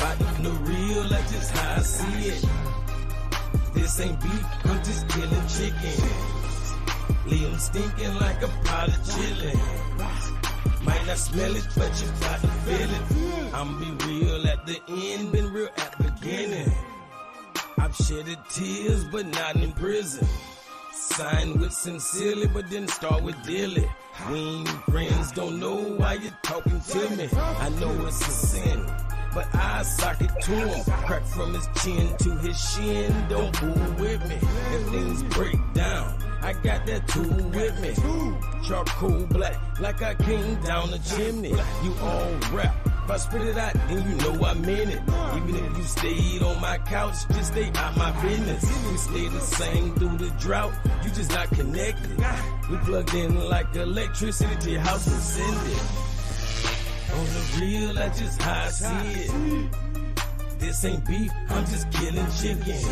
spot on the real, that's just how I see it. This ain't beef, I'm just killing chicken. Leave 'em stinking like a pot of chili. Might not smell it, but you got to feel it. I'ma be real at the end, been real at the beginning. I've shedded tears, but not in prison. Signed with sincerely, but didn't start with dilly. We ain't friends, don't know why you're talking to me. I know it's a sin, but I sock it to him. Crack from his chin to his shin, don't fool with me. If things break down, I got that tool with me. Charcoal black, like I came down the chimney. You all rap, if I spit it out, then you know I meant it. Even if you stayed on my couch, just stay out my business. We stay the same through the drought, you just not connected. We plugged in like electricity to your house and send it. On the real, that's just how I see it. This ain't beef, I'm just killing chicken.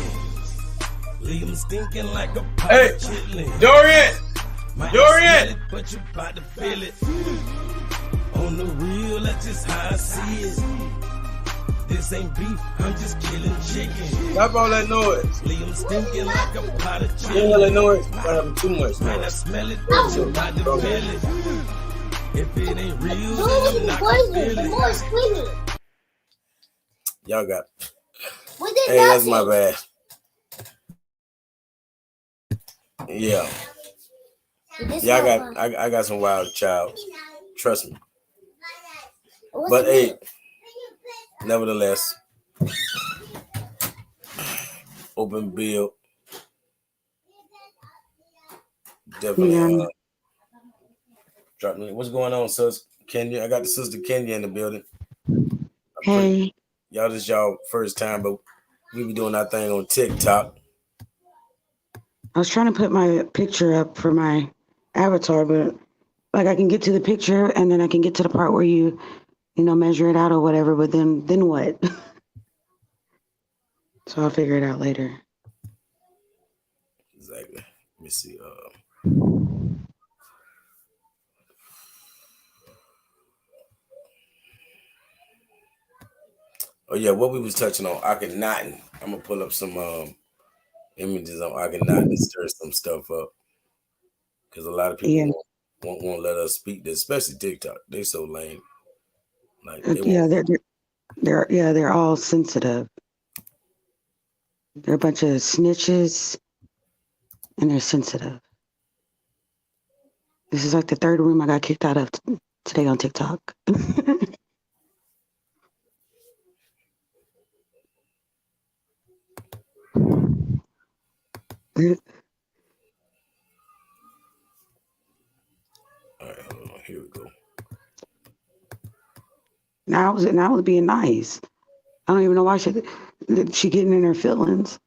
Leave 'em stinking like a pot of chitlin. Dorian! Dorian! But you about to feel it. On the real, that's just how I see it. This ain't beef, I'm just killing chicken. Stop all that noise. Leave 'em stinking like a pot of chitlin. You all that noise? I'm having too much Might not noise. smell it, but you about to feel it. If it ain't real, then I'm not gonna feel it. Y'all got. Hey, that's my bad. Yeah. I got some wild child. Trust me. But hey, nevertheless, open bill. Definitely drop me. What's going on, sis? Kenya? I got the sister Kenya in the building. Hey. Y'all, this y'all first time, but we be doing our thing on TikTok. I was trying to put my picture up for my avatar, but like I can get to the picture and then I can get to the part where you measure it out or whatever, but then what? So I'll figure it out later. Exactly. Let me see. Oh yeah, what we was touching on Akhenaten. I'm gonna pull up some images on Akhenaten to stir some stuff up because a lot of people won't let us speak this, especially TikTok. They so lame. Like they're all sensitive. They're a bunch of snitches, and they're sensitive. This is like the third room I got kicked out of today on TikTok. All right, hold on. Here we go. Now I was being nice. I don't even know why she getting in her feelings.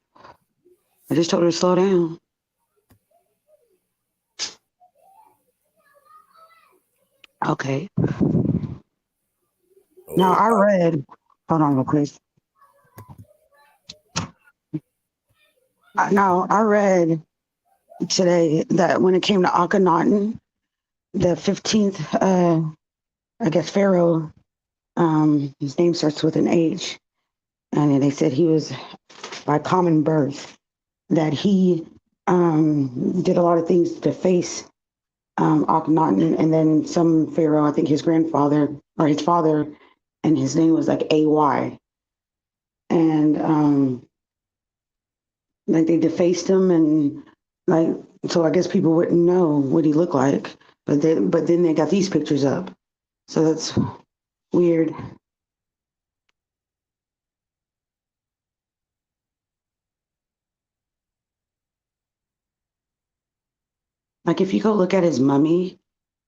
I just told her to slow down. Okay. Now I read. Hold on real quick. Now I read today that when it came to Akhenaten, the 15th, I guess Pharaoh, his name starts with an H, and they said he was by common birth, that he did a lot of things to face Akhenaten, and then some Pharaoh, I think his grandfather or his father, and his name was like AY, and like they defaced him, and like so I guess people wouldn't know what he looked like, but then they got these pictures up, so that's weird. Like if you go look at his mummy,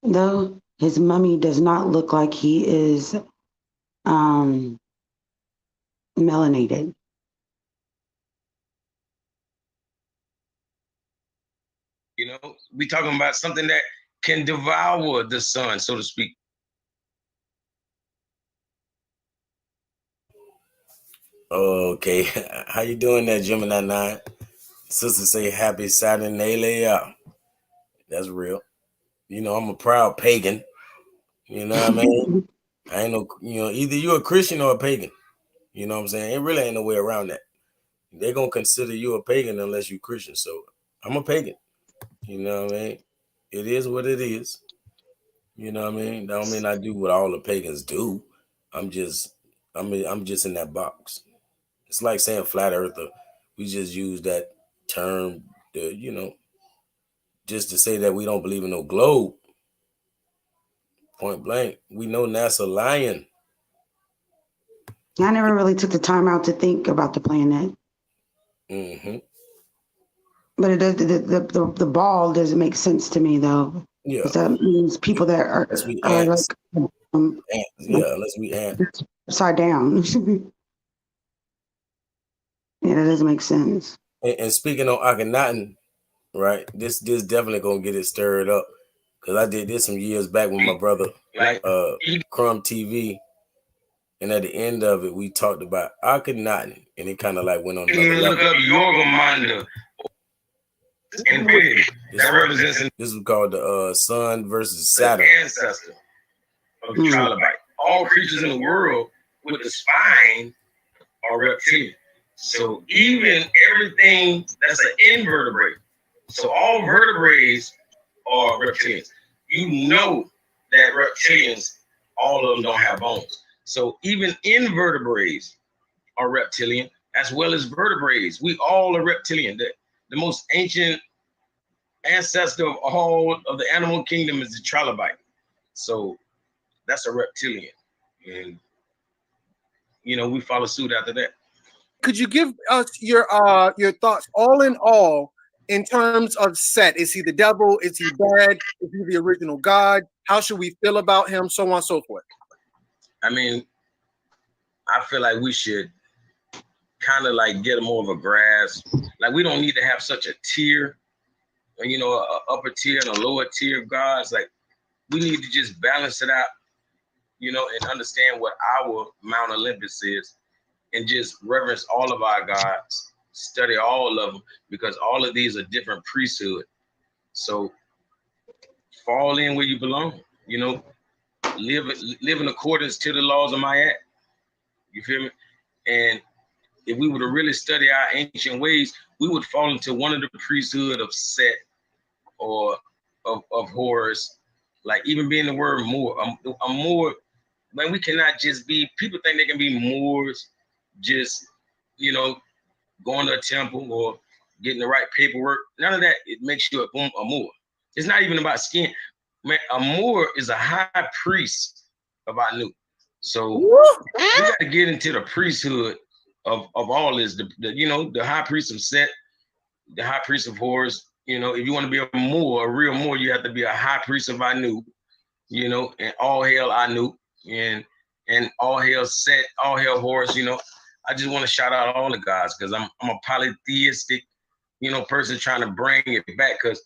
though, his mummy does not look like he is melanated. You know, we talking about something that can devour the sun, so to speak. Okay, how you doing there, Gemini 9? Sister say happy Saturday. Yeah, that's real. You know, I'm a proud pagan. You know what I mean? I ain't no, either you a Christian or a pagan. You know what I'm saying? It really ain't no way around that. They're gonna consider you a pagan unless you Christian. So I'm a pagan. You know what I mean? It is what it is. You know what I mean? That don't mean I do what all the pagans do. I'm just in that box. It's like saying flat earther. We just use that term to, just to say that we don't believe in no globe. Point blank. We know NASA lying. I never really took the time out to think about the planet. Mm-hmm. But it does, the ball doesn't make sense to me though. Yeah. Because that means people that are ants. Like unless we ants. Upside down. Yeah, that doesn't make sense. And speaking on Akhenaten, right? This definitely gonna get it stirred up. Cause I did this some years back with my brother, Crumb TV. And at the end of it, we talked about Akhenaten, and it kind of like went on another level. Look up Yorgomanda. That represents this is called the Sun versus Saturn. The ancestor of the trilobite. All creatures in the world with the spine are reptilian. So even everything that's an invertebrate. So all vertebrates are reptilians. You know that reptilians, all of them don't have bones. So even invertebrates are reptilian, as well as vertebrates. We all are reptilian. The most ancient ancestor of all of the animal kingdom is the trilobite. So that's a reptilian. And, we follow suit after that. Could you give us your thoughts all in all in terms of Set? Is he the devil? Is he bad? Is he the original God? How should we feel about him? So on and so forth. I mean, I feel like we should kind of like get more of a grasp. Like we don't need to have such a tier, an upper tier and a lower tier of gods. Like we need to just balance it out, and understand what our Mount Olympus is, and just reverence all of our gods, study all of them, because all of these are different priesthood. So fall in where you belong, live in accordance to the laws of Ma'at. You feel me? And if we were to really study our ancient ways, we would fall into one of the priesthood of Set or of Horus, like even being the word Moor. A Moor, man, we cannot just be, people think they can be Moors just, going to a temple or getting the right paperwork. None of that, it makes you a Moor. It's not even about skin. Man, a Moor is a high priest of Anu. So we got to get into the priesthood of all this. The high priest of Set, the high priest of Horus. If you want to be a Moor, a real Moor, you have to be a high priest of Anu. And all hail Anu, and all hail Set, all hail Horus. I just want to shout out all the gods because I'm a polytheistic, person trying to bring it back. Because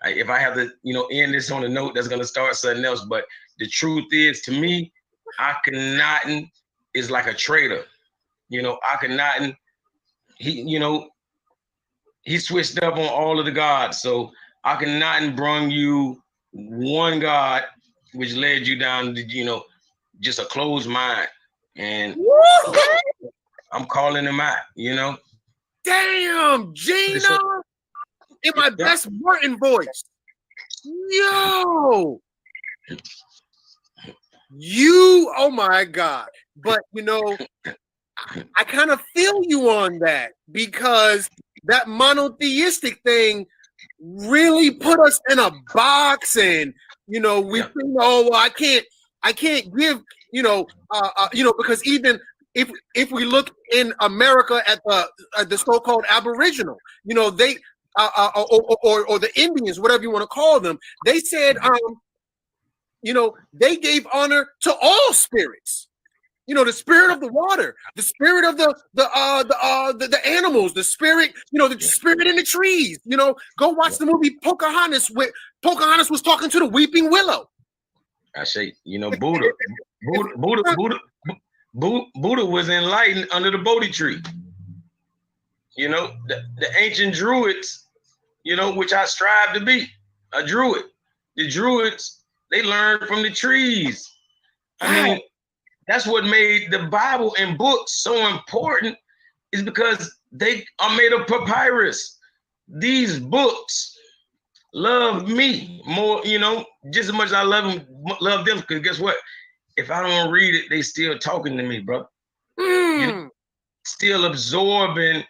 if I have to, end this on a note, that's gonna start something else. But the truth is, to me, Akhenaten is like a traitor. Akhenaten, he switched up on all of the gods. So Akhenaten brung you one god, which led you down to, just a closed mind. And I'm calling him out, Damn, Gina, in my best Martin voice. Yo, oh my God. But, I kind of feel you on that because that monotheistic thing really put us in a box, and we think, well, I can't give, because even if we look in America at the so-called Aboriginal, they or the Indians, whatever you want to call them, they said they gave honor to all spirits. The spirit of the water, the spirit of the animals, the spirit, the spirit in the trees. Go watch the movie Pocahontas. Pocahontas was talking to the weeping willow. I say, Buddha was enlightened under the Bodhi tree. The ancient Druids, which I strive to be a Druid. The Druids, they learned from the trees. I mean, That's what made the Bible and books so important, is because they are made of papyrus. These books love me more, just as much as I love them. Because guess what? If I don't read it, they still talking to me, bro. Still absorbing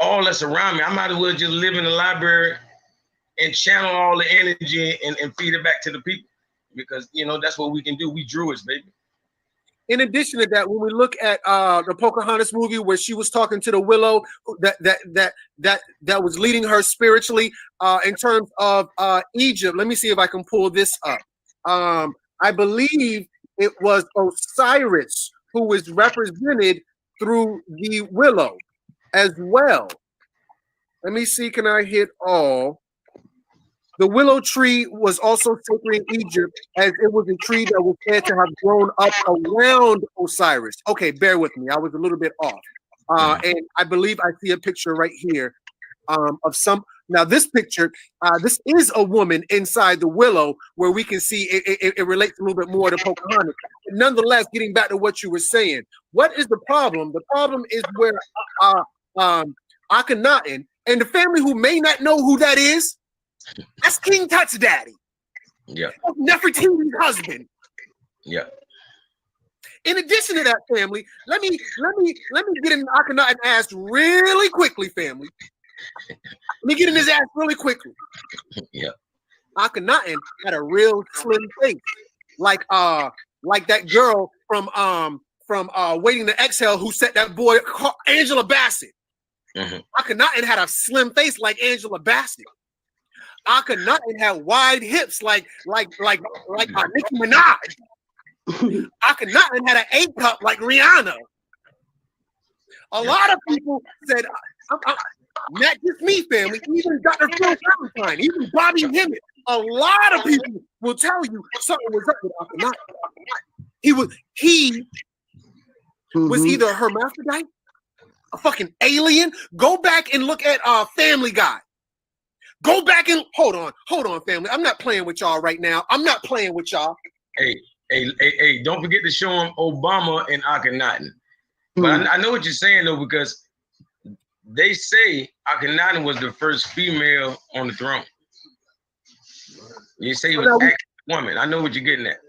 all that's around me. I might as well just live in the library and channel all the energy and feed it back to the people, because that's what we can do. We Druids, baby. In addition to that, when we look at the Pocahontas movie where she was talking to the willow that was leading her spiritually, in terms of Egypt, let me see if I can pull this up. I believe it was Osiris who was represented through the willow as well. Let me see, can I hit all? The willow tree was also sacred in Egypt, as it was a tree that was said to have grown up around Osiris. Okay, bear with me. I was a little bit off. And I believe I see a picture right here of some. Now, this picture, this is a woman inside the willow, where we can see it relates a little bit more to Pocahontas. But nonetheless, getting back to what you were saying, what is the problem? The problem is where Akhenaten and the family who may not know who that is, that's King Tut's daddy. Yeah. That's Nefertiti's husband. Yeah. In addition to that, family, let me get in Akhenaten ass really quickly, family. Let me get in his ass really quickly. Yeah. Akhenaten had a real slim face, like that girl from Waiting to Exhale who set that boy Angela Bassett. Akhenaten had a slim face like Angela Bassett. Akhenaten had wide hips like Nicki Minaj. Akhenaten had an A cup like Rihanna. A lot of people said, not just me, family, even Dr. Phil Valentine, even Bobby Hemmett, a lot of people will tell you something was up with Akhenaten. He was either a hermaphrodite, a fucking alien. Go back and look at Family Guy. Go back and hold on, family. I'm not playing with y'all right now. I'm not playing with y'all. Hey, don't forget to show them Obama and Akhenaten. But I know what you're saying, though, because they say Akhenaten was the first female on the throne. You say he was actually a woman. I know what you're getting at.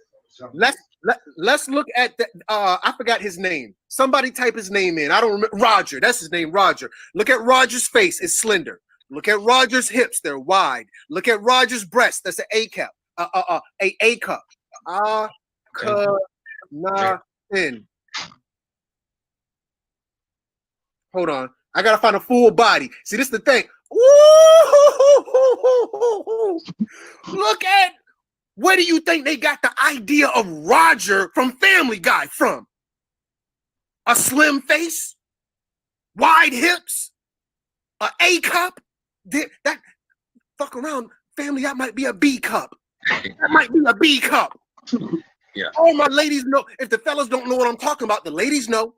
Let's look at the, I forgot his name. Somebody type his name in. I don't remember. Roger. That's his name, Roger. Look at Roger's face. It's slender. Look at Roger's hips. They're wide. Look at Roger's breast. That's an A cup. A cup. Akhenaten. Hold on. I gotta find a full body. See, this is the thing. Ooh, look at, where do you think they got the idea of Roger from Family Guy from? A slim face, wide hips, a A cup. That fuck around, family. That might be a B cup. That might be a B cup. Yeah. All my ladies know. If the fellas don't know what I'm talking about, the ladies know.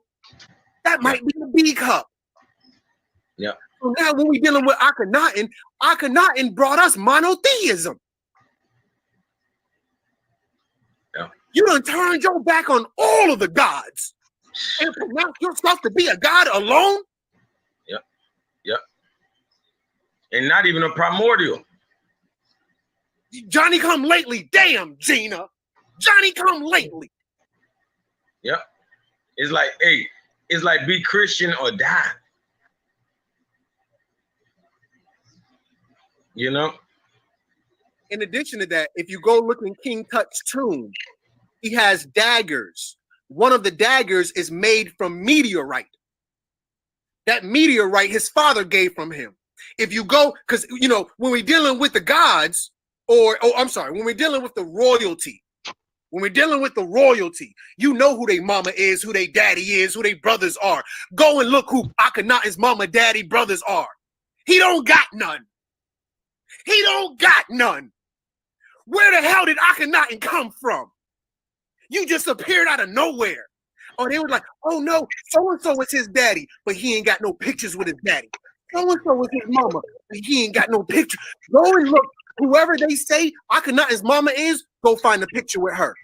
That might be a B cup. Yeah. So now when we dealing with Akhenaten, Akhenaten brought us monotheism. Yeah. You done turned your back on all of the gods and pronounce yourself to be a god alone? Yep. Yep. And not even a primordial. Johnny come lately. Damn, Gina. Johnny come lately. Yep. It's like, hey, it's like be Christian or die. You know? In addition to that, if you go look in King Tut's tomb, he has daggers. One of the daggers is made from meteorite. That meteorite his father gave from him. If you go, because, you know, when we're dealing with the gods, when we're dealing with the royalty, you know who they mama is, who they daddy is, who they brothers are. Go and look who Akhenaten's mama, daddy, brothers are. He don't got none. He don't got none. Where the hell did Akhenaten come from? You just appeared out of nowhere. Oh, they were like, oh no, so-and-so is his daddy, but he ain't got no pictures with his daddy. So-and-so is his mama, but he ain't got no picture. Go and look. Whoever they say Akhenaten's mama is, go find a picture with her.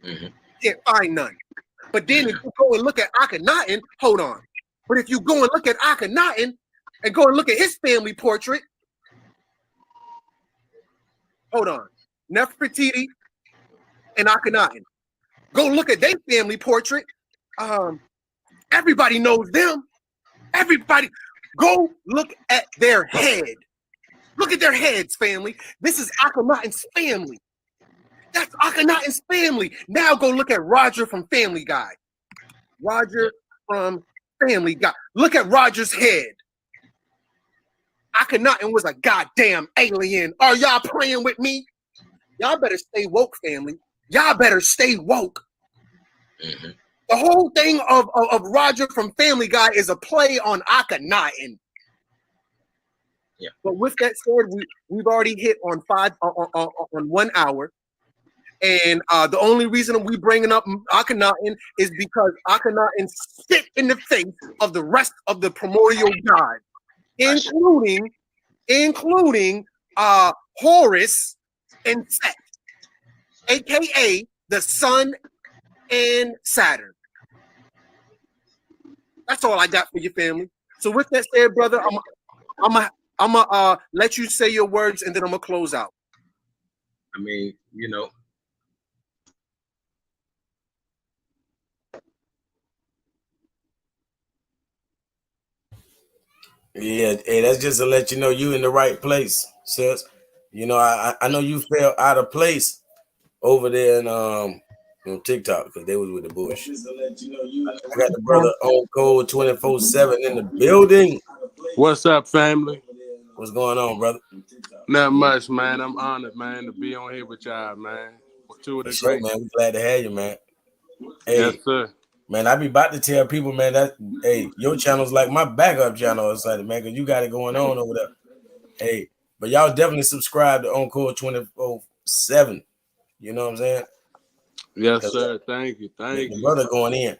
Mm-hmm. Can't find none. But then if you go and look at Akhenaten, hold on. But if you go and look at Akhenaten and go and look at his family portrait, hold on. Nefertiti and Akhenaten. Go look at their family portrait. Everybody knows them. Everybody. Go look at their head. Look at their heads, family. This is Akhenaten's family. That's Akhenaten's family. Now go look at Roger from Family Guy. Roger from Family Guy. Look at Roger's head. Akhenaten was a goddamn alien. Are y'all playing with me? Y'all better stay woke, family. Y'all better stay woke. Mm-hmm. The whole thing of Roger from Family Guy is a play on Akhenaten. Yeah. But with that said, we've already hit on 1 hour. And the only reason we bringing up Akhenaten is because Akhenaten spit in the face of the rest of the primordial gods, including Horus and Set, aka the Sun and Saturn. That's all I got for your family. So with that said, brother, I'm gonna let you say your words and then I'm gonna close out. I mean, you know, Yeah, hey, that's just to let you know you in the right place, sis. You know, I know you fell out of place over there in on TikTok because they was with the bush. I got the brother on code 24/7 in the building. What's up, family? What's going on, brother? Not much, man. I'm honored, man, to be on here with y'all, man. Two of the Sure, great. man. We glad to have you, man. Hey, Yes, sir. man, I be about to tell people, man, that hey, your channel's like my backup channel or something, man, because you got it going on over there. Hey, but y'all definitely subscribe to Encore 24/7. You know what I'm saying? Yes, sir. Thank you. Thank The you. brother going in.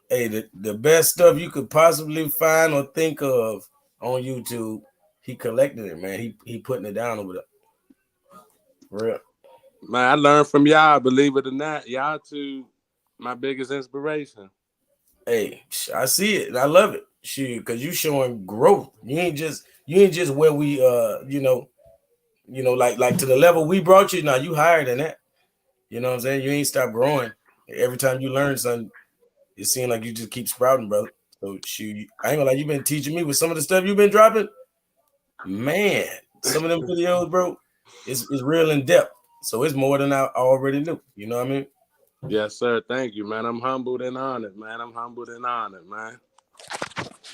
Hey, the best stuff you could possibly find or think of on YouTube, he collected it, man. He putting it down over there. For real. Man, I learned from y'all, believe it or not. Y'all two, my biggest inspiration. Hey, I see it and I love it. Shoot, because you showing growth. You ain't just where we like to the level we brought you. Now you higher than that. You know what I'm saying? You ain't stopped growing. Every time you learn something, it seems like you just keep sprouting, brother. So shoot, I ain't gonna lie, you've been teaching me with some of the stuff you've been dropping. Man, some of them videos, bro, it's real in depth. So it's more than I already knew. You know what I mean? Yes, sir. Thank you, man. I'm humbled and honored, man. Man.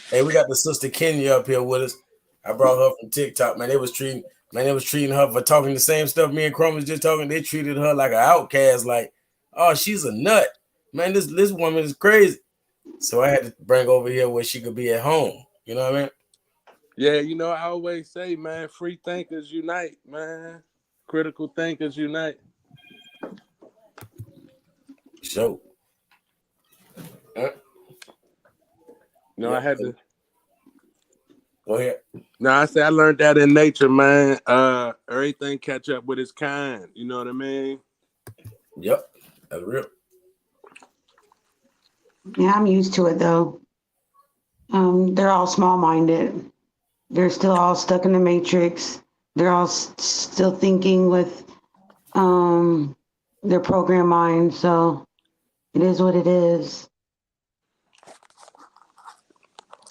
Hey, we got the sister Kenya up here with us. I brought her from TikTok, man. They was treating her for talking the same stuff me and Chrome was just talking. They treated her like an outcast, like, oh, she's a nut. Man, this woman is crazy. So I had to bring over here where she could be at home. You know what I mean? Yeah, you know, I always say, man, free thinkers unite, man. Critical thinkers unite. So, No, I had to. Go ahead. No, I say I learned that in nature, man. Everything catch up with its kind. You know what I mean? Yep, that's real. Yeah, I'm used to it though. They're all small-minded. They're still all stuck in the matrix. They're all still thinking with their program mind. So it is what it is.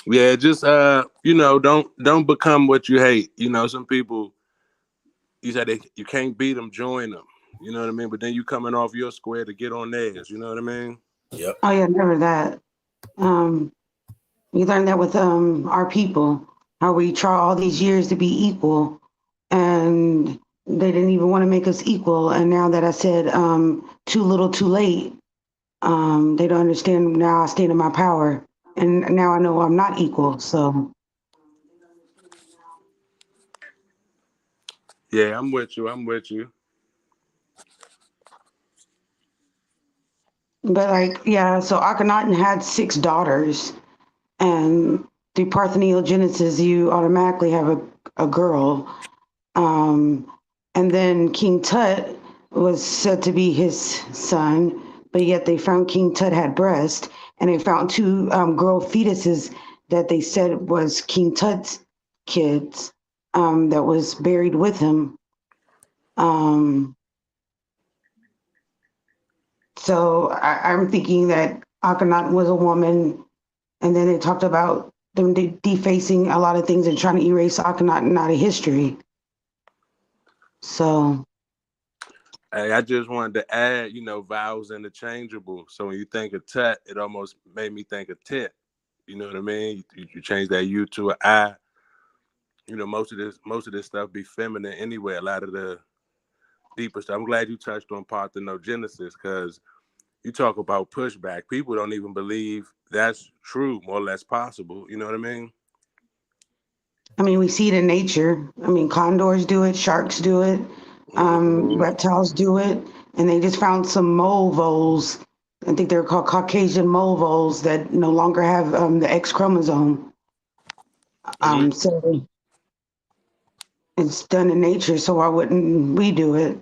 Yeah, just don't become what you hate. You know, some people, you said you can't beat them, join them. You know what I mean? But then you coming off your square to get on theirs. You know what I mean? Yep. Oh yeah, never that. We learned that with our people, how we try all these years to be equal, and they didn't even want to make us equal. And now that I said too little, too late, they don't understand. Now I stand in my power, and now I know I'm not equal. So Yeah, I'm with you. but like, yeah, so Akhenaten had 6 daughters, and through parthenogenesis, you automatically have a girl. And then King Tut was said to be his son, but yet they found King Tut had breast, and they found two girl fetuses that they said was King Tut's kids that was buried with him. So I'm thinking that Akhenaten was a woman, and then they talked about them defacing a lot of things and trying to erase Akhenaten out of history. So, hey, I just wanted to add, vowels interchangeable. So when you think of Tut, it almost made me think of Tit. You know what I mean? You change that U to an I. Most of this stuff be feminine anyway. A lot of the deeper stuff. I'm glad you touched on parthenogenesis, because you talk about pushback. People don't even believe that's true, more or less possible. You know what I mean? I mean, we see it in nature. I mean, condors do it, sharks do it, reptiles do it, and they just found some mole voles. I think they're called Caucasian mole voles that no longer have the X chromosome. So it's done in nature, so why wouldn't we do it?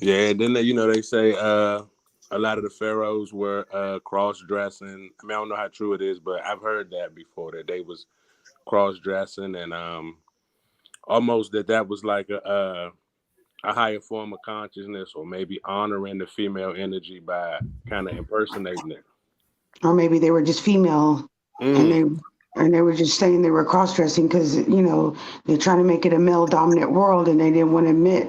Yeah, then they say a lot of the pharaohs were cross-dressing. I mean, I don't know how true it is, but I've heard that before, that they was cross-dressing, and almost that was like a higher form of consciousness, or maybe honoring the female energy by kind of impersonating it. Or maybe they were just female, and they were just saying they were cross-dressing because they're trying to make it a male-dominant world, and they didn't want to admit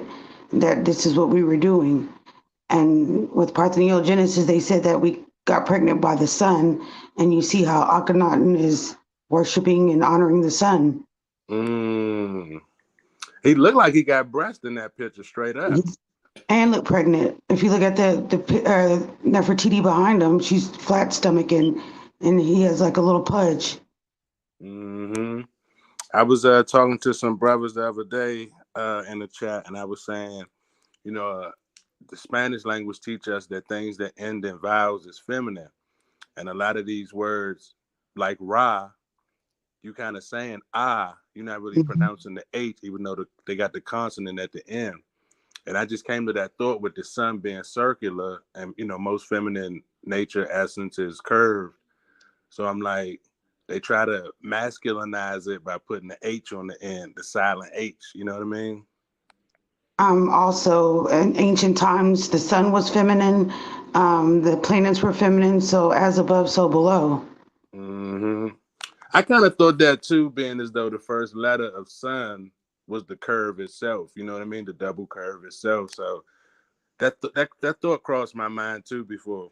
that this is what we were doing. And with parthenogenesis, they said that we got pregnant by the sun, and you see how Akhenaten is worshiping and honoring the sun. He looked like he got breast in that picture, straight up. And look pregnant. If you look at the Nefertiti behind him, she's flat stomach, and he has like a little pudge. I was talking to some brothers the other day in the chat, and I was saying, the Spanish language teach us that things that end in vowels is feminine. And a lot of these words, like Ra, you kind of saying ah, you're not really pronouncing the H, even though they got the consonant at the end. And I just came to that thought with the sun being circular, and most feminine nature essence is curved. So I'm like, they try to masculinize it by putting the H on the end, the silent H. You know what I mean? Also, in ancient times, the sun was feminine, the planets were feminine, so as above, so below. I kind of thought that too, being as though the first letter of sun was the curve itself. You know what I mean? The double curve itself. So that thought crossed my mind too before.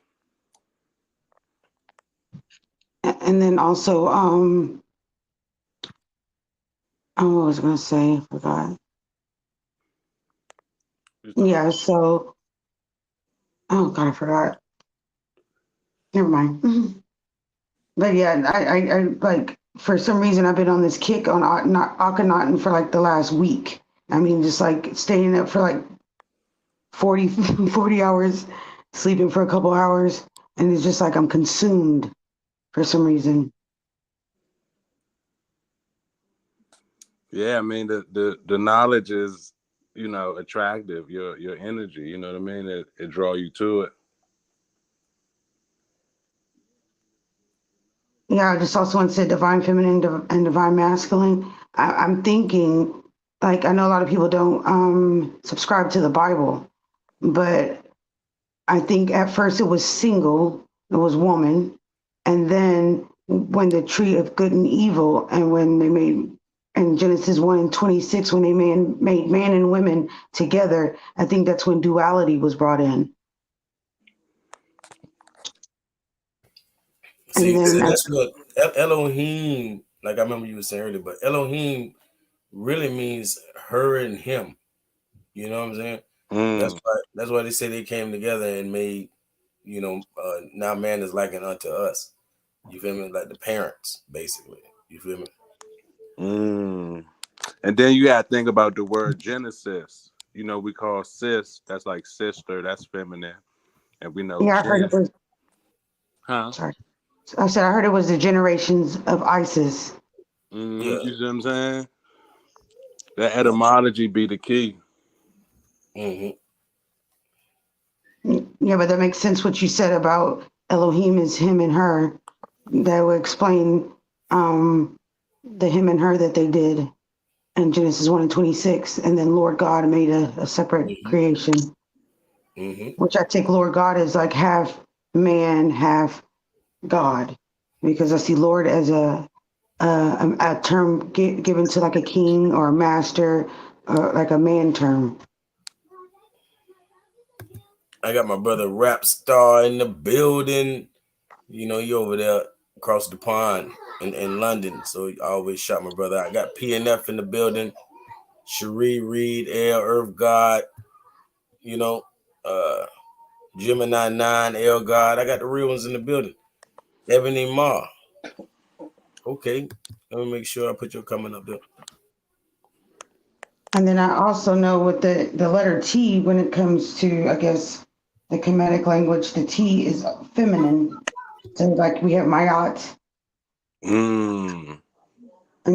And then also, what was I going to say? I forgot. Yeah, so, oh God, I forgot. Never mind. But yeah, I like, for some reason, I've been on this kick on Akhenaten for like the last week. I mean, just like staying up for like 40 hours, sleeping for a couple hours. And it's just like I'm consumed for some reason. Yeah, I mean, the knowledge is, attractive, your energy, you know what I mean? It draw you to it. Yeah, I just also want to say divine feminine and divine masculine. I'm thinking, like, I know a lot of people don't subscribe to the Bible, but I think at first it was single, it was woman. And then when the tree of good and evil, and when they made, in Genesis 1:26, when they made man and women together, I think that's when duality was brought in. See, and that's what Elohim, like I remember you were saying earlier, but Elohim really means her and him. You know what I'm saying? That's why they say they came together and made, now man is likened unto us. You feel me? Like the parents, basically. You feel me? And then you got to think about the word Genesis. We call sis, that's like sister, that's feminine. And we know. Yeah, I heard it was. Huh? Sorry. I said I heard it was the generations of Isis. Yeah. You see what I'm saying? That etymology be the key. Mm-hmm. Yeah, but that makes sense what you said about Elohim is him and her. That would explain the him and her that they did in Genesis 1 and 26. And then Lord God made a separate creation, which I take Lord God as like half man, half God, because I see Lord as a term given to like a king or a master, or like a man term. I got my brother Rap Star in the building. You know, he over there across the pond in London. So I always shot my brother. I got PNF in the building. Cherie Reed, Air Earth God, you know, Gemini 9, L God. I got the real ones in the building. Ebony Ma. Okay. Let me make sure I put your comment up there. And then I also know with the letter T, when it comes to, I guess, the Kemetic language, the T is feminine. So like we have Mayat. And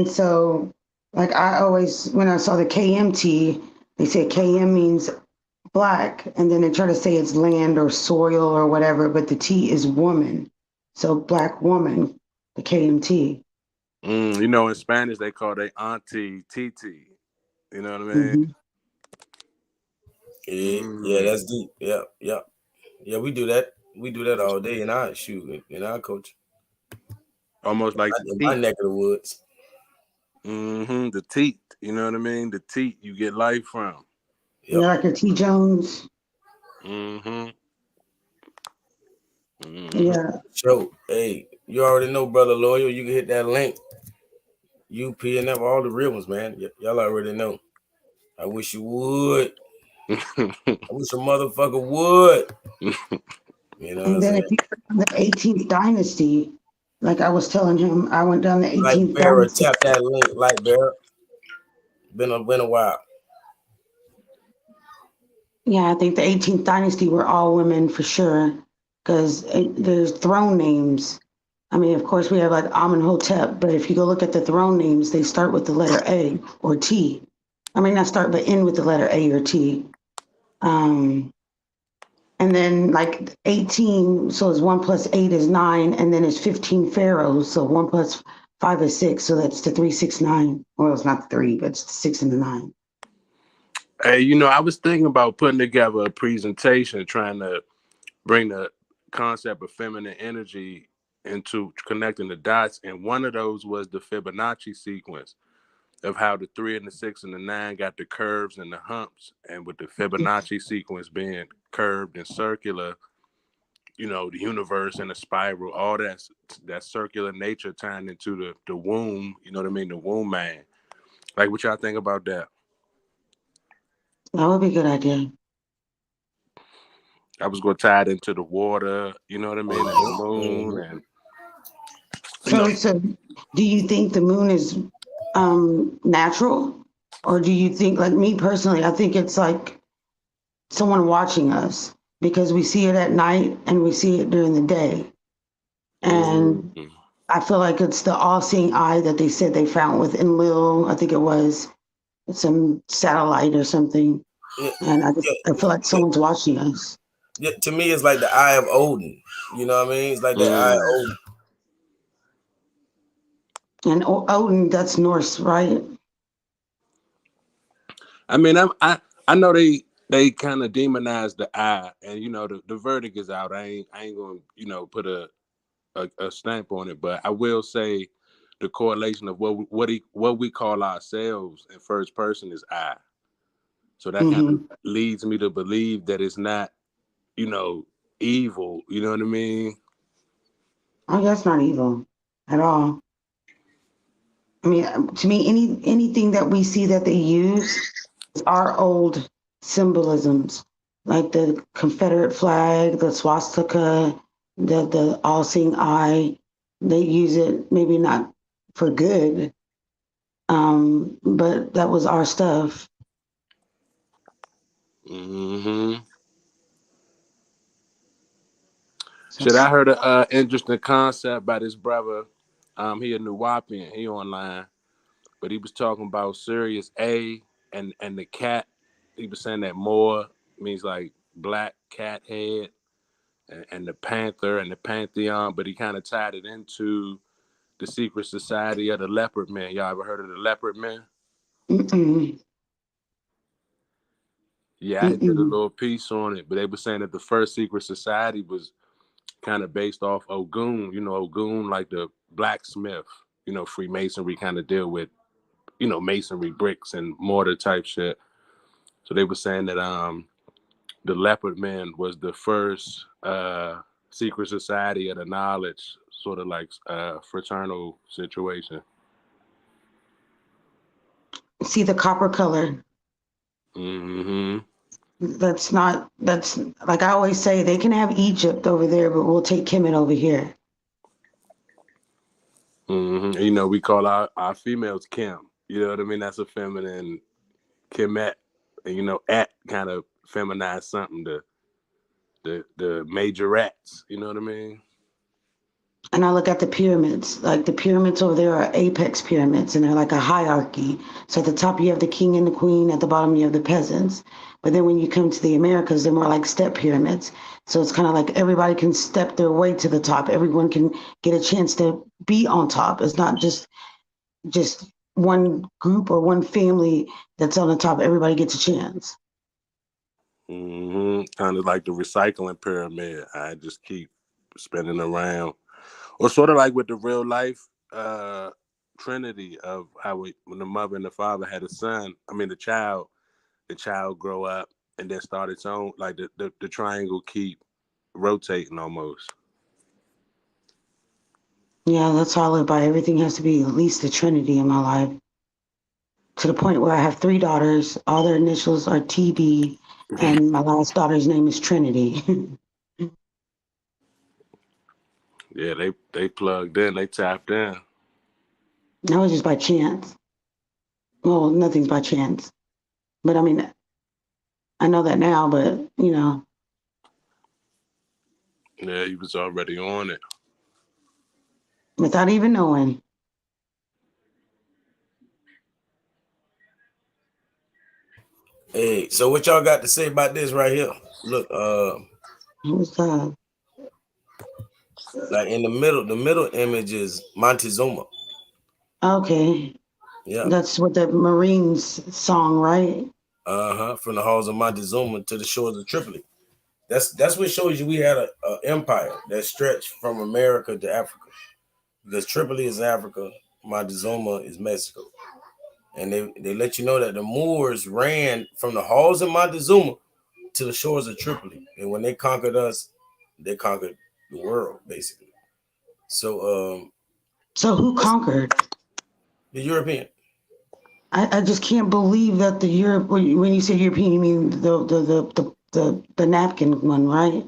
so like I always, when I saw the KMT, they said KM means black, and then they try to say it's land or soil or whatever, but the T is woman. So black woman, the KMT. You know, in Spanish they call their auntie Titi. You know what I mean? Yeah, that's deep. Yeah, we do that. We do that all day in our coach. Almost like in my neck of the woods. The teat. You know what I mean? The teat you get life from. Yep. Yeah, like a T Jones. Yeah. So, hey, you already know, Brother Loyal. You can hit that link. UP and them, all the real ones, man. Y'all already know. I wish you would. I wish a motherfucker would. You know. And then if you the 18th dynasty, like I was telling him, I went down the 18th dynasty. Tap that link, Lightbearer. Been a while. Yeah, I think the 18th dynasty were all women for sure, because there's throne names. I mean, of course, we have like Amenhotep, but if you go look at the throne names, they start with the letter A or T. I mean, not start, but end with the letter A or T. And then like 18, so it's 1 + 8 is 9, and then it's 15 pharaohs. So 1 + 5 is 6. So that's the 3, 6, 9. Well, it's not the 3, but it's the 6 and the 9. Hey, you know, I was thinking about putting together a presentation trying to bring the concept of feminine energy into connecting the dots. And one of those was the Fibonacci sequence of how the 3 and the 6 and the 9 got the curves and the humps. And with the Fibonacci sequence being curved and circular, you know, the universe and the spiral, all that circular nature tying into the womb, you know what I mean? The womb man. Like, what y'all think about that? That would be a good idea. I was going to tie it into the water, you know what I mean? And the moon. And so do you think the moon is natural? Or do you think, like me personally, I think it's like someone watching us, because we see it at night and we see it during the day. And I feel like it's the all-seeing eye that they said they found with Enlil. I think it was some satellite or something. And I feel like someone's watching us. Yeah, to me, it's like the eye of Odin. You know what I mean? It's like the eye of Odin. And Odin, that's Norse, right? I mean, I know they kind of demonize the eye, and you know the verdict is out. I ain't gonna, you know, put a stamp on it, but I will say the correlation of what we call ourselves in first person is I. So that kind of leads me to believe that it's not, you know, evil. You know what I mean? Oh, that's not evil at all. I mean, to me, anything that we see that they use is our old symbolisms, like the Confederate flag, the swastika, the all-seeing eye. They use it maybe not for good, but that was our stuff. Shit, I heard an interesting concept by this brother. He a Nuwapian. He online, but he was talking about Sirius A and the cat he was saying that Moor means like black cat head, and the panther and the pantheon, but he kind of tied it into the secret society of the leopard men. Y'all ever heard of the leopard men? Mm-mm. Yeah, I did a little piece on it, but they were saying that the first secret society was kind of based off Ogun. You know, Ogun, like the blacksmith. You know, Freemasonry kind of deal with, you know, masonry, bricks and mortar type shit. So they were saying that the leopard men was the first secret society of the knowledge, sort of like fraternal situation. See the copper color. Mm-hmm. That's like I always say, they can have Egypt over there, but we'll take Kemet over here. Mm-hmm. You know, we call our females Kim. You know what I mean? That's a feminine Kemet. And, you know, at kind of feminized something, the majorettes. You know what I mean? And I look at the pyramids, like the pyramids over there are apex pyramids, and they're like a hierarchy. So at the top you have the king and the queen, at the bottom you have the peasants. But then when you come to the Americas, they're more like step pyramids. So it's kind of like everybody can step their way to the top. Everyone can get a chance to be on top. It's not just one group or one family that's on the top. Everybody gets a chance. Mm-hmm. Kind of like the recycling pyramid. I just keep spinning around. Or sort of like with the real life trinity of how when the mother and the father had a son, the child grow up and then start its own, like the triangle keep rotating almost. Yeah, that's all I live by. Everything has to be at least a trinity in my life. To the point where I have 3 daughters, all their initials are TB, and my last daughter's name is Trinity. Yeah, they plugged in, they tapped in. That was just by chance. Well, nothing's by chance. But I know that now, but you know. Yeah, he was already on it. Without even knowing. Hey, so what y'all got to say about this right here? Look, Who's that? Like in the middle image is Montezuma. Okay. Yeah. That's what the Marines song, right? From the halls of Montezuma to the shores of Tripoli. That's what shows you we had a empire that stretched from America to Africa. Because Tripoli is Africa, Montezuma is Mexico. And they let you know that the Moors ran from the halls of Montezuma to the shores of Tripoli. And when they conquered us, they conquered the world, basically. So who conquered? The European. I just can't believe that the Europe. When you say European, you mean the napkin one, right?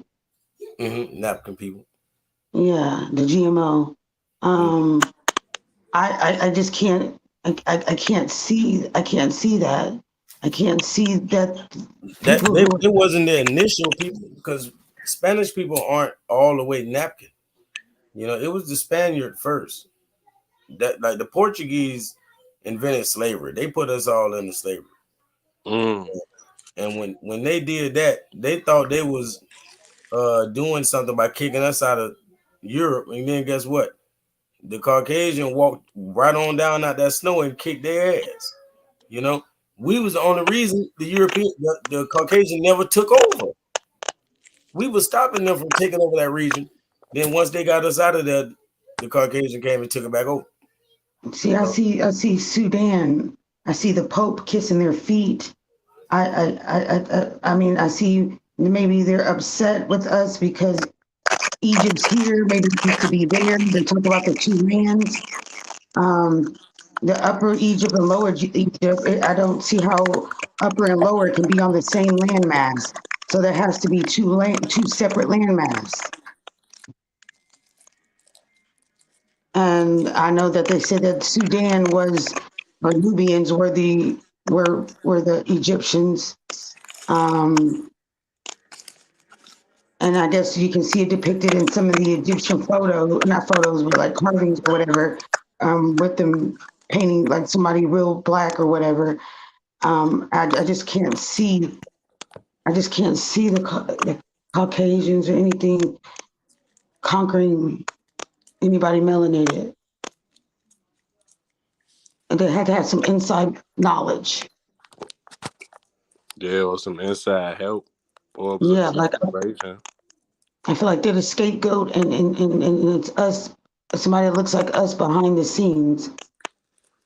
Mm-hmm. Napkin people. Yeah, the GMO. I just can't. I can't see that. I can't see that. It wasn't the initial people, because Spanish people aren't all the way napkin. You know, it was the Spaniard first. That like the Portuguese invented slavery. They put us all into slavery. And when they did that, they thought they was doing something by kicking us out of Europe. And then guess what? The Caucasian walked right on down out that snow and kicked their ass. You know, we was the only reason the Caucasian never took over. We was stopping them from taking over that region. Then once they got us out of there, the Caucasian came and took it back over. See, I see Sudan. I see the Pope kissing their feet. I see maybe they're upset with us because Egypt's here, maybe it used to be there. They talk about the 2 lands. The Upper Egypt and Lower Egypt, I don't see how Upper and Lower can be on the same landmass. So there has to be 2 separate landmass. And I know that they said that Sudan or Nubians were the Egyptians. And I guess you can see it depicted in some of the Egyptian not photos, but like carvings or whatever, with them painting like somebody real black or whatever. I just can't see. I just can't see the Caucasians or anything conquering anybody melanated. And they had to have some inside knowledge. Yeah, or some inside help or Yeah, like observation. I feel like they're the scapegoat, and it's us, somebody that looks like us behind the scenes,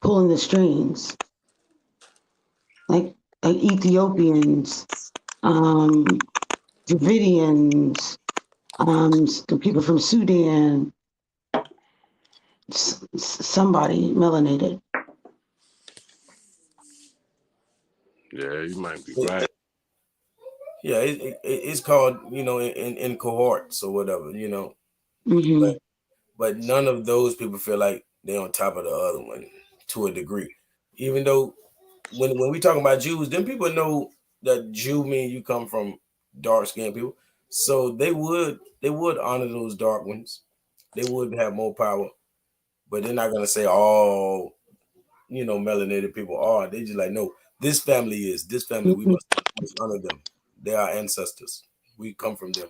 pulling the strings, like Ethiopians, Dravidians, the people from Sudan, somebody melanated. Yeah, you might be right. Yeah, it's called, you know, in cohorts or whatever, you know. Mm-hmm. But none of those people feel like they're on top of the other one to a degree. Even though when we talk about Jews, then people know that Jew mean you come from dark skinned people. So they would honor those dark ones. They would have more power, but they're not gonna say all, you know, melanated people are. They just like, no, this family is this family. We Mm-hmm. must honor them. They are ancestors. We come from them.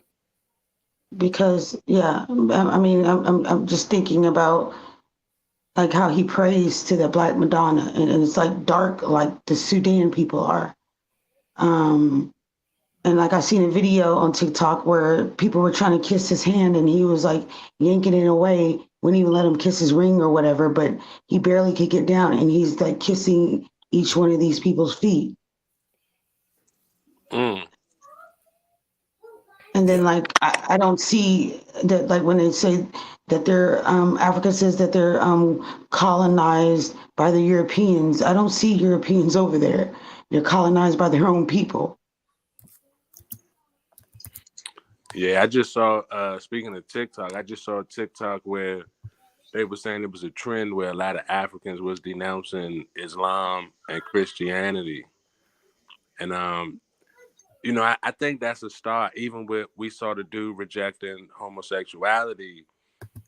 Because yeah, I mean, I'm just thinking about like how he prays to the Black Madonna, and it's like dark, like the Sudan people are. And like I seen a video on TikTok where people were trying to kiss his hand, and he was like yanking it away, wouldn't even let him kiss his ring or whatever, but he barely could get down, and he's like kissing each one of these people's feet. Mm. And then like I don't see that, like when they say that they're Africa says that they're colonized by the Europeans. I don't see Europeans over there. They're colonized by their own people. Yeah, I just saw, speaking of TikTok, I just saw a TikTok where they were saying it was a trend where a lot of Africans was denouncing Islam and Christianity. And, you know, I think that's a start. Even with, we saw the dude rejecting homosexuality.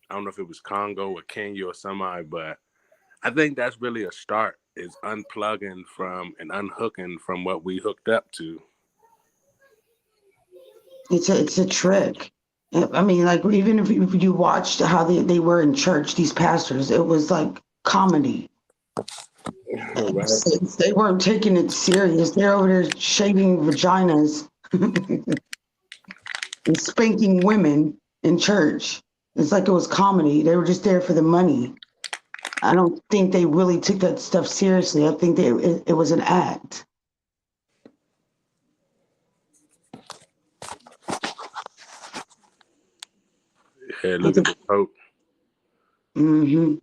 I don't know if it was Congo or Kenya or somebody, but I think that's really a start, is unplugging from and unhooking from what we hooked up to. It's a trick. I mean, like even if you watched how they were in church, these pastors, it was like comedy. Right. They weren't taking it serious. They're over there shaving vaginas and spanking women in church. It's like it was comedy. They were just there for the money. I don't think they really took that stuff seriously. I think it was an act. Yeah, look at the Pope. Mm-hmm.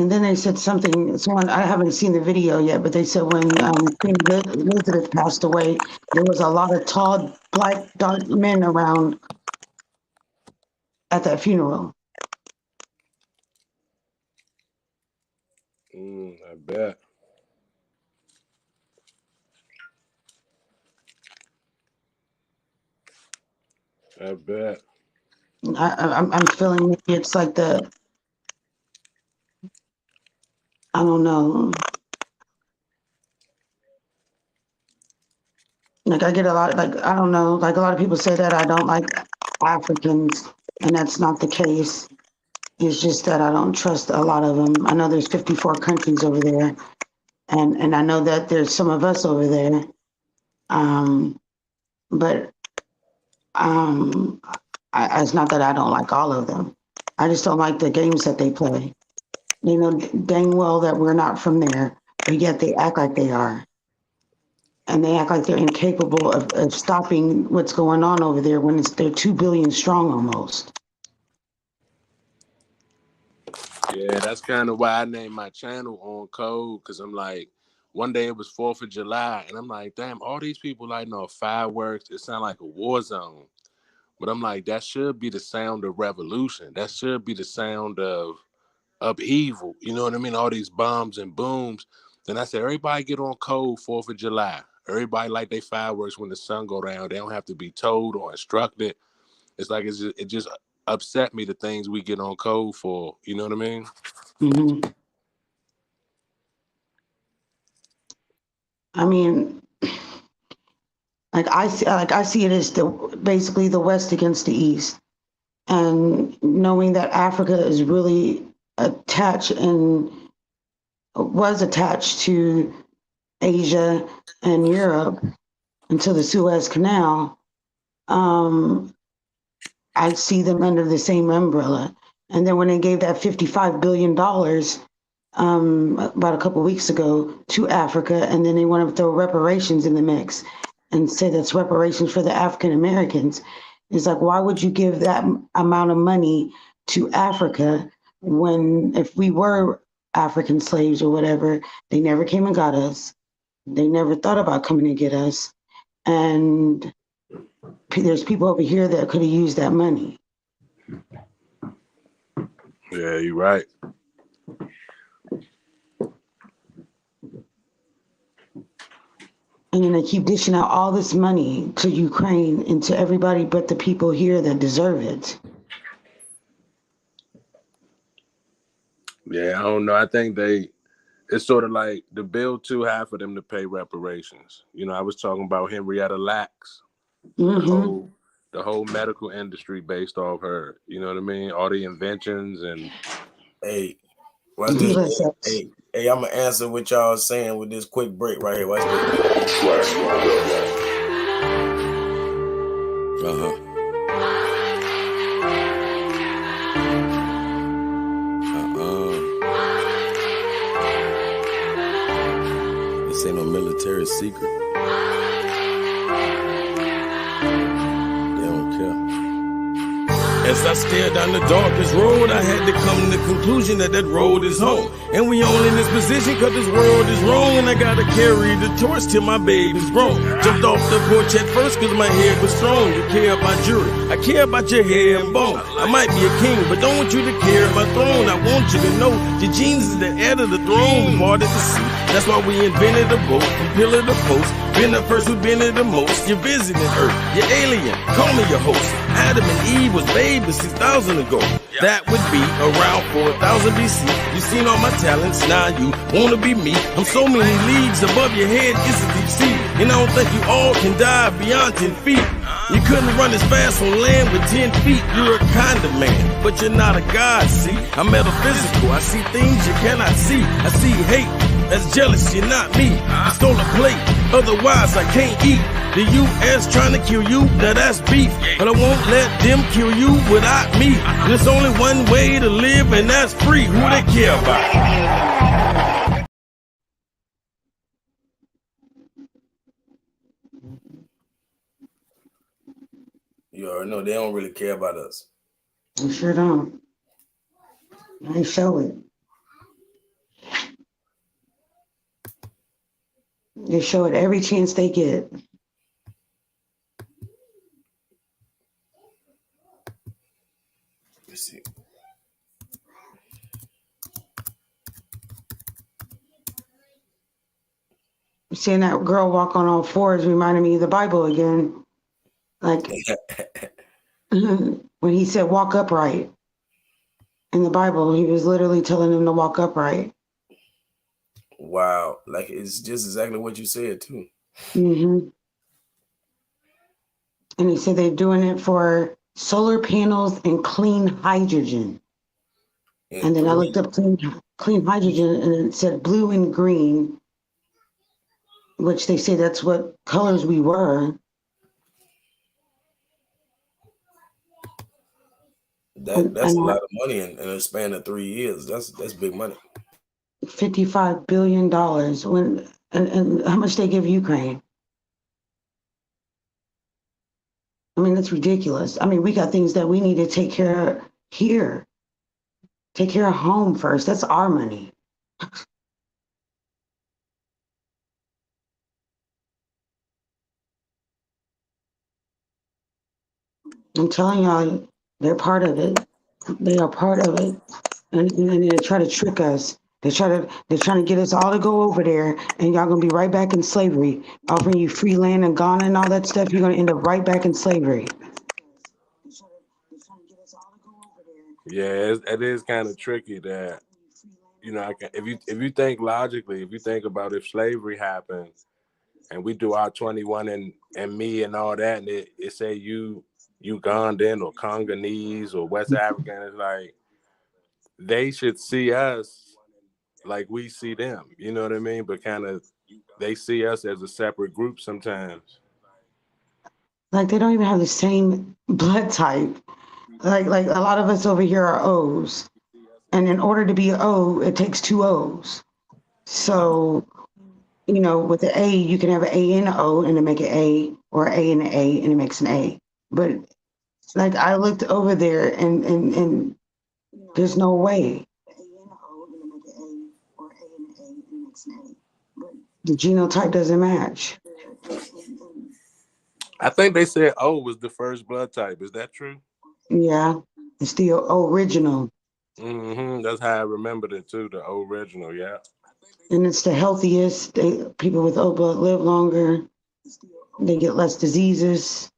And then they said something, someone, I haven't seen the video yet, but they said when Queen Elizabeth passed away, there was a lot of tall, black, dark men around at that funeral. I bet. I bet. I'm feeling maybe it's like I don't know. Like I get a lot, like, I don't know, like a lot of people say that I don't like Africans, and that's not the case. It's just that I don't trust a lot of them. I know there's 54 countries over there, and I know that there's some of us over there. But it's not that I don't like all of them. I just don't like the games that they play. They know dang well that we're not from there, but yet they act like they are. And they act like they're incapable of stopping what's going on over there when they're 2 billion strong almost. Yeah, that's kind of why I named my channel On Code, because I'm like, one day it was 4th of July, and I'm like, damn, all these people lighting off fireworks, it sounds like a war zone. But I'm like, that should be the sound of revolution. That should be the sound of upheaval. You know what I mean? All these bombs and booms. Then I said, everybody get on code 4th of July. Everybody light their fireworks when the sun go down. They don't have to be told or instructed. It's like it just upset me, the things we get on code for. You know what I mean? Mm-hmm. I mean, I see it as basically the West against the East, and knowing that Africa is really attached and was attached to Asia and Europe until the Suez Canal. I see them under the same umbrella. And then when they gave that $55 billion about a couple of weeks ago to Africa, and then they want to throw reparations in the mix and say that's reparations for the African Americans. It's like, why would you give that amount of money to Africa when, if we were African slaves or whatever, they never came and got us. They never thought about coming to get us. And there's people over here that could have used that money. Yeah, you're right. And then they keep dishing out all this money to Ukraine and to everybody but the people here that deserve it. Yeah, I don't know. I think it's sort of like the bill too high for them to pay reparations. You know, I was talking about Henrietta Lacks, Mm-hmm. the whole medical industry based off her. You know what I mean? All the inventions and. Hey, watch this. Hey, I'm gonna answer what y'all saying with this quick break right here. Watch this. This ain't no military secret. They don't care. As I stared down the darkest road, I had to come to the conclusion that road is home. And we only in this position because this world is wrong, and I gotta carry the torch till my baby's grown. Jumped off the porch at first because my head was strong. You care about jury, I care about your hair and bone. I might be a king, but don't want you to care about throne. I want you to know your genes is the heir of the throne. We parted the sea, that's why we invented the boat from pillar to post. Been the first who been it the most. You're visiting Earth, you're alien, call me your host. Adam and Eve was babies 6,000 ago. That would be around 4,000 BC. You seen all my talents, now you wanna be me. I'm so many leagues above your head, it's a deep sea. And I don't think you all can dive beyond 10 feet. You couldn't run as fast on land with 10 feet. You're a kind of man, but you're not a god, see? I'm metaphysical, I see things you cannot see. I see hate, that's jealous, you're not me. I stole a plate, otherwise I can't eat. The U.S. trying to kill you, now that's beef. But I won't let them kill you without me. There's only one way to live, and that's free. Who they care about? You already know they don't really care about us. They sure don't. They show it. They show it every chance they get. Let's see. Seeing that girl walk on all fours reminded me of the Bible again. Like when he said walk upright in the Bible, he was literally telling them to walk upright. Wow, like it's just exactly what you said too. Mm-hmm. And he said they're doing it for solar panels and clean hydrogen. And then I looked up clean hydrogen, and it said blue and green, which they say that's what colors we were. That's a lot of money in a span of 3 years. That's big money. $55 billion. And how much they give Ukraine? I mean, that's ridiculous. I mean, we got things that we need to take care of here. Take care of home first. That's our money. I'm telling y'all, they're part of it. They are part of it. And they try to trick us. They're trying to get us all to go over there, and y'all gonna be right back in slavery. Offering you free land and Ghana and all that stuff, you're gonna end up right back in slavery. Yeah, it is kind of tricky that you know, if you think logically, if you think about if slavery happened and we do our 21 and me and all that, and it say you Ugandan or Congolese or West African, it's like they should see us like we see them. You know what I mean? But kind of they see us as a separate group sometimes. Like they don't even have the same blood type. Like a lot of us over here are O's, and in order to be an O, it takes two O's. So, you know, with the A, you can have an A and an O and it make an A, or A and an A and it makes an A. But like I looked over there and there's no way. The genotype doesn't match. I think they said O was the first blood type. Is that true? Yeah, it's the original. That's how I remembered it too, the original, yeah. And it's the healthiest. People with O blood live longer. They get less diseases.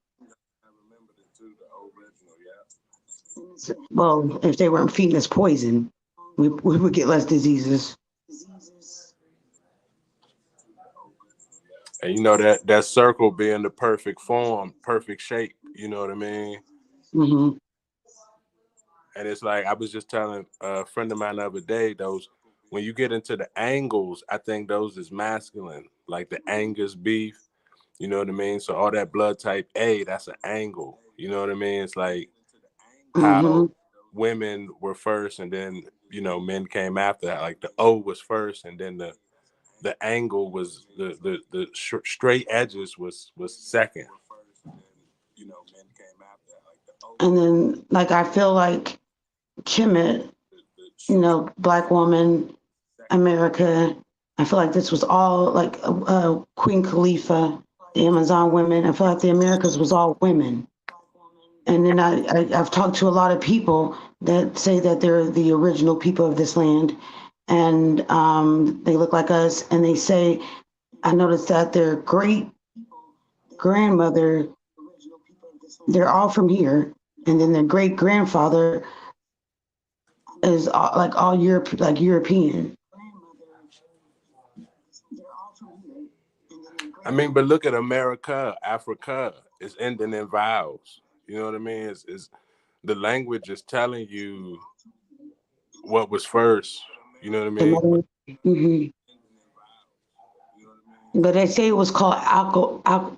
Well, if they weren't feeding us poison, we would get less diseases. And you know that circle being the perfect form, perfect shape. You know what I mean? Mm-hmm. And it's like I was just telling a friend of mine the other day, those when you get into the angles, I think those is masculine, like the Angus beef. You know what I mean? So all that blood type A, that's an angle. You know what I mean? It's like how women were first, and then you know men came after that. Like the O was first, and then the angle was the straight edges was second. And then, like, I feel like Kemet, you know, Black woman, America. I feel like this was all like Queen Khalifa, the Amazon women. I feel like the Americas was all women. And then I've talked to a lot of people that say that they're the original people of this land, and they look like us. And they say, I noticed that their great grandmother, they're all from here, and then their great grandfather is like all Europe, like European. I mean, but look at America, Africa is ending in vowels. You know what I mean? It's the language is telling you what was first. You know what I mean? But they say it was called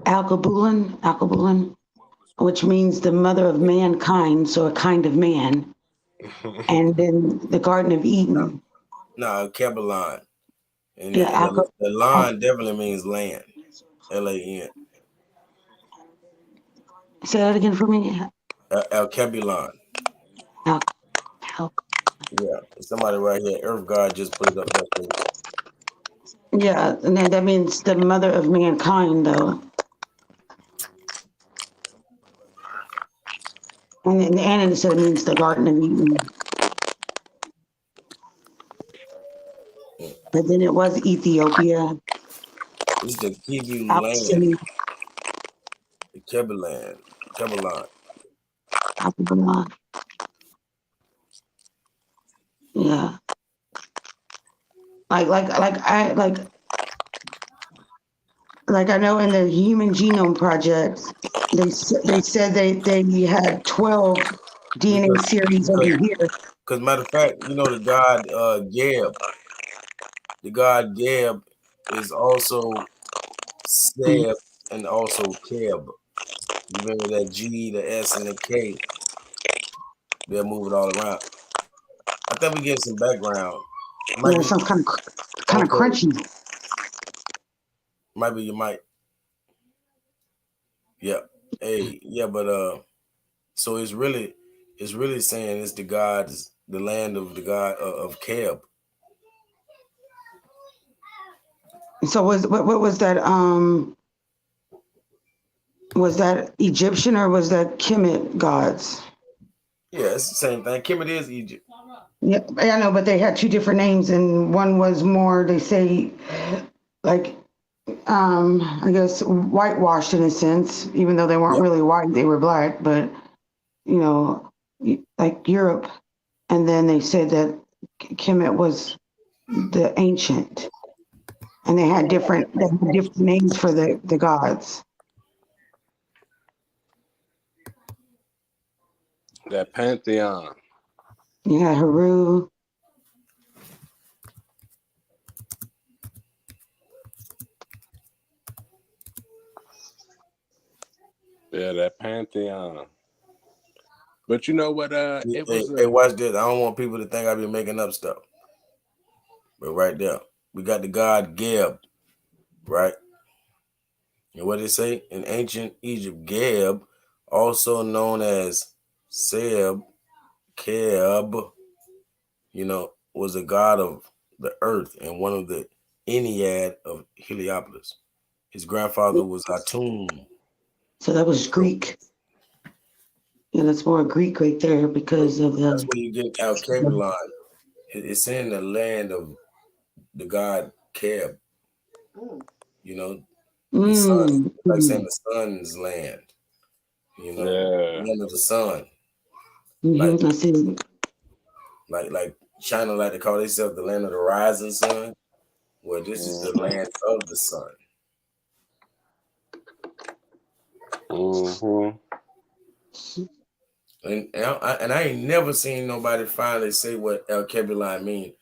Alkebulan, which means the mother of mankind, so a kind of man. And then the Garden of Eden. No, Kebalan. And the line definitely means land. L-A-N. Say that again for me. Alkebulan. Yeah, somebody right here, Earth God just put it up there. Yeah, and then that means the mother of mankind, though. And it said it means the Garden of Eden. But then it was Ethiopia. It's the Kibu land. The Kebalan. Yeah. Like I know in the Human Genome Project, they said they had 12 DNA series over here. Because matter of fact, you know the god Geb. The god Geb is also Seb and also Keb. You remember that G, the S, and the K? They're moving all around. I think we get some background. Yeah, it sounds kind of crunchy. Might be your mic. Yeah. Hey, yeah, but so it's really saying it's the land of the god of Keb. So what was that? Was that Egyptian or was that Kemet gods? Yeah, it's the same thing. Kemet is Egypt. Yeah, I know, but they had two different names, and one was more, they say, like, I guess whitewashed in a sense, even though they weren't really white, they were black, but, you know, like Europe. And then they said that Kemet was the ancient, and they had different names for the gods. That pantheon. Yeah, Heru. Yeah, that pantheon. But you know what? It was. Hey, watch this. I don't want people to think I be making up stuff. But right there, we got the god Geb, right? And what they say in ancient Egypt, Geb, also known as Seb, Keb, was a god of the earth and one of the Ennead of Heliopolis. His grandfather was Atum. So that was Greek. Yeah, that's more Greek right there because of the. That's where you get Alkebulan. It's in the land of the god Keb. The sun, like saying the sun's land. Land of the sun. I see. Like China, like they call themselves the land of the rising sun. Well, this is the land of the sun. And I ain't never seen nobody finally say what Alkebulan mean,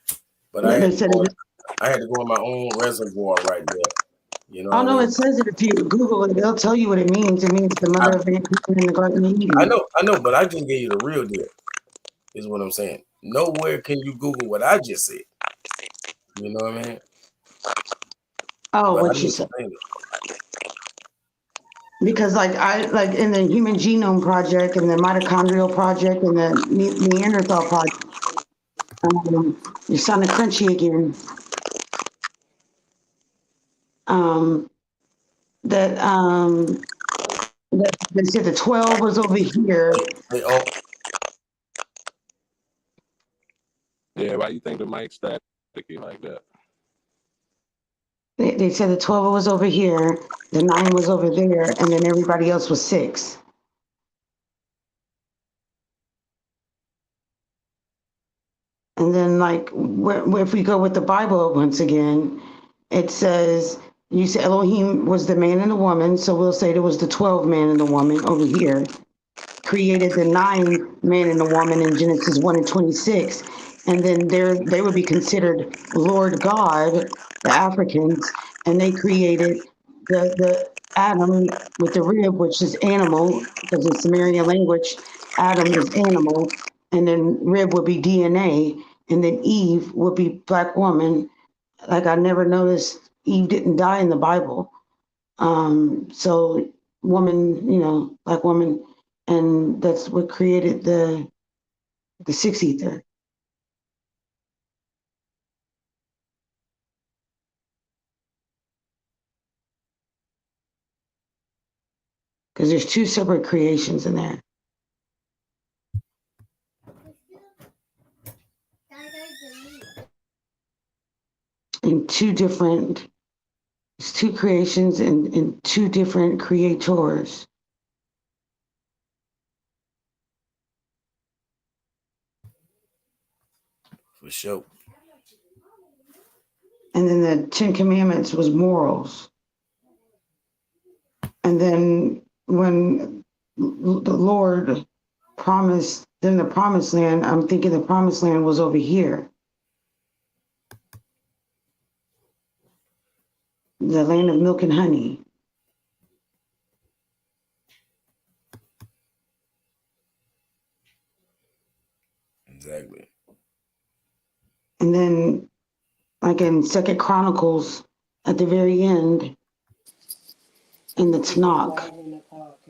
but I had to go in my own reservoir right there. Oh no, it says it if you Google it, they'll tell you what it means. It means the mother of mankind in the Garden of Eden. I know, but I just gave you the real deal. Is what I'm saying. Nowhere can you Google what I just said. You know what I mean? Oh, but what you said. Because like in the Human Genome Project and the Mitochondrial Project and the Neanderthal Project, you sounded crunchy again. That they said the 12 was over here. Yeah, why you think the mic's staticky like that? They said the 12 was over here, the 9 was over there, and then everybody else was 6. And then, like, if we go with the Bible once again, it says, you say Elohim was the man and the woman, so we'll say there was the 12 man and the woman over here, created the 9 man and the woman in Genesis 1:26. And then they would be considered Lord God, the Africans, and they created the Adam with the rib, which is animal, because in Sumerian language, Adam is animal, and then rib would be DNA, and then Eve would be black woman. Like I never noticed Eve didn't die in the Bible. So woman, black woman, and that's what created the sixth ether. Because there's 2 separate creations in there. And 2 creations and 2 different creators. For sure. And then the 10 Commandments was morals. And then when the Lord promised them the promised land, I'm thinking the promised land was over here. The land of milk and honey. Exactly. And then, like in 2 Chronicles, at the very end, in the Tanakh,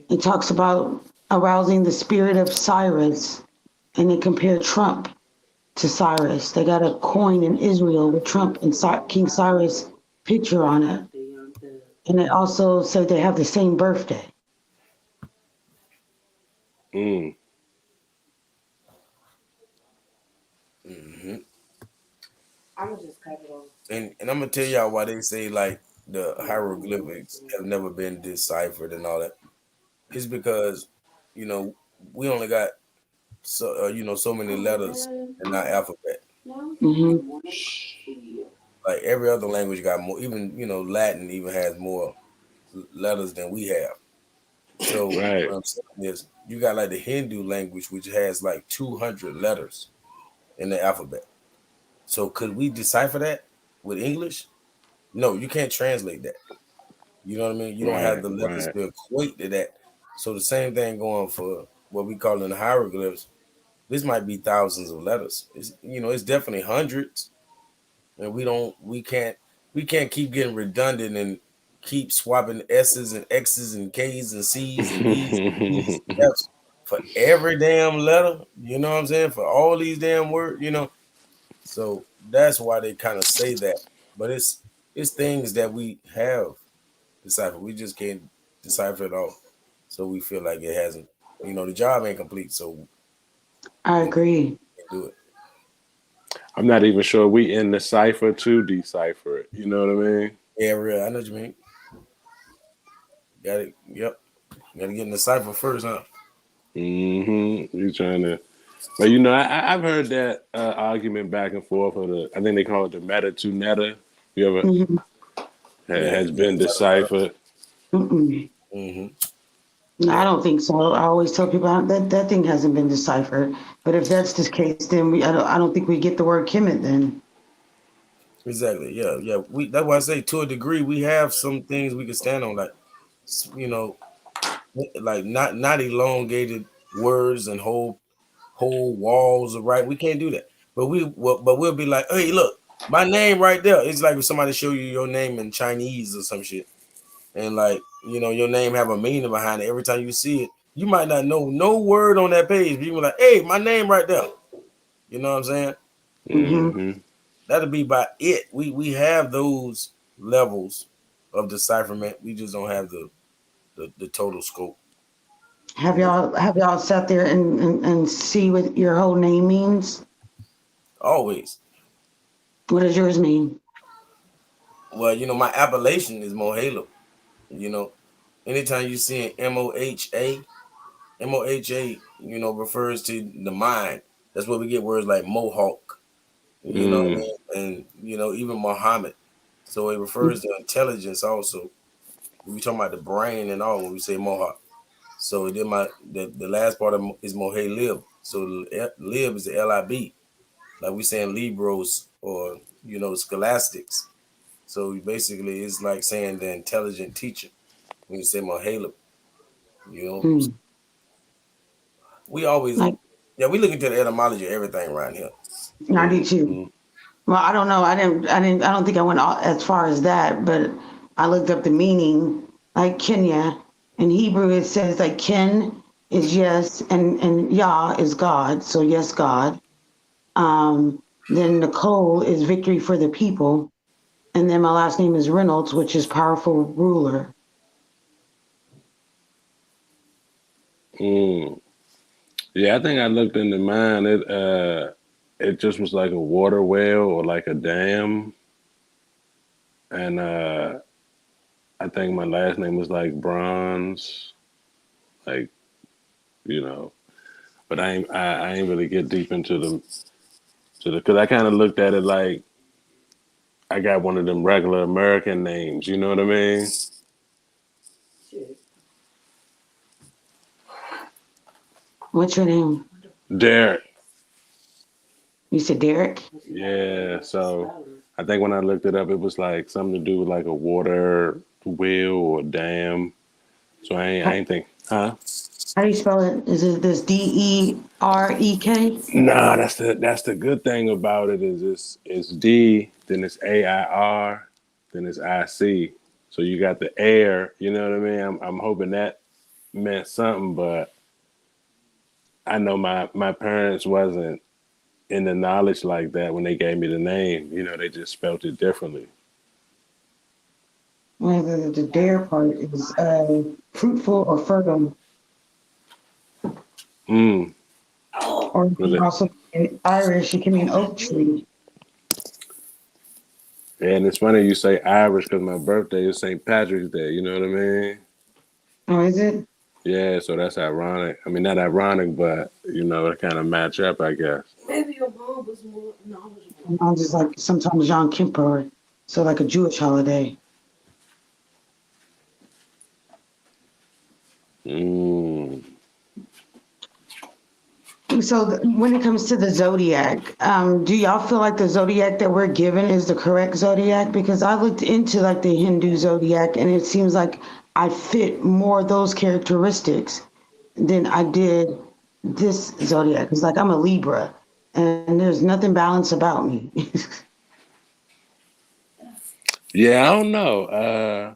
it talks about arousing the spirit of Cyrus, and they compare Trump to Cyrus. They got a coin in Israel with Trump and King Cyrus picture on it. And it also said they have the same birthday. Mm-hmm. I'm just cut it off. And I'm gonna tell y'all why they say like the hieroglyphics have never been deciphered and all that. It's because we only got so many letters in our alphabet. Mm-hmm. Like every other language got more. Even Latin even has more letters than we have. So Right. what I'm saying is, you got like the Hindu language, which has like 200 letters in the alphabet. So could we decipher that with English? No, you can't translate that. You know what I mean? You don't have Right. the letters Right. to equate to that. So the same thing going for what we call in the hieroglyphs. This might be thousands of letters. It's definitely hundreds, and we can't keep getting redundant and keep swapping S's and X's and K's and C's and D's and E's and F's for every damn letter. You know what I'm saying? For all these damn words. So that's why they kind of say that. But it's things that we have deciphered. We just can't decipher it all. So we feel like it hasn't. The job ain't complete. So I agree. we can do it. I'm not even sure we in the cipher to decipher it. You know what I mean? Yeah, real. I know what you mean. Got it. Yep. Got to get in the cipher first, huh? Mm-hmm. You trying to, but I've heard that argument back and forth of I think they call it the meta to netta. You ever Mm-hmm. has been deciphered? Mm-mm. Mm-hmm. No, I don't think so. I always tell people that thing hasn't been deciphered. But if that's the case, then I don't think we get the word Kemet then. Exactly. Yeah. Yeah. That's why I say to a degree we have some things we can stand on, you know, like not elongated words and whole walls of right. We can't do that. But we'll be like, hey, look, my name right there. It's like if somebody show you your name in Chinese or some shit, and like your name have a meaning behind it. Every time you see it, you might not know no word on that page, but you be like, hey, my name right there. You know what I'm saying? Mm-hmm. Mm-hmm. That'll be by it. We have those levels of decipherment. We just don't have the total scope. Have y'all sat there and see what your whole name means? Always. What does yours mean? Well, my appellation is Mohala. Anytime you see an MOHA, refers to the mind. That's where we get words like Mohawk. You know what I Mm. mean? And even Muhammad. So it refers to intelligence also. We talking about the brain and all when we say Mohawk. So then the last part of is Mohe Lib. So Lib is the LIB. Like we saying Libros or scholastics. So basically it's like saying the intelligent teacher when you say Mohe Lib. Hmm. We always Like, we look into the etymology of everything around here. I do too. Mm-hmm. Well, I don't know. I don't think I went as far as that, but I looked up the meaning. Like Kenya, in Hebrew, it says like Ken is yes, and Yah is God. So yes, God. Then Nicole is victory for the people, and then my last name is Reynolds, which is powerful ruler. Mm. Yeah, I think I looked into mine. It just was like a water well or like a dam, and I think my last name was like Bronze, like But I ain't really get deep into the because I kind of looked at it like I got one of them regular American names. You know what I mean? What's your name? Derek. You said Derek? Yeah. So I think when I looked it up, it was like something to do with like a water wheel or dam. So I ain't think, huh? How do you spell it? Is it this DEREK? Nah, that's the good thing about it is it's D, then it's AIR, then it's IC. So you got the air, you know what I mean? I'm hoping that meant something, but I know my parents wasn't in the knowledge like that when they gave me the name. They just spelt it differently. Well, the dare part is fruitful or fertile. Mm. Or Was it? also in Irish, it can mean oak tree. And it's funny you say Irish because my birthday is St. Patrick's Day. You know what I mean? Oh, is it? Yeah, so that's ironic. I mean, not ironic, but it kind of match up, I guess. Maybe your mom was more knowledgeable. I'm just like sometimes Yom Kippur, so like a Jewish holiday. Mm. So when it comes to the zodiac, do y'all feel like the zodiac that we're given is the correct zodiac? Because I looked into like the Hindu zodiac, and it seems like I fit more of those characteristics than I did this zodiac. Because like I'm a Libra, and there's nothing balanced about me. Yeah, I don't know.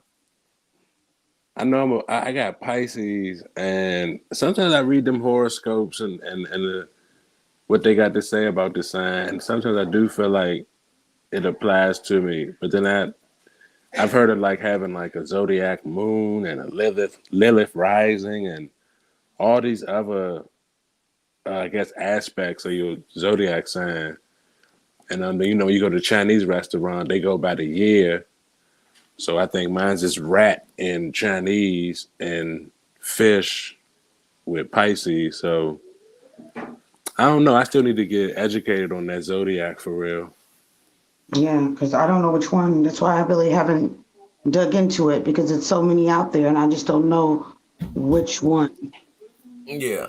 I know I got Pisces, and sometimes I read them horoscopes and what they got to say about the sign. And sometimes I do feel like it applies to me, but then I've heard of like having like a zodiac moon and a Lilith rising and all these other I guess aspects of your zodiac sign. And you go to a Chinese restaurant, they go by the year. So I think mine's is rat in Chinese and fish with Pisces. So I don't know. I still need to get educated on that zodiac for real. Yeah, because I don't know which one. That's why I really haven't dug into it, because it's so many out there, and I just don't know which one. Yeah.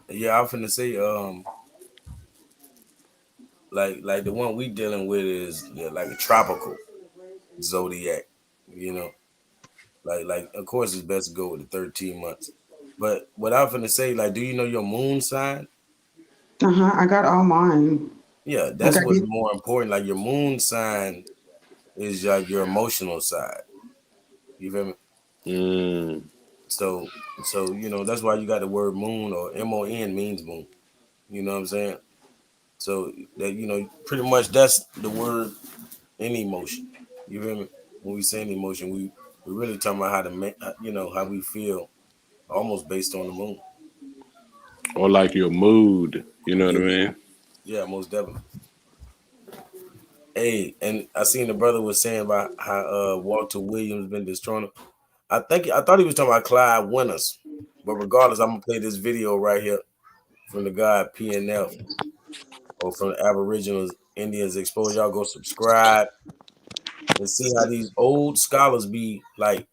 I'm finna say like the one we dealing with is like a tropical zodiac, you know. Like of course it's best to go with the 13 months. But what I'm finna say, like, do you know your moon sign? I got all mine. Yeah, Like that's I what's did. more important. Like your moon sign is like your emotional side. You feel me? Mm. So that's why you got the word moon, or MON means moon. You know what I'm saying? So that pretty much that's the word in emotion. You feel me? When we say in emotion, we really talking about how to make how we feel, almost based on the moon. Or like your mood. You know what I Yeah, mean? yeah, most definitely. Hey, and I seen the brother was saying about how Walter Williams been destroying him. I thought he was talking about Clyde Winters, but regardless, I'm gonna play this video right here from the guy PNF, or from Aboriginals Indians Exposed. Y'all go subscribe and see how these old scholars be like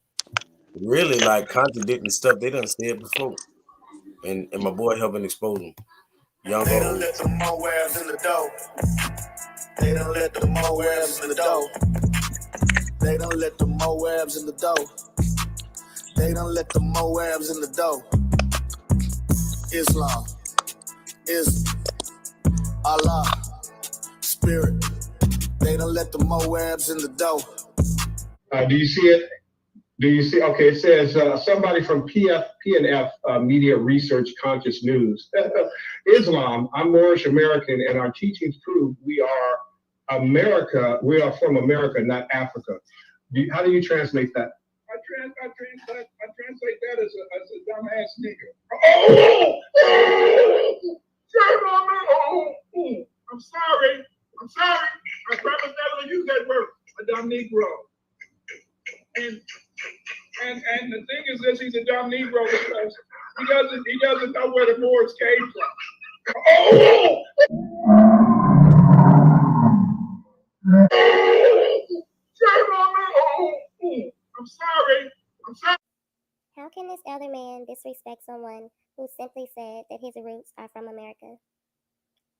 really like contradicting stuff they done said before. And my boy helping expose them. Young they don't let the Moabs in the dough. They don't let the Moabs in the dough. They don't let the Moabs in the dough. They don't let the Moabs in the dough. Islam, Allah, Spirit. They don't let the Moabs in the dough. Do you see it? Do you see? Okay, it says somebody from PNF Media Research Conscious News. Islam, I'm Moorish American, and our teachings prove we are America. We are from America, not Africa. How do you translate that? I translate that as a dumbass nigga. I'm sorry. I promise never to use that word. A dumb Negro. And the thing is this: he's a dumb Negro because he doesn't know where the Moors came from. I'm sorry. How can this elder man disrespect someone who simply said that his roots are from America?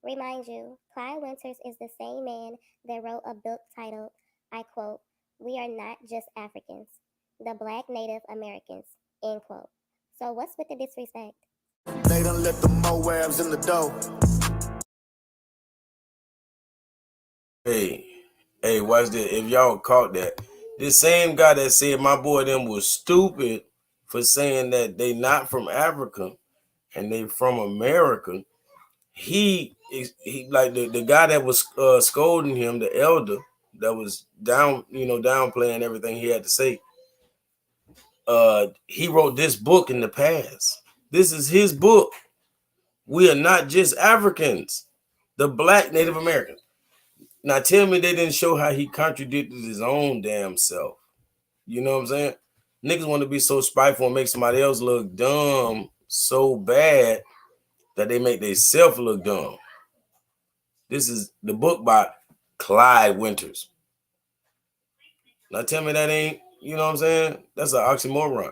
Remind you, Clyde Winters is the same man that wrote a book titled, I quote, "We are not just Africans, the Black Native Americans," end quote. So what's with the disrespect? They don't let the Moabs in the dough. Hey, watch this. If y'all caught that, this same guy that said my boy them was stupid for saying that they not from Africa and they from America. He like the guy that was scolding him, the elder that was downplaying everything he had to say. He wrote this book in the past. This is his book. We are not just Africans, the Black Native Americans. Now tell me they didn't show how he contradicted his own damn self. You know what I'm saying? Niggas want to be so spiteful and make somebody else look dumb so bad that they make themselves look dumb. This is the book by Clyde Winters. Now tell me that ain't, you know what I'm saying? That's an oxymoron.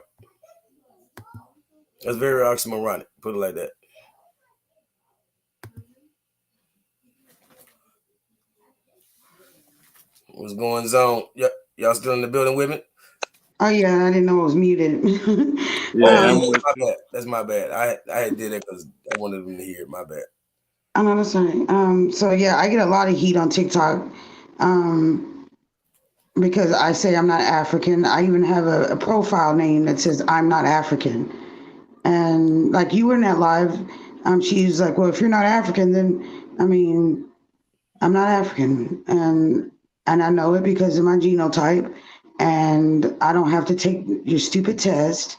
That's very oxymoronic. Put it like that. What's going on? Yep. Y'all still in the building with me? Oh yeah, I didn't know it was muted. Yeah, my bad. That's my bad. I did it because I wanted them to hear it. My bad. I know that's right. So yeah, I get a lot of heat on TikTok. Because I say I'm not African. I even have a profile name that says I'm not African. And like you were in that live, she's like, well, if you're not African, then I mean, I'm not African. And I know it because of my genotype. And I don't have to take your stupid test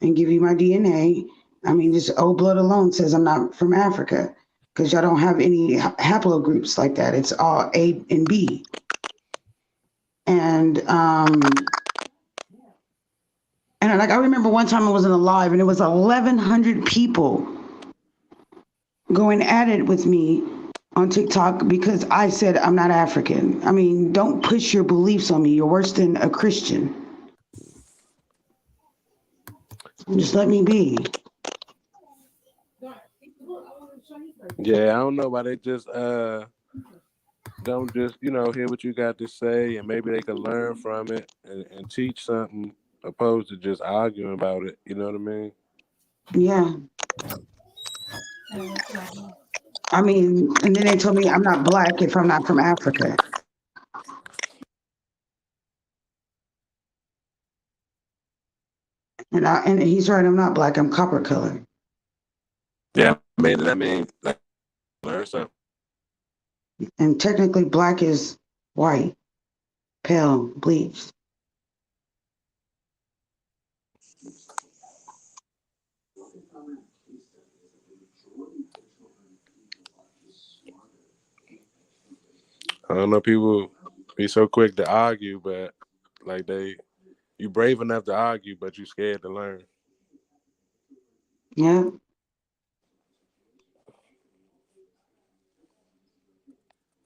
and give you my DNA. I mean, just O blood alone says I'm not from Africa because y'all don't have any haplogroups like that. It's all A and B. And like I remember one time I was in a live and it was 1,100 people going at it with me on TikTok because I said I'm not African. I mean, don't push your beliefs on me. You're worse than a Christian. Just let me be. Yeah, I don't know why they just don't just, hear what you got to say, and maybe they can learn from it and teach something opposed to just arguing about it. You know what I mean? Yeah. I mean, and then they told me I'm not black if I'm not from Africa. And he's right, I'm not black, I'm copper color. Yeah, I mean, like, learn something. And technically black is white, pale, bleached. I don't know, people be so quick to argue, but like you brave enough to argue, but you scared to learn. Yeah.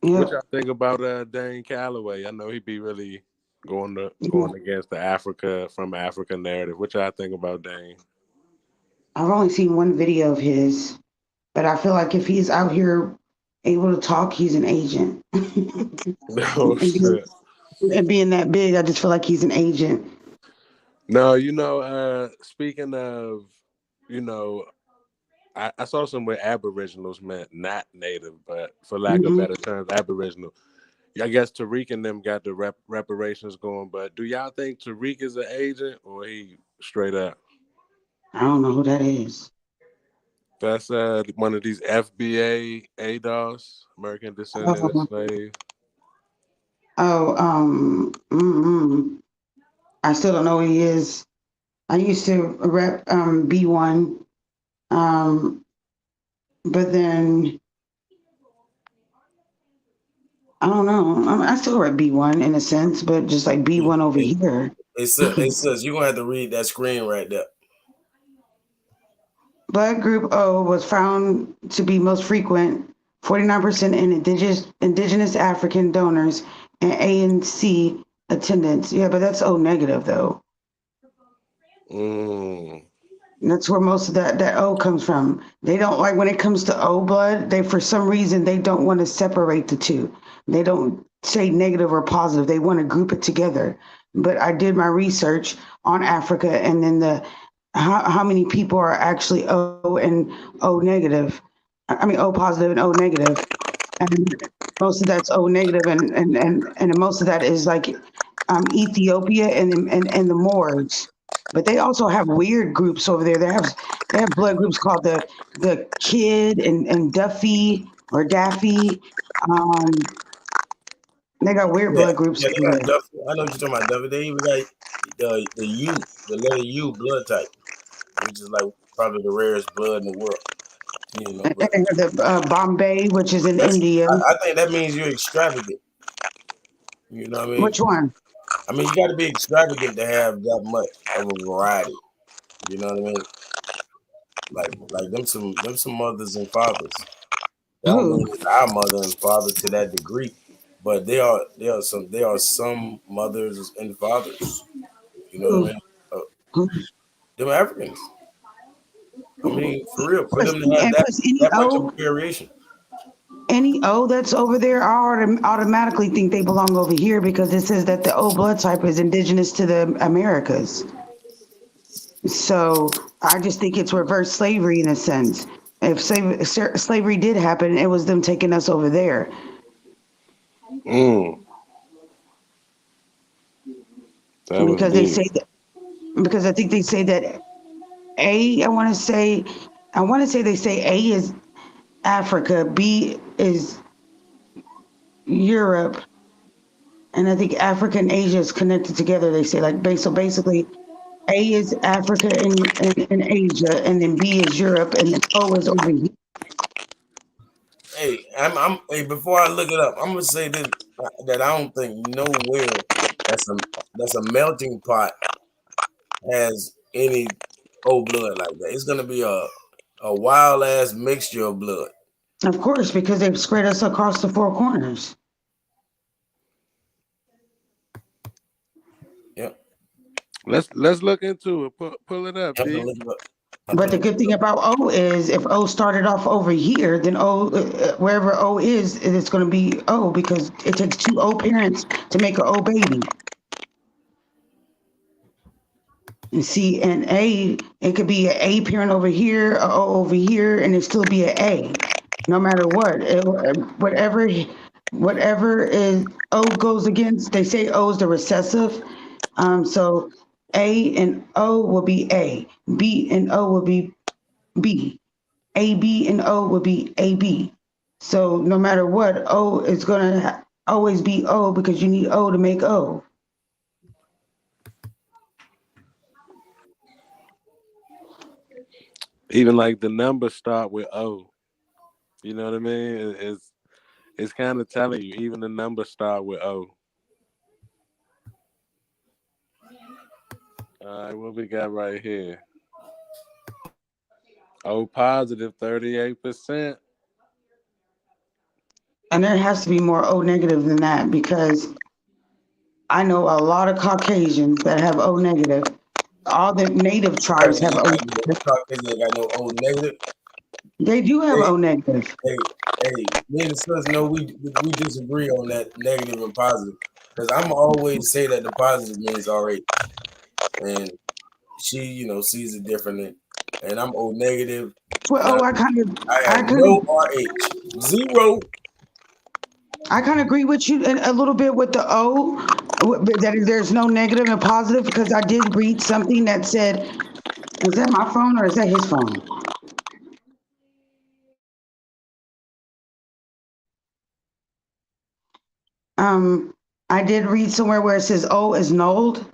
What y'all think about Dane Calloway? I know he be really going against the Africa narrative. What y'all think about Dane? I've only seen one video of his, but I feel like if he's out here able to talk, he's an agent. No shit. And being that big, I just feel like he's an agent. No, speaking of, I saw somewhere Aboriginals meant not native, but for lack of better terms, Aboriginal. I guess Tariq and them got the reparations going, but do y'all think Tariq is an agent or he straight up? I don't know who that is. That's one of these FBA ADOS, American Descendant of Slave. I still don't know who he is. I used to rep B1, but then I don't know. I still rep B1 in a sense, but just like B1 over here. It says you're gonna have to read that screen right there. Blood group O was found to be most frequent, 49% in indigenous African donors and ANC attendance. Yeah, but that's O negative though. That's where most of that O comes from. They don't like when it comes to O blood, for some reason they don't want to separate the two. They don't say negative or positive. They want to group it together. But I did my research on Africa and then how many people are actually O and O negative. I mean O positive and O negative. And most of that's O negative and most of that is like Ethiopia and the Moors. But they also have weird groups over there. They have blood groups called the Kid and Duffy or Daffy. They got weird blood groups. Yeah, they got Duffy. I know what you're talking about, Duffy. They even got the U, the letter U blood type, which is like probably the rarest blood in the world. And the Bombay, which is in India. I think that means you're extravagant. You know what I mean? Which one? I mean, you got to be extravagant to have that much of a variety. You know what I mean? Like them some mothers and fathers. I don't mean it's our mother and father to that degree, but there are some mothers and fathers. You know what I mean? Them Africans. I mean, for real, for them to have that much of a variation. Any O that's over there, I automatically think they belong over here because it says that the O blood type is indigenous to the Americas. So I just think it's reverse slavery in a sense. If slavery did happen, it was them taking us over there. Because they say that, because I think they say that I want to say they say A is Africa, B is Europe, and I think Africa and Asia is connected together. They say so basically A is Africa and Asia, and then B is Europe, and then O is over here. Hey, hey, before I look it up, I'm gonna say this, that I don't think nowhere that's a melting pot has any old blood like that. It's gonna be a wild ass mixture of blood. Of course, because they've spread us across the four corners. Yep. Let's look into it. Pull it up, D. But the good thing about O is if O started off over here, then O, wherever O is, it's going to be O because it takes two O parents to make an O baby. And see, and A, it could be an A parent over here, a O over here, and it still be an A, no matter what. Whatever is O goes against, they say O is the recessive. So A and O will be A. B and O will be B. A, B, and O will be AB. So no matter what, O is going to always be O because you need O to make O. Even like the numbers start with O. You know what I mean? It's kind of telling you, even the numbers start with O. All right, what we got right here? O positive, 38%. And there has to be more O negative than that because I know a lot of Caucasians that have O negative. All the native tribes have O negative. Caucasians got no O negative. They do have O negative. Hey, me and the sons know we disagree on that negative and positive. Because I'm always say that the positive means RH. And she, sees it differently. And I'm O negative. Well, I have no RH. Zero. I kind of agree with you a little bit with the O, that there's no negative and positive, because I did read something that said, is that my phone or is that his phone? I did read somewhere where it says O is nulled.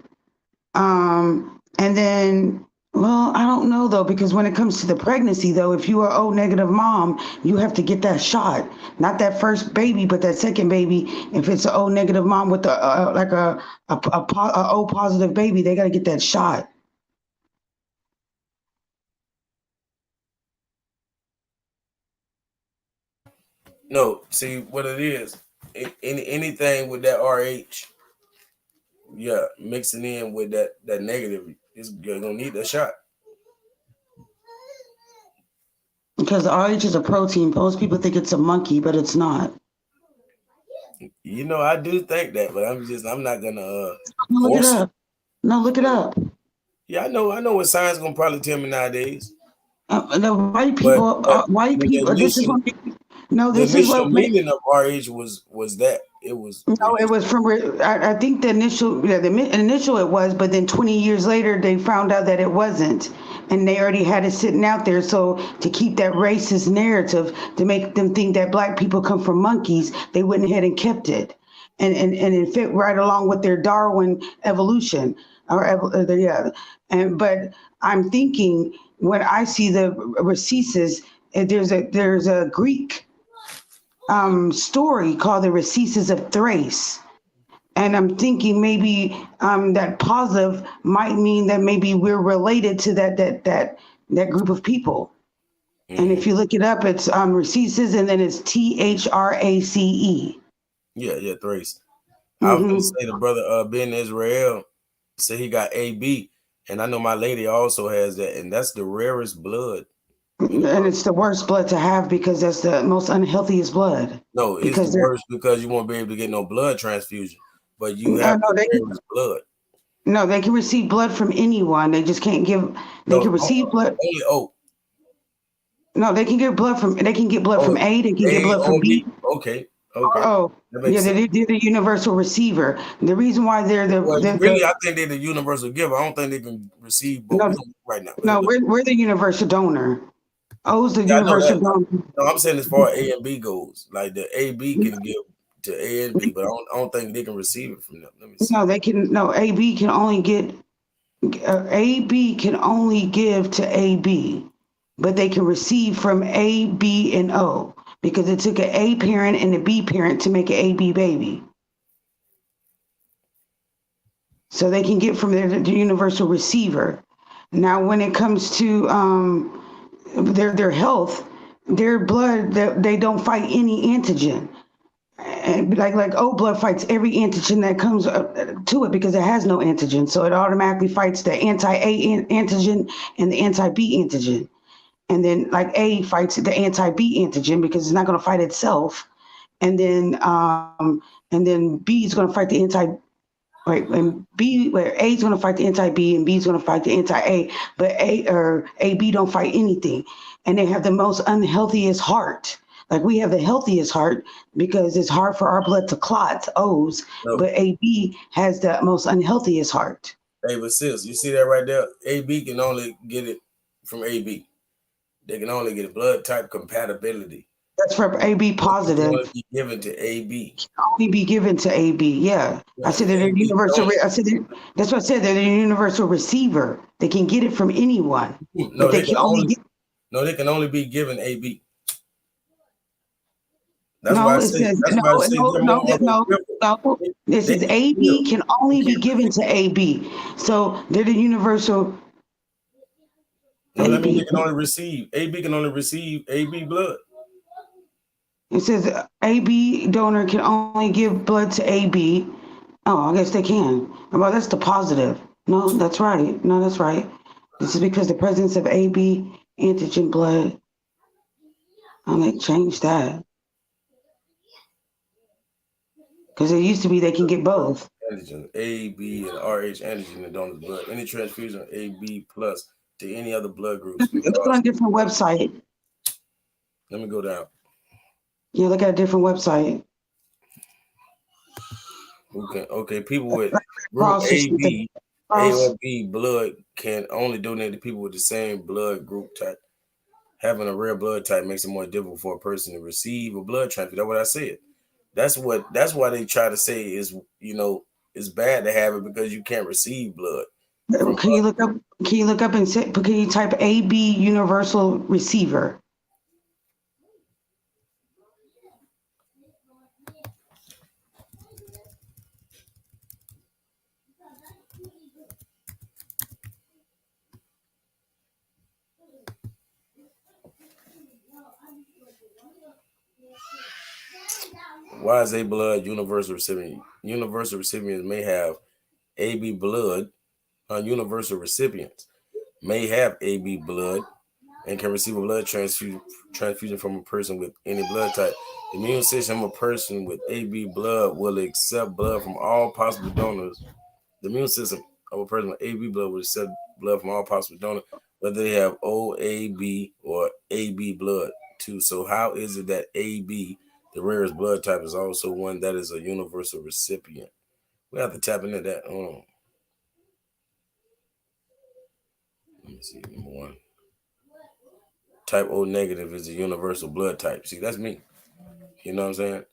And then, well, I don't know though, because when it comes to the pregnancy though, if you are O negative mom, you have to get that shot. Not that first baby, but that second baby. If it's an O negative mom with a O positive baby, they got to get that shot. No, see what it is. Anything with that RH, yeah, mixing in with that negative, you're gonna need that shot. Because RH is a protein. Most people think it's a monkey, but it's not. I do think that, but I'm not gonna look it up. No, look it up. Yeah, I know what science gonna probably tell me nowadays. The white people, this is what. No, this is what meaning of RH was that it was. No, it was from. I think the initial it was, but then 20 years later they found out that it wasn't, and they already had it sitting out there. So to keep that racist narrative, to make them think that black people come from monkeys, they went ahead and kept it, and it fit right along with their Darwin evolution, but I'm thinking when I see the Rhesus, there's a Greek story called the Rhesus of Thrace, and I'm thinking maybe that positive might mean that maybe we're related to that group of people. And if you look it up, it's Racesis, and then it's THRACE. Yeah, Thrace. I was gonna say the brother Ben Israel said he got AB, and I know my lady also has that, and that's the rarest blood. And it's the worst blood to have because that's the most unhealthiest blood. No, it's the worst because you won't be able to get no blood transfusion, but you have the rarest blood. No, they can receive blood from anyone. They just can't give. They can receive blood. Only O. No, they can get blood from. They can get blood from A. They can get blood from B. Okay. Oh, yeah, they're the universal receiver. The reason why they're the I think they're the universal giver. I don't think they can receive both right now. No, we're the universal donor. O's the universal donor. No, I'm saying as far as A and B goes, like the AB can give to A and B, but I don't think they can receive it from them. Let me see. No, they can. No, AB can only get. AB can only give to AB, but they can receive from A, B, and O because it took an A parent and a B parent to make an AB baby. So they can get from the universal receiver. Now, when it comes to their health, their blood, they don't fight any antigen. And like O blood fights every antigen that comes to it because it has no antigen. So it automatically fights the anti-A antigen and the anti-B antigen. And then like A fights the anti-B antigen because it's not going to fight itself. And then B is going to fight the and B, where A is going to fight the anti-B and B is going to fight the anti-A, but AB don't fight anything. And they have the most unhealthiest heart. Like we have the healthiest heart because it's hard for our blood to clot, O's, but AB has the most unhealthiest heart. Hey, but sis, you see that right there? AB can only get it from AB. They can only get blood type compatibility. That's for AB positive. Only be given to AB. Only be given to AB. Yeah. I said they're universal. That's what I said. They're the universal receiver. They can get it from anyone. No, they can only. No, they can only be given AB. That's why I say. No. This is AB can only be given to AB. So they're the universal. No, that means they can only receive. AB can only receive AB blood. It says AB donor can only give blood to AB. Oh, I guess they can. Well, that's the positive. No, that's right. No, that's right. This is because the presence of AB antigen blood. They changed that. Because it used to be they can get both. Antigen, AB and RH antigen in donor's blood. Any transfusion of AB plus to any other blood groups. Look on a different website. Let me go down. Yeah, look at a different website. Okay. People with group AB, A or B blood can only donate to people with the same blood group type. Having a rare blood type makes it more difficult for a person to receive a blood transfusion. That's what I said. That's why they try to say is, it's bad to have it because you can't receive blood. Can you look up and say, can you type AB universal receiver? Why is A blood universal recipient? Universal recipients may have AB blood. Universal recipients may have AB blood and can receive a blood transfusion from a person with any blood type. The immune system of a person with AB blood will accept blood from all possible donors. The immune system of a person with AB blood will accept blood from all possible donors, whether they have OAB or AB blood too. So how is it that AB, the rarest blood type, is also one that is a universal recipient? We have to tap into that. Hold on. Let me see. Number one. Type O negative is a universal blood type. See, that's me. You know what I'm saying?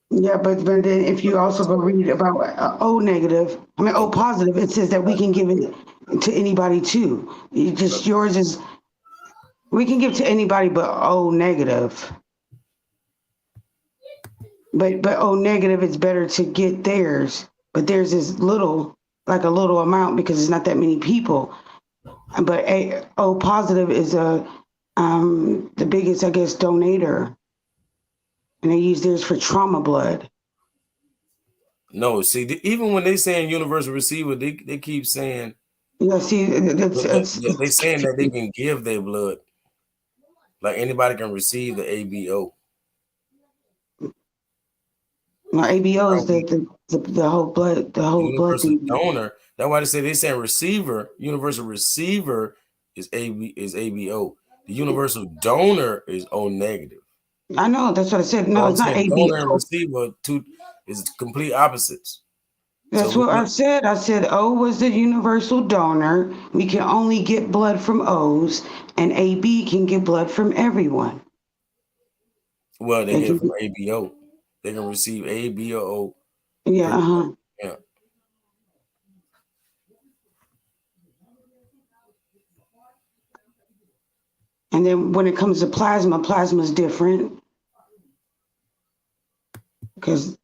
Yeah, but then if you also go read about O negative, O positive, it says that we can give it to anybody too. Yours is, we can give to anybody but O negative. But O negative, it's better to get theirs. But theirs is like a little amount because it's not that many people. But O positive is the biggest, I guess, donator, and they use theirs for trauma blood. No, see, even when they saying universal receiver, they keep saying. Yeah, see, They saying that they can give their blood, like anybody can receive the ABO. No, ABO is the whole blood, blood thing. Donor. That's why they saying receiver. Universal receiver is ABO. The universal donor is O negative. I know, that's what I said. No, it's not ABO. Donor and receiver is complete opposites. That's what I said. I said O was the universal donor. We can only get blood from O's, and AB can get blood from everyone. Well, they get from ABO. They can receive ABO. Yeah, Yeah. And then when it comes to plasma is different. Because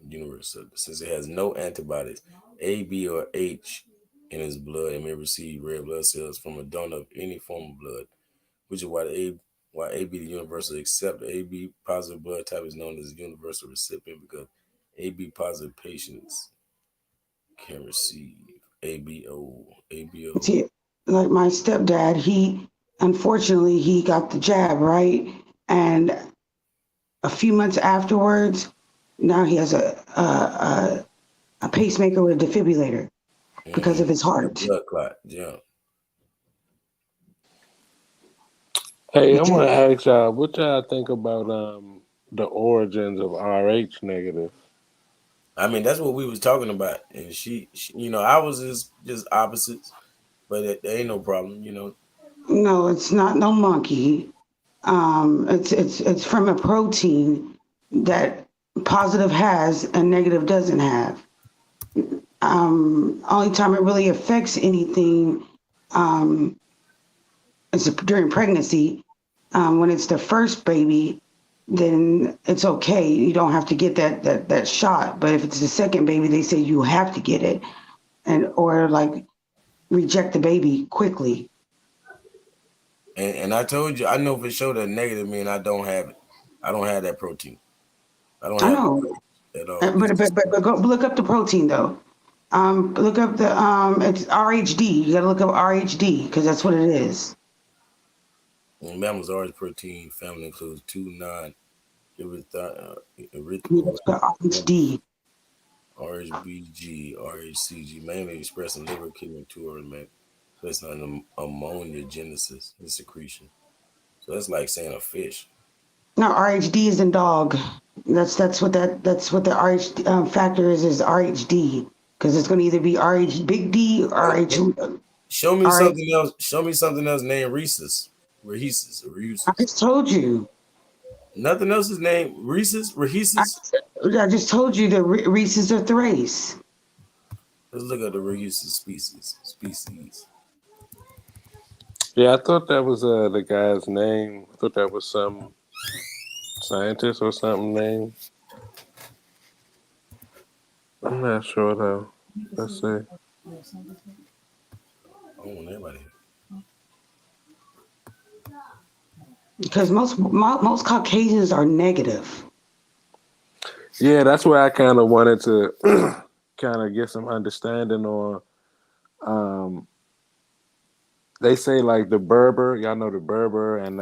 universal, since it has no antibodies, A, B, or H in its blood, it may receive red blood cells from a donor of any form of blood, which is why AB the universal, except the AB positive blood type is known as universal recipient, because AB positive patients can receive ABO. See, like my stepdad, unfortunately he got the jab, right? And a few months afterwards, now he has a pacemaker with a defibrillator because of his heart. Blood clot, yeah. Hey, I'm gonna ask y'all, what y'all think about the origins of Rh negative? I mean, that's what we was talking about, and she I was just opposites, but there ain't no problem, No, it's not no monkey. It's from a protein that positive has and negative doesn't have. Only time it really affects anything is during pregnancy. When it's the first baby, then it's okay. You don't have to get that shot. But if it's the second baby, they say you have to get it, or like reject the baby quickly. And I told you, I know for sure that negative mean I don't have it. I don't have that protein. I know. At all. But go look up the protein though. Look up the it's RHD. You gotta look up RHD because that's what it is. Mammals' RH protein family includes 2 RHD. RHBG, RHCG, mainly expressed in liver, kidney, and two organ, based on ammonia genesis and secretion. So that's like saying a fish. No, RHD is in dog. That's what the RH factor is RHD, because it's going to either be RH big D or RH. Show me something else. Show me something else named Rhesus. Rhesus. I just told you. Nothing else is named Rhesus. I just told you that Rhesus are thrace. Let's look at the Rhesus species. Yeah, I thought that was the guy's name. I thought that was some scientist or something name. I'm not sure though. Let's see. I don't want everybody. Because most Caucasians are negative. Yeah, that's where I kind of wanted to kind of get some understanding on. They say like the Berber, y'all know the Berber and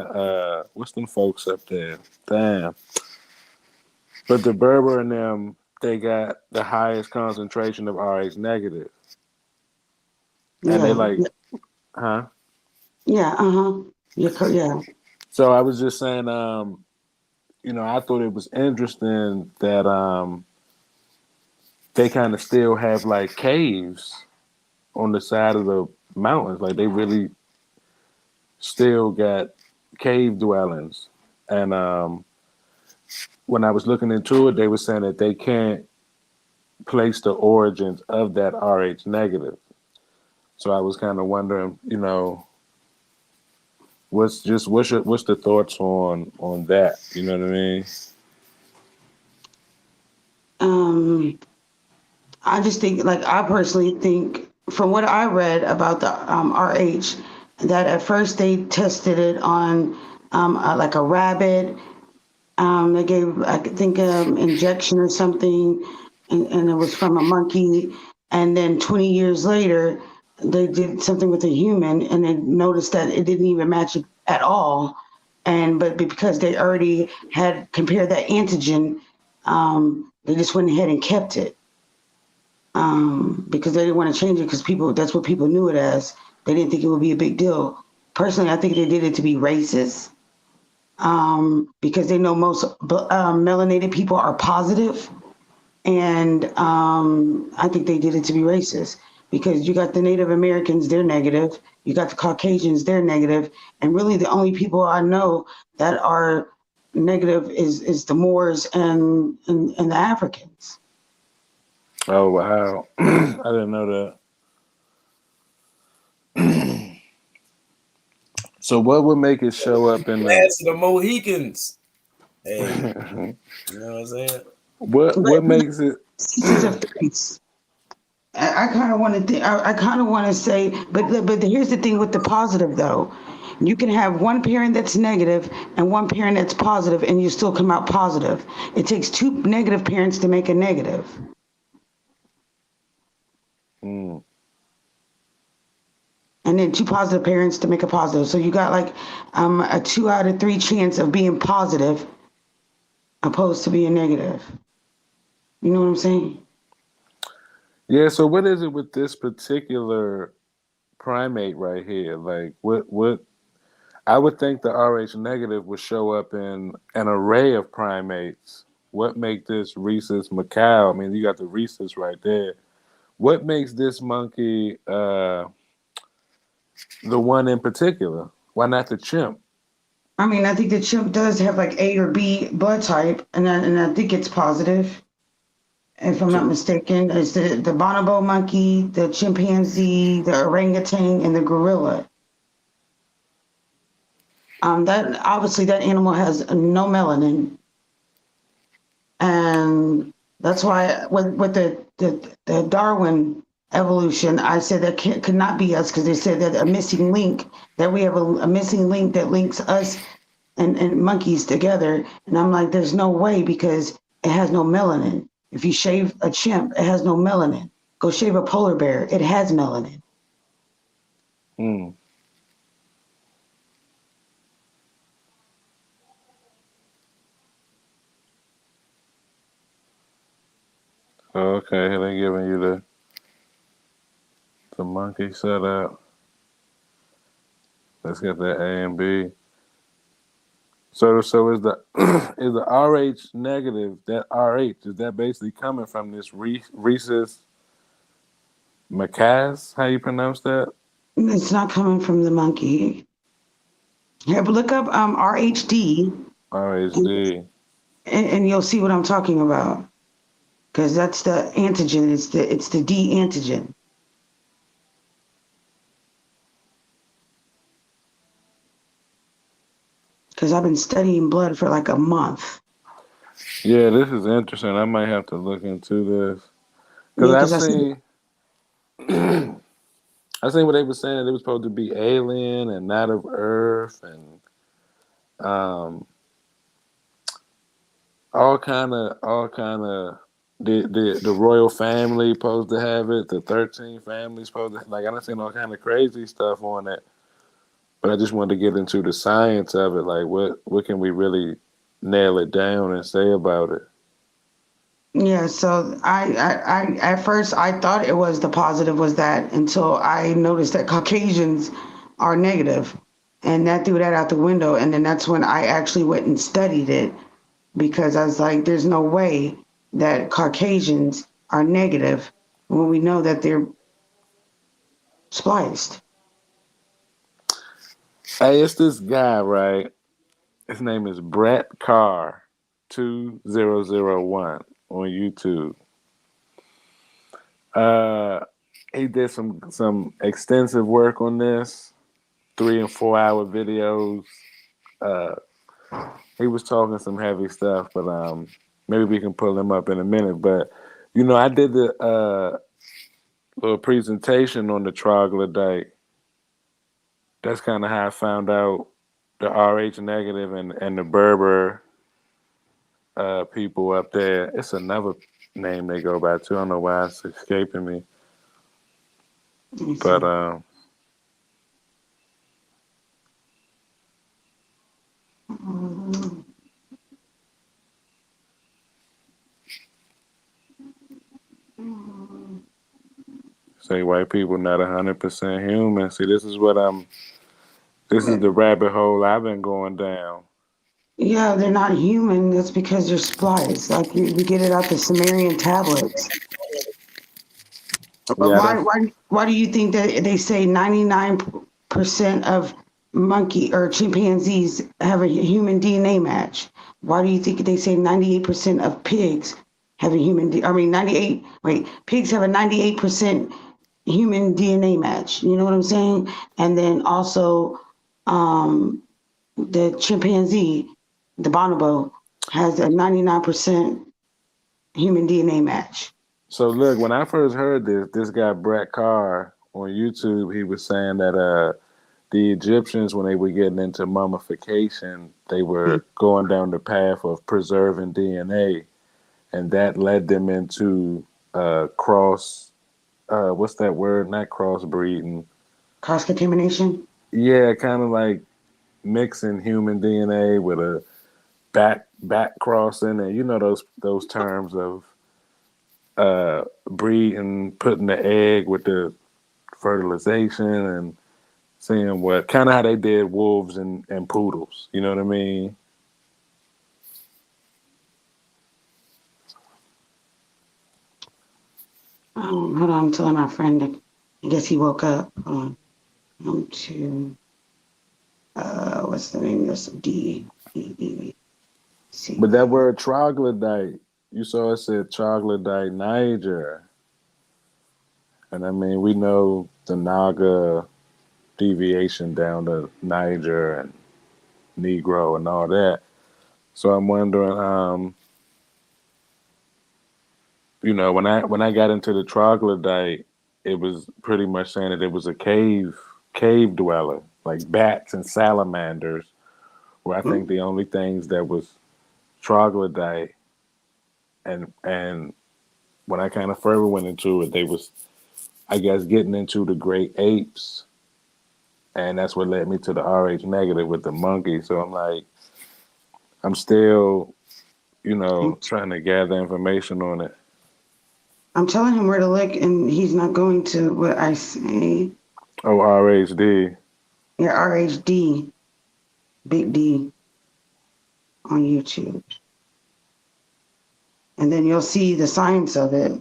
what's them folks up there? Damn. But the Berber and them, they got the highest concentration of Rh negative. And they like, huh? Yeah, yeah. So I was just saying, I thought it was interesting that they kind of still have like caves on the side of the mountains. Like they really still got cave dwellings. And when I was looking into it, they were saying that they can't place the origins of that Rh negative. So I was kind of wondering, what's the thoughts on that? You know what I mean? I just think, like, I personally think from what I read about the RH, that at first they tested it on like a rabbit. They gave, I think, injection or something, and it was from a monkey. And then 20 years later, they did something with a human, and they noticed that it didn't even match it at all. But because they already had compared that antigen, they just went ahead and kept it. Because they didn't want to change it because that's what people knew it as. They didn't think it would be a big deal. Personally, I think they did it to be racist, because they know most melanated people are positive. And I think they did it to be racist, because you got the Native Americans, they're negative. You got the Caucasians, they're negative. And really the only people I know that are negative is the Moors and the Africans. Oh, wow. I didn't know that. So what would make it show up in Last of the Mohicans. Hey, you know what I'm saying? What makes it? I kind of want to think. I kind of want to say, but here's the thing with the positive though. You can have one parent that's negative and one parent that's positive, and you still come out positive. It takes two negative parents to make a negative. Mm. And then two positive parents to make a positive. So you got like a 2 out of 3 chance of being positive opposed to being negative. You know what I'm saying? Yeah, so what is it with this particular primate right here? Like what I would think the Rh negative would show up in an array of primates. What makes this rhesus macaque? I mean, you got the rhesus right there. What makes this monkey the one in particular? Why not the chimp? I mean, I think the chimp does have like A or B blood type, and I think it's positive. If I'm not mistaken, it's the bonobo monkey, the chimpanzee, the orangutan, and the gorilla. That obviously that animal has no melanin, and that's why with the Darwin evolution, I said that could not be us, because they said that a missing link, that we have a missing link that links us and monkeys together, and I'm like, there's no way, because it has no melanin. If you shave a chimp, it has no melanin. Go shave a polar bear, it has melanin. Mm. Okay, they're giving you the monkey setup. Let's get that A and B. So is the is the Rh negative, that Rh, is that basically coming from this rhesus macaque? How you pronounce that? It's not coming from the monkey. Here, but look up RHD. RHD. And you'll see what I'm talking about. Because that's the antigen, it's the D antigen. Because I've been studying blood for like a month. Yeah, this is interesting. I might have to look into this. Because I seen what they were saying. They were supposed to be alien and not of Earth, and all kind of the royal family supposed to have it. The 13 family supposed to, like, I done seen all kind of crazy stuff on it. But I just wanted to get into the science of it. Like, what can we really nail it down and say about it? Yeah, so I at first I thought it was the positive was that, until I noticed that Caucasians are negative, and that threw that out the window. And then that's when I actually went and studied it, because I was like, there's no way that Caucasians are negative when we know that they're spliced. Hey, it's this guy, right? His name is Brett Carr 2001 on YouTube. He did some extensive work on this, 3 and 4 hour videos. He was talking some heavy stuff, but maybe we can pull him up in a minute. But I did the little presentation on the troglodyte. That's kind of how I found out the Rh negative and the Berber people up there. It's another name they go by too. I don't know why it's escaping me. But say white people not 100% human. See, this is the rabbit hole I've been going down. Yeah, they're not human. That's because they're spliced. Like we get it out the Sumerian tablets. But Yeah, why do you think that they say 99% of monkey or chimpanzees have a human DNA match? Why do you think they say 98% of pigs have a pigs have a 98% human DNA match? You know what I'm saying? And then also the chimpanzee, the bonobo, has a 99% human DNA match. So look, when I first heard this guy Brett Carr on YouTube, he was saying that the Egyptians, when they were getting into mummification, they were going down the path of preserving DNA, and that led them into what's that word? Not crossbreeding. Cross-contamination? Yeah, kind of like mixing human DNA with a back crossing, and you know those terms of breeding, putting the egg with the fertilization and seeing what kind of how they did wolves and poodles. You know what I mean? Hold on, I'm telling my friend. I guess he woke up. Hold on. What's the name of this? D. C. But that word troglodyte, you saw it said troglodyte Niger. And I mean, we know the Naga deviation down to Niger and Negro and all that. So I'm wondering, when I got into the troglodyte, it was pretty much saying that it was a cave dweller, like bats and salamanders, where I think the only things that was troglodyte, and when I kind of further went into it, they was, I guess, getting into the great apes, and that's what led me to the Rh negative with the monkey. So I'm like, I'm still, trying to gather information on it. I'm telling him where to look, and he's not going to what I say. Oh, RHD. Yeah, RHD, Big D, on YouTube. And then you'll see the science of it.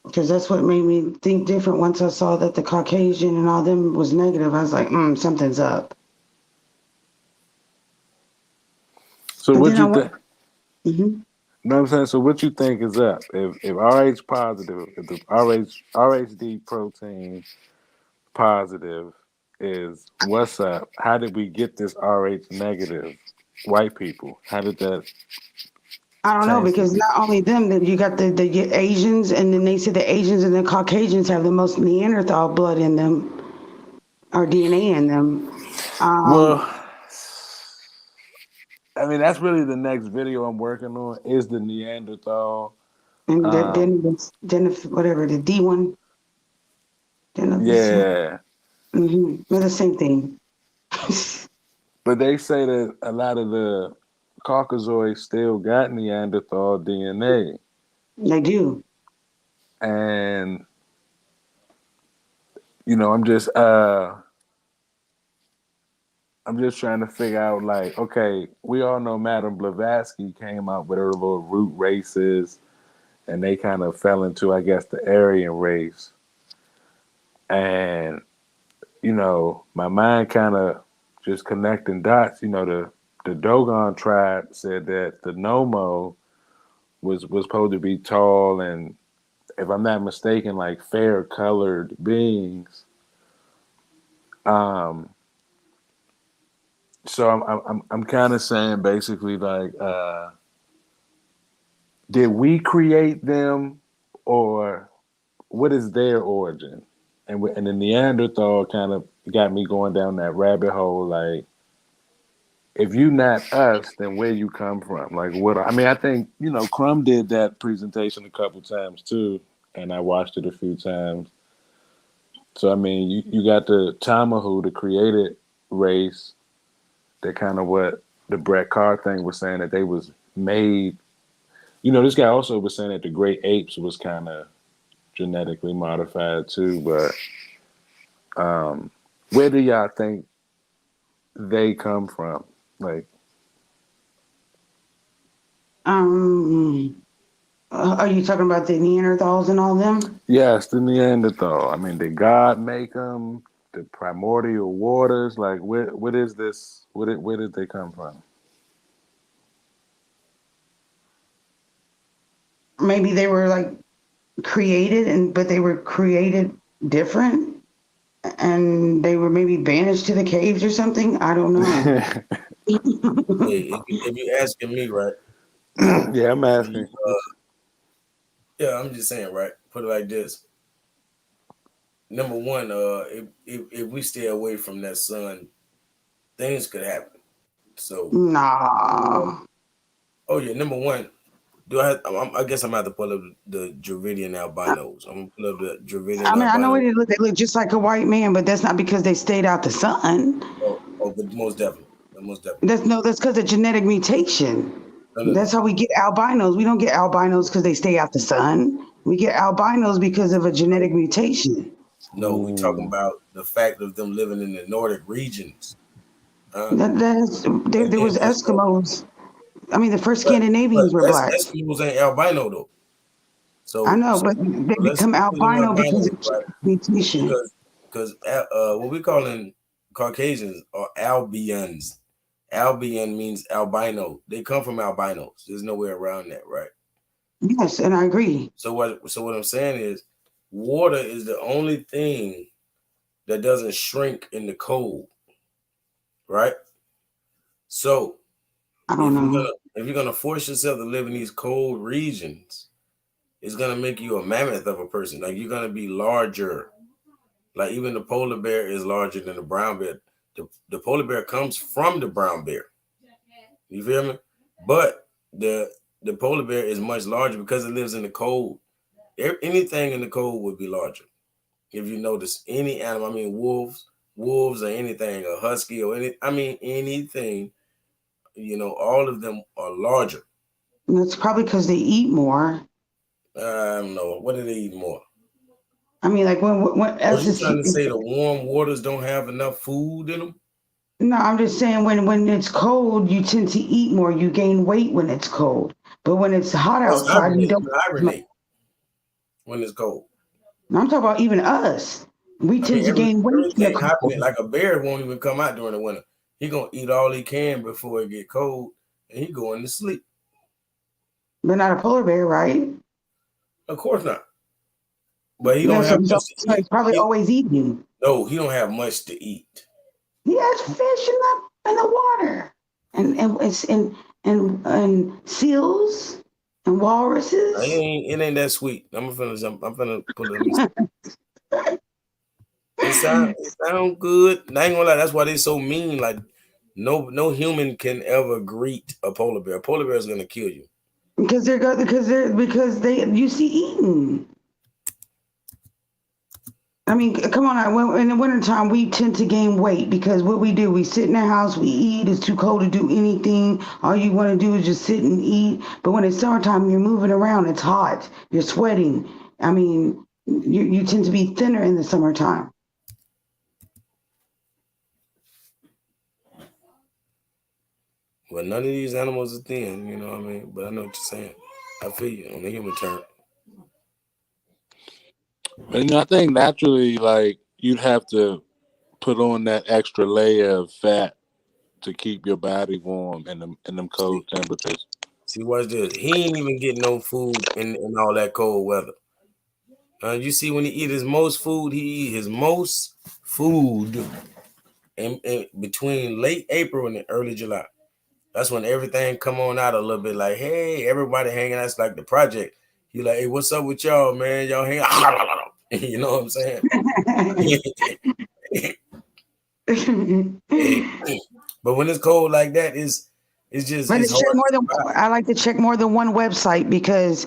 Because that's what made me think different. Once I saw that the Caucasian and all them was negative, I was like, something's up. So what you think? Mm-hmm. You know what I'm saying? So what you think is up? If Rh positive, if the RHD protein positive is what's up? How did we get this Rh negative? White people. How did that? I don't know, because not only them, that you got the Asians, and then they said the Asians and the Caucasians have the most Neanderthal blood in them, or DNA in them. Well, I mean, that's really the next video I'm working on is the Neanderthal. And then whatever, the D one. Yeah. Mm-hmm. They're the same thing. But they say that a lot of the Caucasoids still got Neanderthal DNA. They do. And, I'm just trying to figure out, like, okay, we all know Madame Blavatsky came out with her little root races, and they kind of fell into, I guess, the Aryan race. And, my mind kind of just connecting dots. The Dogon tribe said that the Nomo was supposed to be tall and, if I'm not mistaken, like fair-colored beings. So I'm kind of saying basically like, did we create them, or what is their origin? And the Neanderthal kind of got me going down that rabbit hole. Like, if you not us, then where you come from? Like, what? I mean, I think Crumb did that presentation a couple times too, and I watched it a few times. So I mean, you got the Tamahu, the created race. That kind of what the Brett Carr thing was saying, that they was made. This guy also was saying that the great apes was kind of genetically modified too. But where do y'all think they come from? Like, Are you talking about the Neanderthals and all them? yes, the Neanderthal. I mean, did God make them? The primordial waters? Like, what is this? Where did they come from? Maybe they were like created, but they were created different, and they were maybe banished to the caves or something. I don't know. If you're asking me, right? Yeah, I'm asking. Yeah, I'm just saying, right? Put it like this. Number one, if we stay away from that sun, things could happen. So nah. Oh yeah, number one. I guess I'm gonna have to pull up the Dravidian albinos. I'm gonna pull up the Dravidian. I mean, I know they look just like a white man, but that's not because they stayed out the sun. But most definitely. That's because of genetic mutation. That's how we get albinos. We don't get albinos because they stay out the sun. We get albinos because of a genetic mutation. No, we're talking about the fact of them living in the Nordic regions. There was Eskimos. I mean, the first Scandinavians were black. Eskimos ain't albino though. So I know, but they become albino because of mutation. Because what we calling Caucasians are albions. Albion means albino. They come from albinos. There's no way around that, right? Yes, and I agree. So what I'm saying is, water is the only thing that doesn't shrink in the cold, right? So I don't know. If you're gonna force yourself to live in these cold regions, it's gonna make you a mammoth of a person. Like, you're gonna be larger. Like, even the polar bear is larger than the brown bear. The polar bear comes from the brown bear. You feel me? But the polar bear is much larger because it lives in the cold. Anything in the cold would be larger. If you notice, any animal, I mean wolves or anything, a husky or anything, all of them are larger. And it's probably because they eat more. I don't know. What do they eat more? I mean, like when are you trying to say the warm waters don't have enough food in them? No, I'm just saying when it's cold, you tend to eat more. You gain weight when it's cold, but when it's hot outside, you don't hibernate. When it's cold. I'm talking about even us. We tend to gain weight. Like a bear won't even come out during the winter. He gonna eat all he can before it get cold, and he going to sleep. But not a polar bear, right? Of course not. But he don't have much to eat. He's probably always eating. No, he don't have much to eat. He has fish in the water, and seals and walruses. It ain't that sweet. I'm finna put it. It sound good. I ain't gonna lie. That's why they so mean. Like, no human can ever greet a polar bear. A polar bear is gonna kill you. Because they you see eating. I mean, come on. In the wintertime, we tend to gain weight because what we do, we sit in the house, we eat. It's too cold to do anything. All you want to do is just sit and eat. But when it's summertime, you're moving around. It's hot. You're sweating. I mean, you tend to be thinner in the summertime. Well, none of these animals are thin, you know what I mean? But I know what you're saying. I feel you on the human term. And I think naturally, like, you'd have to put on that extra layer of fat to keep your body warm in them cold temperatures. See, watch this. He ain't even getting no food in all that cold weather. You see, when he eat his most food, he eat his most food in between late April and early July. That's when everything come on out a little bit. Like, hey, everybody hanging out. It's like the project. You like, hey, what's up with y'all, man? Y'all hang out. You know what I'm saying? But when it's cold like that, it's just. But it's check hard more to than survive. I like to check more than one website because.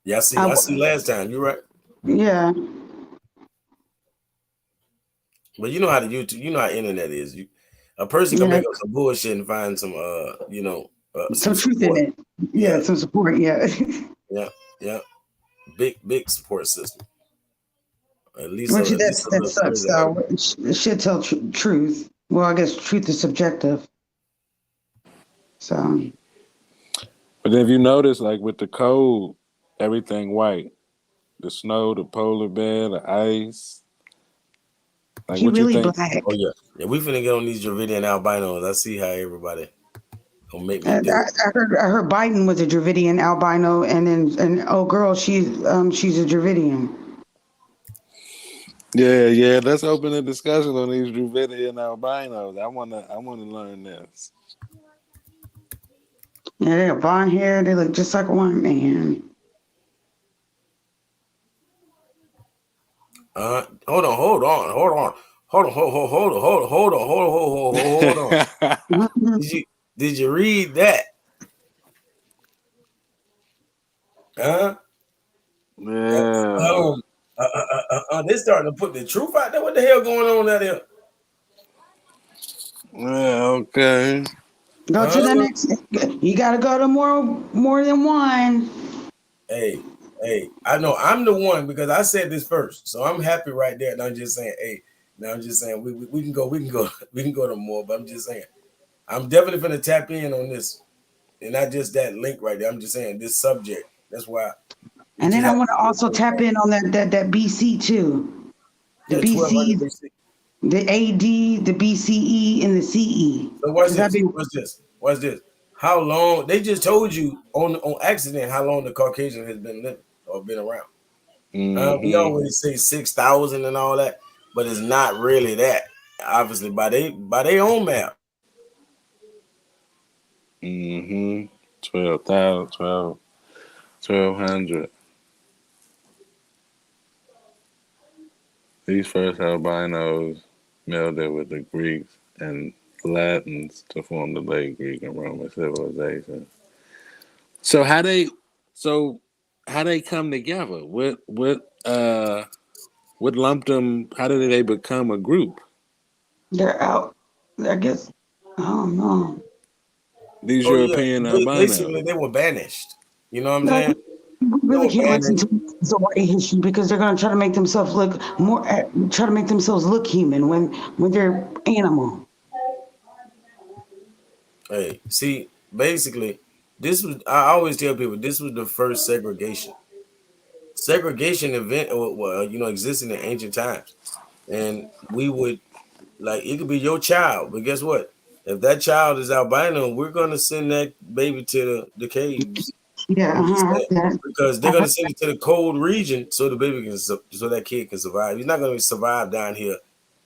Yeah, I see. Last time, you're right. Yeah. But you know how the YouTube, you know how internet is. A person can make up some bullshit and find some, some truth in it. Yeah, some support. Yeah. Yeah. Big support system. At least that sucks though. It should tell truth. Well, I guess truth is subjective. So. But if you notice, like with the cold, everything white. The snow, the polar bear, the ice. Like, he what really you think? black. Oh yeah, we finna get on these Dravidian albinos. I see how everybody gonna make me do it. I heard Biden was a Dravidian albino, and oh girl, she's a Dravidian. Yeah. Let's open a discussion on these Dravidian albinos. I wanna learn this. Yeah, they have blonde hair. They look just like a white man. Hold on. Did you read that? Huh? Yeah. They're starting to put the truth out there. What the hell going on out there? Yeah, okay. Go to the next. You got to go to more than one. Hey, I know I'm the one because I said this first, so I'm happy right there. And I'm just saying, we can go to more, but I'm just saying, I'm definitely gonna tap in on this, and not just that link right there. I'm just saying this subject. That's why. And then I want to also tap in on that BC too. The BC, the AD, the BCE, and the CE. So what's this? How long? They just told you on accident how long the Caucasian has been living or been around. Mm-hmm. We always say 6,000 and all that, but it's not really that. Obviously, by their own map. 1,200. These first albinos melded with the Greeks and Latins to form the late Greek and Roman civilization. So how they come together? What lumped them? How did they become a group? They're out. I guess. I don't know. These European albinos. Basically, they were banished. You know what I'm saying? We really can't listen to the white history because they're going to try to make themselves look more. Try to make themselves look human when they're animal. Hey, see, basically, I always tell people this was the first segregation. Segregation event, existed in ancient times, and we would it could be your child, but guess what? If that child is albino, we're gonna send that baby to the caves. Yeah, because they're gonna send it to the cold region so the baby can, so that kid can survive. He's not gonna survive down here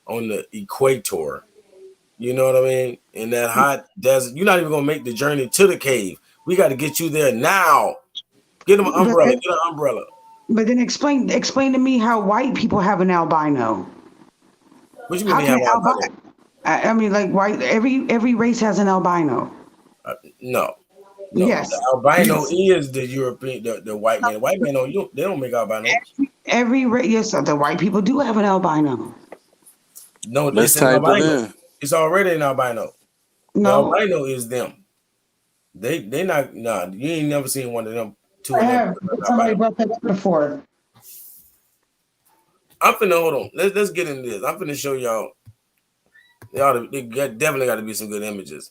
on the equator. You know what I mean? In that hot desert, you're not even gonna make the journey to the cave. We got to get you there now. Get them an umbrella. Get an umbrella. But then explain to me how white people have an albino. What you mean they have an albino? I mean, like white. Every race has an albino. No. Yes. The albino is the European, the white man. White men they don't make albinos. Every race, yes, the white people do have an albino. No, let's type albino. It's already an albino. No, the albino is them. They not. Nah, you ain't never seen one of them. Two of them. Somebody brought that up before. I'm finna hold on. Let's get into this. I'm finna show y'all. They definitely got to be some good images.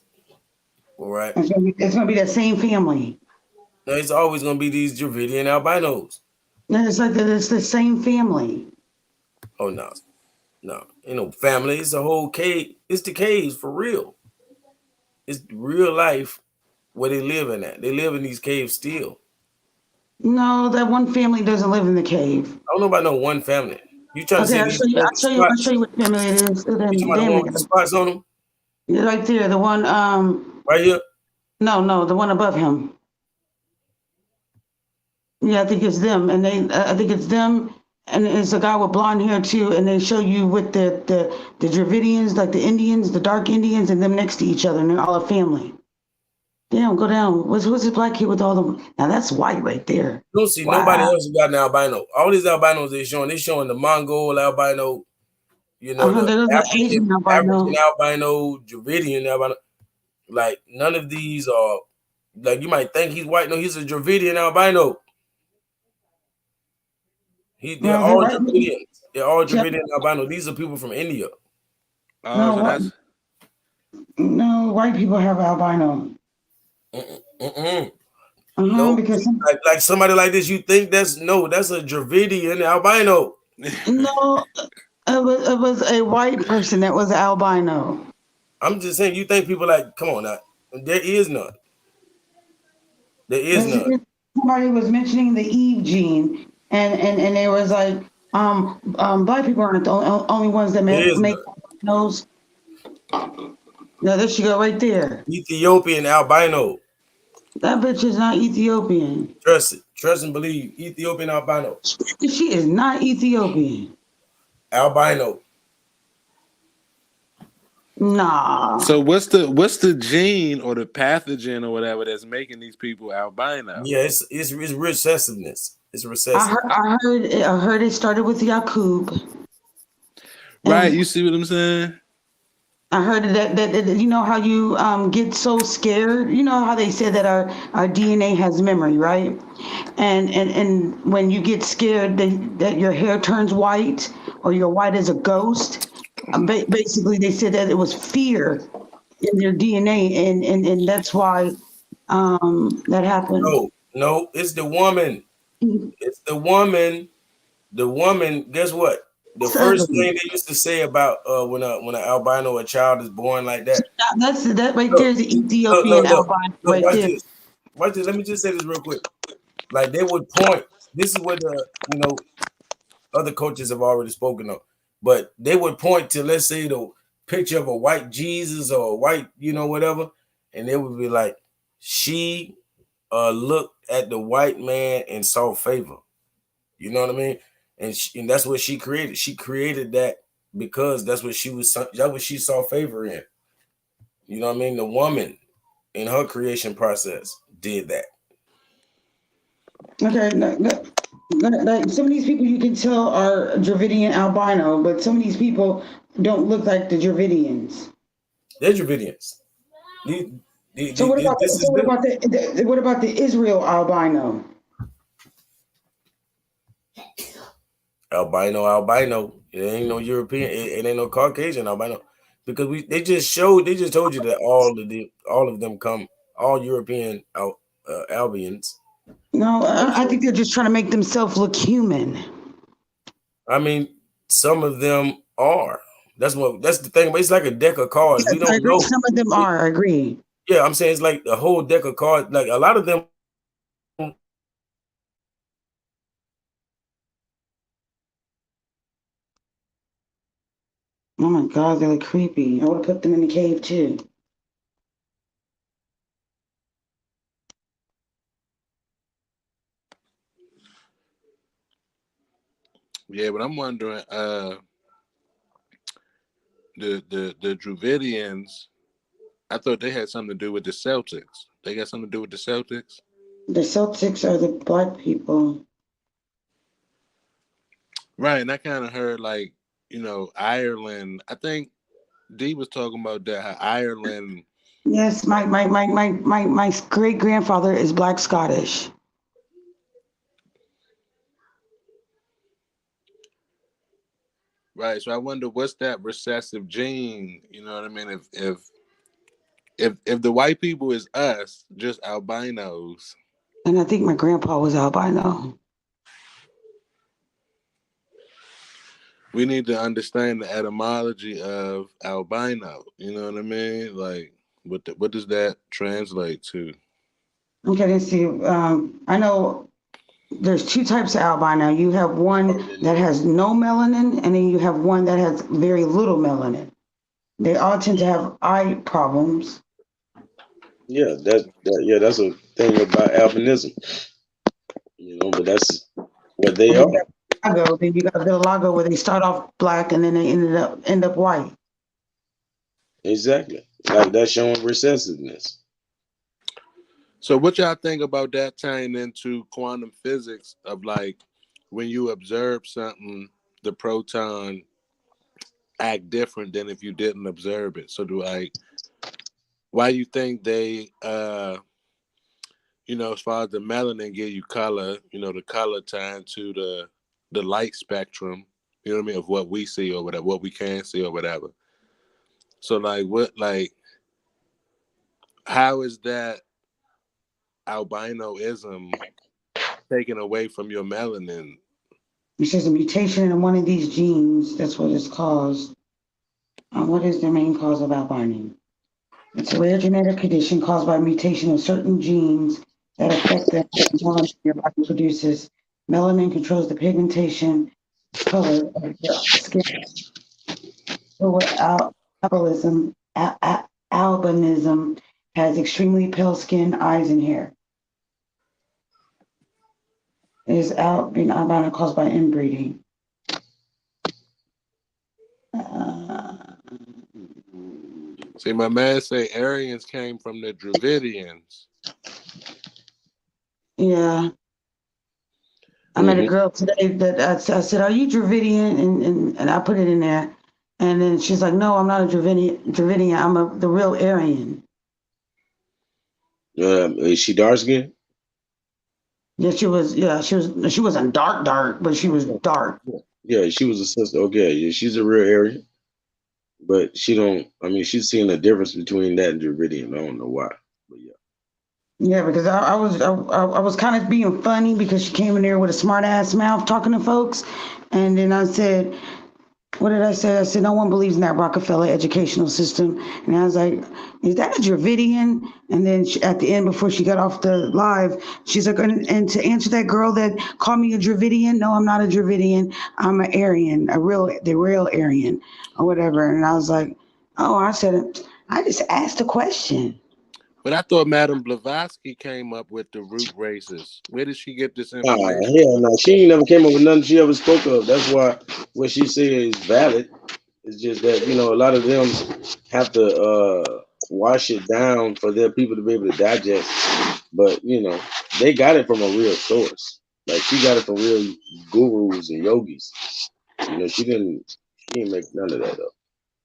All right. It's gonna be that same family. No, it's always gonna be these Dravidian albinos. No, it's the same family. Oh no, family. It's a whole cave. It's the caves for real. It's real life where they live in at. They live in these caves still. No, that one family doesn't live in the cave. I don't know about no one family. You trying to Okay, say I'll these show you. I'll spots? show you what family it is. You talking Then, about the damn one with the it, spots on them? right there, the one. Right here? No, the one above him. Yeah, I think it's them, and I think it's them, and it's a guy with blonde hair too, and they show you with the Dravidians, like the Indians, the dark Indians, and them next to each other, and they're all a family. Damn, go down. What's this black kid with all the? Now that's white right there. You don't see Wow. nobody else who got an albino. All these albinos they showing the Mongol albino, you know, There's the an Asian albino. African albino, Dravidian albino. Like none of these are like you might think he's white. No, he's a Dravidian albino. They're all Dravidians. They're all Dravidian albino. These are people from India. No, white people have albino. No, because like somebody like this, you think that's a Dravidian albino. No, it was a white person that was albino. I'm just saying, you think people like, come on now. There is none. There is none. Somebody was mentioning the Eve gene, and they was like, black people aren't the only ones that make albinos. No, there she go right there. Ethiopian albino. That bitch is not Ethiopian. Trust it. Trust and believe. Ethiopian albino. She is not Ethiopian. Albino. Nah. So what's the gene or the pathogen or whatever that's making these people albino? Yeah, it's recessiveness. It's recessive. I heard it started with Yakub. Right, you see what I'm saying? I heard that you know how you get so scared. You know how they said that our DNA has memory, right? And when you get scared, that your hair turns white or you're white as a ghost. Basically, they said that it was fear in their DNA, and that's why that happened. No, it's the woman. It's the woman. The woman. Guess what? The first thing they used to say about when an albino a child is born like that. That right there is the Ethiopian albino right there. Watch this. Let me just say this real quick. Like they would point. This is what the other coaches have already spoken of. But they would point to, let's say, the picture of a white Jesus or a white, whatever, and they would be like, she looked at the white man and saw favor. You know what I mean? And that's what she created. She created that because that's what she saw favor in. You know what I mean? The woman in her creation process did that. Okay, like some of these people you can tell are Dravidian albino, but some of these people don't look like the Dravidians. They're Dravidians. So what about the Israel albino? Albino. It ain't no European. It ain't no Caucasian albino, because they just told you that all of them come, all European Albions. No, I think they're just trying to make themselves look human. I mean, some of them are. That's the thing. But it's like a deck of cards. Yes, we don't know. Some of them are. I agree. Yeah, I'm saying it's like a whole deck of cards. Like a lot of them. Oh my God, they're like creepy. I would have put them in the cave too. Yeah, but I'm wondering, the Dravidians, I thought they had something to do with the Celtics. They got something to do with the Celtics? The Celtics are the black people. Right, and I kind of heard like, Ireland. I think Dee was talking about that, how Ireland. Yes, my great grandfather is Black Scottish. Right, so I wonder what's that recessive gene. You know what I mean? If the white people is us, just albinos. And I think my grandpa was albino. We need to understand the etymology of albino. You know what I mean? Like, what does that translate to? Okay, let's see. I know there's two types of albino. You have one that has no melanin, and then you have one that has very little melanin. They all tend to have eye problems. Yeah, that's a thing about albinism. But that's what they are. Then you got vitiligo where they start off black and then they end up white. Exactly. Like that's showing recessiveness. So what y'all think about that tying into quantum physics of like when you observe something, the proton act different than if you didn't observe it? So why you think they as far as the melanin give you color, the color tying to the light spectrum, you know what I mean, of what we see or whatever, what we can see or whatever. So how is that albinoism taken away from your melanin? It's just a mutation in one of these genes. That's what it's caused. What is the main cause of albino? It's a rare genetic condition caused by mutation of certain genes that affect the melanin your body produces. Melanin controls the pigmentation color of your skin. So albinism has extremely pale skin, eyes, and hair. It is albino caused by inbreeding. See, my man say Aryans came from the Dravidians. Yeah. I met a girl today that I said, "Are you Dravidian?" And I put it in there. And then she's like, "No, I'm not a Dravidian. I'm the real Aryan." Is she dark skin? Yeah, she was. Yeah, she wasn't dark, but she was dark. Yeah, she was a sister. Okay, yeah, she's a real Aryan. But she don't. I mean, she's seeing the difference between that and Dravidian. I don't know why, but yeah. Yeah, because I was kind of being funny because she came in there with a smart ass mouth talking to folks, and then I said, "What did I say?" I said, "No one believes in that Rockefeller educational system." And I was like, "Is that a Dravidian?" And then at the end, before she got off the live, she's like, "And to answer that girl that called me a Dravidian, no, I'm not a Dravidian. I'm an Aryan, the real Aryan, or whatever." And I was like, "Oh," I said, "I just asked a question." But I thought Madame Blavatsky came up with the root races. Where did she get this information? Hell no, she ain't never came up with nothing she ever spoke of. That's why what she said is valid. It's just that a lot of them have to wash it down for their people to be able to digest. But they got it from a real source. Like she got it from real gurus and yogis. She didn't make none of that up.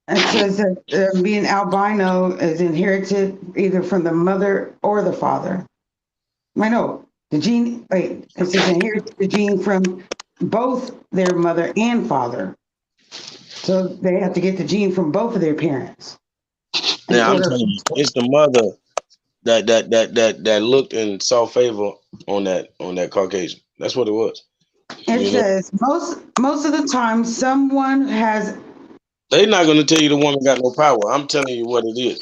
It says that being albino is inherited either from the mother or the father. The gene, it says inherited the gene from both their mother and father. So they have to get the gene from both of their parents. Yeah, I'm telling you, it's the mother that looked and saw favor on that Caucasian. That's what it was. It says most of the time someone has. They're not going to tell you the woman got no power. I'm telling you what it is.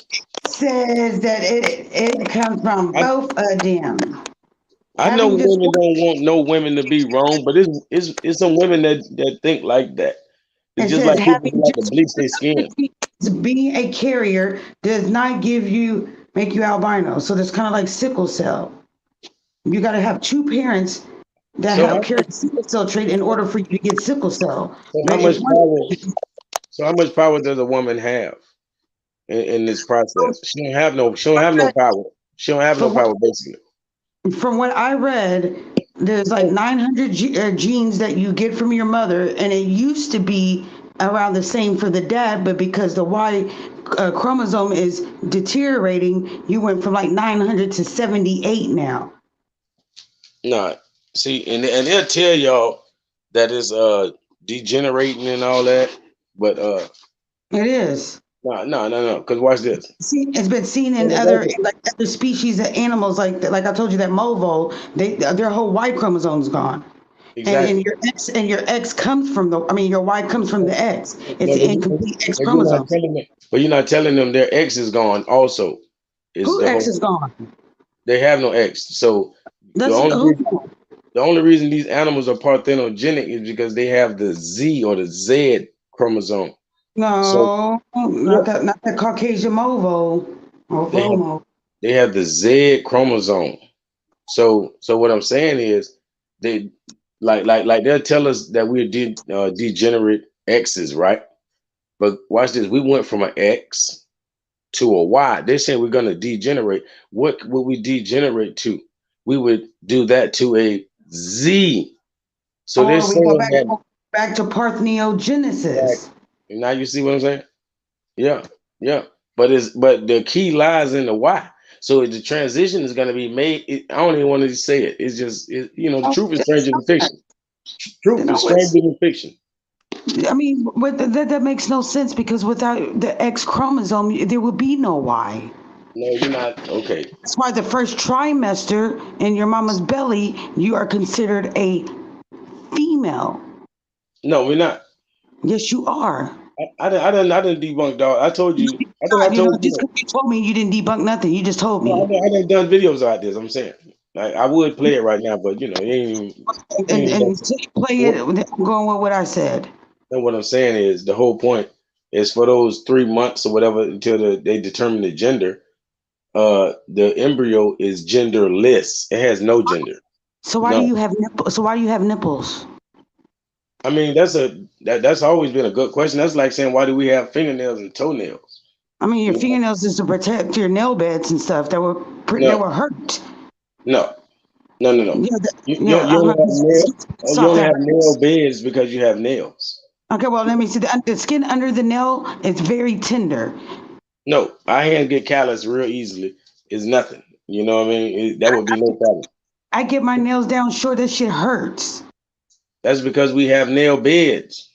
Says that it comes from both of them. I know women don't want no women to be wrong, but it's some women that think like that. It's just like people like to bleach their skin. Being a carrier does not make you albino. So that's kind of like sickle cell. You got to have two parents that have carried sickle cell trait in order for you to get sickle cell. So how much power does a woman have in this process? She don't have no power. She don't have no power, basically. From what I read, there's like 900 genes that you get from your mother, and it used to be around the same for the dad, but because the Y chromosome is deteriorating, you went from like 900 to 78 now. No, see, and they'll tell y'all that it's degenerating and all that. But it is. No. Because watch this. See, it's been seen in other species of animals, like I told you that Movo, their whole Y chromosome's gone. Exactly. And your X comes from your Y comes from the X. It's the incomplete X chromosome. But you're not telling them their X is gone. Also, whose X is gone? They have no X. So the only reason these animals are parthenogenic is because they have the Z or the Z chromosome. No, Yeah. not that Caucasian Movo or Vomo. They have the Z chromosome. So what I'm saying is they like they'll tell us that we're degenerate X's, right? But watch this. We went from an X to a Y. They're saying we're going to degenerate. What would we degenerate to? We would do that to a Z. So they're saying we go back to parthenogenesis. Now you see what I'm saying? Yeah. But the key lies in the Y. So the transition is going to be made. I don't even want to say it. It's just, the truth is stranger than fiction. Truth is stranger than fiction. I mean, that makes no sense because without the X chromosome, there would be no Y. No, you're not. Okay. That's why the first trimester in your mama's belly, you are considered a female. No, we're not. Yes, you are. I didn't debunk, dog. I told you. I told you. Just because you told me you didn't debunk nothing, you just told me. No, I done done videos about this. I'm saying, like, I would play it right now, but it ain't. And play it. I'm going with what I said. And what I'm saying is the whole point is for those 3 months or whatever until they determine the gender. The embryo is genderless. It has no gender. So why do you have nipples? So why do you have nipples? I mean, that's always been a good question. That's like saying, why do we have fingernails and toenails? I mean, your fingernails is to protect your nail beds and stuff that were hurt. No. You only have nail beds because you have nails. Okay, well, let me see. The skin under the nail is very tender. No, our hands get callous real easily. It's nothing. You know what I mean? That would be no problem. I get my nails down short. That shit hurts. That's because we have nail beds.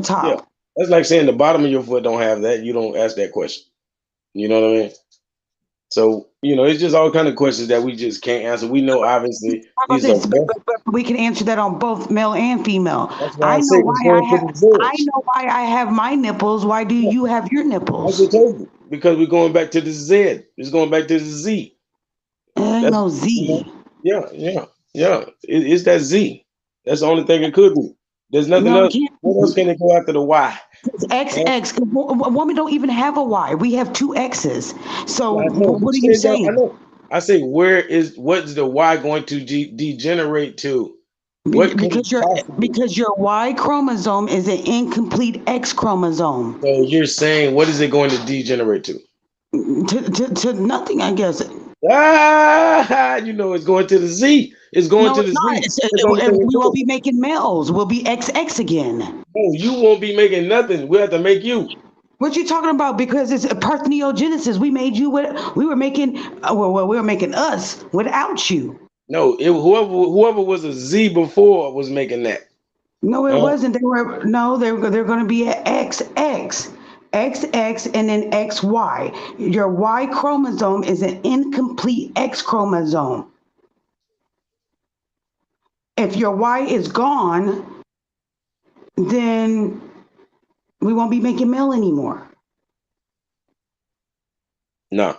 Top. Yeah, that's like saying the bottom of your foot don't have that. You don't ask that question. You know what I mean? So, it's just all kind of questions that we just can't answer. We know, obviously. But we can answer that on both male and female. I know why I have my nipples. Why do you have your nipples? I told you. Because we're going back to the Z. It's going back to the Z. There ain't no Z. Yeah. It's that Z. That's the only thing it could be. There's nothing else. What else can it go after the Y? XX. A woman don't even have a Y. We have two X's. So what are you saying? I say, what's the Y going to degenerate to? Because your Y chromosome is an incomplete X chromosome. So you're saying, what is it going to degenerate to? To nothing, I guess. It's going to the Z. It's going to the Z. We won't be making males. We'll be XX again. No, you won't be making nothing. We have to make you. What you talking about? Because it's parthenogenesis. We made you. We were making. We were making us without you. No, whoever was a Z before was making that. No, it wasn't. They're going to be at XX. XX and then XY. Your Y chromosome is an incomplete X chromosome. If your Y is gone, then we won't be making male anymore. No.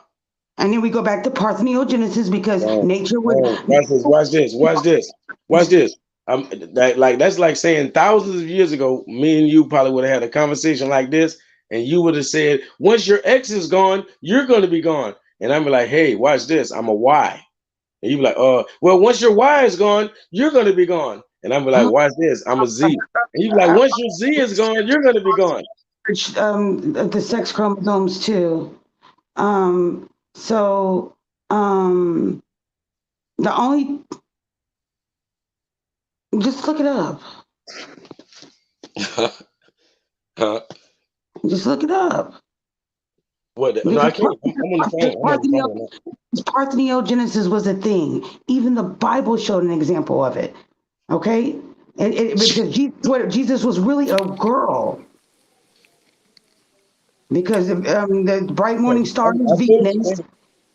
And then we go back to parthenogenesis because nature would. Watch this. That's like saying thousands of years ago, me and you probably would have had a conversation like this. And you would have said, once your X is gone, you're going to be gone. And I'm like, hey, watch this. I'm a Y. And you'd be like, well, once your Y is gone, you're going to be gone. And I'm like, watch this. I'm a Z. And you'd be like, once your Z is gone, you're going to be gone. The sex chromosomes too. The only, just look it up. Just look it up. What? No, I can't. I'm on the phone. Parthenogenesis was a thing. Even the Bible showed an example of it. Okay? Because Jesus was really a girl. Because the bright morning star is Venus.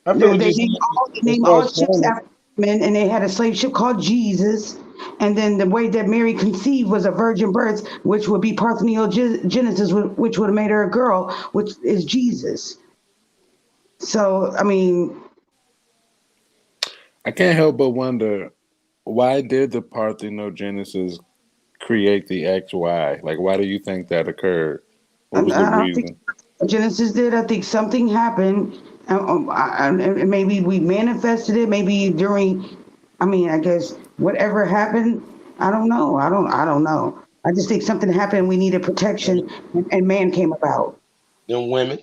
They named all ships after men, and they had a slave ship called Jesus. And then the way that Mary conceived was a virgin birth, which would be parthenogenesis, which would have made her a girl, which is Jesus. So, I mean. I can't help but wonder, why did the parthenogenesis create the XY? Like, why do you think that occurred? What was the I don't think reason? Genesis did. I think something happened. And maybe we manifested it. Maybe during, I mean, I guess whatever happened. I don't know. I don't know. I just think something happened. We needed protection, and man came about. Them women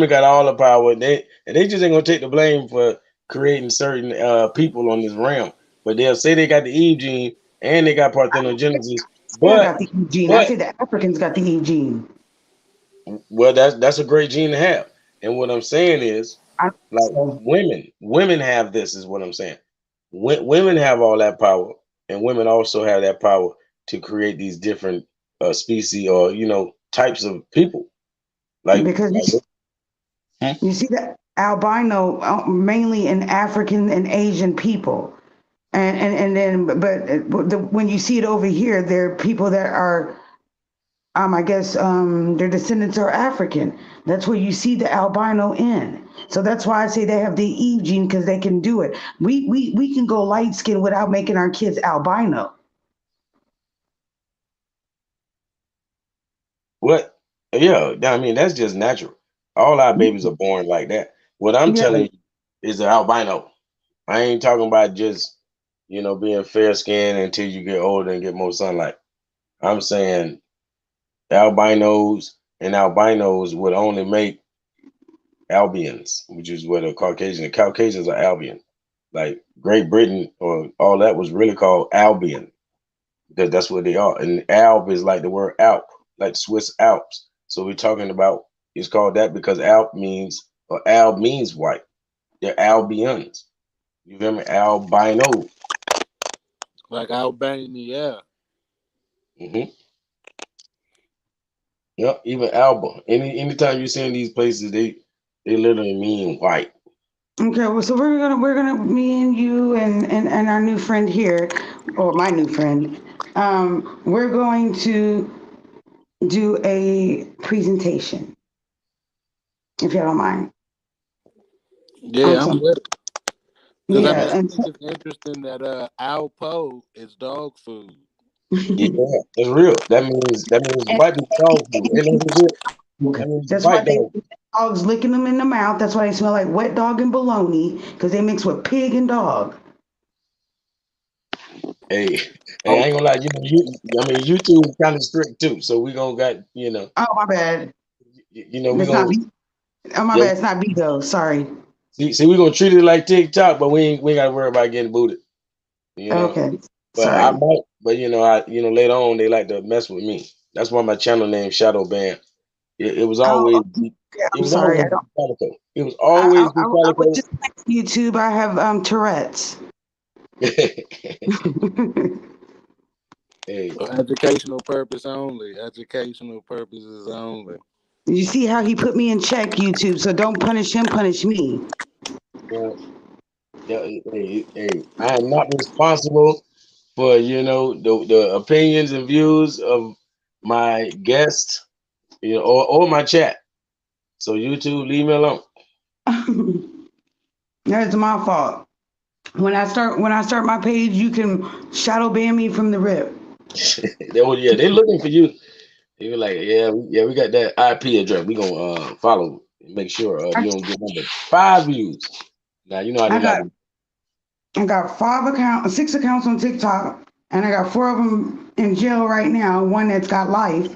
got all the power. They just ain't gonna take the blame for creating certain people on this realm. But they'll say they got the Eve gene and they got parthenogenesis. I got the Eve gene. I say the Africans got the Eve gene. Well, that's a great gene to have. And what I'm saying is, like, women have this. Is what I'm saying. Women have all that power, and women also have that power to create these different species or types of people. Like, because you see the albino mainly in African and Asian people, and then when you see it over here, there are people that are I guess their descendants are African. That's where you see the albino in. So that's why I say they have the Eve gene, because they can do it. We can go light skin without making our kids albino. What? Yeah, I mean, that's just natural. All our babies are born like that. What I'm telling you is an albino. I ain't talking about just, being fair skinned until you get older and get more sunlight. I'm saying albinos would only make Albions, which is what the Caucasians are Albion. Like Great Britain or all that was really called Albion, because that's what they are. And Alp is like the word Alp, like Swiss Alps. So we're talking about, it's called that because Alp means white. They're Albions. You feel me? Albino. Like Albania. Mm-hmm. Yep, even Alba. Anytime you see in these places, they literally mean white. Okay, well, so we're gonna me and you and our new friend here, or my new friend, we're going to do a presentation, if you don't mind. Yeah, I'm with it. Because Yeah, I think it's interesting that Alpo is dog food. Yeah, it's real. That means white people dog food. That's why dogs licking them in the mouth. That's why they smell like wet dog and bologna, because they mix with pig and dog. Hey, I ain't gonna lie. YouTube is kind of strict too, so we gonna got. Oh, my bad. We gonna. Oh, my bad. It's not B though. Sorry. See, we gonna treat it like TikTok, but we ain't gotta worry about getting booted. Okay. But Sorry. I might. But later on they like to mess with me. That's why my channel name Shadow Band. It was always. I'm sorry. It was always I was just like YouTube. I have Tourette's. Hey. For educational purpose only. Educational purposes only. You see how he put me in check, YouTube. So don't punish him. Punish me. Hey, I am not responsible for the opinions and views of my guests, or my chat. So YouTube, leave me alone. That's my fault. When I start my page, you can shadow ban me from the rip. They looking for you. They were like, we got that IP address. We gonna follow, make sure you don't get number 5 views. Now I got 6 accounts on TikTok, and I got 4 of them in jail right now. One that's got life,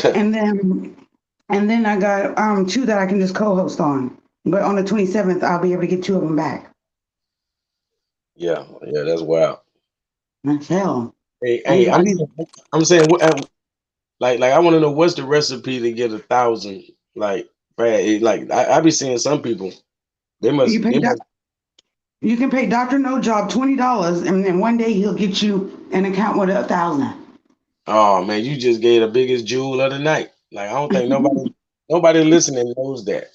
and then I got 2 that I can just co-host on. But on the 27th, I'll be able to get 2 of them back. Yeah, that's wild. That's hell. Hey, I'm saying, like I want to know what's the recipe to get 1,000. Like, like I be seeing some people, they must. You can pay Dr. No Job $20, and then one day he'll get you an account with 1,000. Oh man, you just gave the biggest jewel of the night. Like, I don't think nobody listening knows that.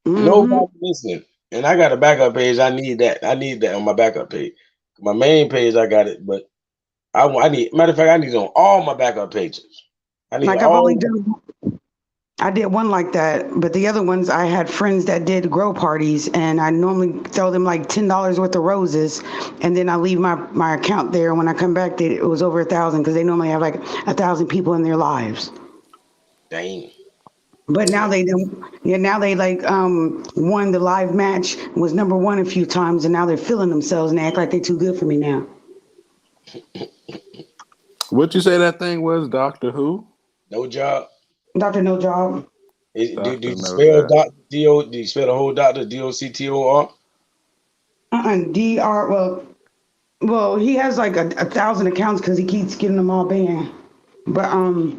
Mm-hmm. Nobody listening. And I got a backup page. I need that on my backup page. My main page, I got it, but I need. Matter of fact, I need it on all my backup pages. I need I did one like that, but the other ones I had friends that did grow parties, and I normally throw them like $10 worth of roses, and then I leave my account there. When I come back, it was over 1,000 because they normally have like 1,000 people in their lives. Dang. But now they don't. Yeah, now they like won the live match, was #1 a few times, and now they're feeling themselves and they act like they're too good for me now. What you say that thing was, Doctor Who? No job. Dr. No Job. Do you Doctor spell No Doctor D-O? Do you spell the whole Doctor D-O-C-T-O-R? DR. Well, he has like 1,000 accounts because he keeps getting them all banned. But I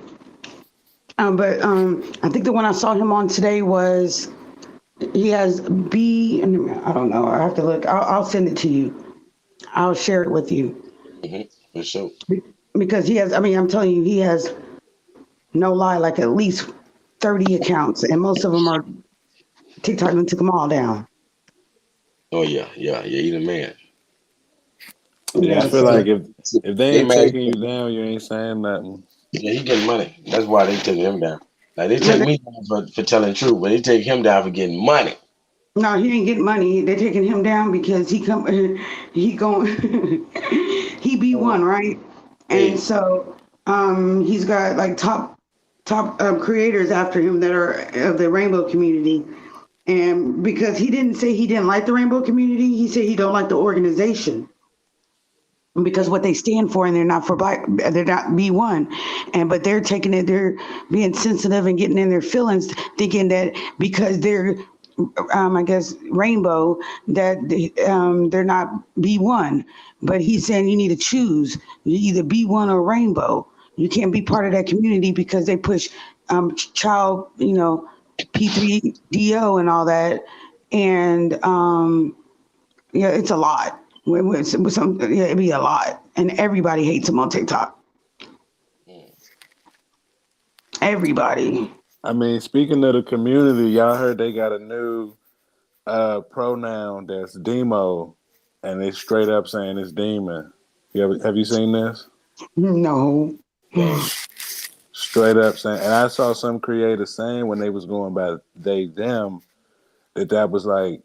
think the one I saw him on today was he has B. I don't know. I have to look. I'll send it to you. I'll share it with you. For sure. Because he has. I mean, I'm telling you, he has no lie, like at least 30 accounts, and most of them are TikTok and took them all down. Oh yeah. He the man. Yeah, I feel like if they ain't taking you down, you ain't saying nothing. Yeah, he getting money. That's why they taking him down. Like they take me down for telling truth, but they take him down for getting money. No, he ain't getting money. They're taking him down because he going he B1, right? And so he's got like top creators after him that are of the rainbow community. And because he didn't say he didn't like the rainbow community, he said he don't like the organization. Because what they stand for, and they're not for black, they're not B1, but they're taking it, they're being sensitive and getting in their feelings, thinking that because they're, I guess, rainbow, that they're not B1. But he's saying you need to choose, you either B1 or rainbow. You can't be part of that community because they push child, P3DO and all that, and it's a lot. It'd be a lot, and everybody hates him on TikTok. Everybody. I mean, speaking of the community, y'all heard they got a new pronoun that's demo, and it's straight up saying it's demon. Have you seen this? No. Straight up saying, and I saw some creators saying when they was going by they them that was like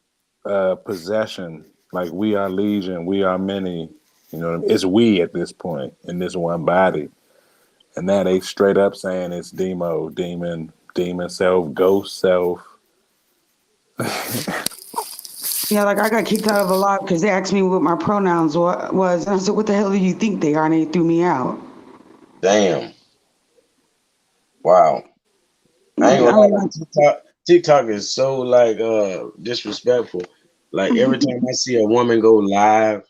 possession. Like we are legion, we are many, it's we at this point in this one body. And now they straight up saying it's demo, demon self, ghost self. Yeah, like I got kicked out of a lot because they asked me what my pronouns was. And I said, what the hell do you think they are? And they threw me out. Damn. Wow. I ain't gonna lie, TikTok is so like disrespectful. Like every time I see a woman go live,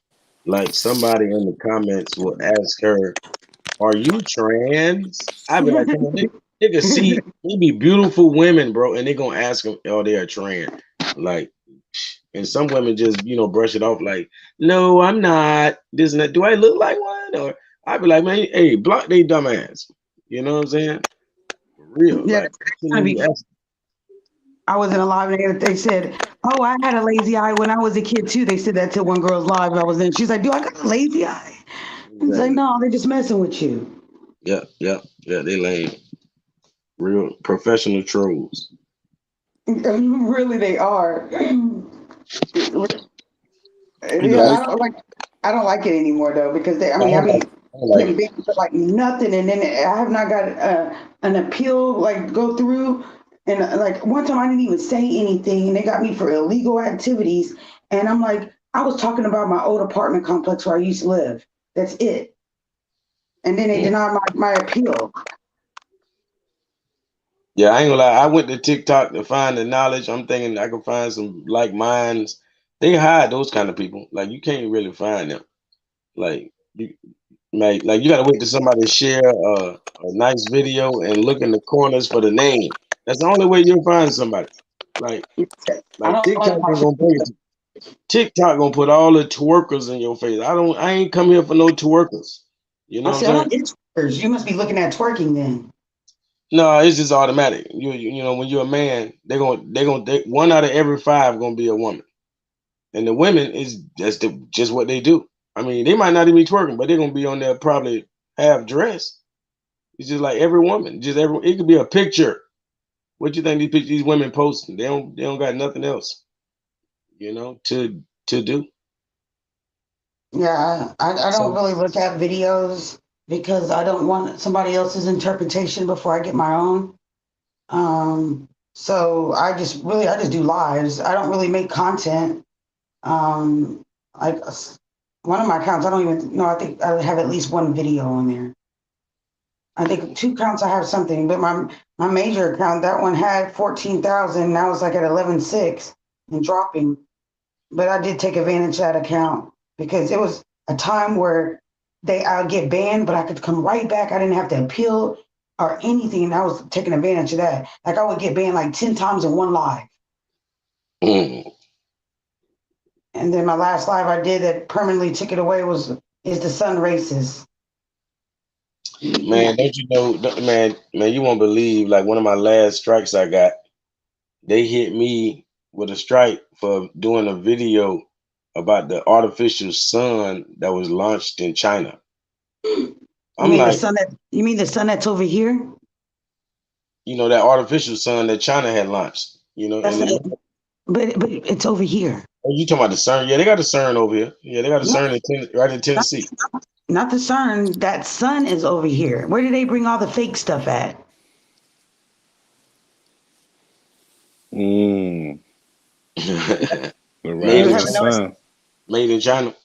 like somebody in the comments will ask her, "Are you trans?" I be like, come on, they can see they be beautiful women, bro, and they gonna ask them, "Oh, they are trans." Like, and some women just brush it off like, "No, I'm not. This and that. Do I look like one?" Or I be like, "Man, hey, block they dumb ass." You know what I'm saying? For real. Yeah, like, I was in a live and they said, "Oh, I had a lazy eye when I was a kid too." They said that to one girl's live I was in. She's like, "Do I got a lazy eye?" It's like, no, they're just messing with you. Yeah, they lame. Real professional trolls. Really, they are. I don't like it anymore though because like nothing, and then I have not got an appeal like go through. And like one time I didn't even say anything and they got me for illegal activities. And I'm like, I was talking about my old apartment complex where I used to live. That's it. And then they denied my appeal. Yeah, I ain't gonna lie. I went to TikTok to find the knowledge. I'm thinking I can find some like minds. They hide those kind of people. Like you can't really find them. Like you gotta wait till somebody share a nice video and look in the corners for the name. That's the only way you'll find somebody. Like TikTok ain't gonna bring it. TikTok gonna put all the twerkers in your face. I ain't come here for no twerkers. You know what I'm saying? I don't get twerkers. You must be looking at twerking then. No, it's just automatic. You know when you're a man, they one out of every 5 gonna be a woman, and the women just what they do. I mean, they might not even be twerking, but they're gonna be on there probably half dressed. It's just like every woman, it could be a picture. What you think these women posting? They don't got nothing else, you know, to do. Yeah, I don't So really look at videos because I don't want somebody else's interpretation before I get my own. So I just do lives. I don't really make content. Like one of my accounts, I don't even know. I think I have at least one video on there. I think 2 accounts I have something, but my major account, that one had 14,000. Now it's like at 11.6 and dropping. But I did take advantage of that account because it was a time where I'll get banned, but I could come right back. I didn't have to appeal or anything. And I was taking advantage of that. Like I would get banned like 10 times in one live. mm, And then my last live I did that permanently took it away is the sun races. man, don't you know, man, you won't believe, like one of my last strikes I got, they hit me with a strike for doing a video about the artificial sun that was launched in China. I'm like, You mean the sun that's over here? you know, that artificial sun that China had launched, you know, That's and not, but it's over here. oh, you talking about the CERN? Yeah, they got the CERN over here. Yeah, they got the CERN right in Tennessee. Not the CERN. That sun is over here. Where do they bring all the fake stuff at? The Made rising sun. Made in China.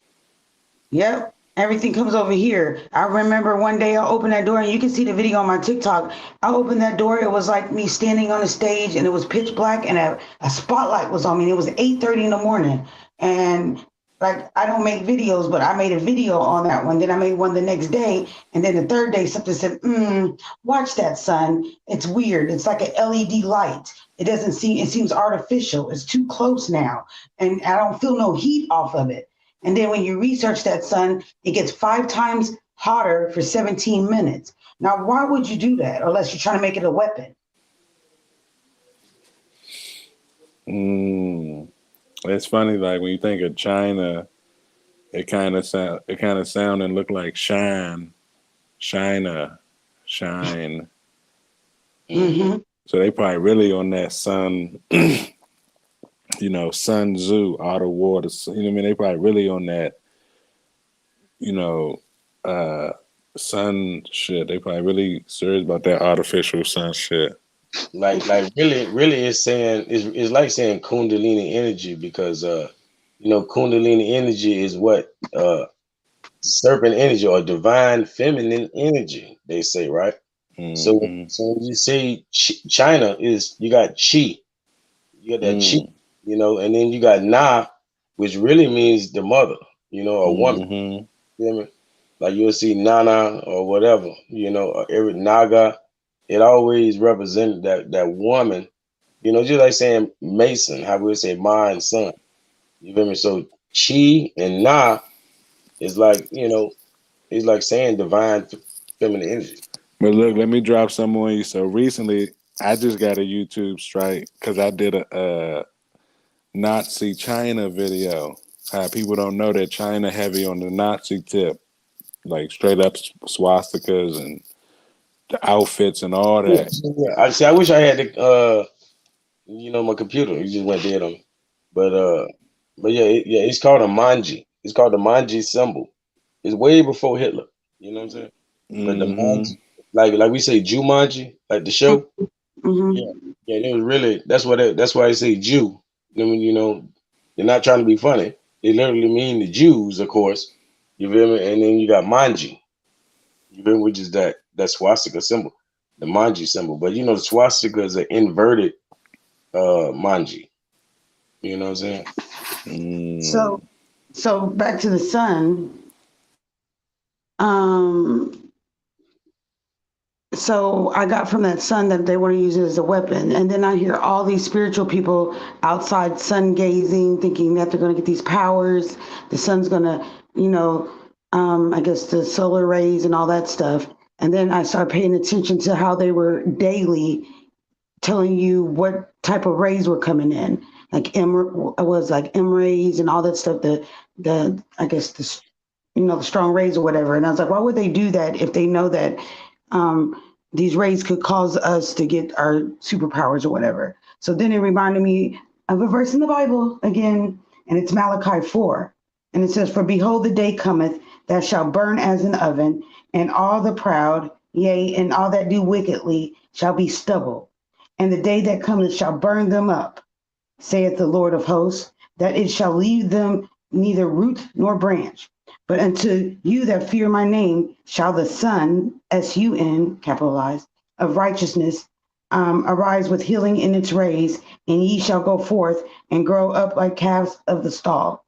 Yep. Everything comes over here. I remember one day I opened that door and you can see the video on my TikTok. I opened that door. It was like me standing on the stage and it was pitch black and a spotlight was on me. And it was 8:30 in the morning. And like, I don't make videos, but I made a video on that one. Then I made one the next day. And then the third day, something said, watch that, son. It's weird. It's like an LED light. It seems artificial. It's too close now. And I don't feel no heat off of it. And then when you research that sun, it gets 5 times hotter for 17 minutes. Now, why would you do that unless you're trying to make it a weapon? It's funny, like when you think of China, it kind of sound and look like shine. Mm-hmm. So they probably really on that sun. You know, Sun Tzu, out of water. You know what I mean? They probably really on that, you know, sun shit. They probably really serious about that artificial sun shit. Like really it's saying, it's like saying Kundalini energy because, you know, Kundalini energy is what, serpent energy or divine feminine energy, they say, right? So when you say China is, you got Chi, you got that Chi. You know, and then you got Na, which really means the mother, you know, a woman. You know what I mean? Like you'll see Nana or whatever, you know, or every Naga, it always represented that woman, you know, just like saying Mason, how we would say Ma and son. You feel me? So Chi and Na is like, you know, it's like saying divine feminine energy. But look, let me drop some on you. So recently, I just got a YouTube strike because I did a Nazi China video. How people don't know that China heavy on the Nazi tip, like straight up swastikas and the outfits and all that. Yeah. I wish I had the you know, my computer. You just went dead on me. But yeah, it's called a manji. It's called the manji symbol. It's way before Hitler. You know what I'm saying? But the manji, like we say Jumanji, like the show. Yeah, it was really, that's why I say Jew. I mean, you know, they're not trying to be funny. They literally mean the Jews, of course. You feel me? And then you got manji. You feel me? Which is that swastika symbol, the manji symbol. But you know, the swastika is an inverted manji. You know what I'm saying? So back to the sun. So I got from that sun that they want to use it as a weapon. And then I hear all these spiritual people outside sun gazing, thinking that they're going to get these powers. The sun's going to, you know, I guess the solar rays and all that stuff. And then I started paying attention to how they were daily telling you what type of rays were coming in. Like M rays and all that stuff. I guess the strong rays or whatever. And I was like, why would they do that if they know that these rays could cause us to get our superpowers or whatever. So then it reminded me of a verse in the Bible again, and it's Malachi 4. And it says, "For behold, the day cometh that shall burn as an oven, and all the proud, yea, and all that do wickedly shall be stubble. And the day that cometh shall burn them up, saith the Lord of hosts, that it shall leave them neither root nor branch. But unto you that fear my name shall the sun, S-U-N, capitalized, of righteousness arise with healing in its rays, and ye shall go forth and grow up like calves of the stall."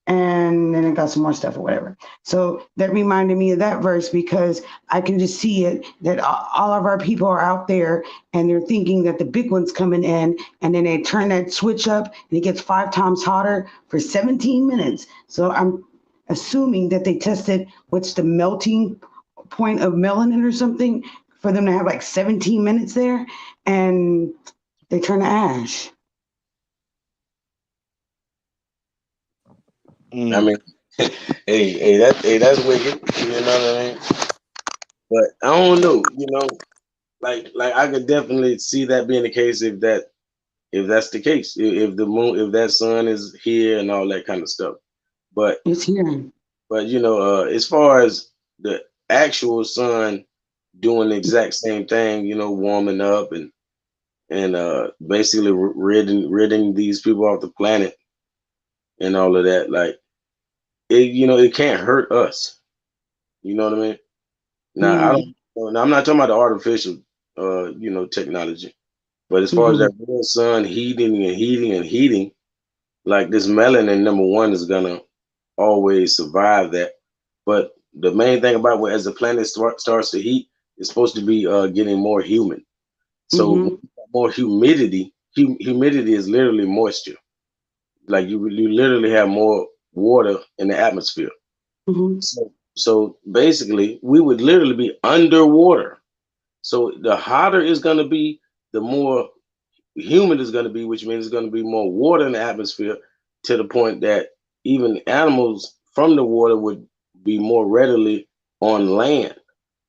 And then it got some more stuff or whatever. So that reminded me of that verse, because I can just see it, that all of our people are out there and they're thinking that the big one's coming in, and then they turn that switch up and it gets 5 times hotter for 17 minutes. So I'm assuming that they tested what's the melting point of melanin or something for them to have like 17 minutes there, and they turn to ash. I mean, that's wicked. You know what I mean? But I don't know. You know, like I could definitely see that being the case if that's the case. If the moon, if that sun is here and all that kind of stuff. But it's here. But you know, as far as the actual sun doing the exact same thing, you know, warming up and basically ridding these people off the planet and all of that, like it, you know, it can't hurt us. You know what I mean? Now I'm not talking about the artificial, you know, technology, but as far as that real sun heating, like this melanin, number one, is gonna always survive that. But the main thing about as the planet starts to heat, it's supposed to be getting more humid. So more humidity. Humidity is literally moisture. Like you literally have more water in the atmosphere. So basically, we would literally be underwater. So the hotter it's going to be, the more humid it's going to be, which means it's going to be more water in the atmosphere, to the point that even animals from the water would be more readily on land.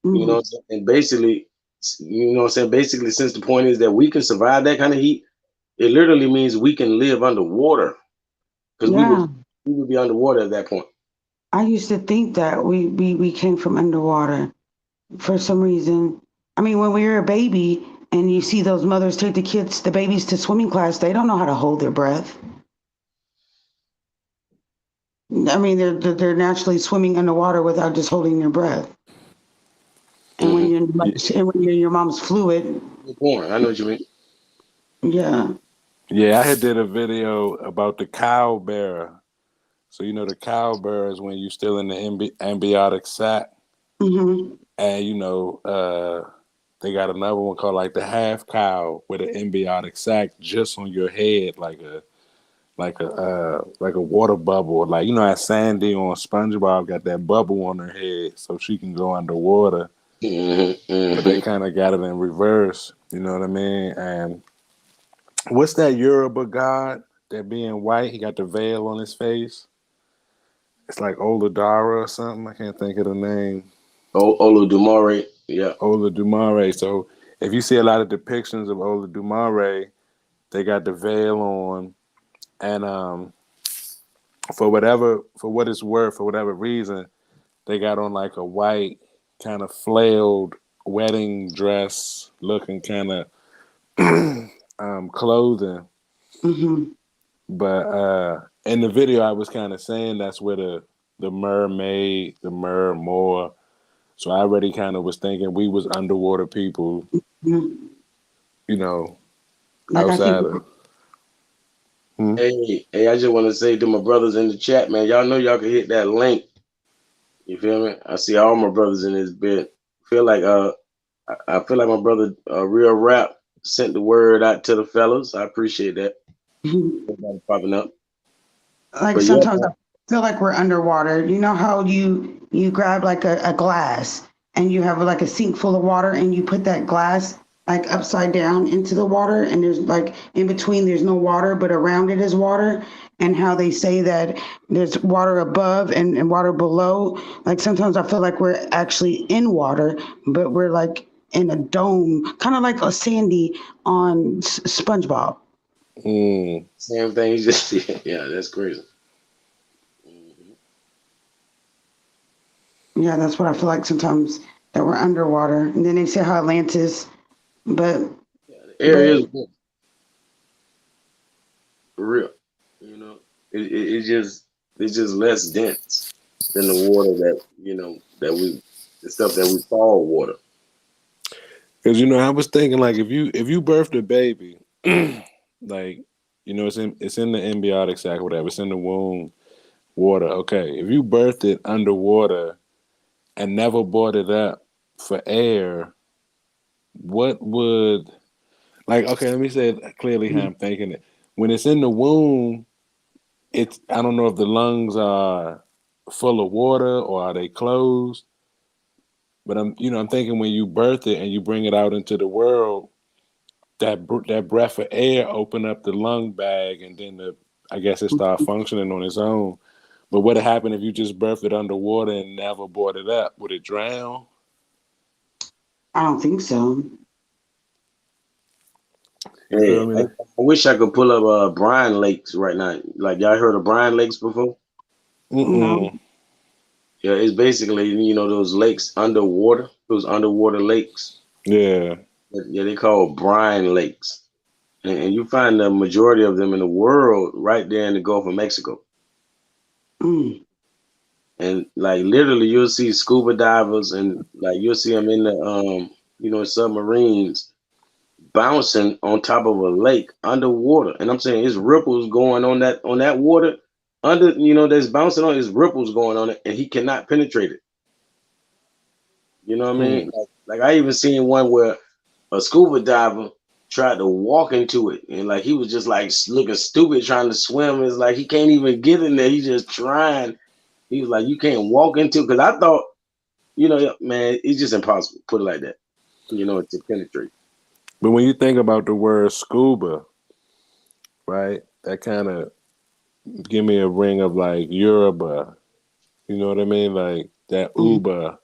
You know what I'm saying? And basically, you know what I'm saying? Basically, since the point is that we can survive that kind of heat, it literally means we can live underwater, because we would be underwater at that point. I used to think that we came from underwater for some reason. I mean, when we were a baby and you see those mothers take the babies to swimming class, they don't know how to hold their breath. I mean, they're naturally swimming underwater without just holding their breath. And when you're in your mom's fluid. I know what you mean. Yeah. Yeah, I had did a video about the cow bearer. So you know the cow bearer is when you're still in the ambiotic sac. And you know, they got another one called like the half cow with an ambiotic sac just on your head, like a water bubble. Like, you know how Sandy on SpongeBob got that bubble on her head so she can go underwater. But they kind of got it in reverse, you know what I mean? And what's that Yoruba god that being white? He got the veil on his face. It's like Oludara or something. I can't think of the name. Oludumare, yeah. Oludumare. So if you see a lot of depictions of Oludumare, they got the veil on, and for what it's worth, for whatever reason, they got on like a white kind of flailed wedding dress looking kind of clothing. But in the video I was kind of saying that's where the mermaid, the mermoor. So I already kind of was thinking we was underwater people, you know, outside of. Hey, I just want to say to my brothers in the chat, man, y'all know y'all can hit that link. You feel me? I see all my brothers in this bit. I feel like my brother Real Rap sent the word out to the fellas. I appreciate that. Everybody popping up. Like, but sometimes I feel like we're underwater. You know how you grab like a glass and you have like a sink full of water and you put that glass like upside down into the water, and there's like in between there's no water, but around it is water. And how they say that there's water above and water below. Like sometimes I feel like we're actually in water, but we're like in a dome, kind of like a Sandy on SpongeBob. Same thing. You just yeah, that's crazy. Yeah, that's what I feel like sometimes, that we're underwater. And then they say how Atlantis, but The air is for real. You know, it's just less dense than the water that the stuff that we call water. Because I was thinking, like, if you birthed a baby, like, it's in the embryonic sac or whatever, it's in the womb, water. Okay, if you birthed it underwater and never brought it up for air, what would, like, okay, let me say it clearly how I'm thinking it. When it's in the womb, I don't know if the lungs are full of water or are they closed, but I'm thinking when you birth it and you bring it out into the world, that breath of air open up the lung bag, and then I guess it start functioning on its own. But what would happen if you just birthed it underwater and never brought it up? Would it drown? I don't think so. Hey, I wish I could pull up Brine Lakes right now. Like, y'all heard of Brine Lakes before? No. Yeah, it's basically those lakes underwater, those underwater lakes. Yeah. Yeah, they call brine lakes, and you find the majority of them in the world right there in the Gulf of Mexico. And like literally, you'll see scuba divers, and like you'll see them in the submarines bouncing on top of a lake underwater. And I'm saying it's ripples going on that water under, that's bouncing on. It's ripples going on it, and he cannot penetrate it. You know what I mean? Like I even seen one where a scuba diver tried to walk into it, and like he was just like looking stupid trying to swim. It's like he can't even get in there. He's just trying. He was like, you can't walk into it, because I thought, man, it's just impossible. Put it like that, to penetrate. But when you think about the word scuba, right, that kind of give me a ring of like Yoruba. You know what I mean? Like that Uber.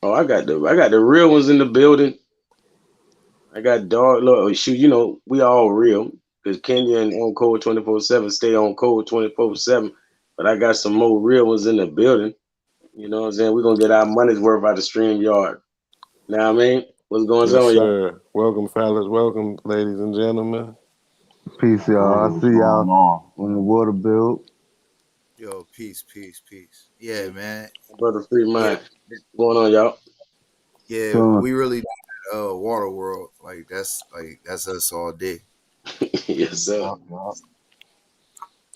Oh, I got the real ones in the building. I got dog. Look, shoot, we all real, because Kenya and On Code 24/7 stay on code 24/7. But I got some more real ones in the building. You know what I'm saying? We're gonna get our money's worth out of StreamYard. Now, I mean, what's going Yes, on, sir. y'all? Welcome, fellas. Welcome, ladies and gentlemen. Peace, y'all. I see y'all on the water build. Yo, peace. Yeah, man. Brother Free Mind. What's going on, y'all? Yeah, we really water world. Like that's us all day. Yes, sir.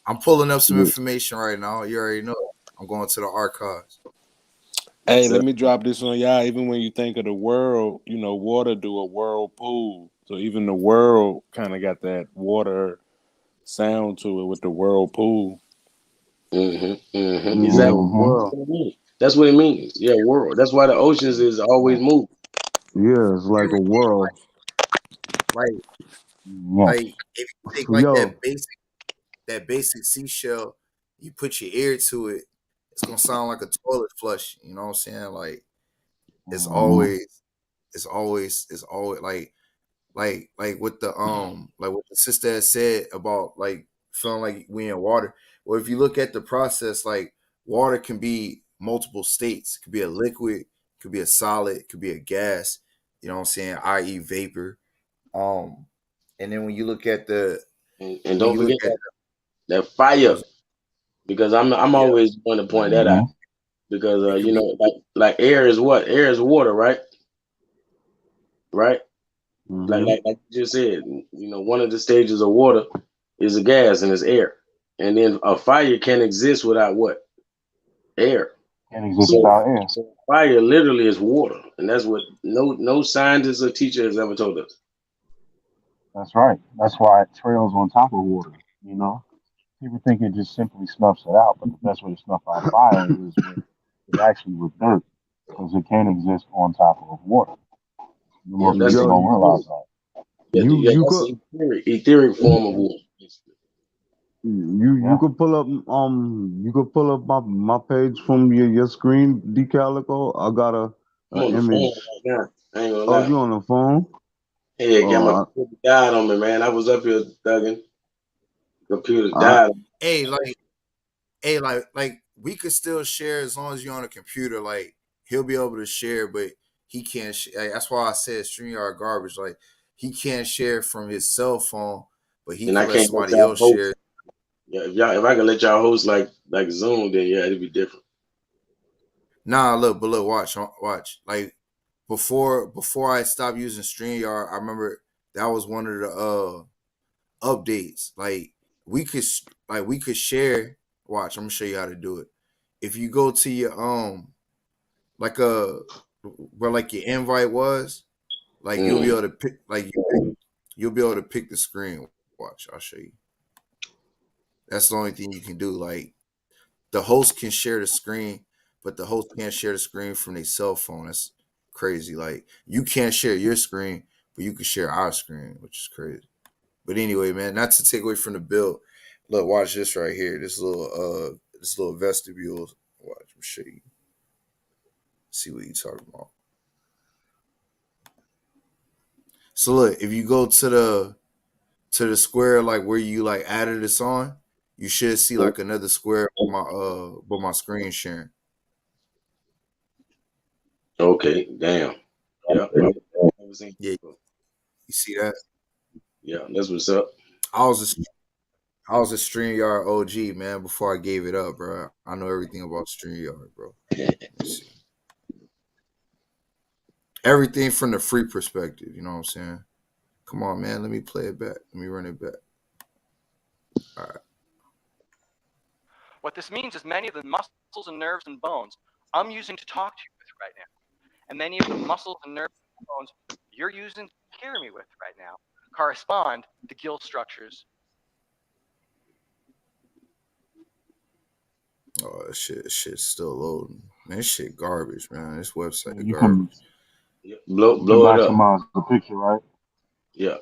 I'm pulling up some information right now. You already know. I'm going to the archives. Hey, let me drop this on y'all. Even when you think of the world, water do a whirlpool. So even the world kind of got that water sound to it with the whirlpool. Exactly. That's what it means. Yeah, world. That's why the oceans is always moving. Yeah, it's like a world. Like if you think like that basic seashell, you put your ear to it, it's gonna sound like a toilet flush. You know what I'm saying? Like it's always like what the what the sister had said about like feeling like we in water. Well, if you look at the process, like water can be multiple states. It could be a liquid, it could be a solid, it could be a gas. You know what I'm saying? I.e. vapor. And then when you look at and don't forget that fire, because I'm always going to point that out, because like air is what? Air is water, right? Right? Like you just said, one of the stages of water is a gas and it's air. And then a fire can't exist without what? Air. Can't exist without air. So fire literally is water. And that's what no scientist or teacher has ever told us. That's right. That's why it trails on top of water, People think it just simply snuffs it out, but the best way to snuff out fire is actually with dirt, because it can't exist on top of water. Most people don't realize that. Etheric form of water. You could pull up my page from your screen, Decalico. I got an image. I ain't gonna Oh, lie. you on the phone? Yeah, got my Oh, computer died on me, man. I was up here thugging. Computer I, died. Hey, like we could still share as long as you're on a computer. Like he'll be able to share, but he can't. Like, that's why I said StreamYard garbage. Like he can't share from his cell phone, but he And I can let can't let somebody y'all else host. share. Yeah, if I can let y'all host like Zoom, then yeah, it'd be different. Nah, look, but look, watch. Like before I stopped using StreamYard, I remember that was one of the updates. Like we could share. Watch, I'm gonna show you how to do it. If you go to your like where like your invite was, like you'll be able to pick you'll be able to pick the screen. Watch, I'll show you. That's the only thing you can do. Like the host can share the screen, but the host can't share the screen from their cell phone. That's crazy. Like you can't share your screen, but you can share our screen, which is crazy. But anyway, man, not to take away from the build. Look, watch this right here. This little vestibule. Watch, I'll show you. See what you talking about. So look, if you go to the square like where you like added this on, you should see like another square with my screen sharing. Okay, damn. Yeah. Yeah. You see that? Yeah, that's what's up. I was a StreamYard OG, man, before I gave it up, bro. I know everything about StreamYard, bro. Let's see. Everything from the free perspective, you know what I'm saying? Come on, man. Let me play it back. Let me run it back. All right. What this means is many of the muscles and nerves and bones I'm using to talk to you with right now, and many of the muscles and nerves and bones you're using to hear me with right now correspond to gill structures. Oh, shit's still loading. Man, this shit garbage, man. This website You garbage. can Blow it up. maximize the picture, right? Yeah.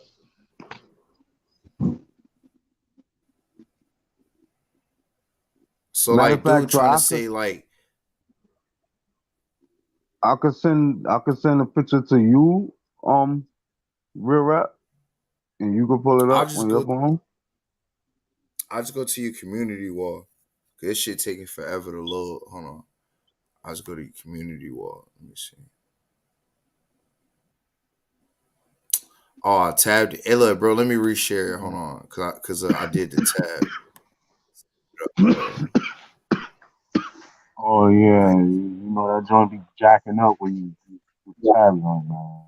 So matter like, of fact, dude so trying to say like, I could send a picture to you, real rap, and you can pull it I'll up just on your go phone. to your community wall. This shit taking forever to load. Hold on. I'll just go to your community wall. Let me see. Oh, I tabbed it. Hey, look, bro, let me reshare it. Hold on. Cause I did the tab. Oh yeah, you know that joint be jacking up when you put tabs on, man.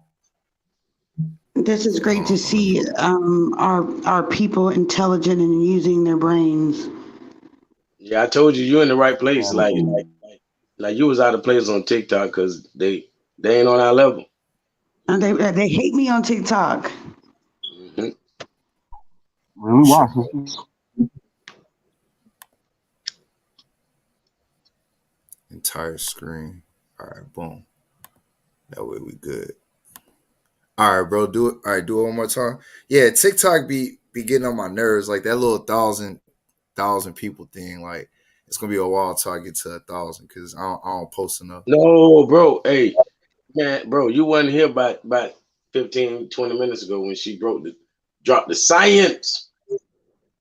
This is great to see our people intelligent and using their brains. Yeah, I told you in the right place. Like you was out of place on TikTok because they ain't on our level. And they hate me on TikTok. Mm-hmm. Really? Watch this. Entire screen. All right, boom. That way we good. All right, bro. Do it. All right, do it one more time. Yeah, TikTok be getting on my nerves. Like that little thousand people thing. Like it's gonna be a while till I get to 1,000 because I don't post enough. No, bro. Hey, man, bro, you wasn't here about 15, 20 minutes ago when she dropped the science.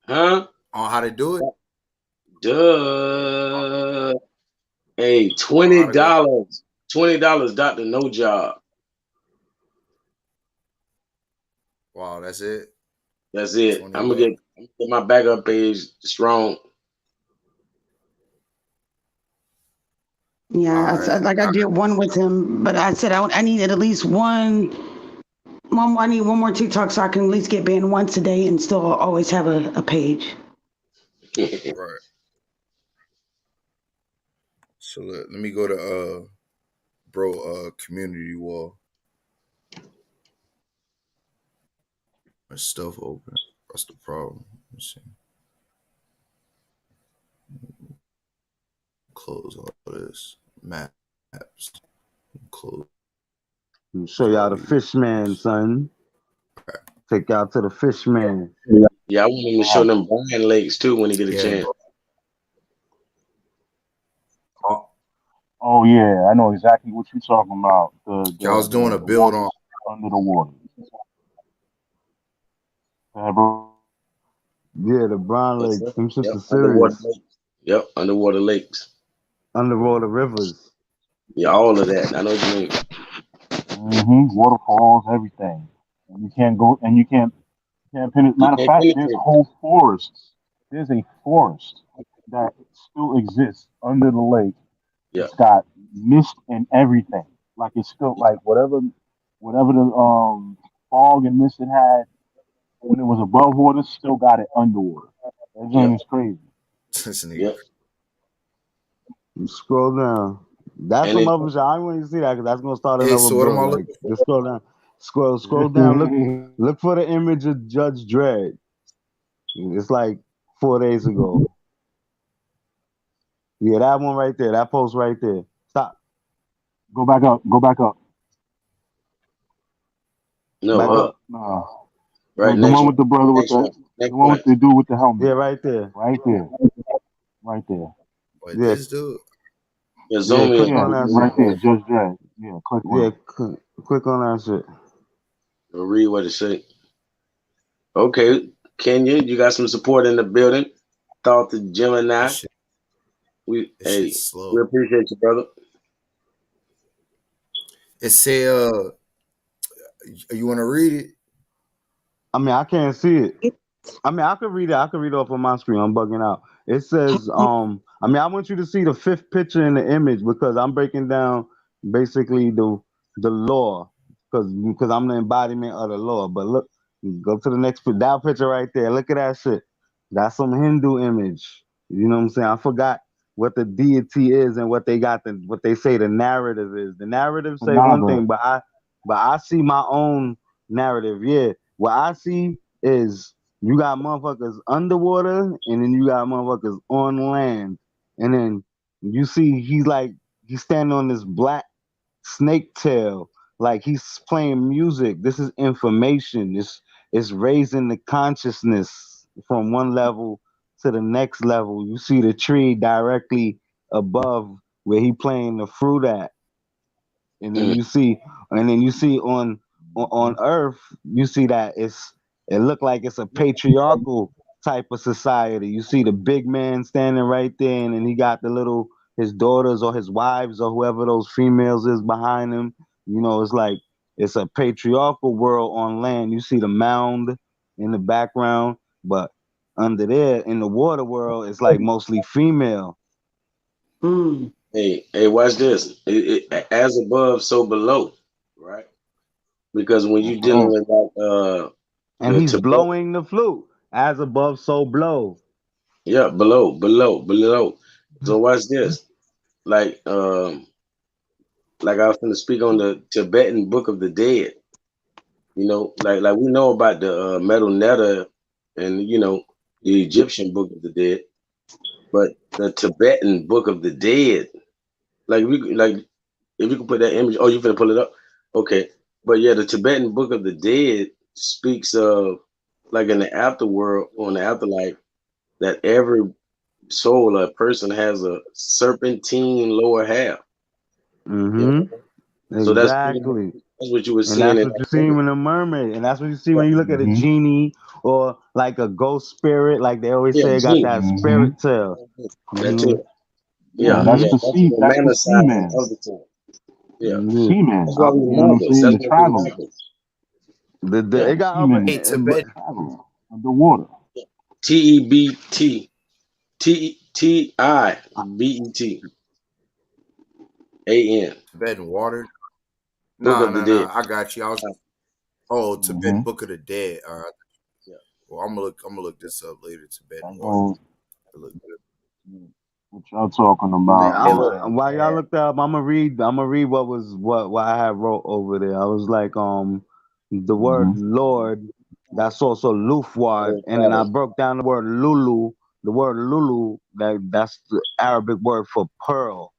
Huh? On how to do it? Duh. Hey, $20. $20, Dr. No Job. Wow, that's it. That's it. I'm gonna get my backup page strong. Yeah, I did one with him, but I said I needed at least one. Mom, I need one more TikTok so I can at least get banned once a day and still always have a page. Right. So let me go to community wall. My stuff open. That's the problem. Let's see. Close all this. Maps. Close. Show y'all the fish man, son. Take y'all to the fish man. Yeah, I want him to show them Brian Lakes too when he get a chance. Oh yeah, I know exactly what you're talking about. Yeah, I was doing a build water on. under the water. Bro. Yeah, the Brown Yes, Lakes. sir. Them shits Yep, are underwater serious. lakes. Yep, underwater lakes. Underwater rivers. Yeah, all of that. I know what you mean. Waterfalls, everything. And you can't go, and you can't penetrate. You Matter of can't fact, there's penetrate. whole forests. There's a forest that still exists under the lake. Yeah. It's got mist and everything. Like it's still like whatever the fog and mist it had when it was above water, still got it underwater. That joint Yeah. is crazy. This nigga. Yep. You scroll down. That's And some it, other shit. I don't want you to see that because that's gonna start Hey, another so what am I bill. Like, looking for? just scroll down. Scroll down. Look for the image of Judge Dredd. It's like 4 days ago. Yeah, that one right there. That post right there. Stop. Go back up. Go back up. no, Back up. No. right The next one one. with the brother with Next one. the Next one with one. the dude with the helmet. Yeah, right there. Right there. Right there. Wait, Yeah. this dude. Yeah, Yeah, zoom click in. on that Right shit. there. Judge Dredd. Yeah, click on Yeah, it. click on that shit. Read what it say. Okay, Kenya, you got some support in the building. Thought the Gemini. This We shit's we slow. appreciate you, brother. It say, you want to read it? I mean, I can't see it. I mean, I could read it. I could read it off on my screen. I'm bugging out. It says, I mean, I want you to see the fifth picture in the image because I'm breaking down basically the law because I'm the embodiment of the law. But look, go to the next that picture right there. Look at that shit. That's some Hindu image. You know what I'm saying? I forgot what the deity is and what they got what they say the narrative is. The narrative say one Naga. thing, but I see my own narrative. Yeah, what I see is you got motherfuckers underwater, and then you got motherfuckers on land, and then you see he's standing on this black snake tail, like he's playing music. This is information. It's raising the consciousness from one level to the next level. You see the tree directly above where he playing the fruit at, and then you see on Earth, you see that it look like it's a patriarchal type of society. You see the big man standing right there, and then he got his daughters or his wives or whoever those females is behind him. You know, it's like it's a patriarchal world on land. You see the mound in the background, but under there in the water world, it's like mostly female. Hey, watch this. As above, so below, right? Because when you're dealing with like and the he's Tibet, blowing the flute. As above, so blow. yeah, below. So watch this. Like I was going to speak on the Tibetan Book of the Dead. You know, like we know about the Metal Netta and you know the Egyptian Book of the Dead, but the Tibetan Book of the Dead, like if you can put that image. Oh, you finna pull it up? Okay, but yeah, the Tibetan Book of the Dead speaks of like in the afterworld or in the afterlife that every soul or person has a serpentine lower half. Mm-hmm. So Exactly. that's what you were And seeing. that's what you see in a mermaid. And that's what you see when you look at a genie or like a ghost spirit. Like they always say, it got that spirit tail. That too. Yeah, Yeah, that's yeah. the That's sea. the That's the romanticizing seaman. of the two. Yeah. The seaman. That's why we You know what I'm numbers. saying? That's The what we traveler. numbers. It got Seaman. Hey, Tibet. Traveler underwater. TEBT. TIBET. AN. Tibetan water. Book No, of the no, Dead. no. I got you. I was Tibetan Book of the Dead. All right. Yeah. Well, I'm gonna look this up later. Tibetan water. Oh, It look good. what y'all talking about? While y'all looked up, I'm gonna read what I had wrote over there. I was like, the word Lord, that's also Lufward, and then I broke down the word Lulu. The word Lulu, that's the Arabic word for pearl.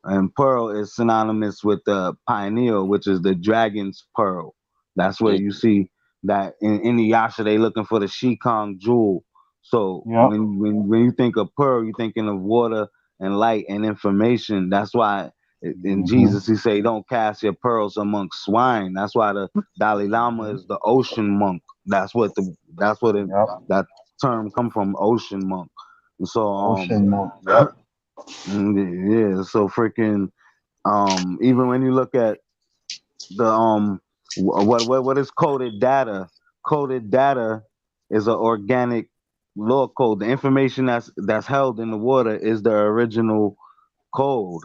And pearl is synonymous with the pineal, which is the dragon's pearl. That's where you see that in the Yasha, they looking for the Shikong jewel. So when you think of pearl, you're thinking of water and light and information. That's why in Jesus he say, "Don't cast your pearls amongst swine." That's why the Dalai Lama is the ocean monk. That term come from, ocean monk. And so Ocean monk. Yep. yeah. So freaking even when you look at the what is coded data? Coded data is an organic law code. The information that's held in the water is the original code.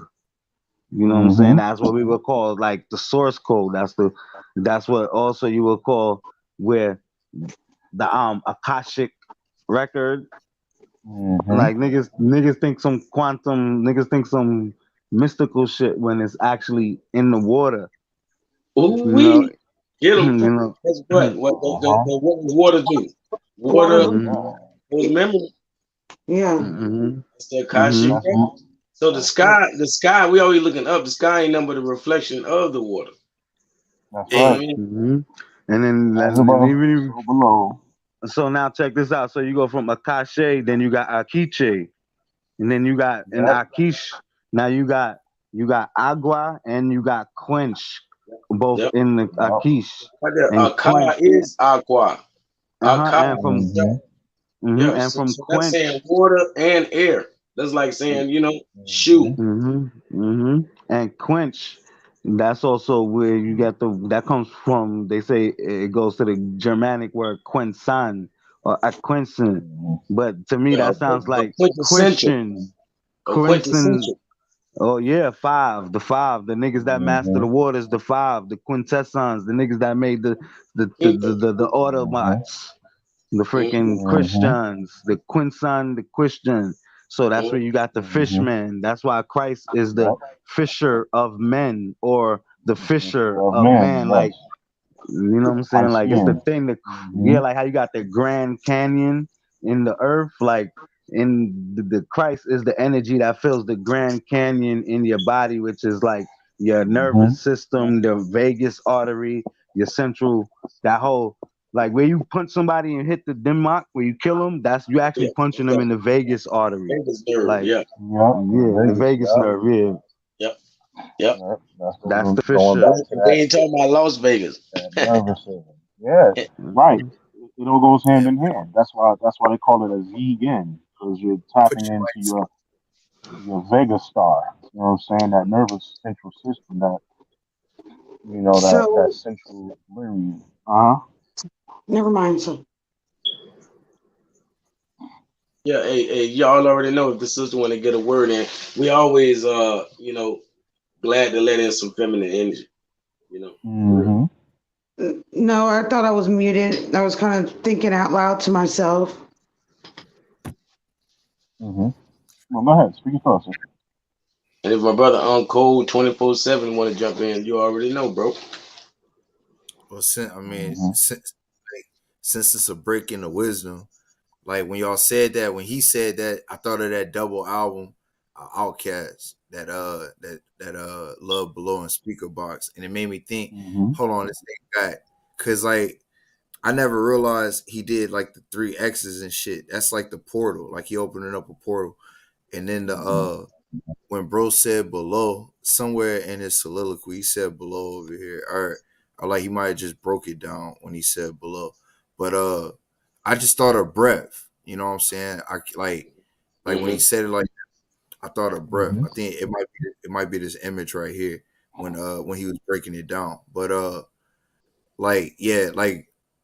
You know what I'm saying? That's what we would call like the source code. That's what also you would call where the Akashic record. Like niggas think some quantum, niggas think some mystical shit when it's actually in the water. Ooh, get them. You know, That's what does water do? Water, remember? Yeah. It's the Akashic record. So the sky, we always looking up. The sky ain't nothing but a reflection of the water. That's right. And then As above, so below. So now check this out. So you go from Akashe, then you got Akiche, and then you got an Akish. Now you got Agua and you got Quench, both in the Akish. Aka is Aqua. And from and from so Quench, that's saying water and air. That's like saying, shoe. And Quench, that's also where you get that comes from. They say it goes to the Germanic word Quensan or Aquensin, but to me that sounds like Christian. Oh yeah, the five, the niggas that master the waters, the five, the quintessence, the niggas that made the Autobots, the freaking Christians, the Quinson, the Christian. So that's where you got the fishman. That's why Christ is the fisher of men, or the fisher of man. Like, you know what I'm saying? Like, it's the thing that, like how you got the Grand Canyon in the earth. Like, in the Christ is the energy that fills the Grand Canyon in your body, which is like your nervous system, the vagus artery, your central, that whole. Like where you punch somebody and hit the Denmark, where you kill them, that's you actually punching them in the vagus artery. Vagus nerve, like, the vagus nerve, Yep. That's the fisher. They ain't talking about Las Vegas. Yes, right. It all goes hand in hand. That's why they call it a Z-gen, because you're tapping into your Vega star. You know what I'm saying? That nervous central system, that that central meridian. Never mind. So yeah, hey, y'all already know if the sister want to get a word in, we always glad to let in some feminine energy. No, I thought I was muted. I was kind of thinking out loud to myself. Well, go ahead. Speak your thoughts. And if my brother Code 24/7 want to jump in, you already know, bro. Well, since it's a break in the wisdom, like when y'all said that, when he said that, I thought of that double album, Outkast, that Love Below and Speaker Box, and it made me think, hold on, this guy, because like I never realized he did like the 3 X's and shit. That's like the portal, like he opening up a portal, and then the when bro said below, somewhere in his soliloquy, he said below over here, or like he might have just broke it down when he said below. But I just thought of breath. You know what I'm saying? I like when he said it like that, I thought of breath. I think it might be this image right here when he was breaking it down. But like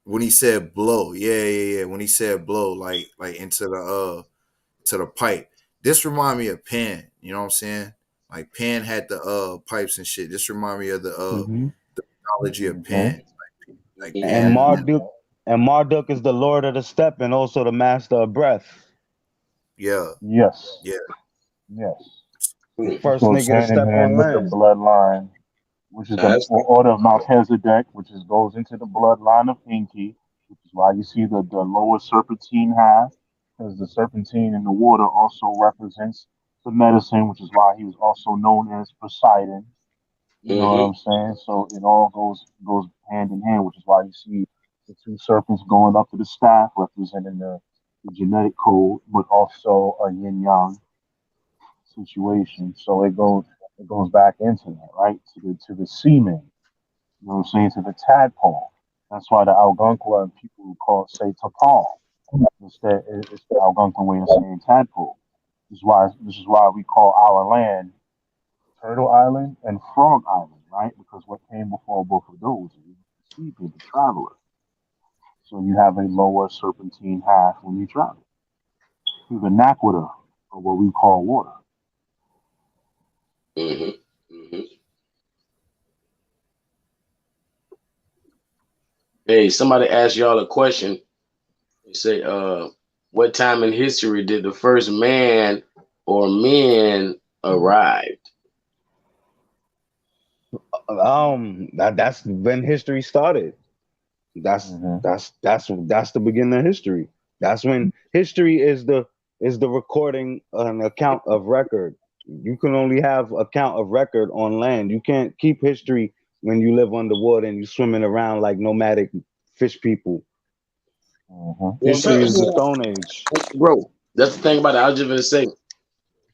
when he said blow, yeah. When he said blow, like into the pipe. This remind me of Pan. You know what I'm saying? Like Pan had the pipes and shit. This remind me of the mythology of Pan. Like Pan. And Marduk is the Lord of the Step and also the Master of Breath. Yeah. Yes. Yeah. Yes. First goes nigga to hand step in hand on with land. the bloodline, which is the order of Melchizedek, which goes into the bloodline of Enki, which is why you see the lower serpentine half, because the serpentine in the water also represents the medicine, which is why he was also known as Poseidon. You know what I'm saying? So it all goes hand in hand, which is why you see the 2 serpents going up to the staff, representing the genetic code, but also a yin yang. situation. So it goes back into that, right? To the semen. You know what I'm saying? To the tadpole. That's why the Algonquin and people who say tapal. Instead, it's the Algonquin way of saying tadpole. This is why we call our land Turtle Island and Frog Island, right? Because what came before both of those is the sea people, the traveler. So you have a lower serpentine half when you travel through the naquator, or what we call water. Hey, somebody asked y'all a question. They say, what time in history did the first man or men arrive? That's when history started. That's the beginning of history. That's when history is the recording, an account of record. You can only have account of record on land. You can't keep history when you live underwater and you swimming around like nomadic fish people. History is the Stone Age. Bro, that's the thing about it. I was just gonna say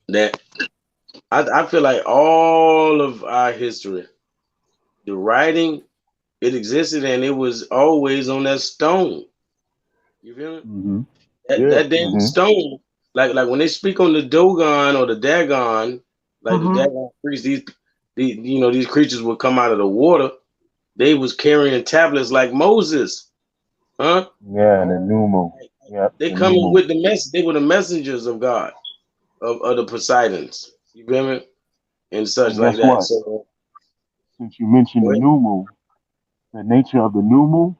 that I feel like all of our history, the writing, it existed and it was always on that stone. You feel me? That damn stone, like when they speak on the Dogon or the Dagon, like the Dagon priests, these creatures would come out of the water. They was carrying tablets like Moses, huh? Yeah, the Numu. Yeah, they coming with the message. They were the messengers of God, of the Poseidons. You feel me? And such and like that. What? So, since you mentioned the Numu, the nature of the Numu,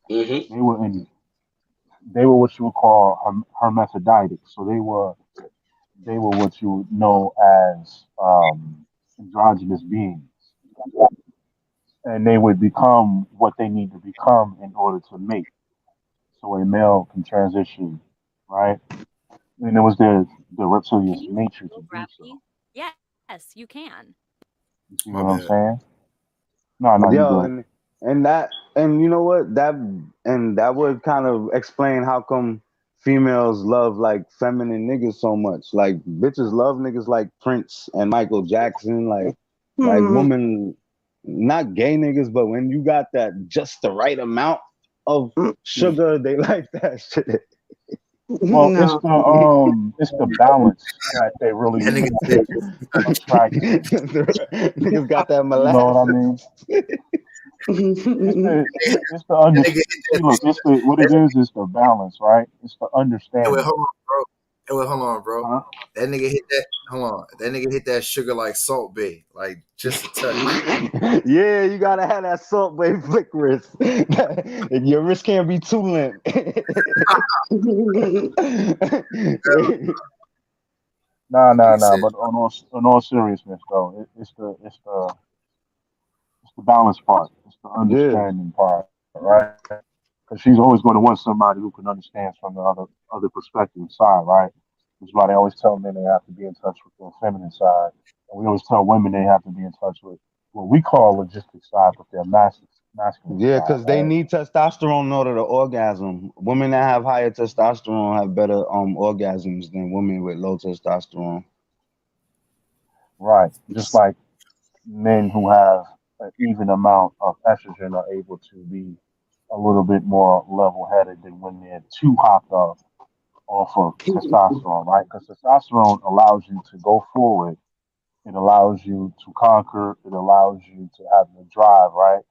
they were what you would call hermaphroditic. So they were what you would know as androgynous beings, and they would become what they need to become in order to mate. So a male can transition, right? And it was the reptilian nature to do so. Yes, you can. You see what I'm saying? No, Yo, and you know what? That would kind of explain how come females love like feminine niggas so much. Like bitches love niggas like Prince and Michael Jackson, like women, not gay niggas, but when you got that just the right amount of sugar, they like that shit. Well, it's the balance that they really attract. Niggas got that molasses. You know what I mean? It's the understanding. What it is the balance, right? It's the understanding. Hold on, bro. That nigga hit that. Hold on. That nigga hit that sugar like Salt Bay, like just a touch. Yeah, you gotta have that Salt Bay flick wrist. Your wrist can't be too limp. Nah. But on all seriousness, though, it's the balance part. It's the understanding part, right? Because she's always going to want somebody who can understand from the other perspective side, right? That's why they always tell men they have to be in touch with their feminine side, and we always tell women they have to be in touch with what we call logistic side, but their masculine. Yeah, because they need testosterone in order to orgasm. Women that have higher testosterone have better orgasms than women with low testosterone. Right, just like men who have an even amount of estrogen are able to be a little bit more level-headed than when they're too hopped up off of testosterone, right? Because testosterone allows you to go forward. It allows you to conquer. It allows you to have the drive, right?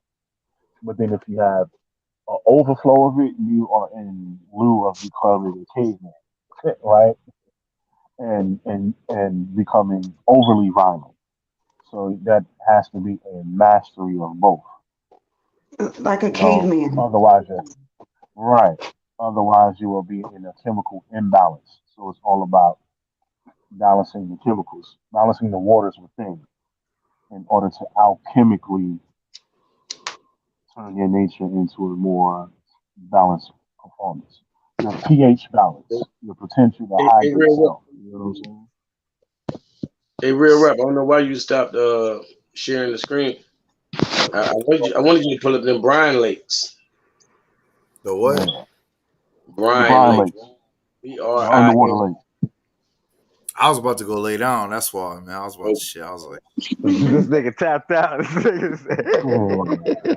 But then if you have an overflow of it, you are in lieu of becoming a caveman, right? And becoming overly violent. So that has to be a mastery of both. Like a caveman. Otherwise, Otherwise, you will be in a chemical imbalance. So it's all about balancing the chemicals, balancing the waters within, in order to alchemically turn your nature into a more balanced performance. Your pH balance, your potential to hydrate yourself. You know what I'm saying? Hey, Real Rap, I don't know why you stopped sharing the screen. I wanted you to pull up them Brine Lakes. The what? Brine Lakes. Underwater lake. I was about to go lay down. That's why, man. I was about to shit. I was like, This nigga tapped out. This nigga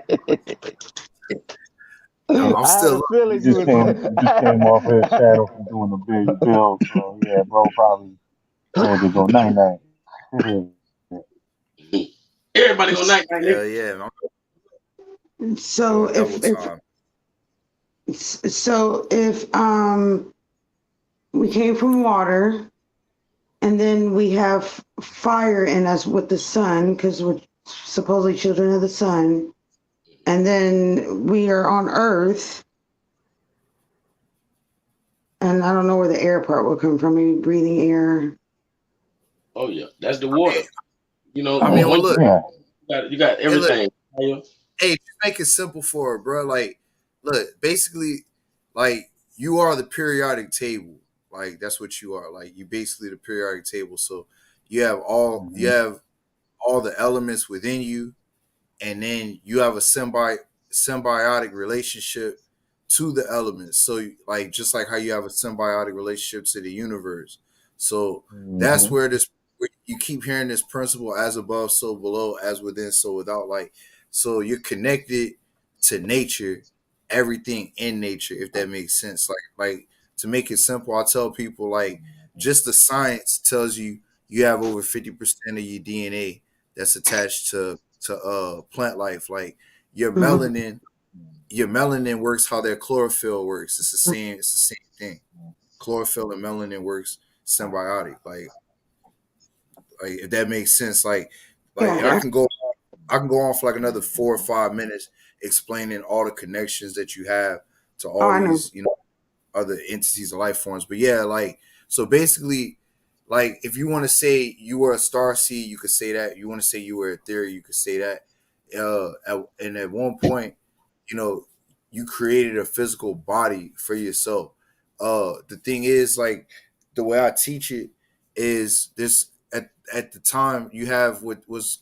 I'm I had still a feeling You you just was. came off his shadow from doing the big build. So yeah, bro, probably ready to go night night. Everybody go night night. hell yeah, man. So Double if time. we came from water, and then we have fire in us with the sun, because we're supposedly children of the sun, and then we are on Earth, and I don't know where the air part will come from. Maybe breathing air. Oh yeah, that's the water. You know, I mean, well, look, you got everything. Hey, just make it simple for her, bro. Like, look, basically, like you are the periodic table. Like that's what you are. Like you basically the periodic table. So you have all the elements within you, and then you have a symbiotic relationship to the elements. So like just like how you have a symbiotic relationship to the universe. So that's where you keep hearing this principle: as above, so below; as within, so without. Like, so you're connected to nature, everything in nature, if that makes sense. Like to make it simple, I tell people like just the science tells you have over 50% of your DNA that's attached to plant life. Like your melanin works how their chlorophyll works. It's the same thing. Chlorophyll and melanin works symbiotic. Like if that makes sense. Like I can go on for like another 4 or 5 minutes explaining all the connections that you have to all these, other entities of life forms. But yeah, like so basically, like if you want to say you were a star seed, you could say that. You want to say you were a theory, you could say that. And at one point, you created a physical body for yourself. The thing is, like the way I teach it is this: at the time you have what was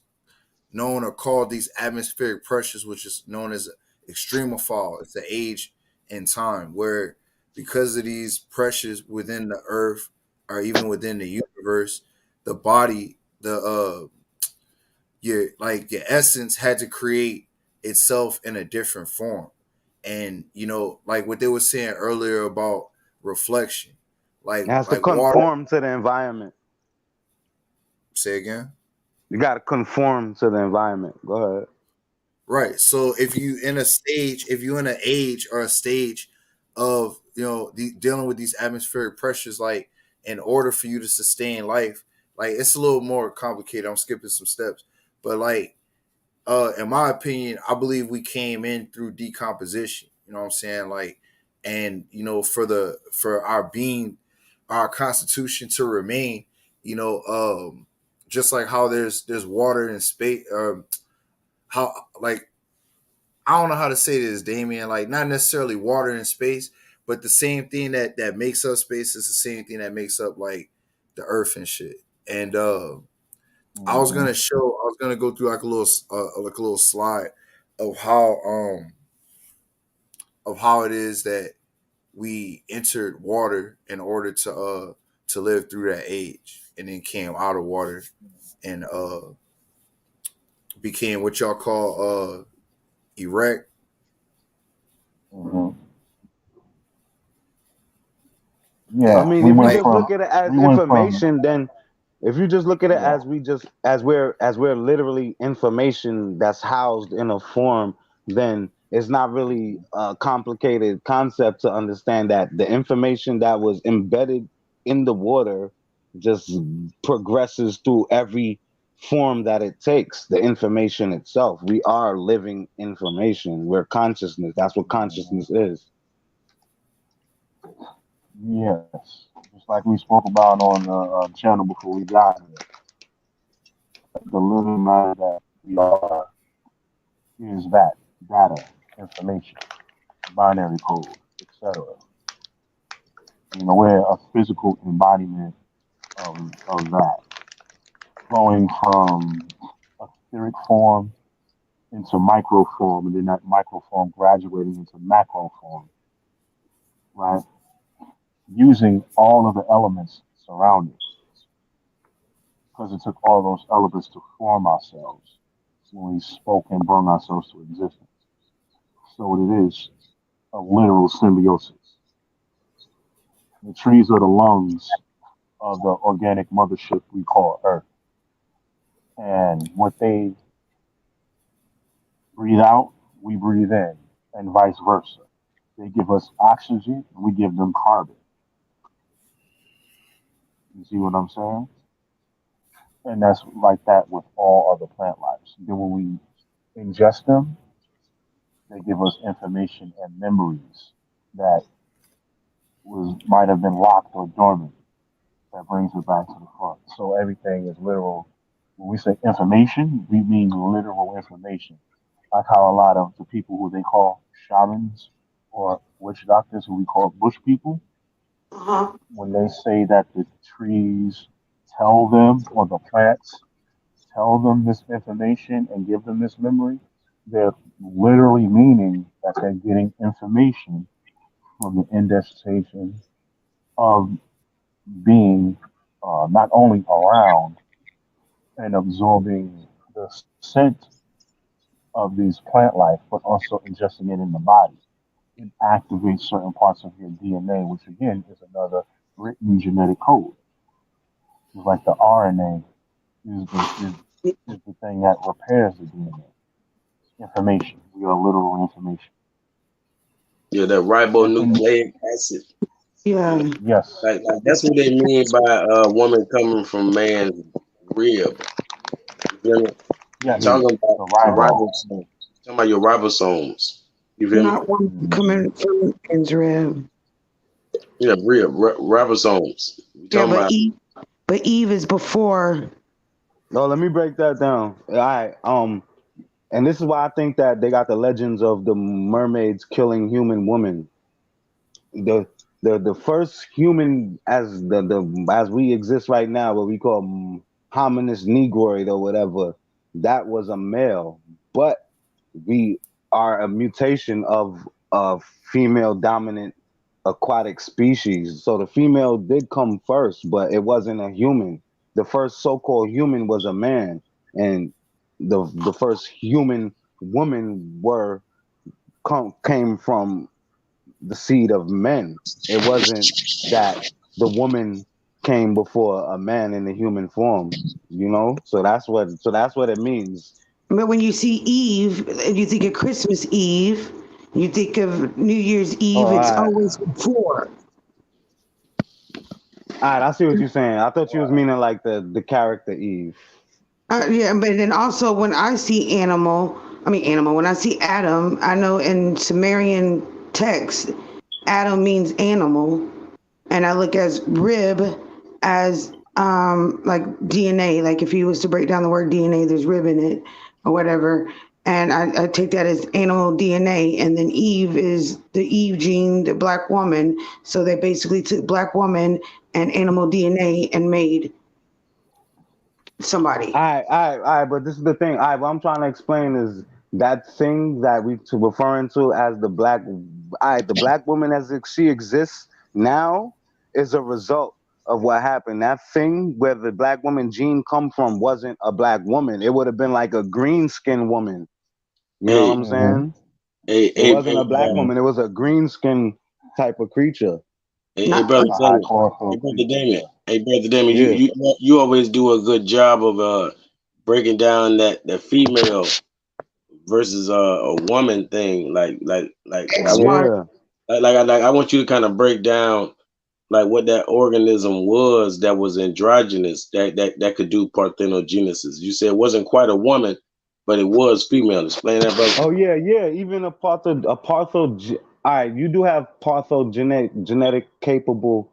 known or called these atmospheric pressures, which is known as extremophile. It's the age and time where, because of these pressures within the earth or even within the universe, the body, your essence had to create itself in a different form. And like what they were saying earlier about reflection, It has to like conform water. to the environment. Say again. You got to conform to the environment. Go ahead. Right. So if you're in an age or a stage of dealing with these atmospheric pressures, like in order for you to sustain life, like it's a little more complicated. I'm skipping some steps, but like in my opinion, I believe we came in through decomposition. You know what I'm saying? Like, and for our being, our constitution to remain, just like how there's water in space, how like I don't know how to say this, Damien. Like not necessarily water in space, but the same thing that makes up space is the same thing that makes up like the earth and shit. And I was gonna go through like a little slide of how it is that we entered water in order to live through that age, and then came out of water and became what y'all call erect. Yeah, I mean, if you just look at it as information, then if you just look at it as we're literally information that's housed in a form, then it's not really a complicated concept to understand that the information that was embedded in the water just progresses through every form that it takes. The information itself, we are living information. We're consciousness. That's what consciousness is. Yes, just like we spoke about on the channel before we got here. The living matter that we are is that data, information, binary code, etc. We're a physical embodiment of that, flowing from etheric form into micro form, and then that micro form graduating into macro form, right? Using all of the elements surrounding. because it took all those elements to form ourselves when we spoke and brought ourselves to existence. So it is a literal symbiosis. The trees are the lungs of the organic mothership we call Earth. And what they breathe out, we breathe in, and vice versa. They give us oxygen, and we give them carbon. You see what I'm saying? And that's like that with all other plant lives. Then when we ingest them, they give us information and memories that might have been locked or dormant. That brings it back to the front. So everything is literal. When we say information, we mean literal information. Like how a lot of the people who they call shamans or witch doctors, who we call bush people, when they say that the trees tell them or the plants tell them this information and give them this memory, they're literally meaning that they're getting information from the indentation of being not only around and absorbing the scent of these plant life, but also ingesting it in the body. It activates certain parts of your DNA, which again is another written genetic code. It's like the RNA is the thing that repairs the DNA. Information. We are literal information. Yeah, that ribonucleic acid. Yeah. Yes. Like that's what they mean by a woman coming from man's rib. You feel me? Yeah, Talking about the ribosomes. Talking about your ribosomes. You feel me? Not one coming from Israel. Yeah, ribosomes. Yeah, Talking but about Eve is before. No, let me break that down. All right. And this is why I think that they got the legends of the mermaids killing human women. The first human as as we exist right now, what we call hominis negroid or whatever, that was a male, but we are a mutation of a female dominant aquatic species. So the female did come first, but it wasn't a human. The first so-called human was a man, and the first human woman came from the seed of men. It wasn't that the woman came before a man in the human form, you know. So that's what it means. But when you see Eve, you think of Christmas Eve, you think of New Year's Eve, it's always before. All right, I see what you're saying. I thought you was meaning like the character Eve. Yeah, but then also when I see when I see Adam, I know in Sumerian text, Adam means animal, and I look as rib as like DNA. Like if you was to break down the word DNA, there's rib in it or whatever, and I take that as animal DNA. And then Eve is the Eve gene, the black woman. So they basically took black woman and animal DNA and made somebody. All right, but this is the thing. What I'm trying to explain is that thing that we referring to as the black woman as she exists now is a result of what happened. That thing where the black woman gene come from wasn't a black woman. It would have been like a green skin woman. You know what I'm saying? It wasn't a black woman. It was a green skin type of creature. Hey, brother Damien. You always do a good job of breaking down that female versus a woman thing. Like I want you to kind of break down like what that organism was that was androgynous that could do parthenogenesis. You said it wasn't quite a woman, but it was female. Explain that, brother. Oh yeah. Even all right, you do have genetic capable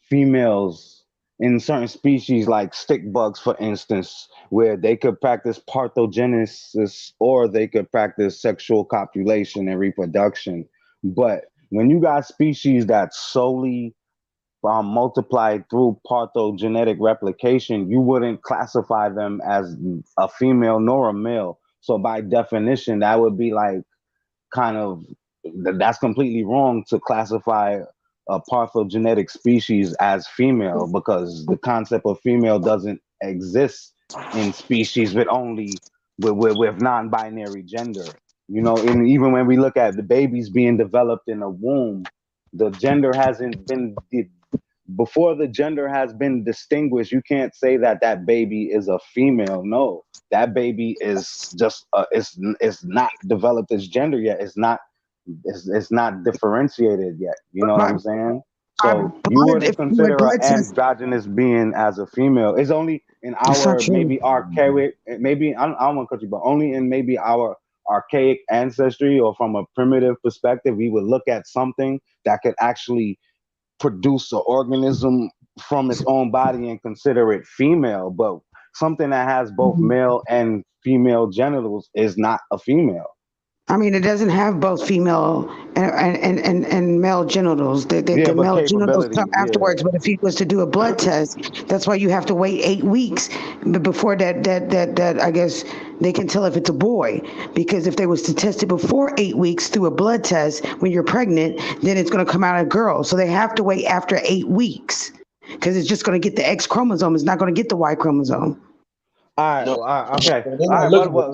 females in certain species, like stick bugs, for instance, where they could practice parthenogenesis or they could practice sexual copulation and reproduction. But when you got species that solely multiplied through parthenogenetic replication, you wouldn't classify them as a female nor a male. So by definition, that would be like that's completely wrong to classify a parthenogenetic species as female, because the concept of female doesn't exists in species with only with non-binary gender. You know, and even when we look at the babies being developed in a womb, the gender hasn't been before the gender has been distinguished. You can't say that that baby is a female. No, that baby is just it's not developed its gender yet. It's not differentiated yet. You know what I'm saying? So you wouldn't consider an androgynous being as a female. It's only in our maybe archaic, maybe I don't want to cut you, but only in maybe our archaic ancestry or from a primitive perspective, we would look at something that could actually produce an organism from its own body and consider it female. But something that has both male and female genitals is not a female. I mean, it doesn't have both female and male genitals. The male genitals come afterwards. But if he was to do a blood test, that's why you have to wait 8 weeks before that. I guess they can tell if it's a boy, because if they was to test it before 8 weeks through a blood test when you're pregnant, then it's going to come out a girl. So they have to wait after 8 weeks because it's just going to get the X chromosome. It's not going to get the Y chromosome. All right, okay. But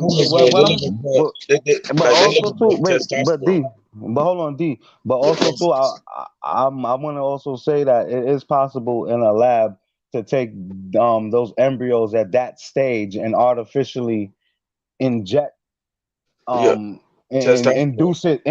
hold on, D. But also too, I want to also say that it is possible in a lab to take those embryos at that stage and artificially inject and induce it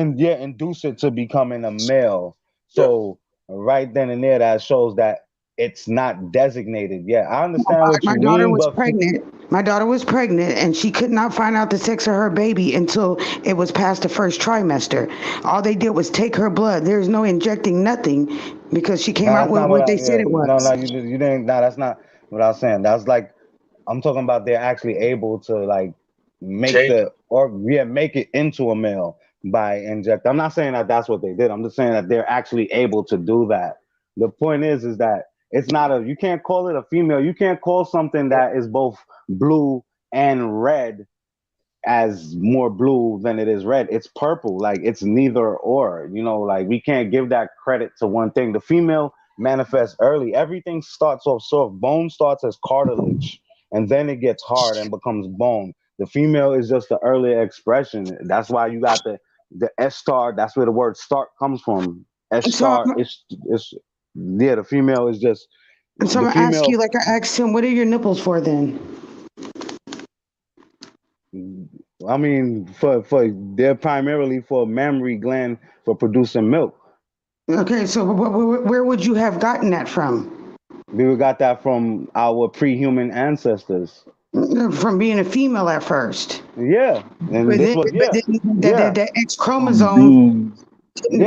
to becoming a male. So right then and there, that shows that it's not designated yet. I understand what you mean. My daughter was pregnant, and she could not find out the sex of her baby until it was past the first trimester. All they did was take her blood. There's no injecting nothing because she came out with what they said it was. No, you didn't. No, that's not what I was saying. That's like I'm talking about. They're actually able to like make make it into a male by inject. I'm not saying that that's what they did. I'm just saying that they're actually able to do that. The point is that it's not you can't call it a female. You can't call something that is both blue and red as more blue than it is red. It's purple. Like it's neither or, you know, like we can't give that credit to one thing. The female manifests early. Everything starts off soft. Bone starts as cartilage and then it gets hard and becomes bone. The female is just the earlier expression. That's why you got the S star. That's where the word start comes from. S star is the female is just. And so I'm gonna ask you, like I asked him, what are your nipples for then? I mean, for they're primarily for mammary gland for producing milk. Okay, so where would you have gotten that from? We got that from our pre-human ancestors. From being a female at first. Yeah, and but this then, was the X chromosome. We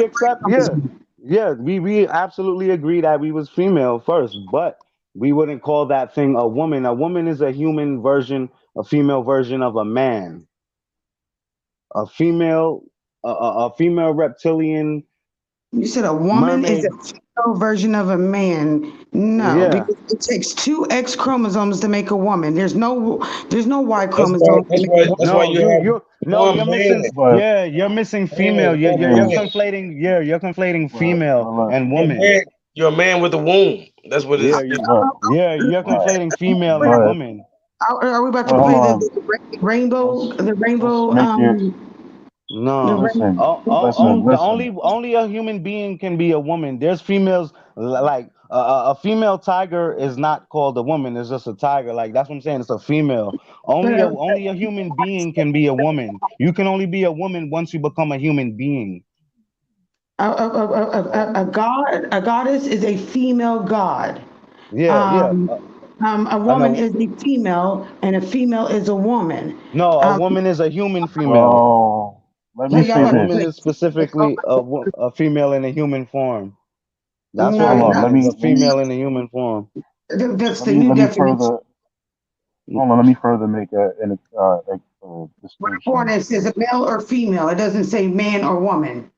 accept. We absolutely agree that we was female first, but we wouldn't call that thing a woman. A woman is a human version, a female version of a man. A female reptilian. You said a woman is a female version of a man. No, because it takes 2 X chromosomes to make a woman. There's no Y chromosome. You're missing female. You're conflating. You're conflating female and woman. You're a man with a womb. That's what it is. You're conflating female and woman. Are we about to play the rainbow? The rainbow. No, only a human being can be a woman. There's females like a female tiger is not called a woman. It's just a tiger. Like that's what I'm saying. It's a female. Only a human being can be a woman. You can only be a woman once you become a human being. A goddess is a female god. A woman is a female, and a female is a woman. No, a woman is a human female. Let me say a woman this. is specifically a female in a human form. That's what a female in a human form. That's the new definition. Let me further make a distinction. It says a male or female. It doesn't say man or woman.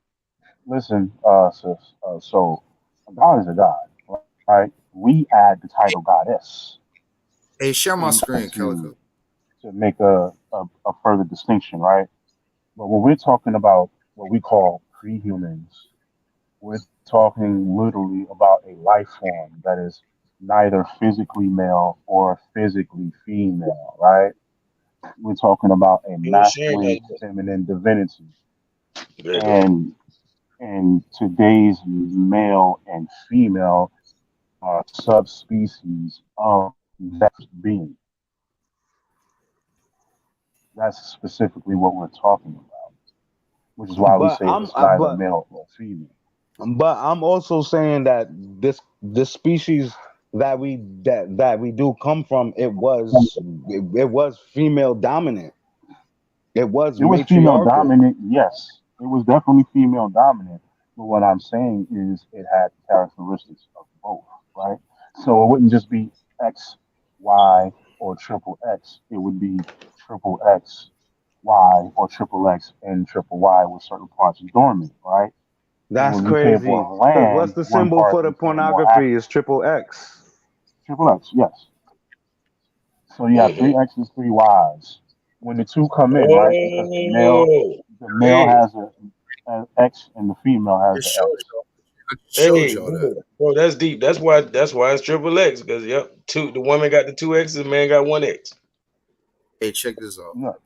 Listen, sis. So a god is a god, right? We add the title goddess. Hey, share my screen, Calico. To make a further distinction, right? But when we're talking about what we call pre-humans, we're talking literally about a life form that is neither physically male or physically female, right? We're talking about a You know, Sharon masculine, does feminine divinity. that. And today's male and female are subspecies of that being. That's specifically what we're talking about, which is why we But say I'm it's I, neither male or female. but I'm also saying that this species that we do come from, it was female dominant. It was It was female matriarchal. dominant, yes. It was definitely female dominant. But what I'm saying is it had characteristics of both, right? So it wouldn't just be X, Y, or triple X. It would be triple X, Y, or triple X and triple Y with certain parts dormant, right? And That's when we came crazy. upon Because what's land, the one symbol part for the became more pornography active. is triple X. Triple X, yes. So you have three X's, three Y's. When the two come in, right? Because Oh, the male hey, has an X and the female has It an shows X. y'all. I just showed hey, y'all that. bro, that's deep. That's why it's triple X. Because yep, the woman got the two X's, the man got one X. Hey, check this out. No.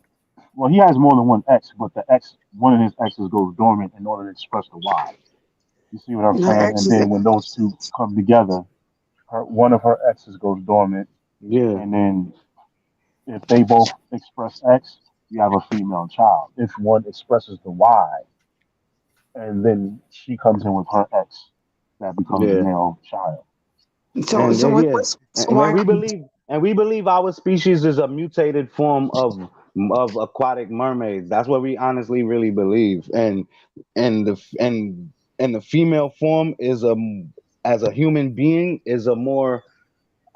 Well, he has more than one X, but the X, one of his X's goes dormant in order to express the Y. You see what I'm The saying? X And is then when those two come together, one of her X's goes dormant, Yeah. and then if they both express X, you have a female child. If one expresses the Y, and then she comes in with her X, that becomes a Yeah. male child. so And so then, what yeah, what's so and why we believe our species is a mutated form of aquatic mermaids. That's what we honestly really believe. And the female form is as a human being is a more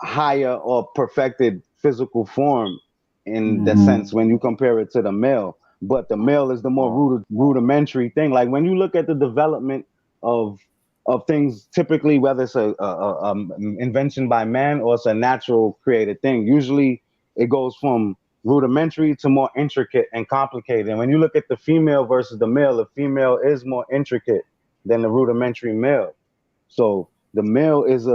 higher or perfected physical form in the Mm-hmm. sense when you compare it to the male. But the male is the more rudimentary thing. Like when you look at the development of things, typically whether it's a invention by man or it's a natural created thing, usually it goes from rudimentary to more intricate and complicated. And when you look at the female versus the female is more intricate than the rudimentary male. So the male is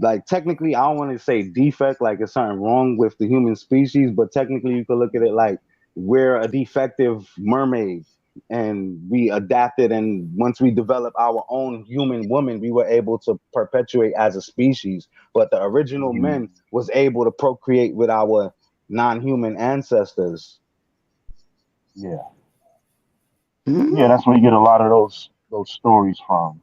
like technically I don't want to say defect, like it's something wrong with the human species, but technically you could look at it like we're a defective mermaid and we adapted, and once we developed our own human woman, we were able to perpetuate as a species. But the original men was able to procreate with our non-human ancestors. Yeah. Yeah, that's where you get a lot of those stories from.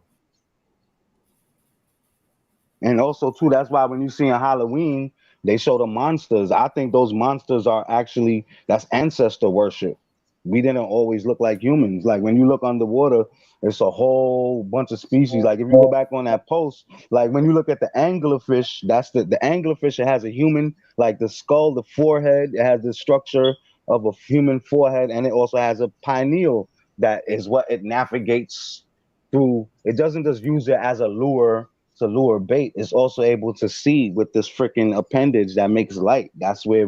And also too, that's why when you see in Halloween, they show the monsters. I think those monsters are actually that's ancestor worship. We didn't always look like humans. Like when you look underwater, it's a whole bunch of species. Like if you go back on that post, like when you look at the anglerfish, that's the anglerfish. It has a human, like the skull, the forehead. It has the structure of a human forehead, and it also has a pineal that is what it navigates through. It doesn't just use it as a lure to lure bait. It's also able to see with this freaking appendage that makes light. That's where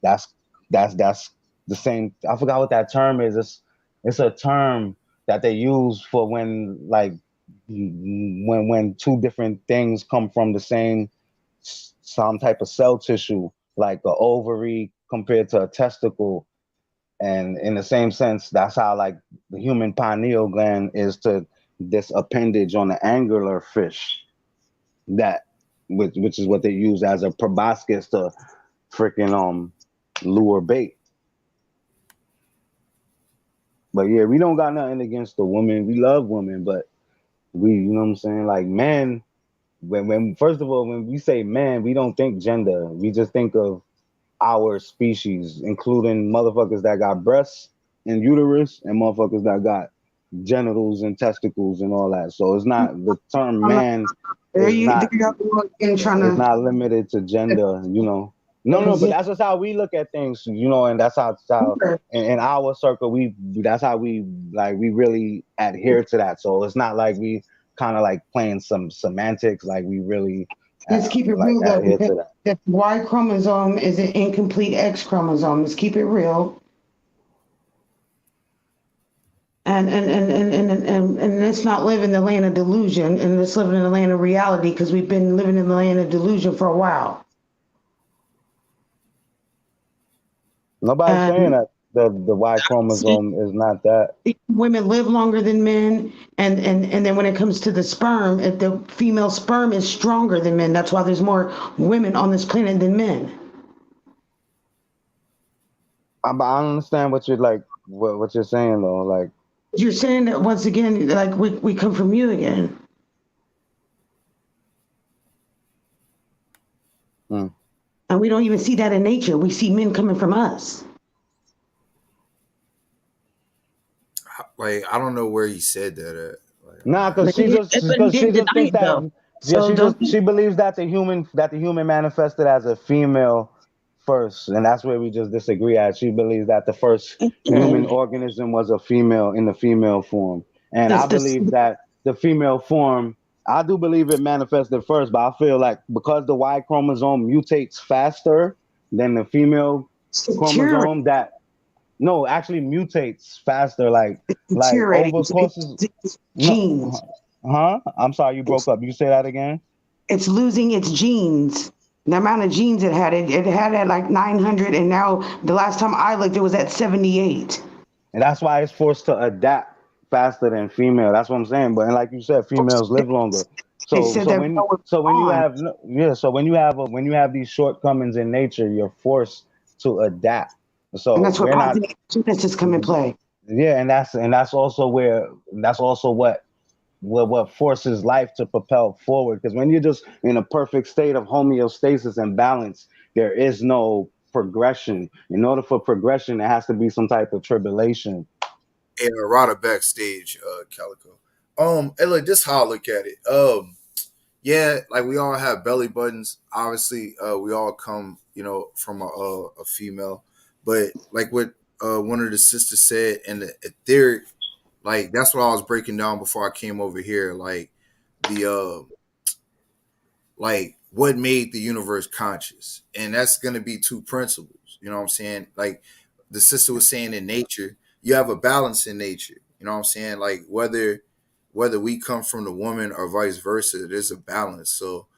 that's the same. I forgot what that term is. It's a term that they use for when like when two different things come from the same some type of cell tissue, like a ovary compared to a testicle. And in the same sense, that's how like the human pineal gland is to this appendage on the angular fish, that which is what they use as a proboscis to freaking lure bait. But yeah, we don't got nothing against the woman. We love women, but you know what I'm saying? Like men, when first of all, when we say man, we don't think gender. We just think of our species, including motherfuckers that got breasts and uterus and motherfuckers that got genitals and testicles and all that. So it's not the term man is not it's not limited to gender, you know. No, but that's just how we look at things, you know, and that's how in our circle that's how we really adhere to that. So it's not like we kind of like playing some semantics, like we really let's keep it like real though, adhere to because that. the Y chromosome is an incomplete X chromosome. Let's keep it real. And let's not live in the land of delusion, and let's live in the land of reality, because we've been living in the land of delusion for a while. Nobody's saying that the Y chromosome is not that. Women live longer than men, and then when it comes to the sperm, if the female sperm is stronger than men, that's why there's more women on this planet than men. I don't understand what you're like. What you're saying though, like. You're saying that once again, like we come from you again. And we don't even see that in nature. We see men coming from us. Like, I don't know where he said that at. Like, nah, because she just thinks that she believes that the human manifested as a female first, and that's where we just disagree at. She believes that the first human organism was a female in the female form, and I believe that the female form, I do believe it manifested first, but I feel like because the Y chromosome mutates faster than the female chromosome, actually mutates faster, like over courses. Genes. Huh? I'm sorry, you broke up. You say that again? It's losing its genes. The amount of genes it had at like 900, and now the last time I looked, it was at 78. And that's why it's forced to adapt faster than female. That's what I'm saying. But like you said, females live longer. So when you have these shortcomings in nature, you're forced to adapt. So and that's where consciousness come in play. Yeah, and that's also what forces life to propel forward. Because when you're just in a perfect state of homeostasis and balance, there is no progression. In order for progression, there has to be some type of tribulation. And Rada backstage, Calico. And like, this is how I look at it. Yeah, like we all have belly buttons. Obviously, we all come, from a female. But like what one of the sisters said, and the etheric, like that's what I was breaking down before I came over here. Like the like what made the universe conscious, and that's gonna be two principles. You know what I'm saying? Like the sister was saying, in nature, you have a balance in nature. You know what I'm saying? Like whether we come from the woman or vice versa, there's a balance. So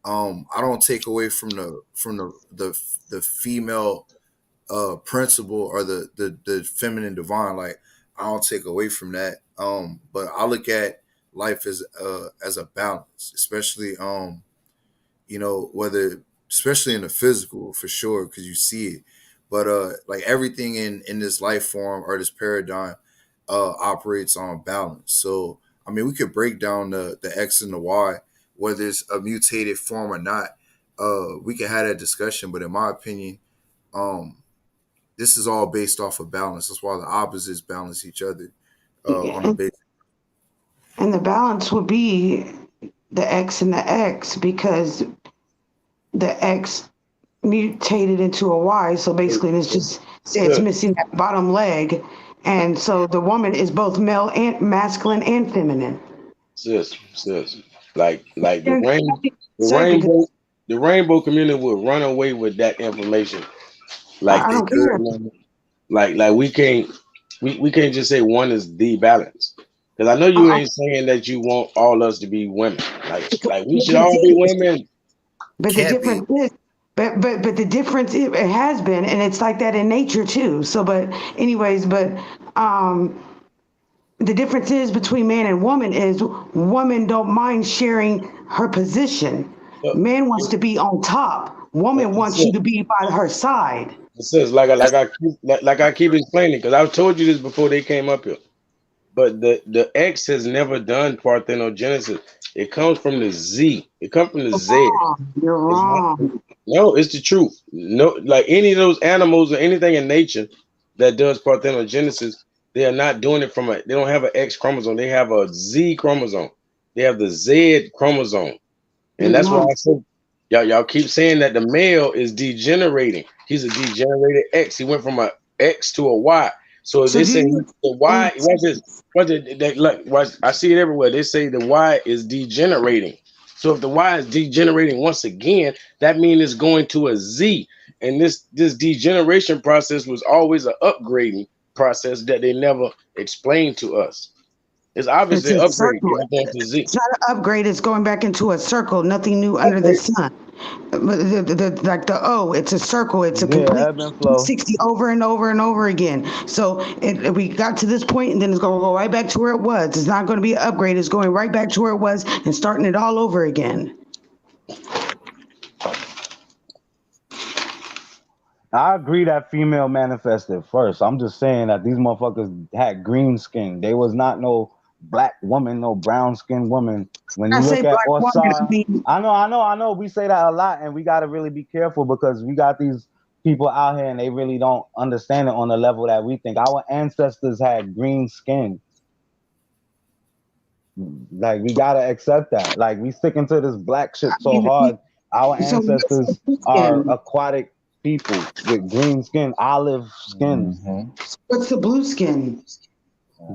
I don't take away from the female principle or the feminine divine. Like I don't take away from that. But I look at life as a balance, especially especially in the physical, for sure, because you see it. But like everything in this life form or this paradigm operates on balance. So I mean, we could break down the X and the Y, whether it's a mutated form or not. We can have that discussion, but in my opinion, this is all based off of balance. That's why the opposites balance each other on the base. And the balance would be the X and the X, because the X mutated into a Y. So basically, it's missing that bottom leg. And so the woman is both masculine and feminine. Sis. Like the rainbow community will run away with that information. Like I don't care. Like we can't just say one is the balance. Because I know you ain't saying that you want all us to be women. Like we should all be women. But the difference is, but the difference it has been, and it's like that in nature too. So, but the difference is between man and woman is woman don't mind sharing her position. Man wants to be on top. Woman wants you to be by her side. It says like I keep explaining, because I've told you this before they came up here. But the X has never done parthenogenesis. It comes from the Z. It comes from the Z. You're wrong. No, it's the truth. No, like any of those animals or anything in nature that does parthenogenesis, they are not doing it they don't have an X chromosome. They have a Z chromosome. They have the Z chromosome. And that's why I said, y'all keep saying that the male is degenerating. He's a degenerated X. He went from an X to a Y. So they say the Y, I see it everywhere. They say the Y is degenerating. So if the Y is degenerating once again, that means it's going to a Z. And this degeneration process was always an upgrading process that they never explained to us. It's obviously It's a upgrade circle. everything to Z. It's not an upgrade. It's going back into a circle. Nothing new under the sun. But like the O, it's a circle. It's a complete ebb and flow. 360 over and over and over again. So we got to this point, and then it's going to go right back to where it was. It's not going to be an upgrade. It's going right back to where it was and starting it all over again. I agree that female manifested first. I'm just saying that these motherfuckers had green skin. They was not no black woman, no brown skinned woman. When you look at Osar, I know. We say that a lot, and we gotta really be careful because we got these people out here and they really don't understand it on the level that we think. Our ancestors had green skin. Like, we gotta accept that. Like, we sticking to this black shit so hard. Our ancestors are aquatic people with green skin, olive skins. What's the blue skin?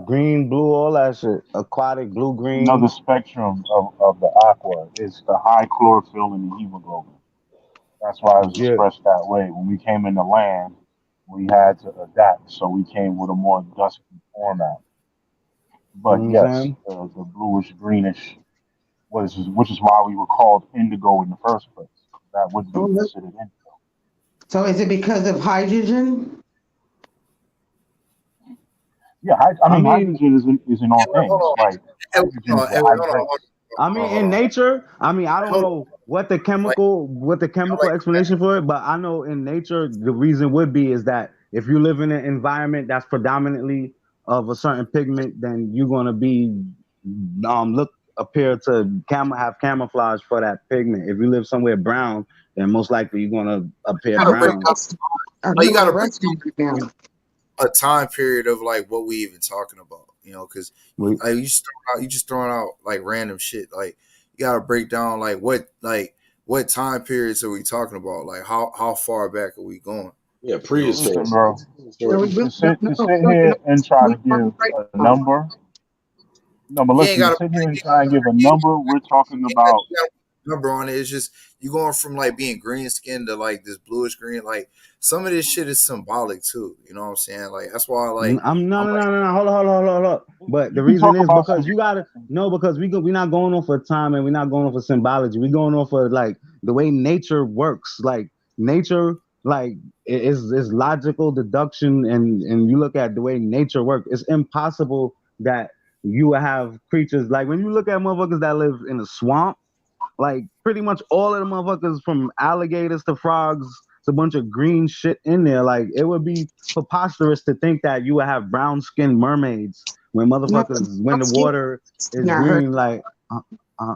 Green, blue, all that shit. Aquatic, blue, green. The spectrum of the aqua is the high chlorophyll in the hemoglobin. That's why it was expressed that way. When we came into land, we had to adapt, so we came with a more dusky format. But yes, the bluish, greenish, which is why we were called indigo in the first place. That would be considered indigo. So is it because of hydrogen? Yeah, I mean hydrogen is in all things. I mean, in nature, I don't know what the chemical explanation for it, but I know in nature the reason would be is that if you live in an environment that's predominantly of a certain pigment, then you're gonna be appear to have camouflage for that pigment. If you live somewhere brown, then most likely you're gonna appear brown. You gotta break a time period of like what we even talking about, you know, because like you just throwing out like random shit. Like, you gotta break down like what time periods are we talking about? Like how far back are we going? Yeah, prehistoric, bro. To sit here and try to give a number. No, but listen, sit here and try and give a number. We're talking about number on it. It's just you going from like being green skinned to like this bluish green. Like, some of this shit is symbolic too. You know what I'm saying? Like, that's why like no. Hold on. But the reason is because you gotta because we're not going off of time and we're not going off of symbology. We're going off of like the way nature works. Like, nature, like, is logical deduction, and you look at the way nature works. It's impossible that you have creatures like when you look at motherfuckers that live in a swamp. Like, pretty much all of the motherfuckers from alligators to frogs, it's a bunch of green shit in there. Like, it would be preposterous to think that you would have brown skinned mermaids when motherfuckers, when the water is green. Like, I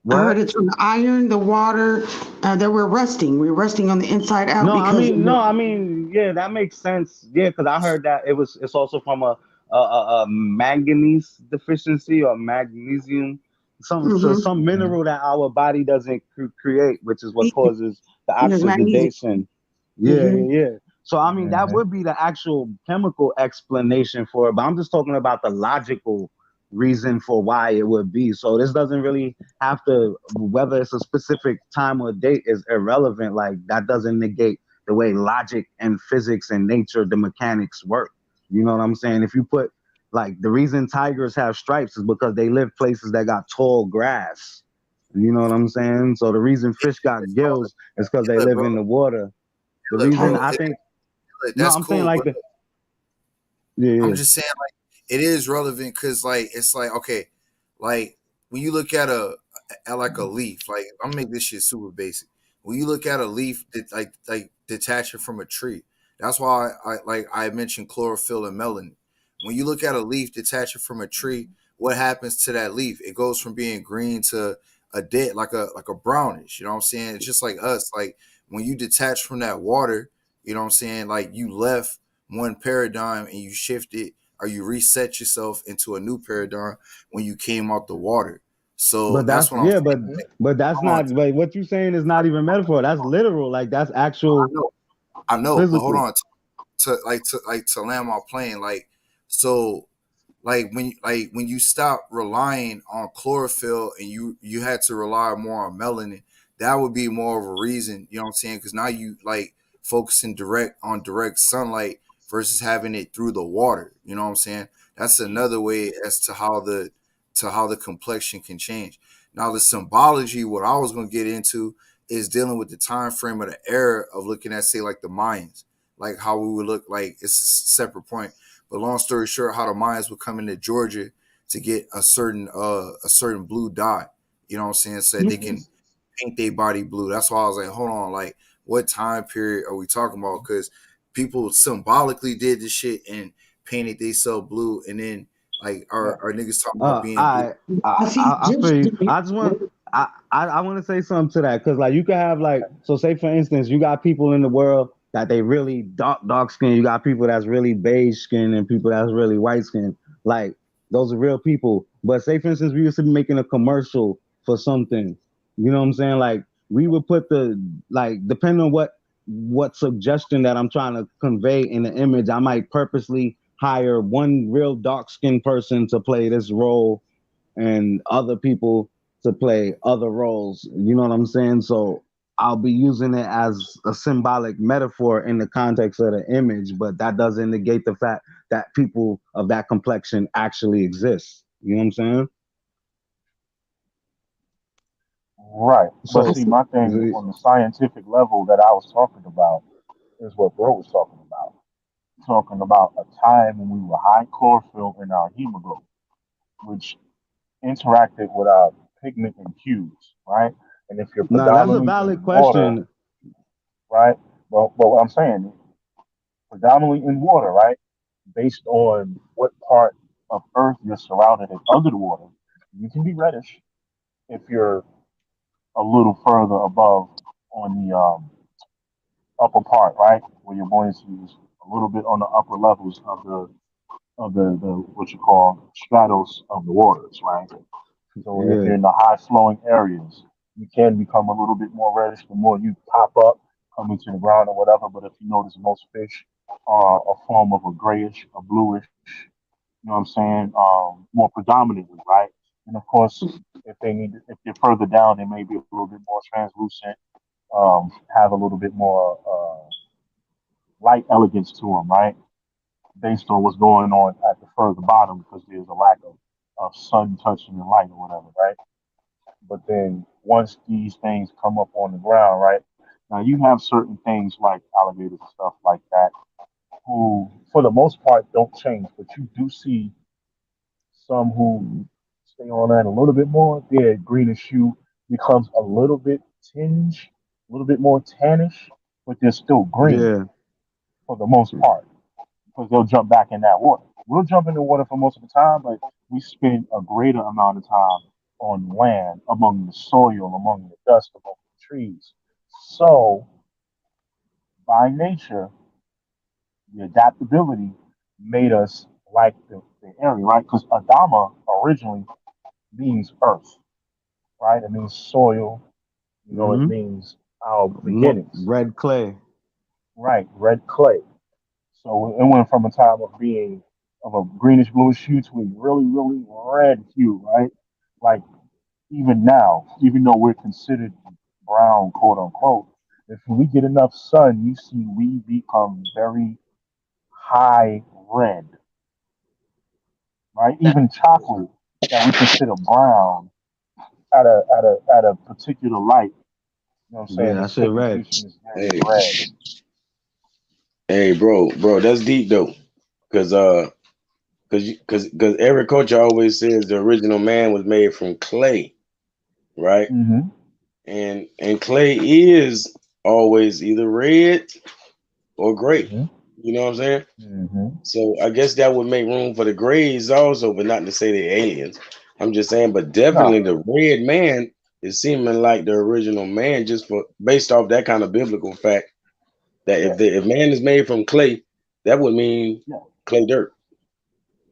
heard it's from the iron, the water, that we're resting. We're resting on the inside out. Yeah, that makes sense. Yeah, because I heard that it's also from a manganese deficiency or magnesium. Some mineral that our body doesn't create, which is what causes the oxidation. Yeah. So I mean, that would be the actual chemical explanation for it, but I'm just talking about the logical reason for why it would be. So this doesn't really have to, whether it's a specific time or date is irrelevant. Like, that doesn't negate the way logic and physics and nature, the mechanics work. You know what I'm saying? If you put, like, the reason tigers have stripes is because they live places that got tall grass. You know what I'm saying? So the reason fish got gills is because they live in the water. The reason I think I'm saying like I'm just saying, like, it is relevant because like it's like, okay, like when you look at a leaf, like, I'm gonna make this shit super basic. When you look at a leaf that like detaching from a tree, that's why I mentioned chlorophyll and melanin. When you look at a leaf detaching from a tree, what happens to that leaf? It goes from being green to a dead, like a brownish. You know what I'm saying? It's just like us. Like, when you detach from that water, you know what I'm saying? Like, you left one paradigm and you shifted, or you reset yourself into a new paradigm when you came out the water. So but that's what but that's not. But what you're saying is not even metaphor. That's literal. Like, that's actual. I know. But hold on. To land my plane, like, so, like, when you stop relying on chlorophyll and you had to rely more on melanin, that would be more of a reason. You know what I'm saying? Because now you like focusing direct sunlight versus having it through the water. You know what I'm saying? That's another way as to how the complexion can change. Now the symbology, what I was going to get into is dealing with the time frame of the era of looking at, say, like the Mayans, like how we would look like. It's a separate point, but long story short, how the Mayans would come into Georgia to get a certain blue dot. You know what I'm saying? So that they can paint their body blue. That's why I was like, hold on, like what time period are we talking about? Because people symbolically did this shit and painted themselves blue, and then like our niggas talking about being blue. I feel you. I just want I want to say something to that, because like you could have like, so say for instance, you got people in the world that they really dark skin. You got people that's really beige skin and people that's really white skin. Like those are real people. But say for instance, we used to be making a commercial for something. You know what I'm saying? Like we would put the, like, depending on what suggestion that I'm trying to convey in the image, I might purposely hire one real dark skinned person to play this role and other people to play other roles. You know what I'm saying? So I'll be using it as a symbolic metaphor in the context of the image, but that doesn't negate the fact that people of that complexion actually exist. You know what I'm saying? Right. So, But see, my thing on the scientific level that I was talking about is what bro was talking about. Talking about a time when we were high chlorophyll in our hemoglobin, which interacted with our pigment and hues, right? And if you're now that's a predominantly valid in water, question. right? Well, what I'm saying, predominantly in water, right? Based on what part of Earth you're surrounded in under the water, you can be reddish if you're a little further above on the upper part, right, where your buoyancy is a little bit on the upper levels of the what you call stratos of the waters, right? So if Yeah. you're in the high flowing areas, you can become a little bit more reddish the more you pop up, come into the ground or whatever. But if you notice, most fish are a form of a grayish, a bluish, you know what I'm saying, more predominantly, right? And of course, if you're further down, they may be a little bit more translucent, have a little bit more light elegance to them, right? Based on what's going on at the further bottom, because there's a lack of sun touching the light or whatever, right? But then once these things come up on the ground, right? Now you have certain things like alligators and stuff like that, who for the most part don't change, but you do see some who stay on that a little bit more. Their greenish hue becomes a little bit tinge, a little bit more tannish, but they're still green Yeah. for the most part, because they'll jump back in that water. We'll jump in the water for most of the time, but we spend a greater amount of time on land, among the soil, among the dust, among the trees. So, by nature, the adaptability made us like the area, right? Because Adama originally means earth, right? It means soil, you know, it means our beginnings. Red clay. Right, red clay. So it went from a time of being of a greenish bluish hue to a really, really red hue, right? Like even now, even though we're considered brown, quote unquote, if we get enough sun, you see we become very high red, right? Even chocolate that we consider brown at a particular light, you know what I'm saying? Yeah, The I said red. pigmentation is very Hey, red. hey, bro, that's deep though, because because every culture always says the original man was made from clay, right? Mm-hmm. And clay is always either red or gray. Mm-hmm. You know what I'm saying? Mm-hmm. So I guess that would make room for the grays also, but not to say they're aliens. I'm just saying, but definitely No. the red man is seeming like the original man, just for based off that kind of biblical fact that if man is made from clay, that would mean clay dirt.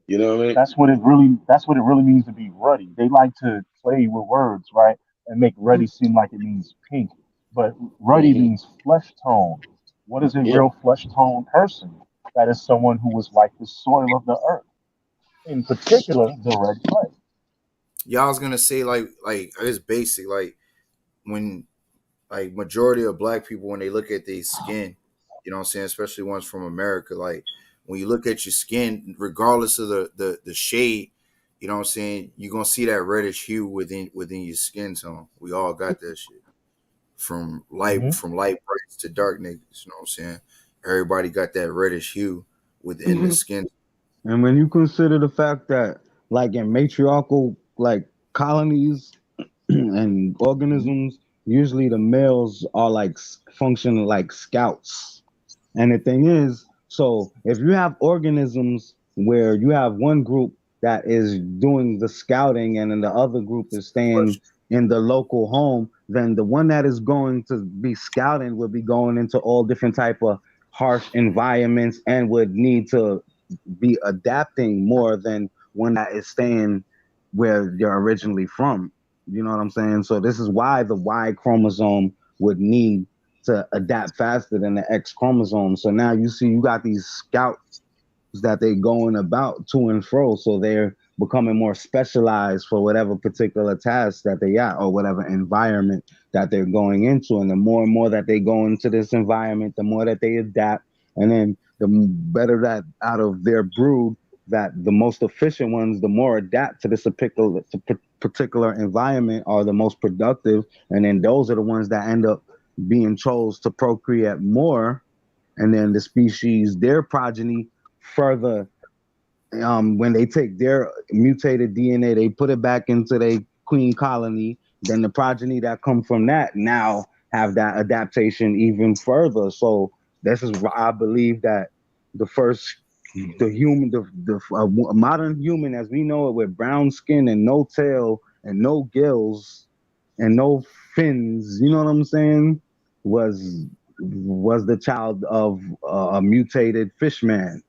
You know what I mean? That's what it really means to be ruddy. They like to play with words, right? And make ruddy seem like it means pink. But ruddy means flesh tone. What is a Yeah. real flesh tone person? That is someone who was like the soil of the earth. In particular, the red clay. Yeah, I was gonna say like it's basic. Like when like majority of black people when they look at their skin, you know what I'm saying, especially ones from America, like when you look at your skin, regardless of the shade, you know what I'm saying, you're gonna see that reddish hue within your skin tone. We all got that shit. From light brights to dark niggas, you know what I'm saying? Everybody got that reddish hue within the skin. And when you consider the fact that, like in matriarchal like colonies and organisms, usually the males are like functioning like scouts. And the thing is, so if you have organisms where you have one group that is doing the scouting and then the other group is staying in the local home, then the one that is going to be scouting would be going into all different type of harsh environments and would need to be adapting more than one that is staying where you're originally from. You know what I'm saying? So this is why the Y chromosome would need to adapt faster than the X chromosome. So now you see you got these scouts that they going about to and fro. So they're becoming more specialized for whatever particular task that they got or whatever environment that they're going into. And the more and more that they go into this environment, the more that they adapt. And then the better that out of their brood, that the most efficient ones, the more adapt to this particular environment are the most productive. And then those are the ones that end up being chose to procreate more. And then the species, their progeny further, when they take their mutated DNA, they put it back into their queen colony, then the progeny that come from that now have that adaptation even further. So this is why I believe that the modern human as we know it, with brown skin and no tail and no gills and no fins, you know what I'm saying, was the child of a mutated fish man.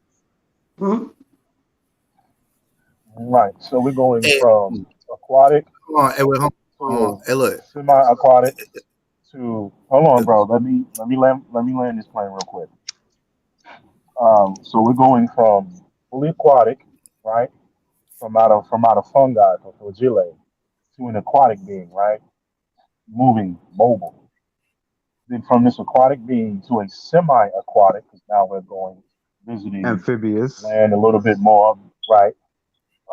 Right. So we're going from aquatic look. semi-aquatic to hold on, bro. Let me land this plane real quick. So we're going from fully aquatic, right? From out of fungi, from flagella, to an aquatic being, right? Moving, mobile. Then from this aquatic being to a semi-aquatic, because now we're going visiting amphibious land a little bit more, right?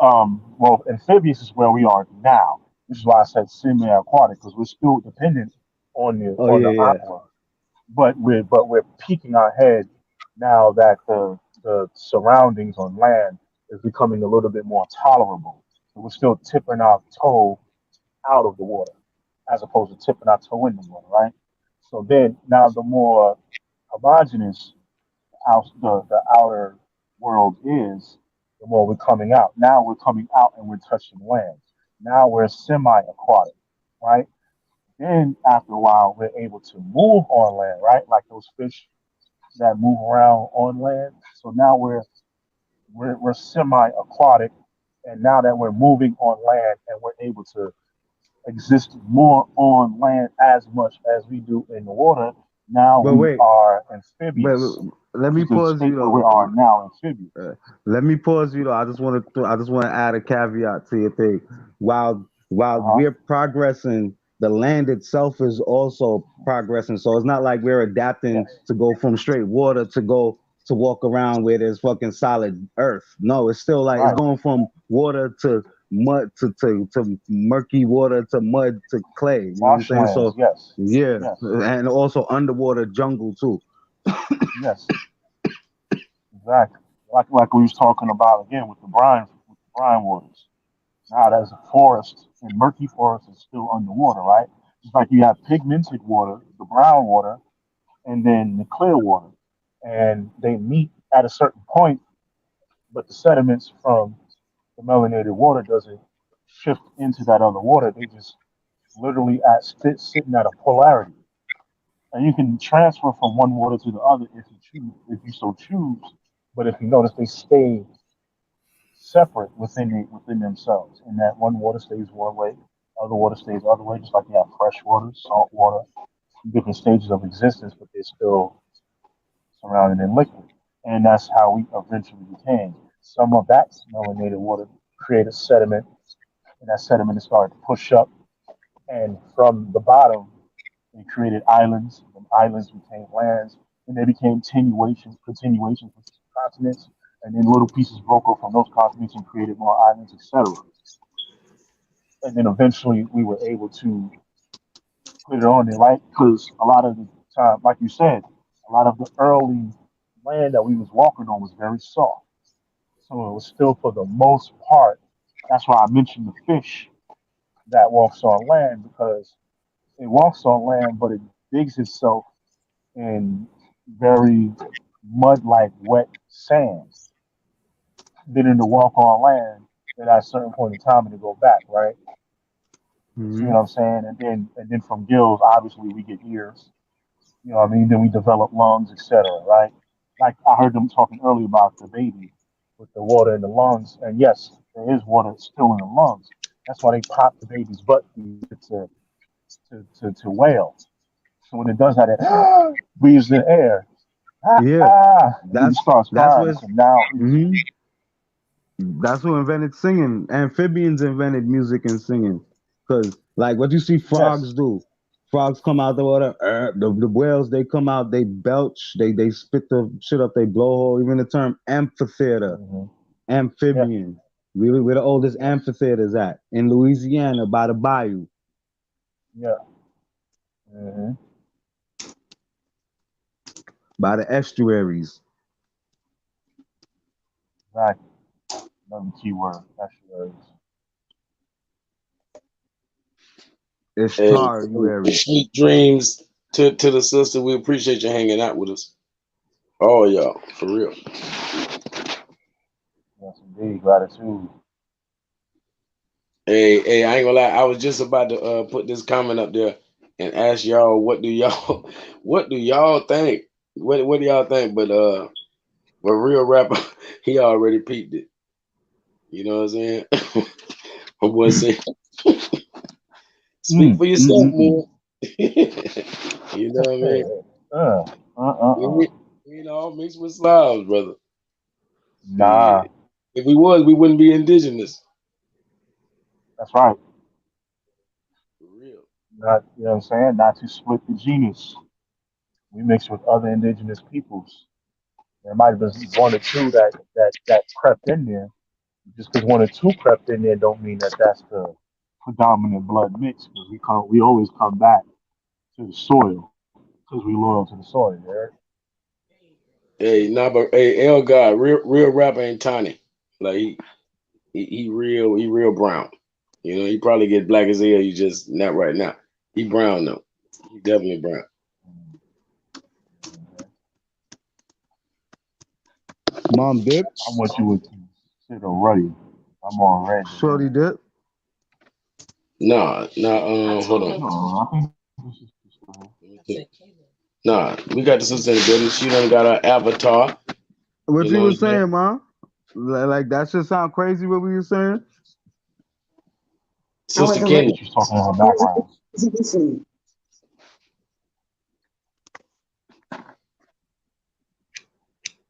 Well, amphibious is where we are now. This is why I said semi-aquatic, because we're still dependent on the aqua, but we're peaking our head now that the surroundings on land is becoming a little bit more tolerable. So we're still tipping our toe out of the water, as opposed to tipping our toe in the water, right? So then now the more homogeneous the outer world is, the more we're coming out. Now we're coming out and we're touching land. Now we're semi-aquatic, right? Then after a while, we're able to move on land, right? Like those fish that move around on land. So now we're semi-aquatic, and now that we're moving on land and we're able to exist more on land as much as we do in the water, now we are amphibious. Let me pause you though. We are now amphibious. Let me pause you though. I just want to add a caveat to your thing. While we're progressing, the land itself is also progressing. So it's not like we're adapting to go from straight water to walk around where there's fucking solid earth. No, it's still like it's going from water to mud to murky water to mud to clay. You know what I'm saying? So yes. And also underwater jungle too. Yes, exactly. Like we was talking about again with the brine waters. Now there's a forest, and murky forest is still underwater, right? It's like you have pigmented water, the brown water, and then the clear water, and they meet at a certain point, but the sediments from the melanated water doesn't shift into that other water. They just literally sitting at a polarity. And you can transfer from one water to the other if you so choose. But if you notice, they stay separate within themselves. And that one water stays one way, other water stays the other way. Just like you have fresh water, salt water, different stages of existence, but they're still surrounded in liquid. And that's how we eventually became. Some of that melanated water created sediment, and that sediment started to push up. And from the bottom, they created islands, and islands became lands, and they became continuations of continents, and then little pieces broke off from those continents and created more islands, etc. And then eventually we were able to put it on there, right? Because a lot of the time, like you said, a lot of the early land that we was walking on was very soft. So it was still, for the most part, that's why I mentioned the fish that walks on land, because it walks on land, but it digs itself in very mud-like wet sand. Then in the walk on land, then at a certain point in time, it'll go back, right? See what I'm saying? And then from gills, obviously we get ears. You know what I mean? Then we develop lungs, etc. Right? Like I heard them talking earlier about the baby with the water in the lungs, and yes, there is water still in the lungs. That's why they pop the baby's butt to wail. So when it does that, it breathes in air. Yeah, Then it that's starts that's crying. what So now, that's who invented singing. Amphibians invented music and singing. Cause like what you see frogs do. Frogs come out the water. The whales, they come out, they belch, they spit the shit up, they blowhole. Even the term amphitheater, amphibian. Where the oldest amphitheaters at? In Louisiana by the bayou. yeah. By the estuaries. Exactly. Another key word, estuaries. Estuaries. Sweet dreams to the sister. We appreciate you hanging out with us. Oh, y'all, for real. Yes, indeed. Gratitude. Hey, I ain't gonna lie. I was just about to put this comment up there and ask y'all what do y'all think? What do y'all think? But real rapper, he already peeped it. You know what I'm saying? My boy said, speak for yourself, man. You know what I mean? We ain't all mixed with Slavs, brother. Nah. If we was, we wouldn't be indigenous. That's right. For real. Not, you know what I'm saying? Not to split the genus. We mix with other indigenous peoples. There might have been one or two that crept in there. Just because one or two crept in there don't mean that that's the predominant blood mix. Because we always come back to the soil because we loyal to the soil. Right? Hey, nah, but hey, El God, real rapper ain't tiny. Like he real brown. You know, he probably get black as hell. You just not right now. He brown though. He definitely brown. Mom dip. I want you to consider already. I'm on red. Shorty dip. Nah, hold on. Nah, we got the sister in the building. She done got her avatar. What you was saying, Mom? Like that should sound crazy. What were you saying? Sister Kenny. She's talking in her background.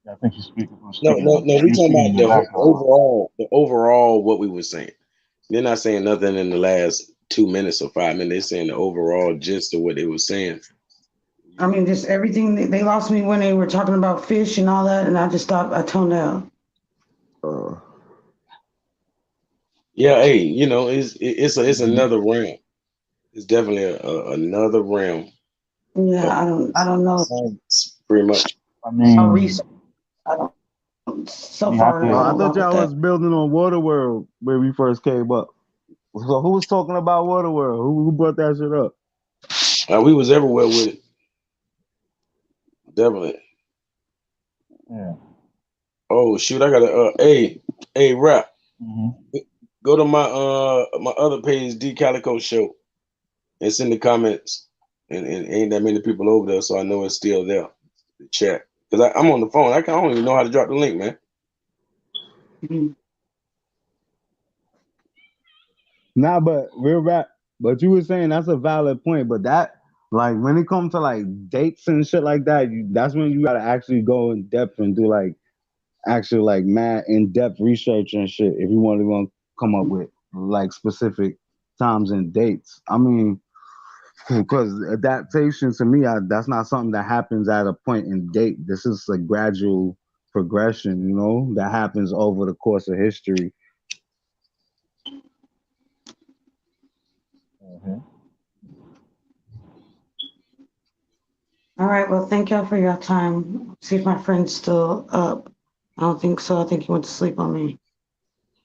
I think she's speaking from No. We talking about the overall what we were saying. They're not saying nothing in the last 2 minutes or 5 minutes. They're saying the overall gist of what they were saying. I mean, just everything. They lost me when they were talking about fish and all that, and I just stopped. I toned out. Yeah, hey, you know, it's another realm. It's definitely another realm. Yeah, I don't know. Pretty much. I mean, I don't. So far, I thought y'all was building on Waterworld where we first came up. So who was talking about Waterworld? Who brought that shit up? We was everywhere with it. Definitely. Yeah. Oh shoot! I gotta. Hey, rap. Go to my other page, D Calico Show, and send the comments. And ain't that many people over there, so I know it's still there. The chat, because I'm on the phone. I don't even know how to drop the link, man. Nah, but real rap. But you were saying that's a valid point. But that, like, when it comes to like dates and shit like that, that's when you gotta actually go in depth and do like actual like mad in depth research and shit. If you want to come up with like specific times and dates. I mean, because adaptation to me, that's not something that happens at a point in date. This is a gradual progression, you know, that happens over the course of history. All right. Well, thank y'all for your time. See if my friend's still up. I don't think so. I think he went to sleep on me.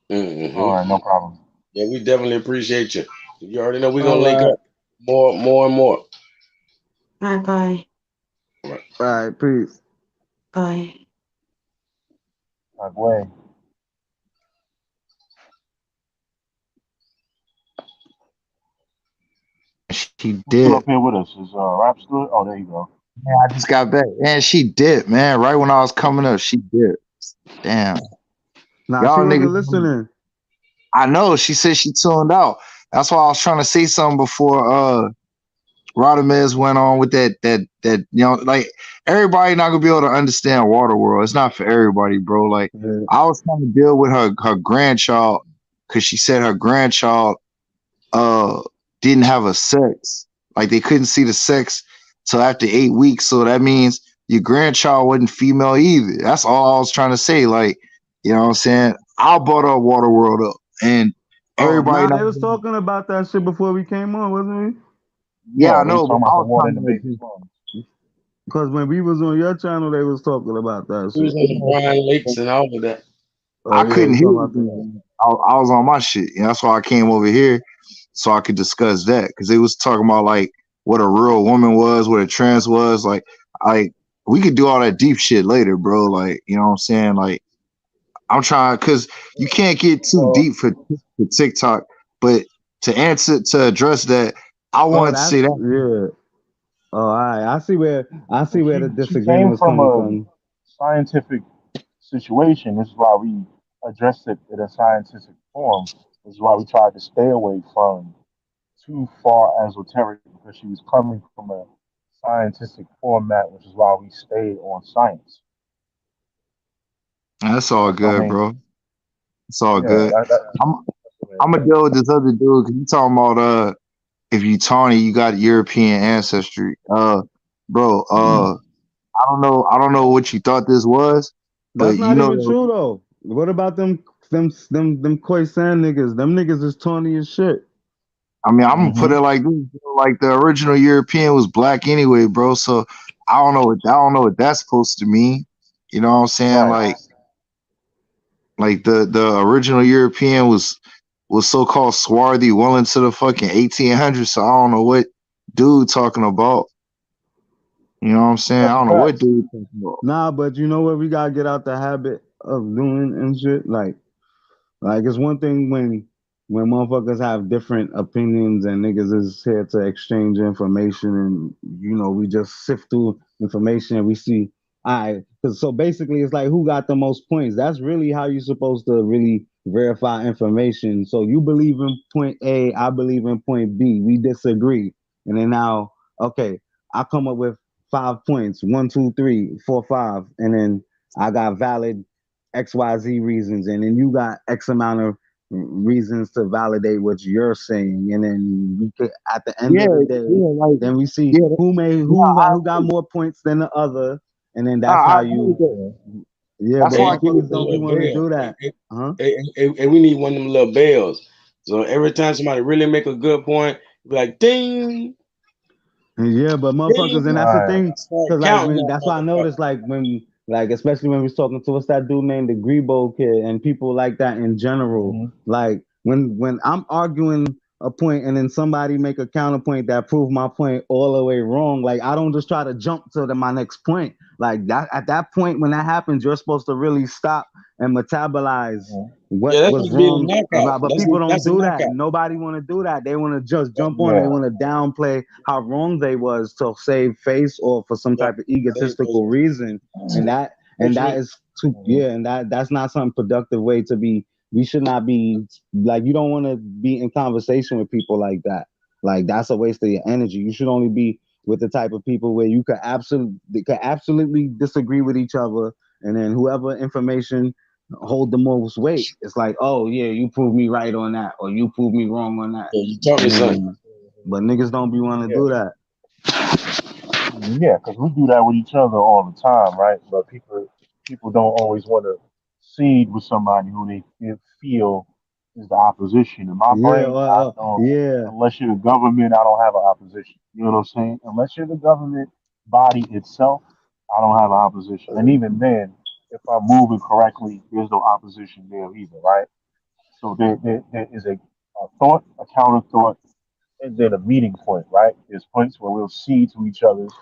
All right, no problem. Yeah, we definitely appreciate you. You already know we're All gonna link right. up more and more. All right. Bye. All right, peace. Bye. Like, way. She Who's did. still up here with us? Is Rap still? Oh, there you go. Man, I just got back. Man, she did, man. Right when I was coming up, she did. Damn. Nah, Y'all she wasn't niggas. listening. I know. She said she tuned out. That's why I was trying to say something before Rodamez went on with that, you know, like everybody not gonna be able to understand Waterworld. It's not for everybody, bro. Like I was trying to deal with her grandchild because she said her grandchild didn't have a sex. Like they couldn't see the sex till after 8 weeks. So that means your grandchild wasn't female either. That's all I was trying to say. Like, you know what I'm saying? I brought up Waterworld up and everybody Nah, they was talking about that shit before we came on, wasn't we? yeah, I they was know, but talking I about the was water trying in to the like, baby's lungs. Because when we was on your channel, they was talking about that We was shit. on the Bryan Lakes and all of that. I Yeah, couldn't we hear talking about that. you. I was on my shit. And that's why I came over here so I could discuss that. Because they was talking about like what a real woman was, what a trans was. Like we could do all that deep shit later, bro. Like, you know what I'm saying? Like I'm trying because you can't get too deep for TikTok. But to address that, I wanted to that's say that. yeah. Oh, all right. I see where the She disagreement came was from coming a from. scientific situation. This is why we addressed it in a scientific form. This is why we tried to stay away from too far esoteric because she was coming from a scientific format, which is why we stayed on science. That's all That's what I good, mean. bro. It's all Yeah, good. I'm gonna deal with this other dude because you talking about if you Tawny, you got European ancestry. Bro, I don't know what you thought this was, but That's you not know even true though. What about them Khoisan niggas? Them niggas is tawny as shit. I mean, I'm gonna put it like this, bro, like the original European was black anyway, bro. So I don't know what that's supposed to mean. You know what I'm saying? Like the original European was so-called swarthy well into the fucking 1800s. So I don't know what dude talking about. You know what I'm saying? I don't know what dude talking about. Nah, but you know what? We gotta get out the habit of doing and shit. Like it's one thing when motherfuckers have different opinions and niggas is here to exchange information and you know we just sift through information and we see so basically it's like who got the most points. That's really how you're supposed to really verify information. So you believe in point A, I believe in point B. We disagree, and then now okay, I come up with 5 points, 1, 2, 3, 4, 5, and then I got valid XYZ reasons, and then you got X amount of reasons to validate what you're saying, and then we could, at the end of the day, then we see who got more points than the other, and then that's how you. Yeah, That's but why niggas don't be want to do that. And we need one of them little bells. So every time somebody really make a good point, be like ding. Yeah, but motherfuckers, and that's the thing, because counting that's why I noticed, especially when we was talking to what's that dude named the Grebo kid and people like that in general. Like when I'm arguing a point and then somebody make a counterpoint that prove my point all the way wrong, like I don't just try to jump to my next point. Like that at that point when that happens, you're supposed to really stop and metabolize what was wrong about. But people don't do that. Nobody want to do that. They want to just jump on. They want to downplay how wrong they was to save face or for some type of egotistical reason. And that is too and that's not some productive way to be. We should not be like, you don't want to be in conversation with people like that. Like that's a waste of your energy. You should only be with the type of people where you could absolutely disagree with each other, and then whoever information hold the most weight. It's like, oh yeah, you prove me right on that, or you prove me wrong on that. You taught me something. But niggas don't be want to do that. Yeah, because we do that with each other all the time, right? But people people don't always want to seed with somebody who they feel is the opposition. In my Yeah, brain, I don't. yeah. Unless you're the government, I don't have an opposition. You know what I'm saying? Unless you're the government body itself, I don't have an opposition. And even then, if I'm moving correctly, there's no opposition there either, right? So there is a thought, a counter thought, and then a meeting point, right? There's points where we'll see to each other's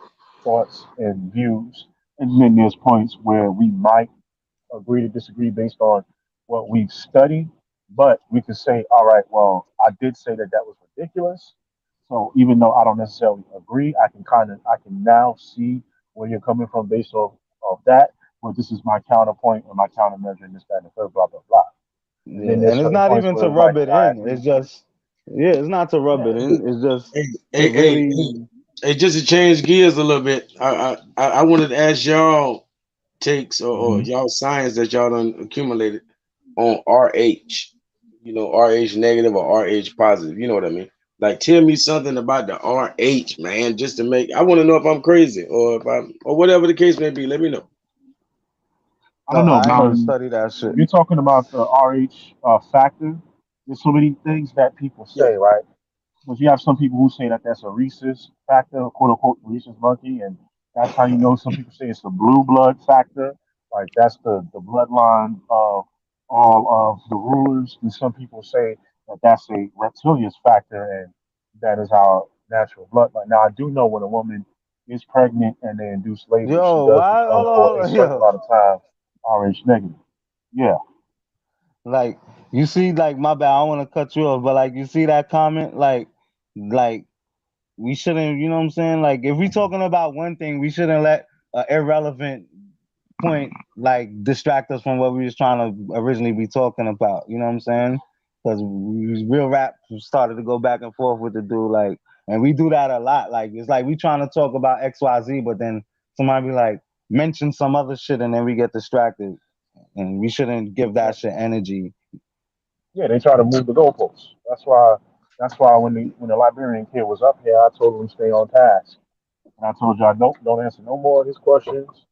thoughts and views, and then there's points where we might agree to disagree based on what we've studied, but we can say, all right, well, I did say that that was ridiculous. So even though I don't necessarily agree, I can now see where you're coming from based off that. But this is my counterpoint and my countermeasure and this, that, and the third, blah, blah, blah. And Yeah, then there's and it's certain not points even where to it's like, rub it I in. agree It's with you. just, yeah, it's not to rub it in. It's just to really. Hey, just to change gears a little bit, I wanted to ask y'all takes or y'all science that y'all done accumulated on RH. You know, RH negative or RH positive. You know what I mean? Like, tell me something about the RH, man, just to make. I want to know if I'm crazy or if I'm or whatever the case may be. Let me know. I don't No, know I ain't never because studied that shit. you're talking about the RH factor. There's so many things that people Yeah. say, right? Because you have some people who say that that's a rhesus factor, quote unquote, rhesus monkey, and that's how you know. Some people say it's a blue blood factor, like that's the bloodline of all of the rulers. And some people say that that's a reptilius factor, and that is our natural bloodline. Now, I do know when a woman is pregnant and they induce labor, she Yo, does why? become for a certain Yo. amount of time RH negative. Yeah. Like, you see, like, my bad, I want to cut you off, but like, you see that comment? Like, we shouldn't, you know what I'm saying? Like, if we talking about one thing, we shouldn't let an irrelevant point like distract us from what we was trying to originally be talking about. You know what I'm saying? Because real rap started to go back and forth with the dude, like, and we do that a lot. Like, it's like we trying to talk about XYZ, but then somebody be like, mention some other shit, and then we get distracted. And we shouldn't give that shit energy. Yeah, they try to move the goalposts. That's why when the Liberian kid was up here, I told him to stay on task. And I told y'all, nope, don't answer no more of his questions.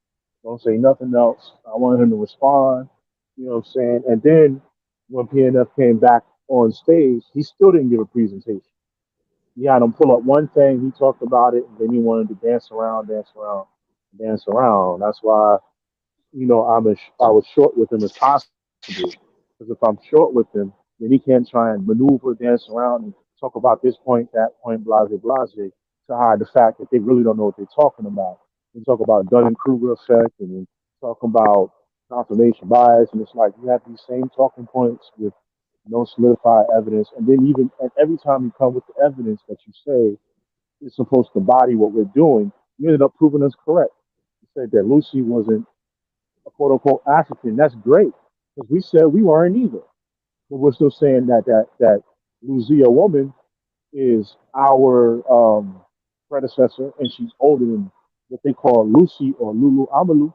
Don't say nothing else. I wanted him to respond. You know what I'm saying? And then when PNF came back on stage, he still didn't give a presentation. He had him pull up one thing, he talked about it, and then he wanted to dance around, dance around, dance around. That's why, I was short with him as possible. Because if I'm short with him, then he can't try and maneuver, dance around, and talk about this point, that point, blase, blase, to hide the fact that they really don't know what they're talking about. They talk about Dunning-Kruger effect, and then talk about confirmation bias, and it's like you have these same talking points with no solidified evidence, and then and every time you come with the evidence that you say is supposed to body what we're doing, you ended up proving us correct. You said that Lucy wasn't a quote unquote African. That's great because we said we weren't either. But we're still saying that Luzia woman is our predecessor, and she's older than what they call Lucy or Lulu Amalu.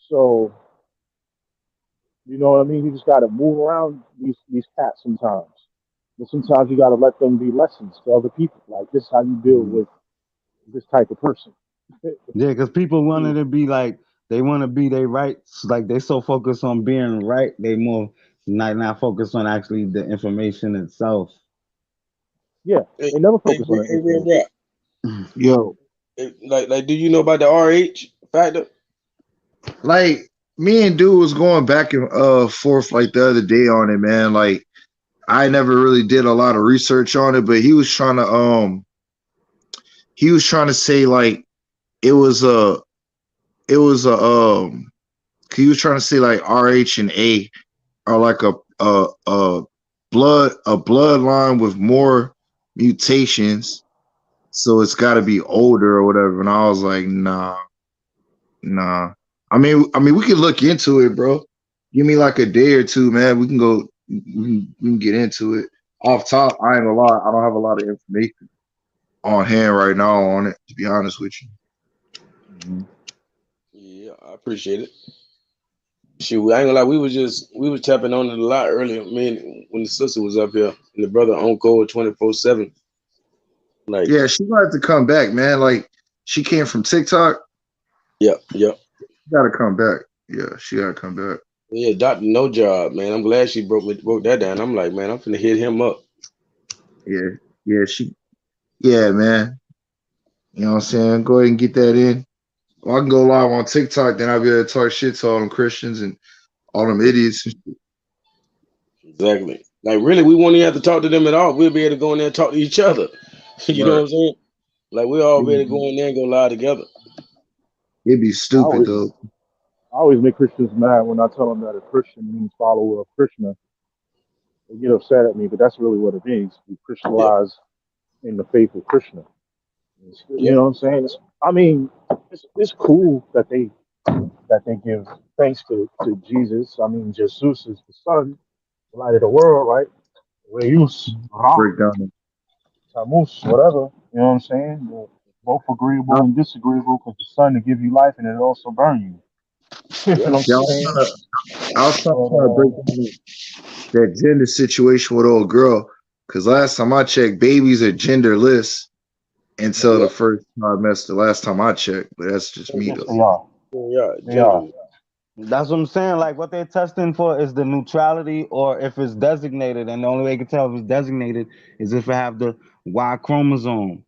So you know what I mean. You just got to move around these cats sometimes, but sometimes you got to let them be lessons to other people. Like this, is how you deal with this type of person. Yeah, because people wanted to be like, they want to be their rights. Like, they so focused on being right, they more not focused on actually the information itself. Yeah, Hey, they never hey, focus on the hey, real information. rap. Yo, Like, do you know about the RH factor? like me and dude was going back and forth like the other day on it, man. Like I never really did a lot of research on it, but he was trying to say like it was a he was trying to say like RH and A are like a bloodline with more mutations, so it's got to be older or whatever. And I was like, nah. I mean, we can look into it, bro. Give me like a day or two, man. We can go. We can get into it. Off top, I ain't gonna lie. I don't have a lot of information on hand right now on it. To be honest with you. Yeah, I appreciate it. Shoot, I ain't gonna lie. We was tapping on it a lot earlier. Man, when the sister was up here and the brother on call 24/7. Like, Yeah, she wanted to come back, man. Like she came from TikTok. Yep. gotta come back. Yeah, she gotta come back. Yeah, Dr. No Job, man. I'm glad she broke that down. I'm like, man, I'm finna hit him up. Yeah, yeah, man. You know what I'm saying? Go ahead and get that in. Well, I can go live on TikTok, then I'll be able to talk shit to all them Christians and all them idiots. Exactly. Like, really, we won't even have to talk to them at all. We'll be able to go in there and talk to each other. You know what I'm saying? Like, we all be able to go in there and go live together. It'd be stupid, though. I always make Christians mad when I tell them that a Christian means follower of Krishna. They get upset at me, but that's really what it means. We Christianize in the faith of Krishna. You know what I'm saying? It's cool that they give thanks to Jesus. I mean, Jesus is the Son, the light of the world, right? Reus, Break down. Tamus, whatever. You know what I'm saying? They're both agreeable and disagreeable because the sun to give you life and it also burn you. You know what I'm saying? I was trying to break down that gender situation with old girl, because last time I checked, babies are genderless until the first trimester. Last time I checked, but that's just me though. They are. That's what I'm saying. Like what they're testing for is the neutrality, or if it's designated, and the only way you can tell if it's designated is if it have the Y chromosome.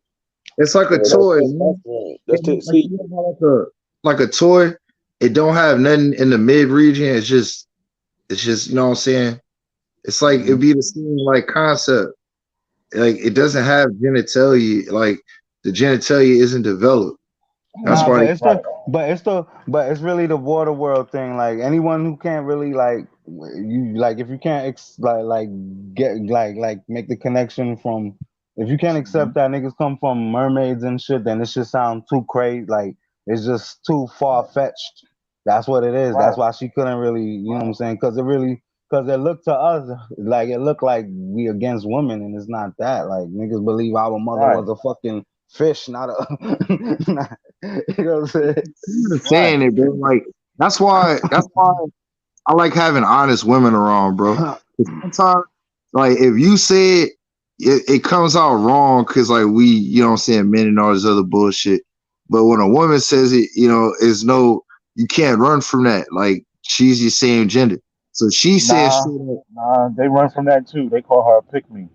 It's like a toy. Like a toy. It don't have nothing in the mid region. It's just you know what I'm saying. It's like it'd be the same like concept. Like it doesn't have genitalia. Like the genitalia isn't developed. That's why. But it's really the water world thing. Like anyone who can't really like you like if you can't make the connection from if you can't accept that niggas come from mermaids and shit, then it should sound too crazy. Like it's just too far fetched. That's what it is. That's why she couldn't really, you know what I'm saying? Because it looked to us like it looked like we against women, and it's not that. Like niggas believe our mother was a fucking fish, not a. You know what I'm saying? I'm saying it, bro. Like that's why I like having honest women around, bro. Sometimes, like if you say it comes out wrong because like we, you know what I'm saying, men and all this other bullshit. But when a woman says it, you know, you can't run from that. Like she's your same gender. So she says Nah, they run from that too. They call her a pick-me.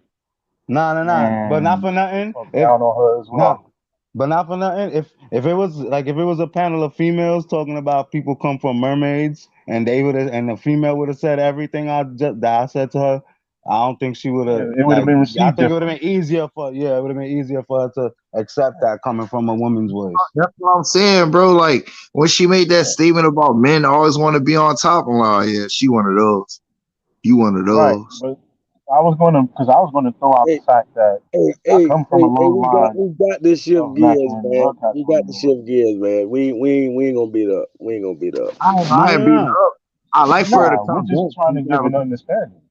Nah. But not for nothing. Down on her as well. But not for nothing. If it was a panel of females talking about people come from mermaids, and the female would have said everything that I said to her, I don't think she would have. It would have been received. I think it would have been easier for her to accept that coming from a woman's voice. That's what I'm saying, bro. Like when she made that statement about men always want to be on top, I'm like, yeah, she one of those. You one of those. Right, but I was going to throw out the fact that I come from a low line. We got this shift gears, man. We got the shift gears, man. We ain't gonna beat up. We ain't gonna beat up. I ain't beating up. I like for her to come. We're just trying to give an understanding.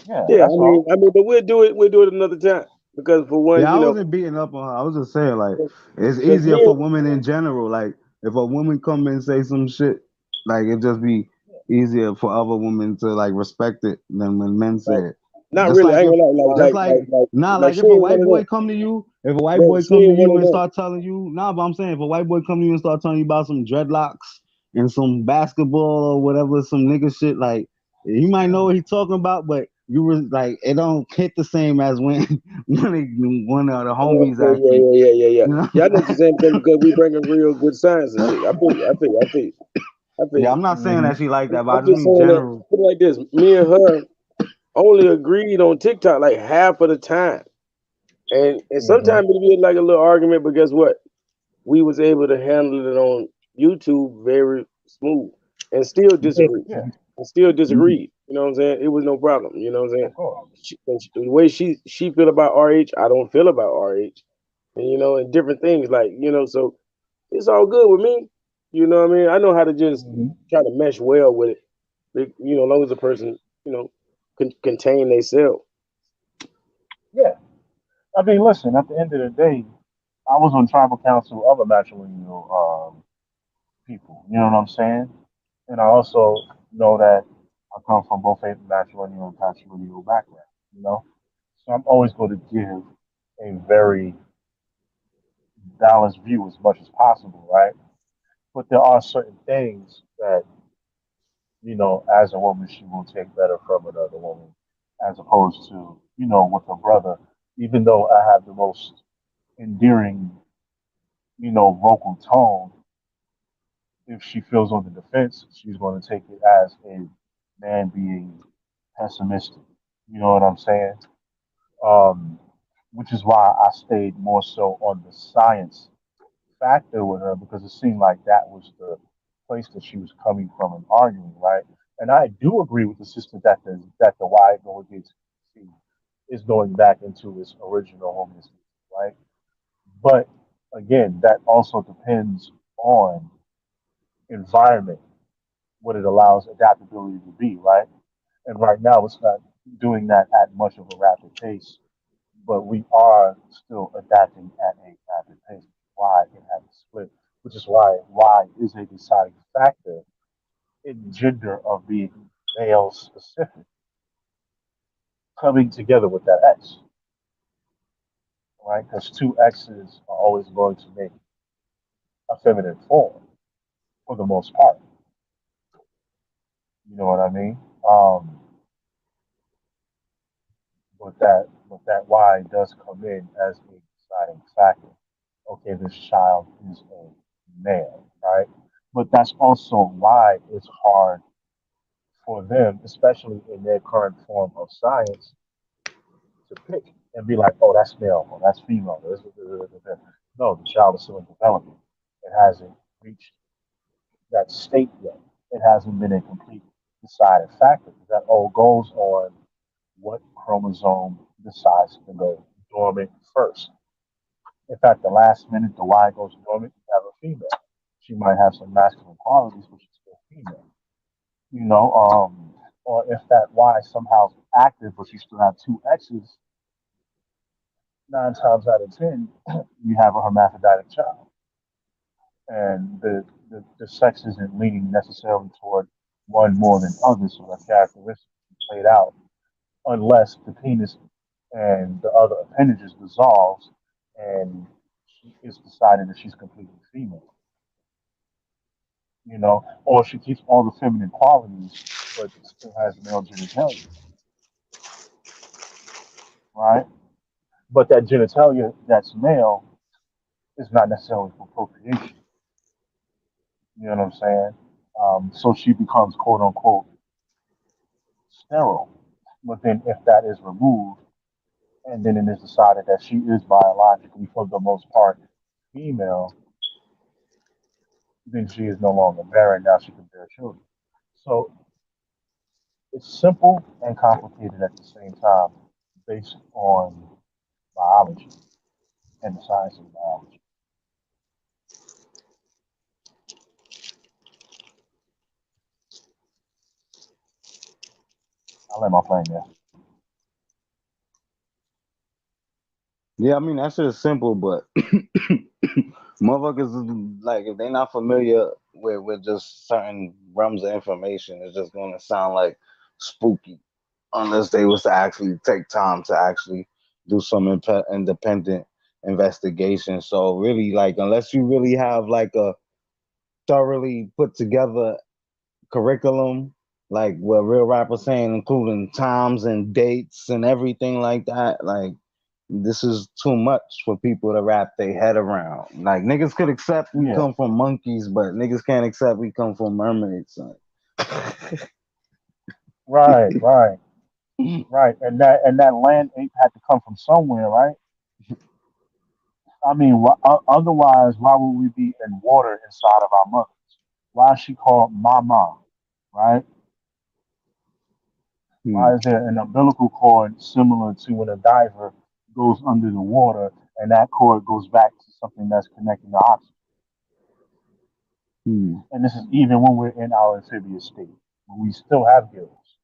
Yeah, I mean, but we'll do it another time because for one, I wasn't beating up on her. I was just saying, like, it's easier for women in general. Like, if a woman come and say some shit, like, it just be easier for other women to like respect it than when men say it. Not just really. Like, I ain't gonna like if a white boy come to you, and start telling you, but I'm saying if a white boy come to you and start telling you about some dreadlocks and some basketball or whatever, some nigga shit, like you might know what he's talking about, but you were like, it don't hit the same as when one of the homies. Yeah. You know? Yeah, I know the same thing because we bring a real good science and shit. I feel. Yeah, I'm not saying that she like that, but I'm just saying general. Put it like this: me and her only agreed on TikTok like half of the time, and sometimes it'll be like a little argument. But guess what? We was able to handle it on YouTube very smooth, and still disagree. And still disagreed. You know what I'm saying? It was no problem. You know what I'm saying? The way she feel about RH, I don't feel about RH, and you know, and different things like so it's all good with me. You know what I mean? I know how to just try to mesh well with it. As long as the person can contain themselves. Yeah, I mean, listen. At the end of the day, I was on tribal council of a matrilineal people. You know what I'm saying? And I also know that I come from both a matrilineal and patrilineal background. So I'm always going to give a very balanced view as much as possible, right? but there are certain things that, as a woman, she will take better from another woman, as opposed to, with her brother. Even though I have the most endearing, vocal tone, if she feels on the defense, she's going to take it as a man being pessimistic. You know what I'm saying? Um, which is why I stayed more so on the science factor with her, because it seemed like that was the place that she was coming from and arguing, right? And I do agree with the sister that the Y go against C is going back into its original homeostasis, right? But again, that also depends on environment, what it allows adaptability to be, right? And right now, it's not doing that at much of a rapid pace, but we are still adapting at a rapid pace. Why it has a split, which is why Y is a deciding factor in gender of being male specific, coming together with that X, right? Because two X's are always going to make a feminine form for the most part. You know what I mean? But that Y does come in as a deciding factor. Okay, this child is a male, right? But that's also why it's hard for them, especially in their current form of science, to pick and be like, oh, that's male, or that's female. No, the child is still in development. It hasn't reached that state yet. It hasn't been a complete decided factor. That all goes on what chromosome decides to go dormant first. In fact, the last minute the Y goes dormant, you have a female. She might have some masculine qualities, but she's still female. Or if that Y somehow is active, but you still have two X's, 9 times out of 10, you have a hermaphroditic child. And the sex isn't leaning necessarily toward one more than others, so that characteristic is played out, unless the penis and the other appendages dissolves and it's decided that she's completely female. Or she keeps all the feminine qualities, but still has male genitalia, right? But that genitalia that's male is not necessarily for procreation. You know what I'm saying? So she becomes quote unquote sterile. But then if that is removed, and then it is decided that she is biologically, for the most part, female, then she is no longer barren. Now she can bear children. So it's simple and complicated at the same time, based on biology and the science of biology. I'll let my plane there. Yeah, I mean that shit is simple, but motherfuckers like if they're not familiar with just certain realms of information, it's just gonna sound like spooky unless they was to actually take time to actually do some independent investigation. So really, like unless you really have like a thoroughly put together curriculum, like what Real Rapper saying, including times and dates and everything like that, like this is too much for people to wrap their head around. Like niggas could accept we come from monkeys, but niggas can't accept we come from mermaids. Son. Right. And that land ape had to come from somewhere, right? I mean, otherwise, why would we be in water inside of our mothers? Why is she called Mama, right? Why is there an umbilical cord similar to when a diver goes under the water and that cord goes back to something that's connecting to oxygen? And this is even when we're in our amphibious state, when we still have gills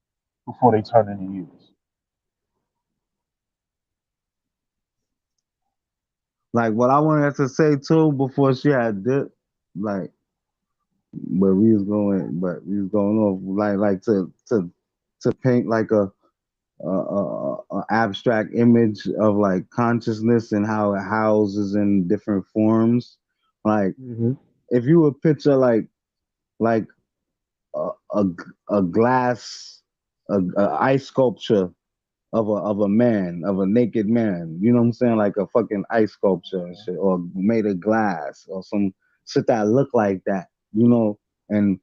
before they turn into ears. Like what I wanted to say too before she had dipped, like, but we was going off like to paint like a abstract image of like consciousness and how it houses in different forms. Like if you would picture like a a, a glass a ice sculpture of a man, of a naked man, you know what I'm saying, like a fucking ice sculpture and shit, or made of glass or some shit that looked like that, you know, and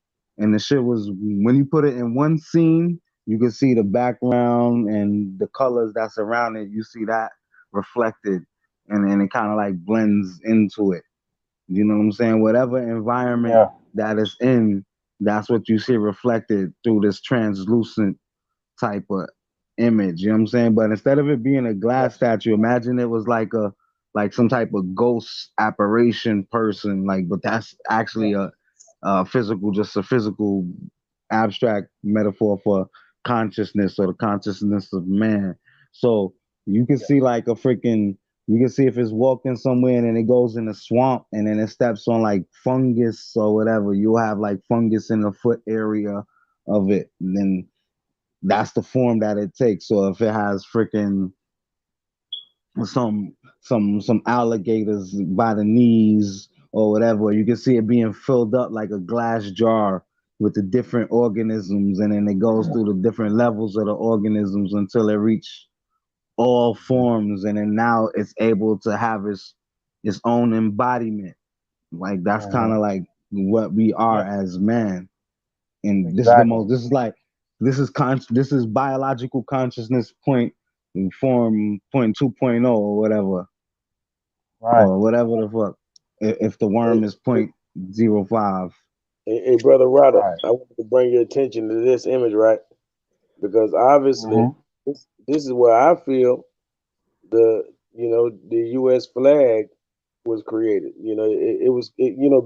the shit was, when you put it in one scene, you can see the background and the colors that surround it, you see that reflected, and it kind of like blends into it. You know what I'm saying? Whatever environment Yeah. that is in, that's what you see reflected through this translucent type of image. You know what I'm saying? But instead of it being a glass statue, imagine it was like some type of ghost apparition person. Like, but that's actually a physical, just a physical abstract metaphor for consciousness, or the consciousness of man. So you can see like a freaking, you can see if it's walking somewhere and then it goes in a swamp and then it steps on like fungus or whatever, you'll have like fungus in the foot area of it. And then that's the form that it takes. So if it has freaking some alligators by the knees or whatever, you can see it being filled up like a glass jar with the different organisms, and then it goes through the different levels of the organisms until it reach all forms, and then now it's able to have its own embodiment. Like that's kind of like what we are as man. And this is the most, this is like, this is biological consciousness point form point 2.0 or whatever. Right. Or whatever the fuck. If the worm is 0.05. Hey, brother Ryder, Right. I want to bring your attention to this image, right? Because obviously, this is where I feel the U.S. flag was created. You know, it was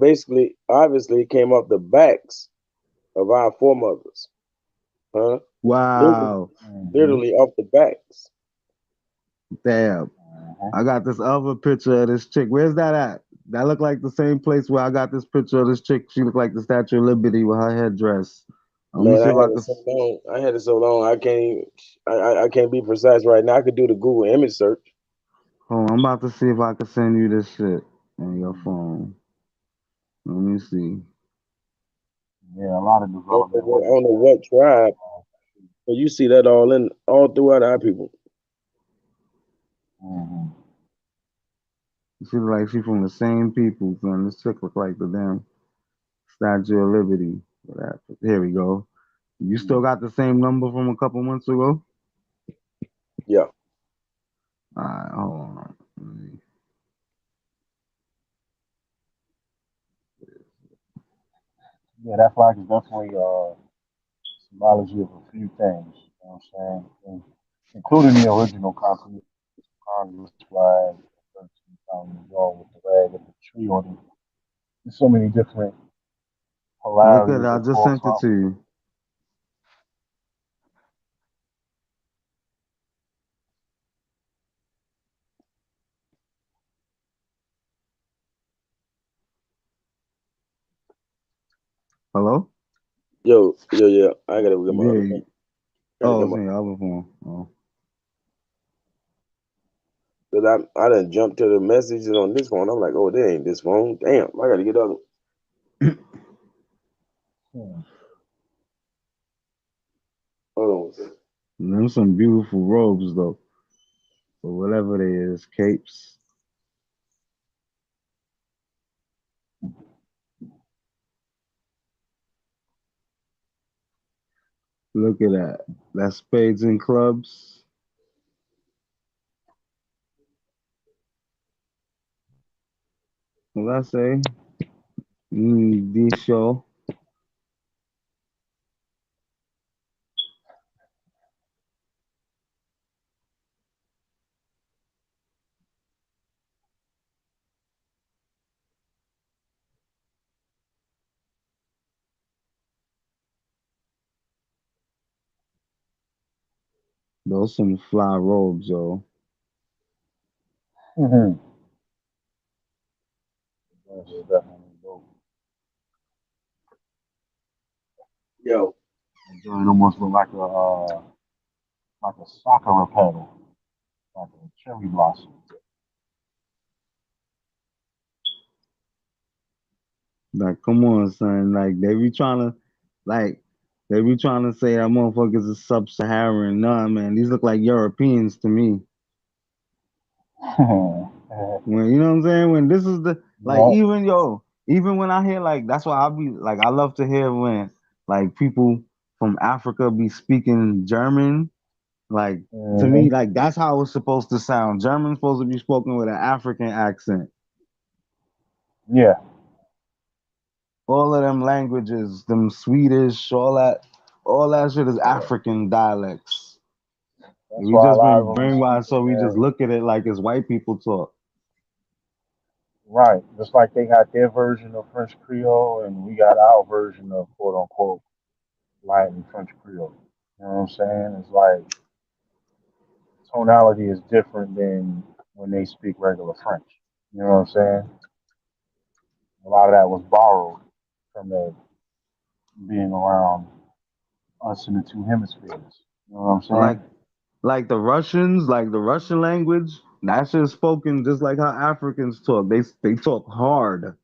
basically, obviously, it came off the backs of our foremothers, huh? Wow. Literally off the backs. Damn. I got this other picture of this chick. Where's that at? That looked like the same place where I got this picture of this chick. She looked like the Statue of Liberty with her headdress. Let me Man, see I if I had can. it so long. I had it so long. I can't even. I can't be precise right now. I could do the Google image search. Hold on, I'm about to see if I can send you this shit on your phone. Let me see. Yeah, a lot of I development. don't know what tribe, but you see that all throughout our people. She look like she from the same people. Man, this chick look like the damn Statue of Liberty. Here we go. You still got the same number from a couple months ago? Yeah. All right, hold on. Let me- Yeah, that flag is definitely symbology of a few things. You know what I'm saying? Including the original Congress flag, 13,000 years old with the rag and the tree on it. There's so many different Look at polarities it. I that just fall sent it from. to you. Hello? Yo. I gotta get my other Yeah. phone. Oh, it's in your other phone. Oh. Cause I done jumped to the messages on this phone. I'm like, oh, that ain't this phone. Damn, I gotta get other. Hold on. Them some beautiful robes though. Or whatever they is, capes. Look at that. That's spades and clubs. What I say? D show. Those some fly robes, yo. That's definitely dope. Yo. It almost look like a sakura petal, like a cherry blossom. Like, come on, son. Like, they be trying to say that motherfuckers is sub-Saharan. Nah, man, these look like Europeans to me. When you know what I'm saying? When this is the like, even when I hear like, that's why I be like, I love to hear when like people from Africa be speaking German. Like to me, like that's how it's supposed to sound. German's supposed to be spoken with an African accent. Yeah. All of them languages, them Swedish, all that shit is African dialects. That's We why a just lot been of them brainwashed, so we speak just look at it like it's white people talk. right. Just like they got their version of French Creole and we got our version of quote unquote Latin French Creole. You know what I'm saying? It's like tonality is different than when they speak regular French. You know what I'm saying? A lot of that was borrowed from the being around us in the two hemispheres. You know what I'm saying? Like the Russians, like the Russian language, that shit is spoken just like how Africans talk. They talk hard.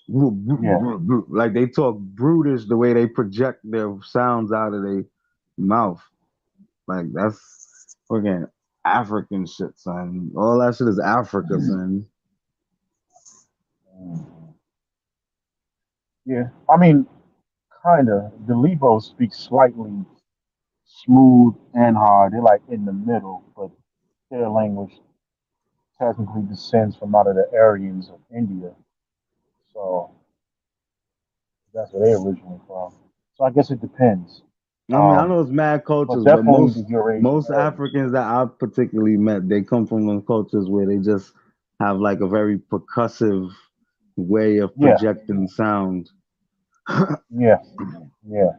Like they talk brutish the way they project their sounds out of their mouth. Like that's fucking African shit, son. All that shit is Africa, son. Yeah. I mean, kinda. The Lebo speaks slightly smooth and hard. They're like in the middle, but their language technically descends from out of the Aryans of India. So that's where they originally from. So I guess it depends. I mean, I know it's mad cultures, but definitely the Eurasian most area. Africans that I've particularly met, they come from those cultures where they just have like a very percussive way of projecting sound. Yeah, yeah.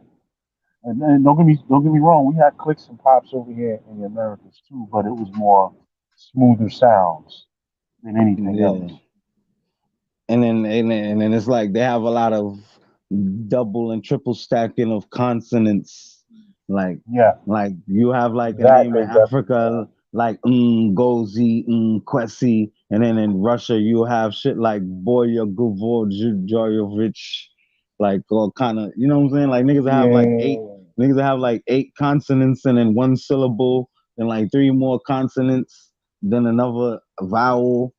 And don't get me wrong. We had clicks and pops over here in the Americas too, but it was more smoother sounds than anything else. And then it's like they have a lot of double and triple stacking of consonants. Like you have like a name in Africa like Ngozi, Kwesi, and then in Russia you have shit like Boya Gvordjoyovich, like all kind of, you know what I'm saying? Like niggas have like eight consonants and then one syllable and like three more consonants, then another vowel,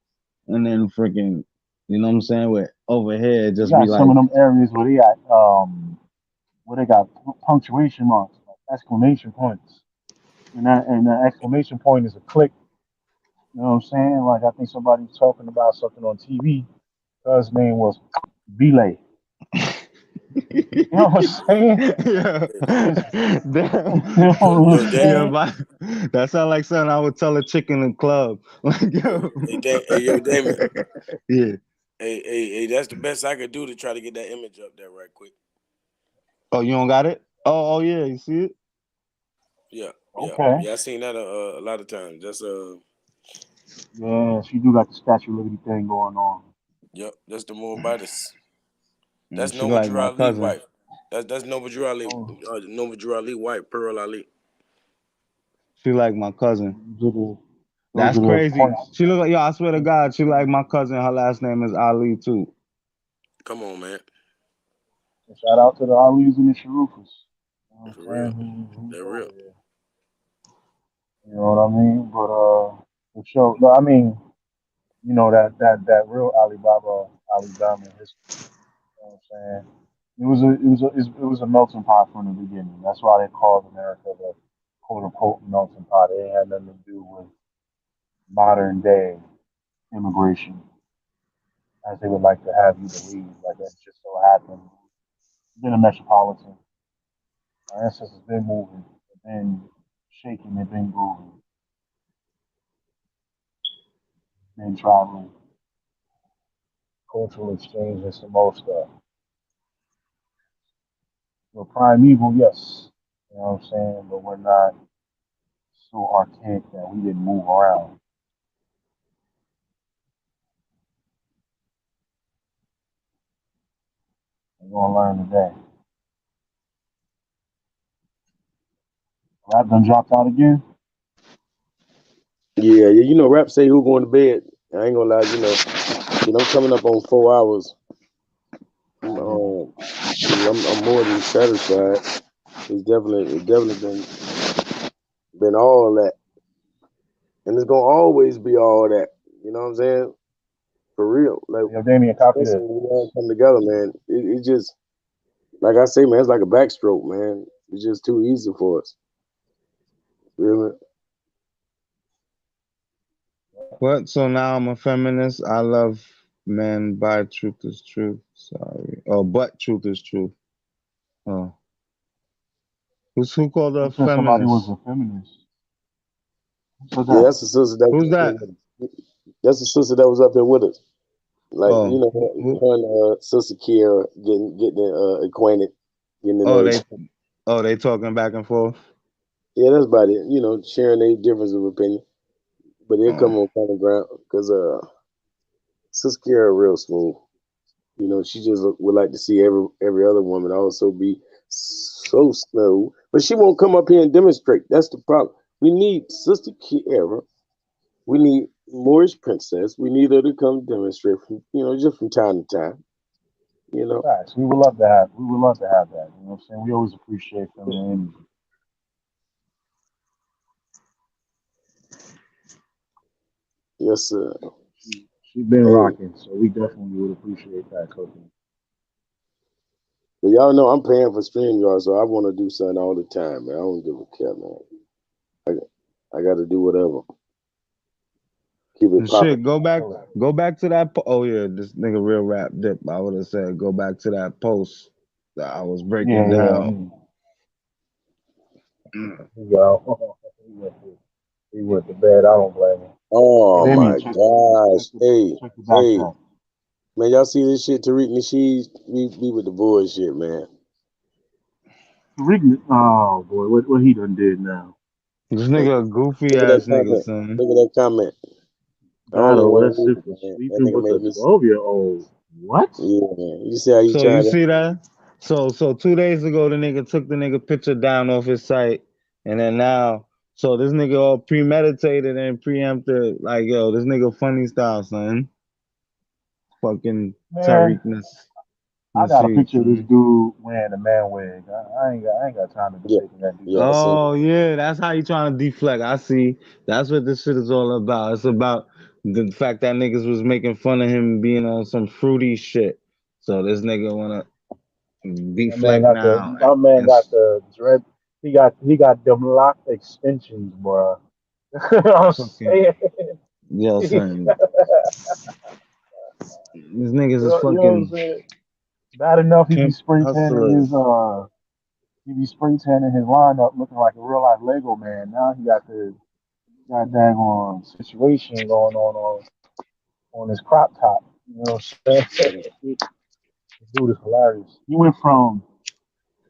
and then freaking, you know what I'm saying? With over here, just You got be like some of them areas where they got punctuation marks, like exclamation points, and the exclamation point is a click. You know what I'm saying? Like I think somebody was talking about something on TV. His name was Belay. You know what I'm saying? That sounds like something I would tell a chick in the club. Like, yo. Hey, yo, Damon. Yeah. Hey, that's the best I could do to try to get that image up there right quick. Oh, you don't got it? Oh yeah, you see it? Yeah. Okay. Yeah, I seen that a lot of times. That's Yeah, she do got the Statue of Liberty thing going on. Yep, that's the Moabitis. That's she Nova like Drew my Ali cousin. wife. That's Nova Drew Ali. Nova Drew Ali wife, Pearl Ali. She like my cousin. That's crazy. She look like, yo, I swear to God, she like my cousin. Her last name is Ali too. Come on, man. Shout out to the Alis and the Sharufas. For real. They're real. You know what I mean? But for sure. No, I mean, you know that real Alibaba history. You know what I'm saying? It was a melting pot from the beginning. That's why they called America the quote unquote melting pot. It had nothing to do with modern day immigration, as they would like to have you believe. Like that just so happened. It's been a metropolitan. Our ancestors been moving, they've been shaking, they've been grooving, been traveling, cultural exchange, and some more stuff. We're primeval, yes. You know what I'm saying? But we're not so archaic that we didn't move around. We're gonna learn today. Rap done dropped out again? Yeah, you know, Rap say who going to bed. I ain't gonna lie, you know, I'm coming up on 4 hours. I'm more than satisfied. It's definitely been all that, and it's gonna always be all that. You know what I'm saying? For real, like Yo, Damien, copy especially that. when we all come together, man. It just like I say, man, it's like a backstroke, man. It's just too easy for us. Really? What? So now I'm a feminist. I love men by truth is truth. Sorry. Oh, but truth is truth. Oh. Who called her a Who said somebody was feminist? a feminist? Who said Yeah, that? that's the sister that was Who's up there that? with us. That's the sister that was up there with us. Like, you Oh. know, Who? her and Sister Kiera getting acquainted, getting to know Oh, each other. they talking back and forth. Yeah, that's about it. You know, sharing their difference of opinion. But they'll come Oh. on common ground because Sister Kiera real smooth. You know, she just would like to see every other woman also be so smooth. But she won't come up here and demonstrate. That's the problem. We need Sister Kiera. We need Moorish Princess. We need her to come demonstrate from, you know, just from time to time. You know. Facts. We would love to have that. You know what I'm saying? We always appreciate feminine energy. Yes, sir. She's been Hey, rocking, so we definitely would appreciate that, cooking. but y'all know I'm paying for StreamYard, so I want to do something all the time, man. I don't give a care, man. I got to do whatever. Keep it popping. Shit, go back to that. Oh yeah, this nigga real rap dip. I would have said go back to that post that I was breaking down. He went to bed. I don't blame him. Oh Damien, my check gosh. Hey, the back hey. chat. Man, y'all see this shit? Tariq Nasheed, we with the bullshit, man. Oh boy, what he done did now? This nigga a goofy Look at that ass nigga, comment. son. Look at that comment. I Got only want arrested to for man. That sleeping nigga with a made me 12-year-old. What? Yeah, man. You see how he So tried you to see that? So 2 days ago the nigga took the nigga picture down off his site, and then now so this nigga all premeditated and preempted, like yo, this nigga funny style, son. Fucking Man, Tariq I got a Nasheed, picture of this son. dude wearing a man wig. I ain't got time to be taking that dude. I seen Oh yeah, that's how you trying to deflect. I see. That's what this shit is all about. It's about the fact that niggas was making fun of him being on some fruity shit. So this nigga wanna deflect now. My man And got the dread. He got them lock extensions, bro. I'm fucking saying. yo, son, these niggas is You know what I'm fucking saying? Bad enough he be pimp spray tanning hustlers. his lineup looking like a real life Lego man. Now he got the daggone situation going on his crop top. You know what I'm saying? This dude is hilarious. He went from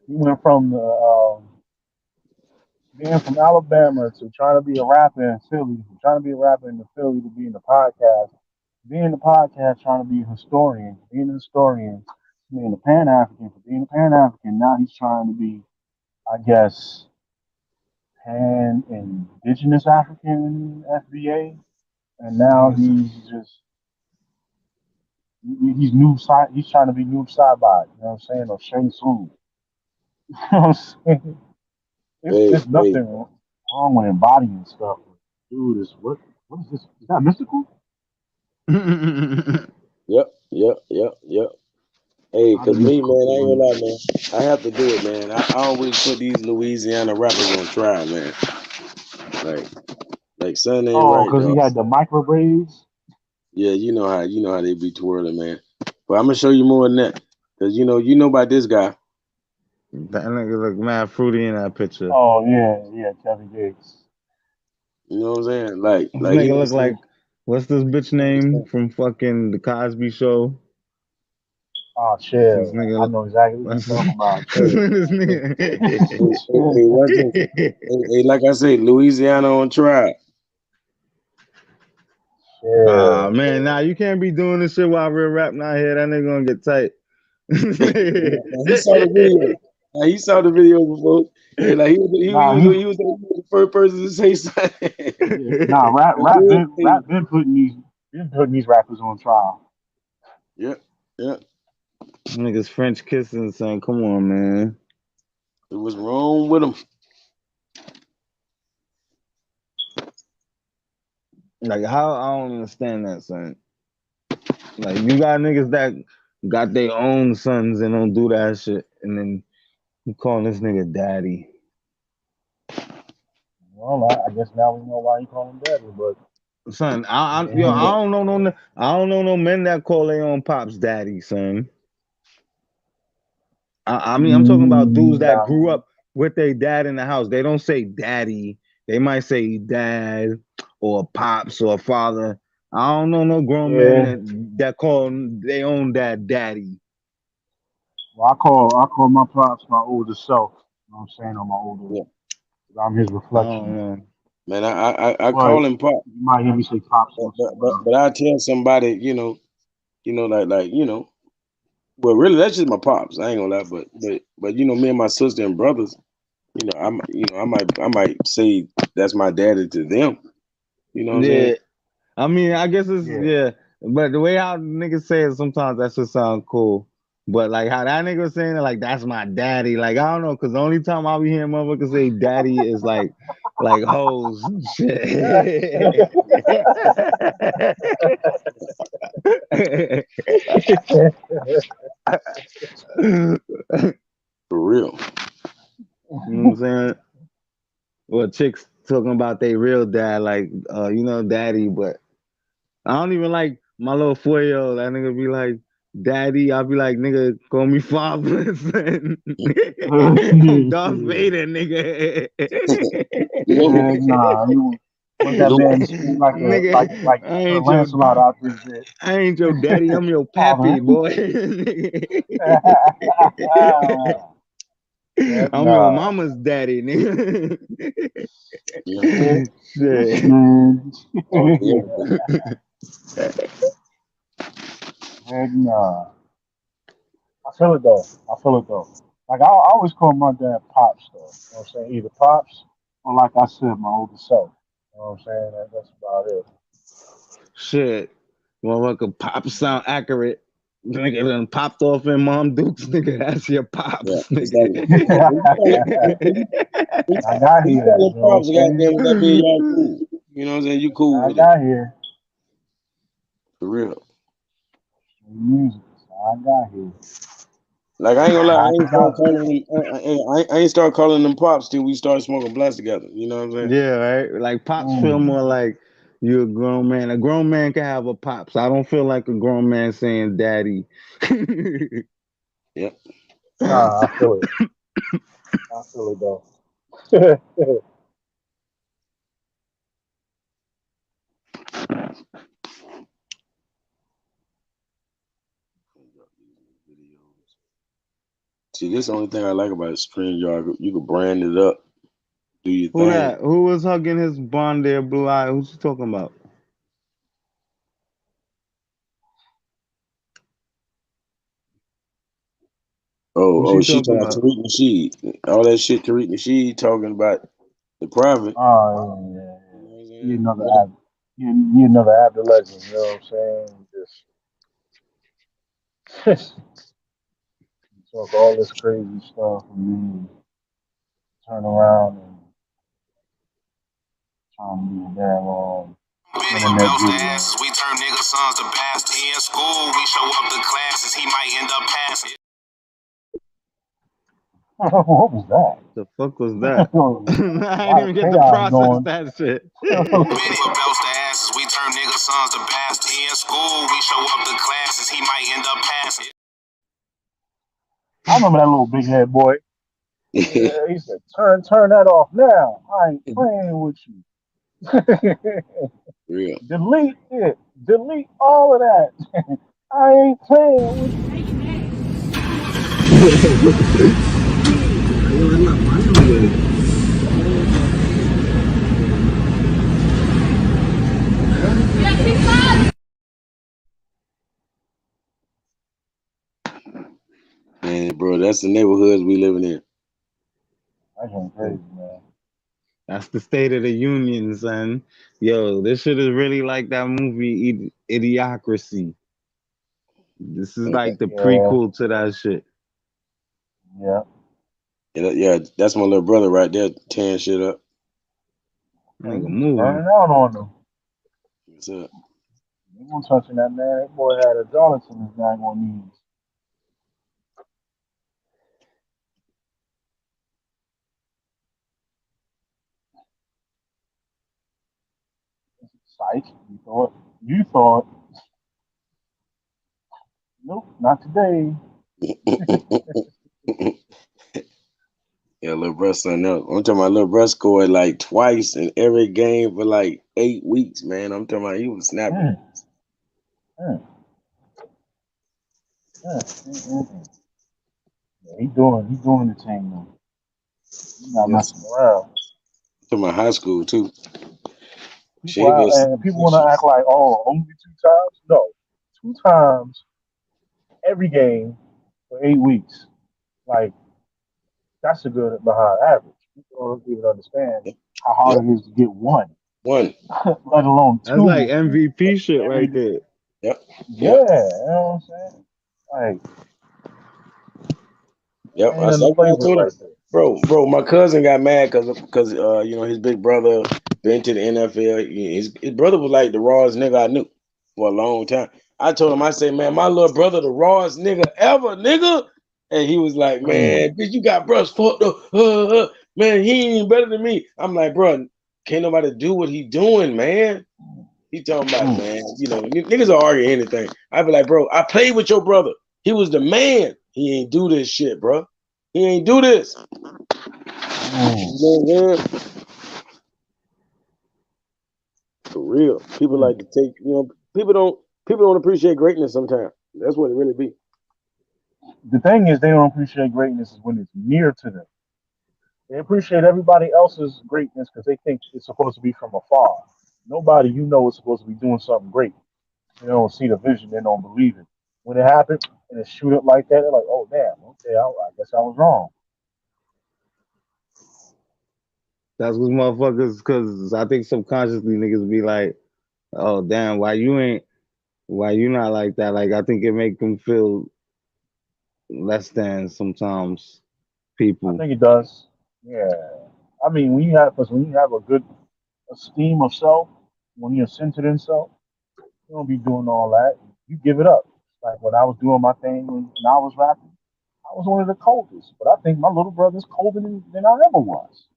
being from Alabama to trying to be a rapper in Philly, from trying to be a rapper in Philly to being a podcast, being the podcast, trying to be a historian, being a historian, being a Pan African, for being a Pan African. Now he's trying to be, I guess, Pan Indigenous African FBA, and now he's just he's Noob side. He's trying to be Noob side by. You know what I'm saying? Or Shang Tsung. You know what I'm saying? It's nothing wrong with embodying stuff. Dude, what is this? Is that mystical? Yep. Hey, cause me, man, I ain't gonna lie, man. I have to do it, man. I always put these Louisiana rappers on trial, man. Like son ain't right, Because he dog. had the micro braids. Yeah, you know how they be twirling, man. But I'm gonna show you more than that, cause you know about this guy. That nigga look mad fruity in that picture. Oh yeah, Kevin Gates. You know what I'm saying? Like This he nigga was look like what's this bitch name from fucking the Cosby Show? Oh, This chill. nigga I look. know exactly what What's you're talking about. this nigga? Hey, like I say, Louisiana on trial. Ah man, nah, you can't be doing this shit while real rap not here. That nigga gonna get tight. He saw the video. He saw the video before. Hey, like he was the first person to say something. Rap been putting these rappers on trial. Yep. Niggas French kissing, son. Come on, man. What's wrong with them? Like, how I don't understand that, son. Like, you got niggas that got their own sons and don't do that shit, and then you calling this nigga daddy. Well, I guess now we know why you call him daddy, but Son, I don't know no men that call their own pops daddy, son. I mean, I'm talking about dudes that grew up with their dad in the house. They don't say daddy. They might say dad or pops or father. I don't know no grown men that call their own dad daddy. Well, I call my pops my older self. You know what I'm saying? On my older, I'm his reflection. Man, I call him pop. You might hear me say pops, but I tell somebody, well, really, that's just my pops. I ain't gonna lie, but me and my sister and brothers, I might say that's my daddy to them. You know what I'm saying? I mean, I guess it's but the way how niggas say it sometimes that should sound cool. But like how that nigga was saying it, like that's my daddy. Like I don't know, cause the only time I be hearing motherfuckers say daddy is like hoes and shit. For real. You know what I'm saying? Well, chicks talking about they real dad, like daddy, but I don't even like my little 4-year-old. That nigga be like, daddy. I'll be like, nigga, call me father. I'm Darth Vader, nigga. Nah, you want that man to speak like Lancelot out this bit. I ain't your daddy. I'm your pappy, boy. I'm your mama's daddy, nigga. Shit. Heck nah. I feel it though. Like I always call my dad pops though. You know what I'm saying? Either pops or like I said, my older self. You know what I'm saying? That's about it. Shit. Motherfucker pop sound accurate. Nigga done popped off in Mom Dukes, nigga. That's your pops, nigga. I got here. You know what I'm saying? You cool with it. I got here. For real. Music. I got here. Like I ain't gonna lie, I ain't start calling them pops till we start smoking blunts together. You know what I'm saying? Yeah, right. Like pops feel more like you're a grown man. A grown man can have a pops. I don't feel like a grown man saying daddy. Yep. Nah, I feel it. I feel it though. See, this is the only thing I like about StreamYard. You can brand it up, do your Who thing. that? Who was hugging his blonde there, blue eye? Who's he talking about? She talking about Tariq Nasheed. All that shit Tariq Nasheed talking about the private. Oh yeah. You another Abdul Legend, you know what I'm saying? Just talk all this crazy stuff and then turn around and try to do a damn internet video. We turn nigga sons to bastards. In school, we show up to classes. He might end up passing. What was that? The fuck was that? I didn't even get to process that shit. We turn nigga sons to bastards. In school, we show up to classes. He might end up passing. I remember that little big head boy. He said, "Turn that off now. I ain't playing with you." Real. Delete it. Delete all of that. I ain't playing with Man, bro, that's the neighborhoods we living in. That's crazy, man. That's the State of the Union, son. Yo, this shit is really like that movie Idiocracy. This is like the Yeah, prequel to that shit. yeah. Yeah, that's my little brother right there tearing shit up. Nigga He's moving. burning out on them. What's up? You won't touching that man. That boy had a dollar to his daggone knees. Psych. You thought. Nope, not today. Yeah, little bro something else. I'm talking about little bro scored like twice in every game for like 8 weeks, man. I'm talking about he was snapping. Mm, mm, mm. Yeah, he doing the thing though. He's not Yes. messing around. To my high school too. People out, and people want to act like, oh, only 2 times. No, 2 times every game for 8 weeks. Like that's a good behind average. People don't even understand how hard it is to get one, let alone 2. That's like MVP shit right there. Yep. Yeah, you know what I'm saying? Like, Yep. ain't nothing to play with right there. Bro, my cousin got mad because you know, his big brother been to the NFL. His brother was like the rawest nigga I knew for a long time. I told him, I said, man, my little brother the rawest nigga ever, nigga. And he was like, man, bitch, you got bros fucked up. Man, he ain't even better than me. I'm like, bro, can't nobody do what he doing, man. He talking about, man, you know, niggas will argue anything. I be like, bro, I played with your brother. He was the man. He ain't do this shit, bro. He ain't do this. You know what I'm saying? For real. People like to take, you know, people don't appreciate greatness sometimes. That's what it really be. The thing is, they don't appreciate greatness is when it's near to them. They appreciate everybody else's greatness because they think it's supposed to be from afar. Nobody you know is supposed to be doing something great. They don't see the vision. They don't believe it. When it happens and it shoot up like that, they're like, "Oh damn, okay, I guess I was wrong." That's what motherfuckers, because I think subconsciously niggas be like, oh damn, why you not like that? Like I think it make them feel less than sometimes people. I think it does. Yeah. I mean, when you have a good esteem of self, when you're centered in self, you don't be doing all that. You give it up. Like when I was doing my thing when I was rapping, I was one of the coldest. But I think my little brother's colder than I ever was.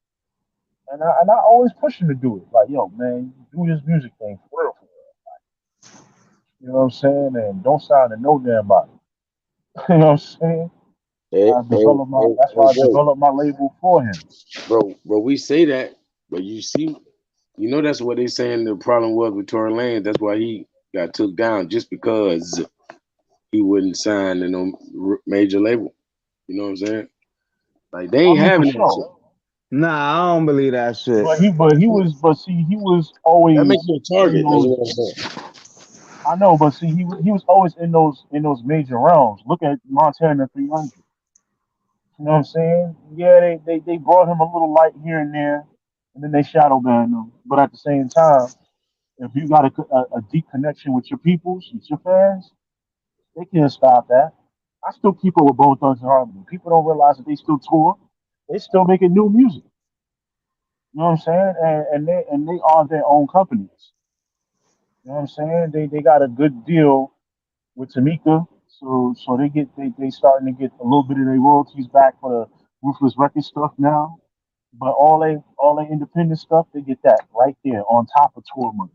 And I always push him to do it. Like, yo, man, do this music thing for real, for real. Like, you know what I'm saying? And don't sign to no damn body. You know what I'm saying? That's why I developed my label for him. Bro, we say that, but you see, you know that's what they saying the problem was with Tory Lanez. That's why he got took down, just because he wouldn't sign to no major label. You know what I'm saying? Like they ain't having that shit. Nah, I don't believe that shit. He was always that makes you a target. That's what I'm saying. I know, but see, he was always in those major realms. Look at Montana 300. You know what I'm saying? Yeah, they brought him a little light here and there, and then they shadow banned him. But at the same time, if you got a deep connection with your peoples, with your fans, they can't stop that. I still keep up with Bone Thugs and Harmony. People don't realize that they still tour. They still making new music. You know what I'm saying? And they are their own companies. You know what I'm saying? They got a good deal with Tamika, so they starting to get a little bit of their royalties back for the Ruthless Records stuff now. But all they independent stuff, they get that right there on top of tour money.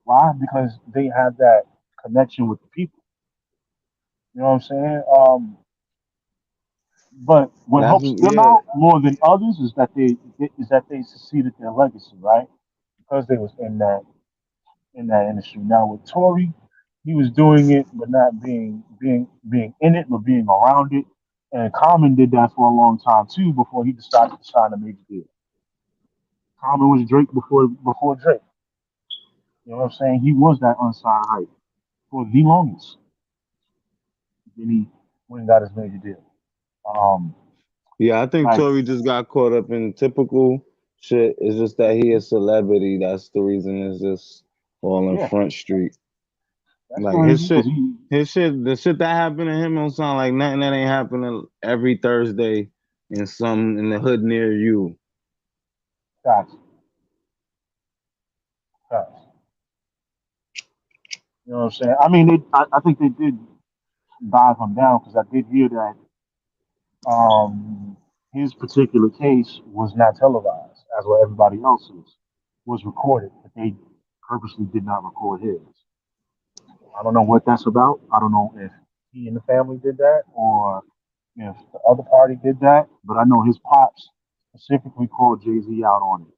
Why? Because they have that connection with the people. You know what I'm saying? But what helps them out more than others is that they succeeded their legacy, right? Because they was in that industry. Now with Tory, he was doing it, but not being in it, but being around it. And Common did that for a long time too before he decided to sign a major deal. Common was Drake before Drake. You know what I'm saying? He was that unsigned hype for the longest. Then he went and got his major deal. Yeah, I think Tory just got caught up in typical shit. It's just that he is a celebrity. That's the reason. It's just all in Front Street. That's Like crazy because the shit that happened to him don't sound like nothing that ain't happening every Thursday in the hood near you. facts. Facts. You know what I'm saying? I mean, I think they did dive him down because I did hear that his particular case was not televised, as what everybody else's was recorded, but they purposely did not record his. I don't know what that's about. I don't know if he and the family did that or if the other party did that, but I know his pops specifically called Jay Z out on it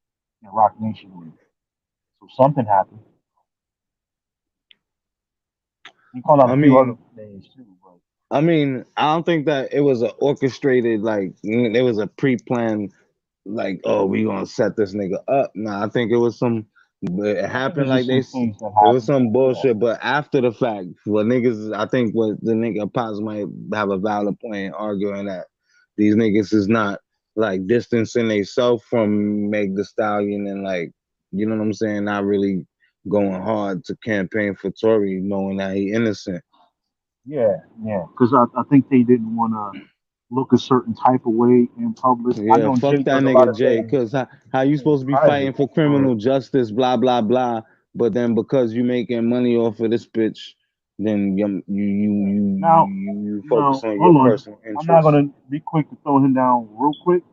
and Rock Nation on it. So something happened. He called out I a few other mean, names too, but I don't think that it was an orchestrated, like there was a pre-planned, like, oh, we gonna set this nigga up. Nah, I think it was it I think happened there's like just some things that it was happened. some Yeah. bullshit. But after the fact, what niggas, I think what the nigga Pops might have a valid point in arguing that these niggas is not like distancing themselves from Meg the Stallion and like, you know what I'm saying, not really going hard to campaign for Tory, knowing that he innocent. Yeah, yeah. Because I think they didn't want to look a certain type of way in public. I Yeah, know fuck Jay that does a lot nigga of Jay. things Cause how you in supposed to be private, fighting for but criminal justice, blah blah blah, but then because you making money off of this bitch, then now, you focus now, on your hold on. personal I'm not interests. gonna be quick to throw him down real quick,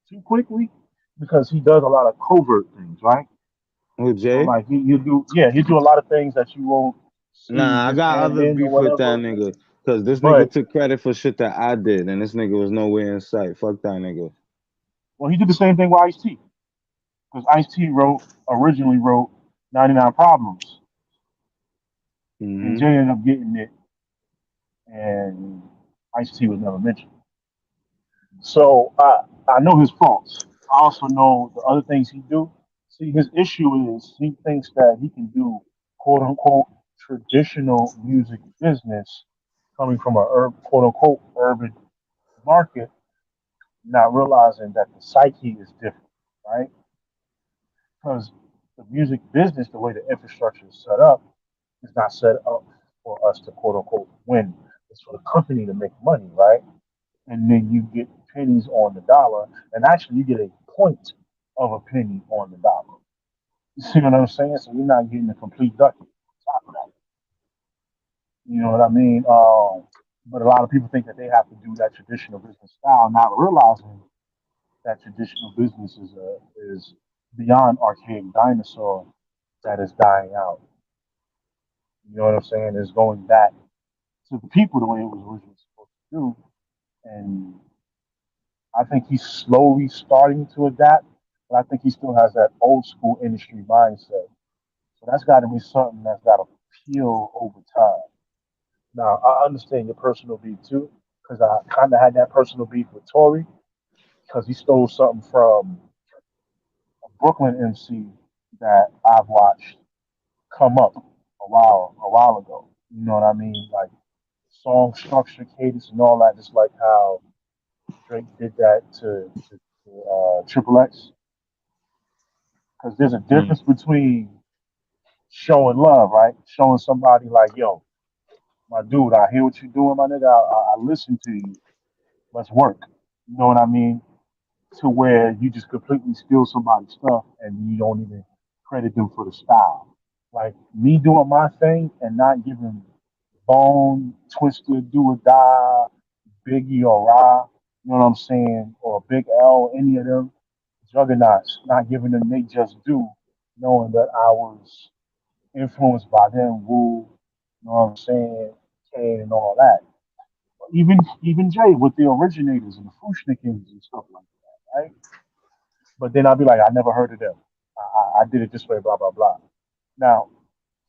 too quickly, because he does a lot of covert things, right? Who So Jay? like he do a lot of things that you won't see Nah, I his got hand other in or beef with that whatever. nigga. Cause this nigga But took credit for shit that I did, and this nigga was nowhere in sight. Fuck that nigga. well, he did the same thing with Ice T, because Ice T originally wrote 99 Problems, and Mm-hmm. Jay ended up getting it, and Ice T was never mentioned. So I know his faults. I also know the other things he do. See, his issue is he thinks that he can do quote unquote traditional music business coming from a quote unquote urban market, not realizing that the psyche is different, right? Because the music business, the way the infrastructure is set up, is not set up for us to quote unquote win. It's for the company to make money, right? And then you get pennies on the dollar, and actually you get a point of a penny on the dollar. You see what I'm saying? So you're not getting a complete ducky on top of that. You know what I mean? But a lot of people think that they have to do that traditional business style, not realizing that traditional business is beyond archaic dinosaur that is dying out. You know what I'm saying? It's going back to the people the way it was originally supposed to do, and I think he's slowly starting to adapt, but I think he still has that old school industry mindset. So that's got to be something that's got to peel over time. Now, I understand your personal beef too, because I kind of had that personal beef with Tory because he stole something from a Brooklyn MC that I've watched come up a while ago. You know what I mean? Like song structure, cadence, and all that. Just like how Drake did that to Triple X. Because there's a difference between showing love, right? Showing somebody like, yo, my dude, I hear what you're doing, my nigga. I listen to you. Let's work. You know what I mean? To where you just completely steal somebody's stuff and you don't even credit them for the style. Like me doing my thing and not giving Bone, Twister, Do or Die, Biggie or Ra, you know what I'm saying, or Big L, any of them juggernauts, not giving them they just do, knowing that I was influenced by them, Wu, you know what I'm saying, Kane and all that. Even Jay with the originators and the Fushnikins and stuff like that, right? But then I'll be like, I never heard of them. I did it this way, blah blah blah. Now,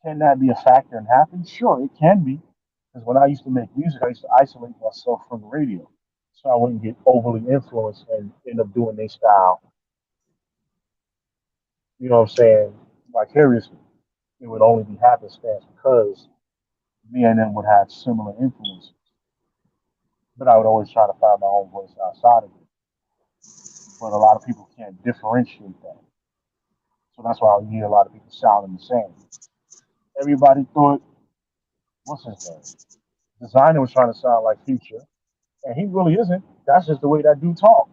can that be a factor and happen? Sure, it can be. Because when I used to make music, I used to isolate myself from the radio, so I wouldn't get overly influenced and end up doing their style. You know what I'm saying? Vicariously, it would only be happenstance because me and them would have similar influences. But I would always try to find my own voice outside of it. But a lot of people can't differentiate that. So that's why you hear a lot of people sounding the same. Everybody thought what's his name? Designer was trying to sound like Future, and he really isn't. That's just the way that dude talk.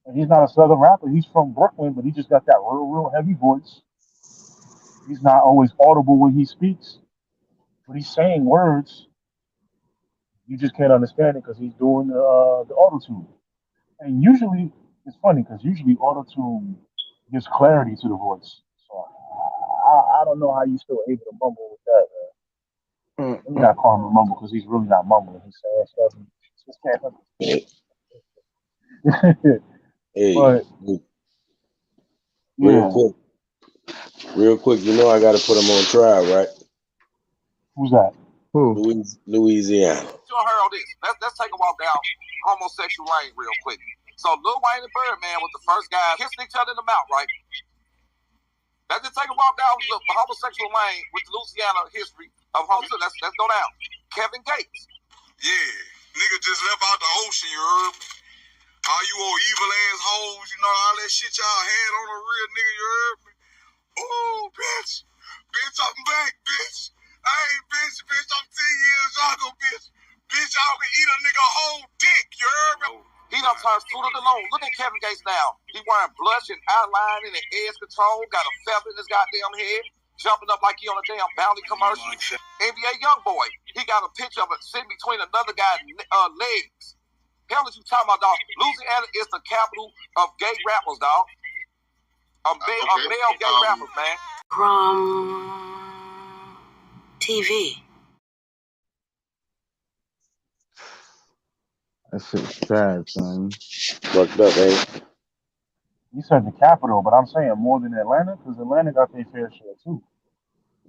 And he's not a Southern rapper. He's from Brooklyn, but he just got that real heavy voice. He's not always audible when he speaks, but he's saying words. You just can't understand it because he's doing the auto tune. And usually, it's funny because usually auto tune gives clarity to the voice. So I don't know how you still able to mumble with that, man. Let me not call him a mumble because he's really not mumbling. He's saying stuff. And just can't understand. Hey, But real yeah, quick, you know I got to put him on trial, right? who's that? Who? Louisiana. You heard all this. Let's take a walk down homosexual lane real quick. So Lil Wayne and Birdman was the first guy kissing each other in the mouth, right? Let's just take a walk down the homosexual lane with the Louisiana history of homosexual. Let's go down. Kevin Gates. Yeah, nigga just left out the ocean, you heard? All you old evil ass hoes, you know, all that shit y'all had on a real nigga, you heard me? Oh, bitch. Bitch, I'm back, bitch. Hey, bitch, I'm 10 years younger, bitch. Bitch, y'all can eat a nigga whole dick, you heard me? He done turned Scooter Malone. Look at Kevin Gates now. He wearing blush and outlining and edge control, got a feather in his goddamn head, jumping up like he on a damn Bounty commercial. NBA Youngboy, he got a picture of it sitting between another guy's legs. Hell is you talking about, dog? Louisiana is the capital of gay rappers, dog. Of male gay rappers, man. From TV. That shit's sad, son. Fucked up, ain't? You said the capital, but I'm saying more than Atlanta because Atlanta got their fair share too.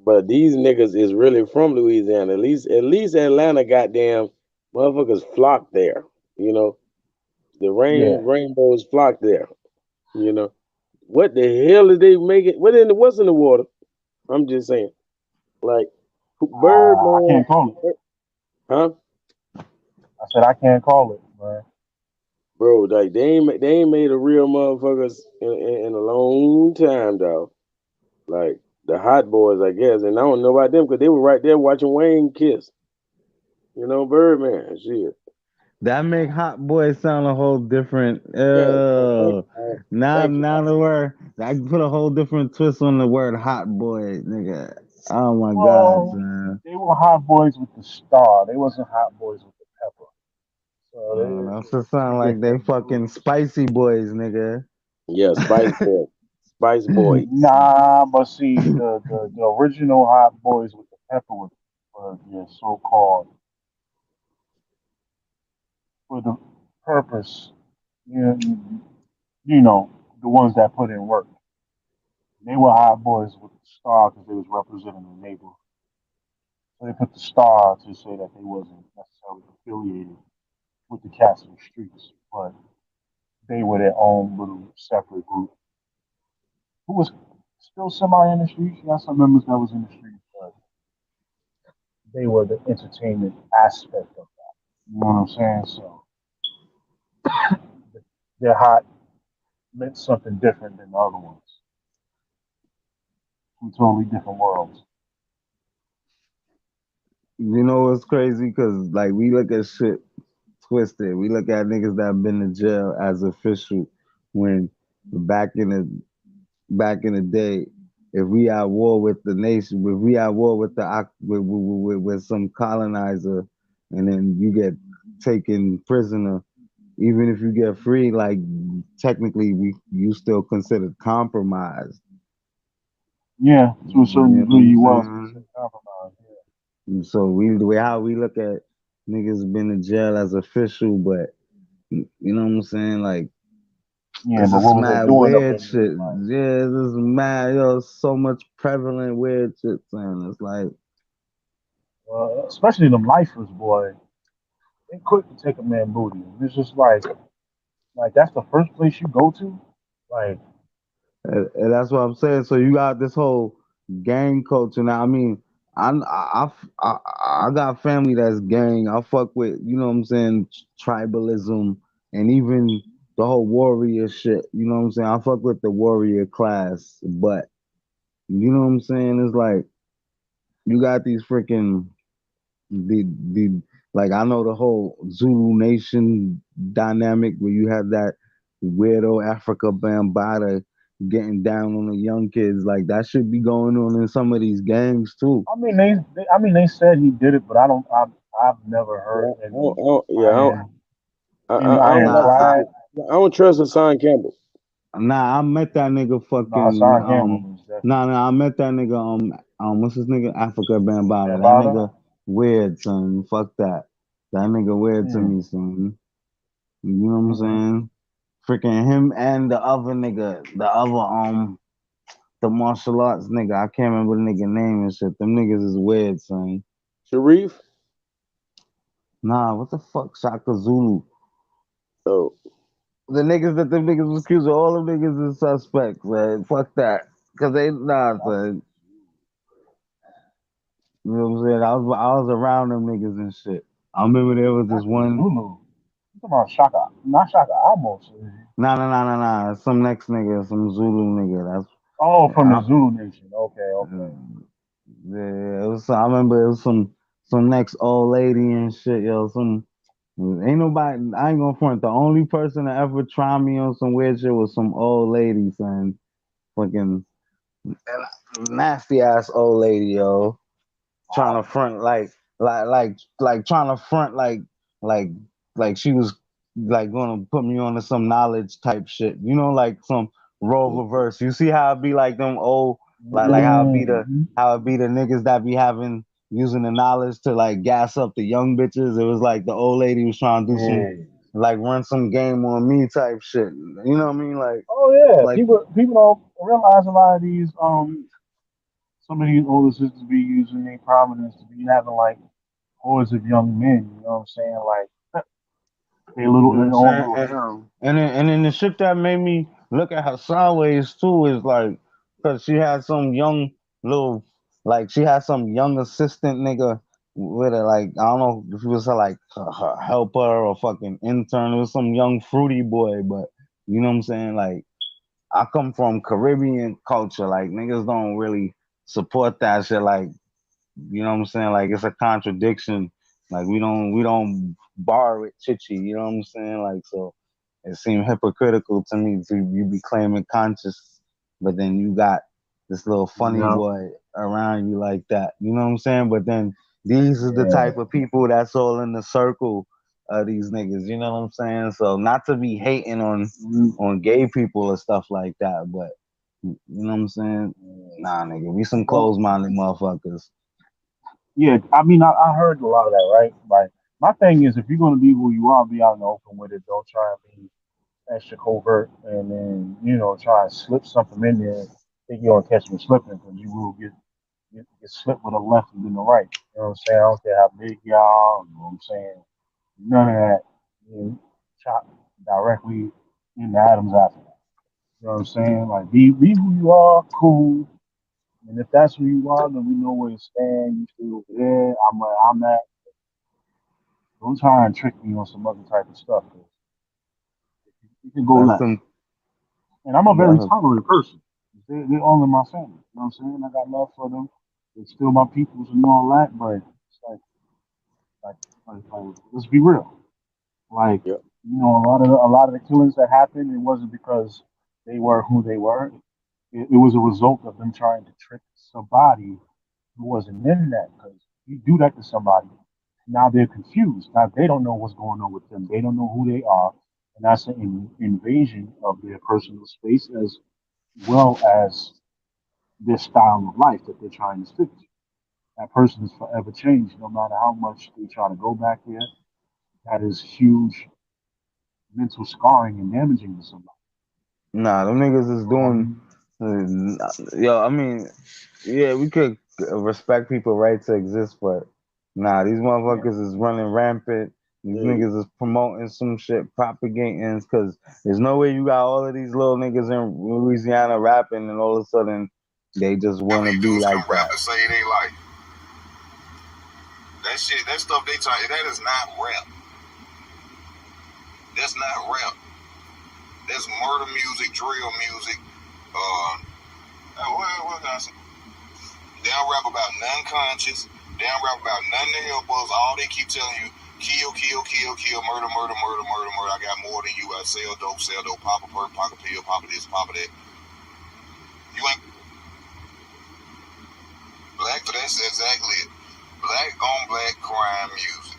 But these niggas is really from Louisiana. At least Atlanta, goddamn motherfuckers flock there. You know, the rainbows flock there. You know, what the hell is they making? What's in the water? I'm just saying, like Birdman. I can't call it. Huh? I said I can't call it, man. Bro, like they ain't made a real motherfuckers in a long time, dog. Like the Hot Boys, I guess, and I don't know about them because they were right there watching Wayne kiss. You know, Birdman, shit. That make Hot Boy sound a whole different. Now the word. I put a whole different twist on the word Hot Boy, nigga. Oh my Well, God, man. they were Hot Boys with the star. They wasn't Hot Boys with the pepper. So That's just sound like they fucking spicy boys, nigga. Yeah, Spice Boy. Spice Boy. Nah, but see, the original Hot Boys with the pepper were your so-called for the purpose, you know, the ones that put in work. They were Hot Boys with the star because they was representing the neighborhood. So they put the star to say that they wasn't necessarily affiliated with the cats in the streets, but they were their own little separate group who was still semi in the streets. You got some members that was in the streets, but they were the entertainment aspect of that. You know what I'm saying? So their hot meant something different than the other ones. Two totally different worlds. You know what's crazy? Because like we look at shit twisted. We look at niggas that have been in jail as official when back in the day, if we at war with the nation, if we at war with the with some colonizer, and then you get taken prisoner, even if you get free, like technically you still considered compromised. Yeah, to a certain degree, you was considered compromised. Yeah. So the way how we look at niggas been in jail as official, but you know what I'm saying, like. Yeah, but what was they doing weird shit? Yeah, this is mad, so much prevalent weird shit, man. It's like, especially them lifers, boy. They quick to take a man booty. It's just like that's the first place you go to, like. And that's what I'm saying. So you got this whole gang culture now. I mean, I got family that's gang. I fuck with, you know what I'm saying, tribalism and even the whole warrior shit. You know what I'm saying? I fuck with the warrior class, but you know what I'm saying? It's like you got these freaking the like I know the whole Zulu Nation dynamic where you have that weirdo Africa Bambaataa getting down on the young kids. Like that should be going on in some of these gangs too. I mean, they said he did it, but I've never heard any ironclad. I don't trust Hassan Campbell. Nah, I met that nigga fucking Hassan Campbell was definitely. I met that nigga what's his nigga? Africa Bambaataa. That Bambaataa? nigga weird, son. Fuck that. That nigga weird to Hmm. me, son. You know what I'm saying? Freaking him and the other nigga, the martial arts nigga. I can't remember the nigga name and shit. Them niggas is weird, son. Sharif? Nah, what the fuck? Shaka Zulu. Oh. The niggas that them niggas was accusing, all them niggas is suspects, man. Fuck that. Cause they son. You know what I'm saying? I was around them niggas and shit. I remember there was this one. Zulu. You talking about Shaka? Not Shaka. Almost. Nah. Some next nigga, some Zulu nigga. That's From the Zulu Nation. Okay. Yeah, it was. I remember it was some next old lady and shit, yo. Ain't nobody. I ain't gonna front. The only person that ever tried me on some weird shit was some old lady, son. Fucking nasty ass old lady, yo. Trying to front like trying to front like she was like gonna put me onto some knowledge type shit. You know, like some role reverse. You see how it be like them old like how it be the niggas that be using the knowledge to like gas up the young bitches. It was like the old lady was trying to do some like run some game on me type shit. You know what I mean? Like like people don't realize a lot of these some of these older sisters be using their prominence to be having like hordes of young men. You know what I'm saying? Like they little You in know all what I'm little saying? harem. And then the shit that made me look at her sideways too is like, cause she had some young little, like she had some young assistant nigga with her. Like I don't know if it was her helper or fucking intern. It was some young fruity boy, but you know what I'm saying? Like I come from Caribbean culture. Like niggas don't really support that shit. Like you know what I'm saying? Like it's a contradiction. Like we don't bar with chichi. You know what I'm saying? Like so, it seemed hypocritical to me to you be claiming conscious, but then you got this little funny boy around you like that. You know what I'm saying? But then these are the type of people that's all in the circle of these niggas. You know what I'm saying? So not to be hating on gay people or stuff like that, but you know what I'm saying? Nah, nigga, we some closed-minded motherfuckers. Yeah, I mean, I heard a lot of that, right? Like, my thing is, if you're gonna be who you are, be out in the open with it. Don't try and be extra covert, and then try and slip something in there. Think you're gonna catch me slipping, because you will get slipped with a left and then the right. You know what I'm saying? I don't care how big y'all. You know what I'm saying? None of that. Chop directly into Adam's apple. You know what I'm saying? Like, be who you are, cool. And if that's who you are, then we know where to stand. You stay over there. I'm where I'm at. Don't try and trick me on some other type of stuff. 'Cause you can go left. And I'm a very tolerant person. They're all in my family. You know what I'm saying? I got love for them. They're still my peoples and all that. But it's like let's be real. Like, a lot of the killings that happened, it wasn't because they were who they were. It was a result of them trying to trick somebody who wasn't in that. Because you do that to somebody, now they're confused. Now they don't know what's going on with them. They don't know who they are, and that's an invasion of their personal space as well as their style of life that they're trying to stick to. That person is forever changed, no matter how much they try to go back there. That is huge mental scarring and damaging to somebody. Nah, them niggas is doing. Yo, I mean, yeah, we could respect people's right to exist, but nah, these motherfuckers is running rampant. These niggas is promoting some shit, propagating, because there's no way you got all of these little niggas in Louisiana rapping, and all of a sudden they just want to be like that. To say it ain't like that shit, that stuff they talk, that is not rap. That's not rap. That's murder music, drill music. What can I say? They don't rap about nothing conscious. They don't rap about nothing to help us. All they keep telling you, kill, murder, murder, murder, murder, murder. I got more than you. I sell dope, pop a perk, pop a pill, pop a this, pop a that. You ain't black, that's exactly it. Black on black crime music.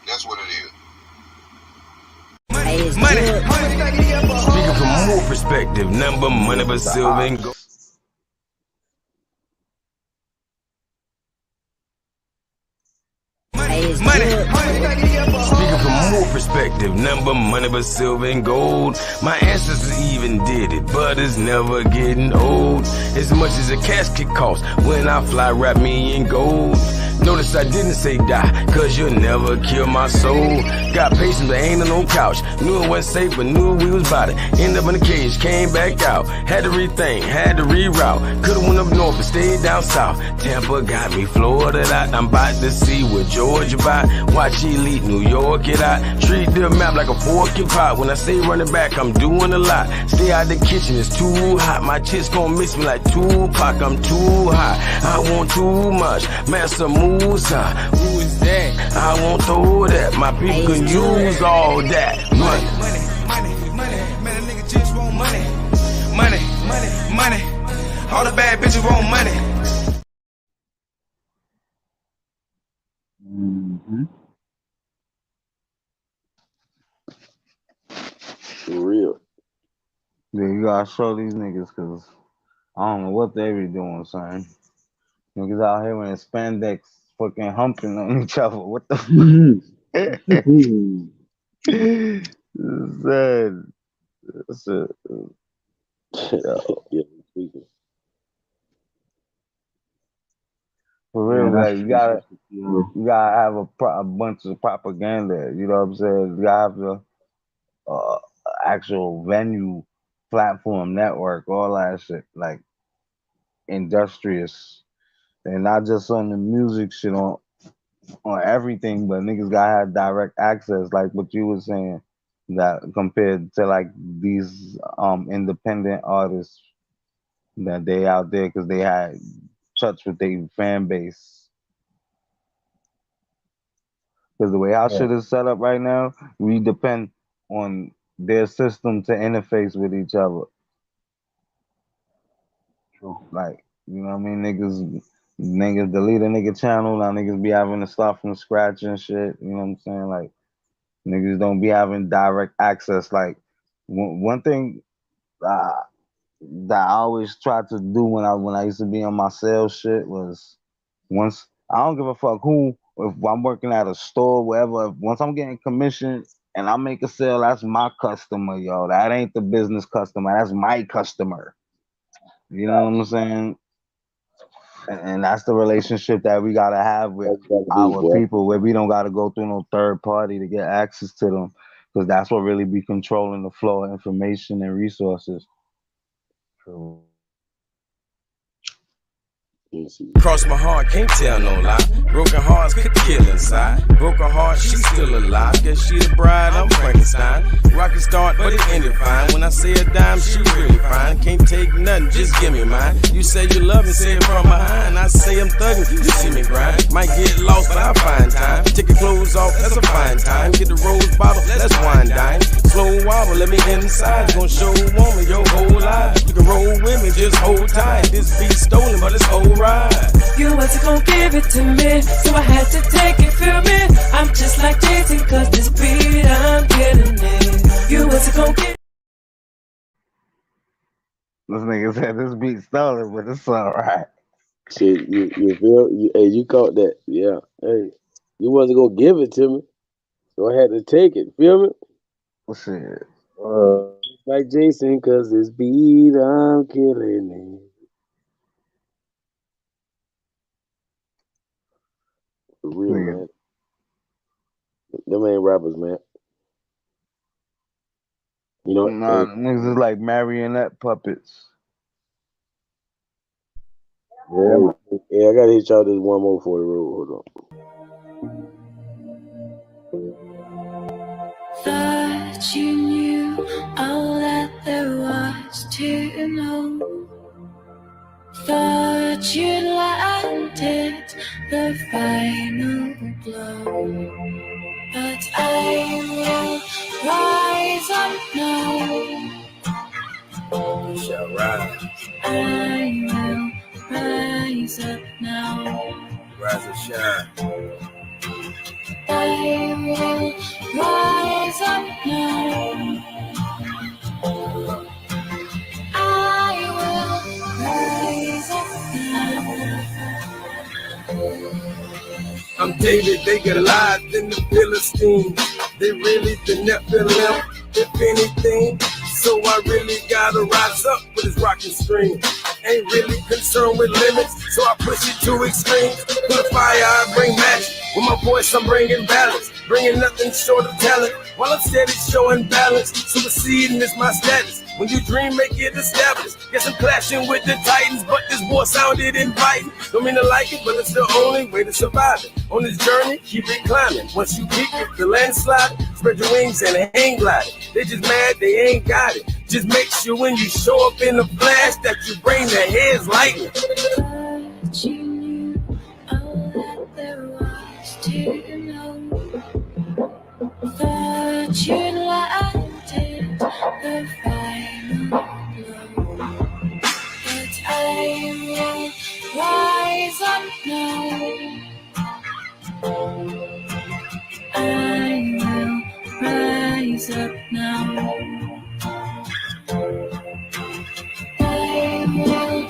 That's what it is. Money. Speaking from more perspective, number money but silver and gold. Money. Speaking from more perspective, number money but silver and gold. My ancestors even did it, but it's never getting old. As much as a casket costs when I fly, wrap me in gold. Notice I didn't say die, cause you'll never kill my soul. Got patience but ain't on no couch. Knew it wasn't safe but knew we was about it. End up in a cage, came back out. Had to rethink, had to reroute. Could've went up north but stayed down south. Tampa got me Florida out. I'm about to see what Georgia about. Watch Elite New York it out. Treat the map like a fork and pot. When I say running back, I'm doing a lot. Stay out the kitchen, it's too hot. My chicks gon' miss me like Tupac. I'm too hot, I want too much. Master Musa, who is that? I won't throw that. My people can use all that. Money. Man, a nigga just want money. Money. All the bad bitches want money. For real. Yeah, you gotta show these niggas, cause I don't know what they be doing, son. Niggas out here wearing spandex, fucking humping on each other. What the fuck? For real, like you gotta have a bunch of propaganda. You know what I'm saying? You gotta have the actual venue, platform, network, all that shit, like industrious, and not just on the music shit, on everything. But niggas gotta have direct access, like what you were saying, that compared to like these independent artists that they out there because they had touch with their fan base. Because the way our shit is set up right now, we depend on their system to interface with each other. True. Like, you know what I mean? Niggas delete a nigga channel, now niggas be having to start from scratch and shit. You know what I'm saying? Like, niggas don't be having direct access. Like, one thing that I always tried to do when I used to be on my sales shit was, once I don't give a fuck who, if I'm working at a store, wherever, once I'm getting commission and I make a sale, that's my customer, yo. That ain't the business customer, that's my customer. You know what I'm saying? And that's the relationship that we gotta have with our people, where we don't gotta go through no third party to get access to them, because that's what really be controlling the flow of information and resources. True. Cross my heart, can't tell no lie. Broken hearts could kill inside. Broken heart, she's still alive. Guess she the bride, I'm Frankenstein. Rocket start, but it ended fine. When I say a dime, she really fine. Can't take nothing, just give me mine. You say you love me, say it from behind. I say I'm thugging, you see me grind. Might get lost, but I'll find time. Take your clothes off, that's a fine time. Get the rose bottle, let's wine dine. Slow wobble, let me inside. Gonna show a woman your whole life. You can roll with me, just hold tight. This beat stolen, but it's alright. You wasn't gon' give it to me, so I had to take it, feel me? I'm just like Jay-Z, cause this beat, I'm killing it. You wasn't gon' give. This nigga said this beat stolen, but it's alright. Shit, you feel? Hey, you caught that? Yeah. Hey, you wasn't gonna give it to me, so I had to take it. Feel me? Shit. Like Jason, cause this beat, I'm killing it. For real, man. Them ain't rappers, man. You know, nah, niggas is like marionette puppets. Yeah, I gotta hit y'all this one more for the road. Hold on. Thought you knew all that there was to know. Thought you landed the final blow, but I will rise up now. You shall rise. I will rise up now. Rise and shine. I will rise up now. I will rise up now. I'm David, they Goliath in the Philistines. They really the Nephilim, if anything. So I really gotta rise up with this rockin' stream. Ain't really concerned with limits, so I push it to extremes. Put a fire, I bring magic. With my voice, I'm bringing balance. Bringing nothing short of talent. While I'm steady showing balance. Superseding is my status. When you dream, make it established. Guess I'm clashing with the Titans, but this war sounded inviting. Don't mean to like it, but it's the only way to survive it. On this journey, keep it climbing. Once you peak it, the landslide, spread your wings and hang gliding. They just mad, they ain't got it. Just make sure when you show up in the flash that you bring the heads lightning. But you knew all that there was to know. That you landed the final blow, but I will rise up now. I will rise up now. I will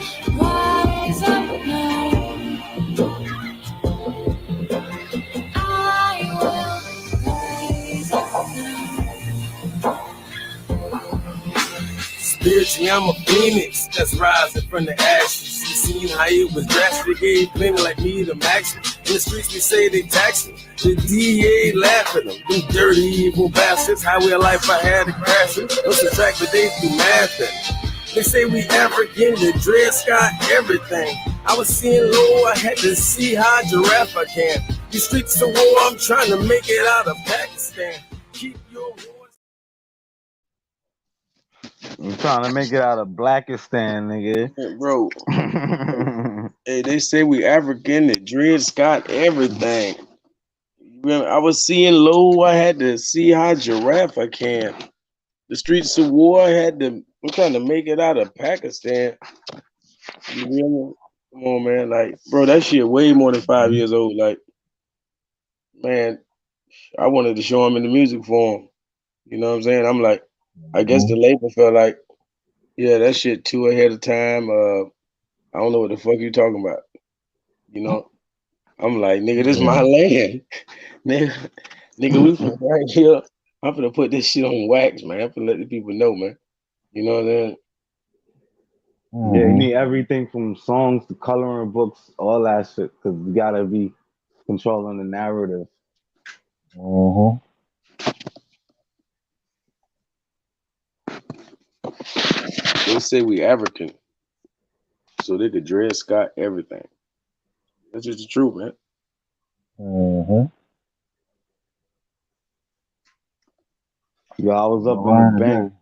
rise up now. I will rise up now. Spiritually, I'm a phoenix that's rising from the ashes. You seen how it was drastic, gave plenty like me the maximum. In the streets, we say they tax me. The DA laugh at them, them dirty, evil bastards. Highway of life, I had to crash it. No subtract, but they do math at me. They say we African, the dreads got everything. I was seeing low, I had to see how giraffe I can. These streets of war, I'm trying to make it out of Pakistan. Keep your voice. I'm trying to make it out of Blackistan, nigga. Yeah, bro. Hey, they say we African, the dreads got everything. Remember, I was seeing low, I had to see how giraffe I can. The streets of war, I'm trying to make it out of Pakistan. You remember? Come on, man. Like, bro, that shit way more than 5 years old. Like, man, I wanted to show him in the music form. You know what I'm saying? I'm like, I guess the label felt like, yeah, that shit too ahead of time. I don't know what the fuck you talking about. You know? I'm like, nigga, this is my land. nigga, we from right here. I'm gonna put this shit on wax, man. I'm gonna let the people know, man. You know what I'm saying? Yeah, you need everything from songs to coloring books, all that shit, because you gotta be controlling the narrative. They say we African, so they could dress Scott everything. That's just the truth, man. Yo, I was up in the bank.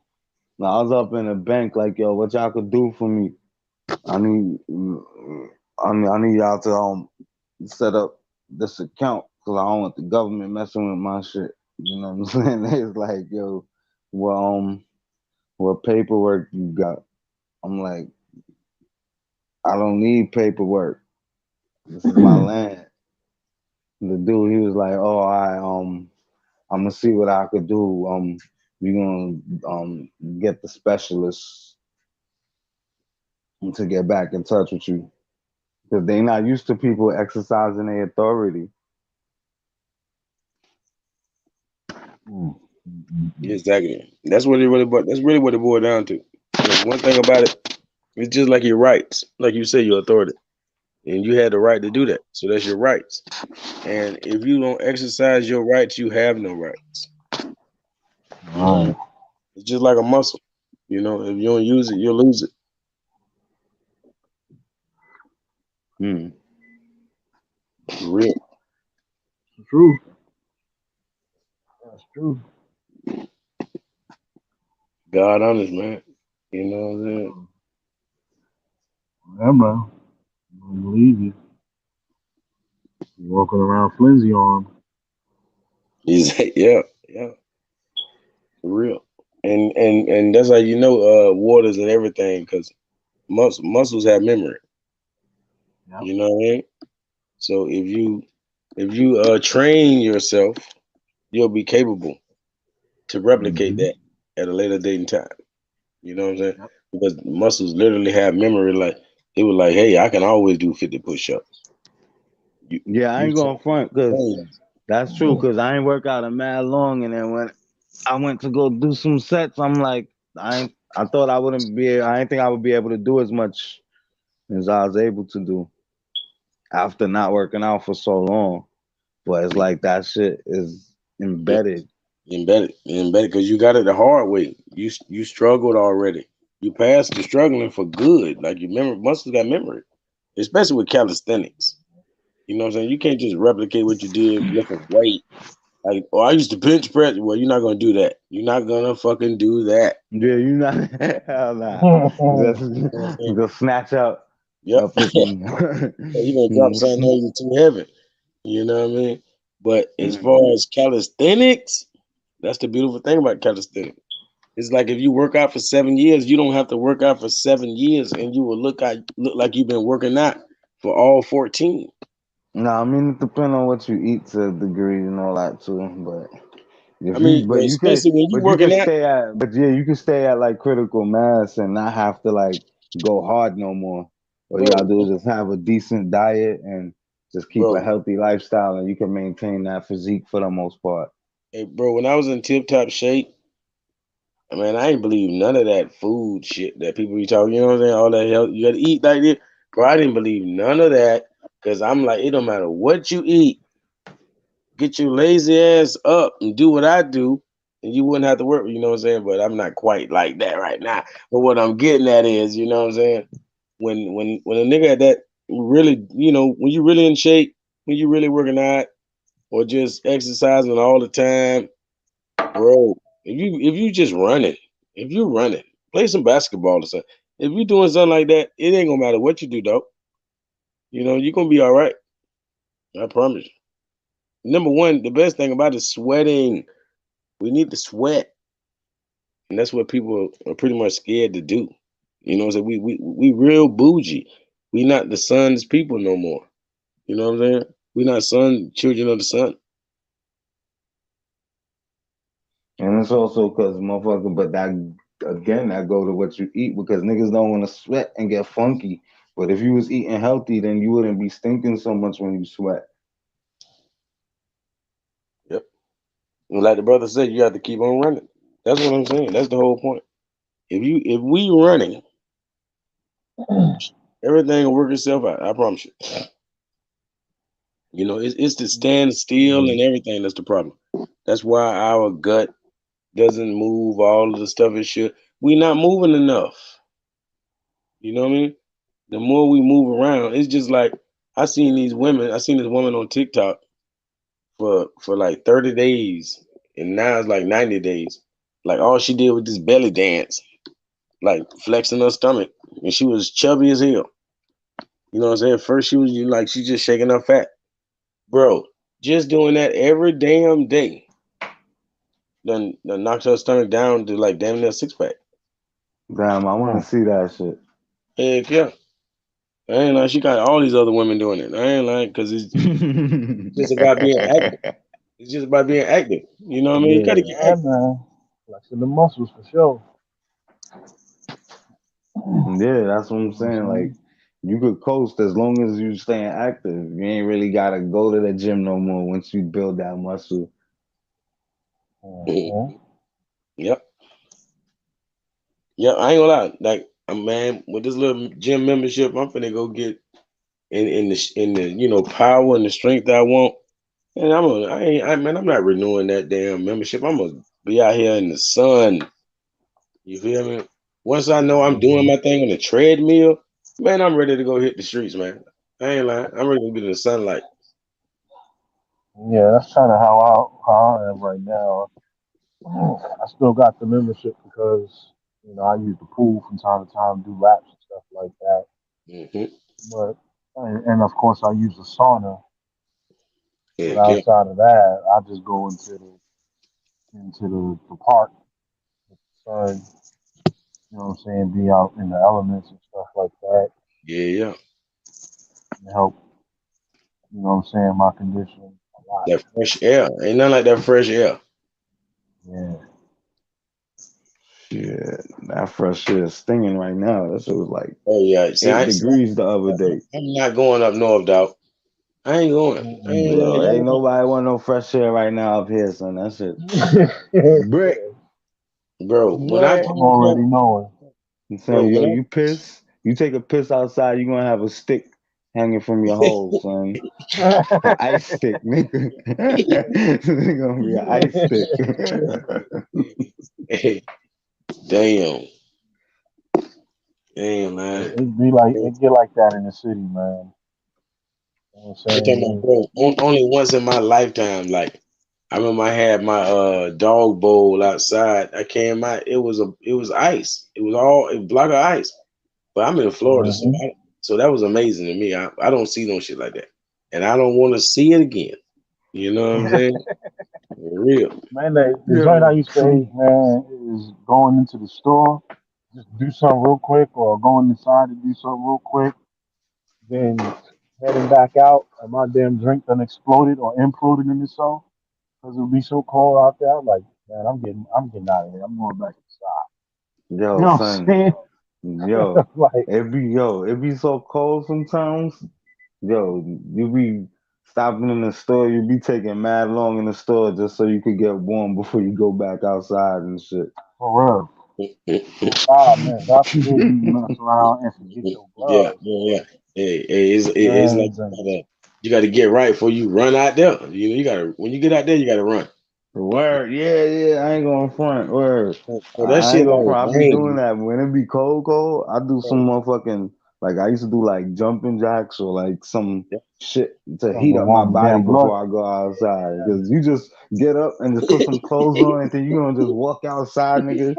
No, I was up in the bank, like, yo, what y'all could do for me? I need y'all to set up this account because I don't want the government messing with my shit. You know what I'm saying? It's like, yo, what paperwork you got? I'm like, I don't need paperwork. This is my land. The dude, he was like, oh, I'm gonna see what I could do. We're gonna get the specialists to get back in touch with you. Because they're not used to people exercising their authority. Exactly. That's really what it boiled down to. Because one thing about it, it's just like your rights. Like you say, your authority. And you had the right to do that. So that's your rights. And if you don't exercise your rights, you have no rights. It's just like a muscle. You know, if you don't use it, you'll lose it. Real. True. That's true. God honest, man. You know what I'm saying? Yeah, bro. I don't believe you. You're walking around flimsy arm. Yeah, for real. And that's how you know waters and everything, because muscles have memory. Yep. You know what I mean? So if you train yourself, you'll be capable to replicate that at a later date and time. You know what I'm saying? Yep. Because muscles literally have memory. Like it was like, hey, I can always do 50 push-ups. Yeah, I ain't going front because that's true. Because I ain't work out a mad long, and then when I went to go do some sets, I'm like, I thought I wouldn't be. I didn't think I would be able to do as much as I was able to do after not working out for so long. But it's like that shit is embedded. Embedded because you got it the hard way. You struggled already. You passed the struggling for good. Like you remember, muscles got memory, especially with calisthenics. You know what I'm saying? You can't just replicate what you did lifting weight. Like, I used to bench press. Well, you're not gonna do that. You're not gonna fucking do that. Yeah, you not. Hell nah. Just snatch up. Yep. Up with them. You're gonna drop something on you too heavy. You know what I mean? But as far as calisthenics, that's the beautiful thing about calisthenics. It's like if you work out for 7 years, you don't have to work out for 7 years, and you will look like you've been working out for all 14. No, I mean it depends on what you eat to a degree and all that too. But if I mean, you could, especially when you but you working could out. stay at, but yeah, you could stay at like critical mass and not have to like go hard no more. All you gotta do is just have a decent diet and just keep a healthy lifestyle, and you can maintain that physique for the most part. Hey, bro, when I was in tip top shape, I mean, I ain't believe none of that food shit that people be talking. You know what I'm saying? All that health, you gotta eat like this, bro. I didn't believe none of that because I'm like, it don't matter what you eat. Get your lazy ass up and do what I do, and you wouldn't have to work. You know what I'm saying? But I'm not quite like that right now. But what I'm getting at is, you know what I'm saying? When a nigga at that really, you know, when you really in shape, when you really working out, or just exercising all the time, bro. If you just running, if you running, play some basketball or something. If you doing something like that, it ain't gonna matter what you do, though. You know, you're gonna be all right. I promise you. Number one, the best thing about it is sweating. We need to sweat. And that's what people are pretty much scared to do. You know what I'm saying? We real bougie. We not the sun's people no more. You know what I'm saying? We not children of the sun. And it's also because motherfucker, but that again, that go to what you eat because niggas don't want to sweat and get funky. But if you was eating healthy, then you wouldn't be stinking so much when you sweat. Yep. And like the brother said, you have to keep on running. That's what I'm saying. That's the whole point. If we running, everything will work itself out. I promise you. You know, it's the stand still and everything that's the problem. That's why our gut doesn't move all of the stuff it should. We not moving enough. You know what I mean? The more we move around, it's just like I seen this woman on TikTok for like 30 days, and now it's like 90 days. Like all she did was this belly dance, like flexing her stomach, and she was chubby as hell. You know what I'm saying? First she was like she just shaking her fat. Bro, just doing that every damn day then knocks her stomach down to like damn near 6-pack. Damn, I want to see that shit. Heck yeah. I ain't like she got all these other women doing it. I ain't like because it's just about being active. It's just about being active. You know what I mean? You gotta get Yeah, active. man. Flexing the muscles for sure. Yeah, that's what I'm saying. Like, you could coast as long as you staying active. You ain't really gotta go to the gym no more once you build that muscle. Yep. Yeah, I ain't gonna lie. Like, man, with this little gym membership, I'm finna go get in the power and the strength I want. And I'm not renewing that damn membership. I'm gonna be out here in the sun. You feel me? Once I know I'm doing my thing on the treadmill, man, I'm ready to go hit the streets, man. I ain't lying. I'm ready to get in the sunlight. Yeah, that's kind of how I am right now. I still got the membership because I use the pool from time to time, do laps and stuff like that. Mm-hmm. But and of course I use the sauna. Yeah, But outside of that, I just go into the park, sun. You know what I'm saying? Be out in the elements and stuff like that, yeah. and help. You know what I'm saying? My condition a lot. That fresh air. Ain't nothing like that fresh air. Yeah. Yeah, that fresh air is stinging right now. That shit was like Oh yeah. See, 8 degrees the other day. I'm not going up north, dog. I ain't going. I ain't Yo, going. ain't nobody want no fresh air right now up here, son. That shit brick. Bro, when I What? I'm came already up, knowing. I'm bro, saying, yo, when you piss, you take a piss outside, you gonna have a stick hanging from your hole, son. An ice stick, nigga. It's gonna be an ice stick. Damn. Damn, man. It get like that in the city, man. You know what I'm I'm talking about, bro, only once in my lifetime. Like, I remember I had my dog bowl outside. I came out, it was ice. It was a block of ice. But I'm in Florida, so that was amazing to me. I don't see no shit like that. And I don't want to see it again. You know what I'm saying? For real. Man, the joint I used to hate, man, is going into the store, just do something real quick, or going inside to do something real quick, then heading back out, and my damn drink done exploded or imploded in the soul because it would be so cold out there. I'm like, man, I'm getting out of here. I'm going back inside. Yo, You know what I'm son. saying? Yo, Like, it be so cold sometimes. Yo, you be stopping in the store, you be taking mad long in the store just so you could get warm before you go back outside and shit. for real. Man, God forbid you mess around and forget your gloves. Yeah. Hey, it's like you got to get right before you run out there. You got to, when you get out there, you got to run. Word, yeah, I ain't going front. Word, So that I shit ain't going like front. I be doing that when it be cold. I do some Right. motherfucking, like I used to do like jumping jacks or like some shit to Something heat to up my warm the body damn blood. before I go outside. Because you just get up and just put some clothes on and then you gonna just walk outside, nigga.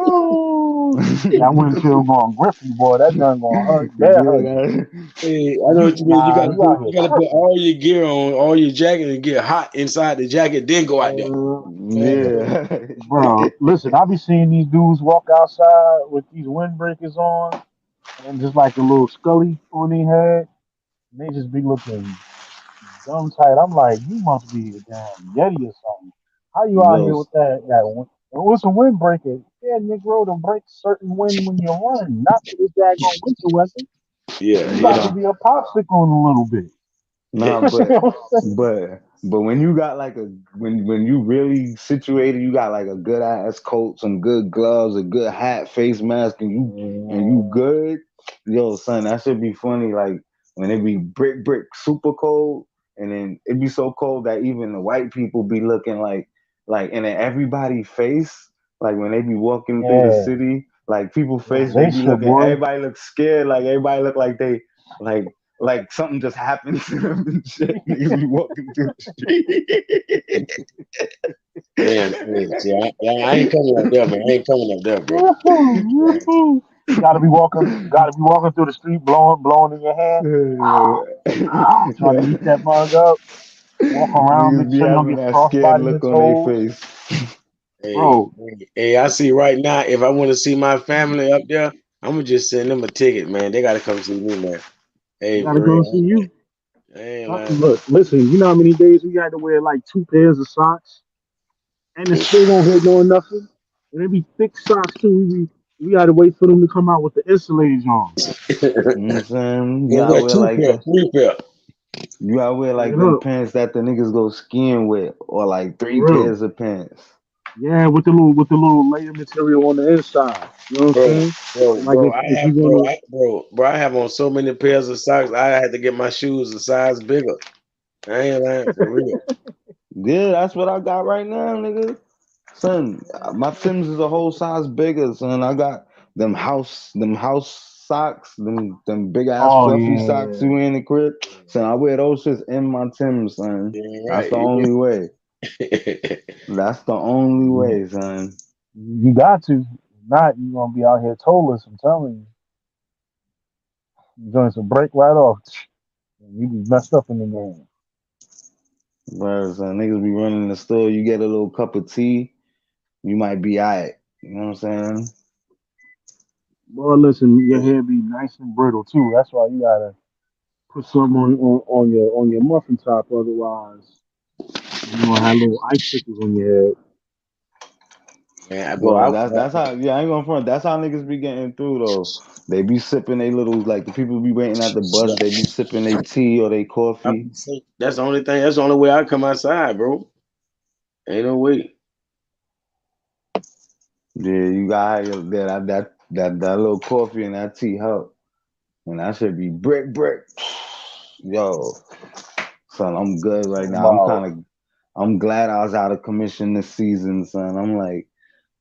That windshield going grippy, boy. That done going hurt. Hey, I know what you mean. You got to You out here put tripping. all your gear on, all your jacket, and get hot inside the jacket, then go out there. Yeah. Bro, listen, I be seeing these dudes walk outside with these windbreakers on and just like a little scully on their head. And they just be looking dumb tight. I'm like, you must be a damn Yeti or something. How you out here Yo, with that what's a windbreaker? Yeah, Negro to break certain wind when you're running, not for this daggone winter weather. You about to be a popsicle in a little bit. Nah, but when you got like when you really situated, you got like a good ass coat, some good gloves, a good hat, face mask, and you good, yo, son, that should be funny. Like when it be brick super cold, and then it be so cold that even the white people be looking like and then everybody face, like when they be walking through the city, like people face, they be looking, everybody looks scared, like everybody look like they like something just happened to them and shit. Niggas be walking through the street. I ain't coming up there, man. I ain't coming up there, bro. Gotta be walking through the street, blowing in your hand. Trying to heat that mug up. Walk around, Niggas make be sure you don't having get that scared frostbite in your look on their toes. face. Hey, I see right now, if I want to see my family up there, I'm gonna just send them a ticket, man. They gotta come see me, man. Hey, Gotta for go real. see you. I ain't lying. Look, listen, you know how many days we had to wear like 2 pairs of socks? And it still won't hit no nothing. And it be thick socks too. We gotta wait for them to come out with the insulated joints. You know what I'm saying? You Yeah, gotta that wear like 3 pair. you gotta wear like Straight them up. pants that the niggas go skiing with, or like 3 For real. pairs of pants. Yeah, with the little layer material on the inside. You know what I'm saying? And like if you gonna I have on so many pairs of socks. I had to get my shoes a size bigger. I ain't lying, for real. Yeah, that's what I got right now, nigga. Son, my Timbs is a whole size bigger, son. I got them house socks, them big ass fluffy socks you wear in the crib. Son, I wear those shits in my Timbs, son. That's the only way. That's the only way, son. You got to. If not, you gonna be out here toeless, I'm telling you. You're going to break right off. You be messed up in the game. Whereas niggas be running in the store, you get a little cup of tea, you might be alright. You know what I'm saying? Boy, listen, your hair be nice and brittle too. That's why you gotta put something on your muffin top. Otherwise, you gonna have little icicles on your head. Man, bro, Well, that's how. Yeah, I ain't gonna front. That's how niggas be getting through though. They be sipping they little like the people be waiting at the bus. They be sipping their tea or their coffee. that's the only thing. That's the only way I come outside, bro. Ain't no way. Yeah, you got that little coffee and that tea help, and that should be brick. Yo, son, I'm good right now. I'm glad I was out of commission this season, son. I'm like,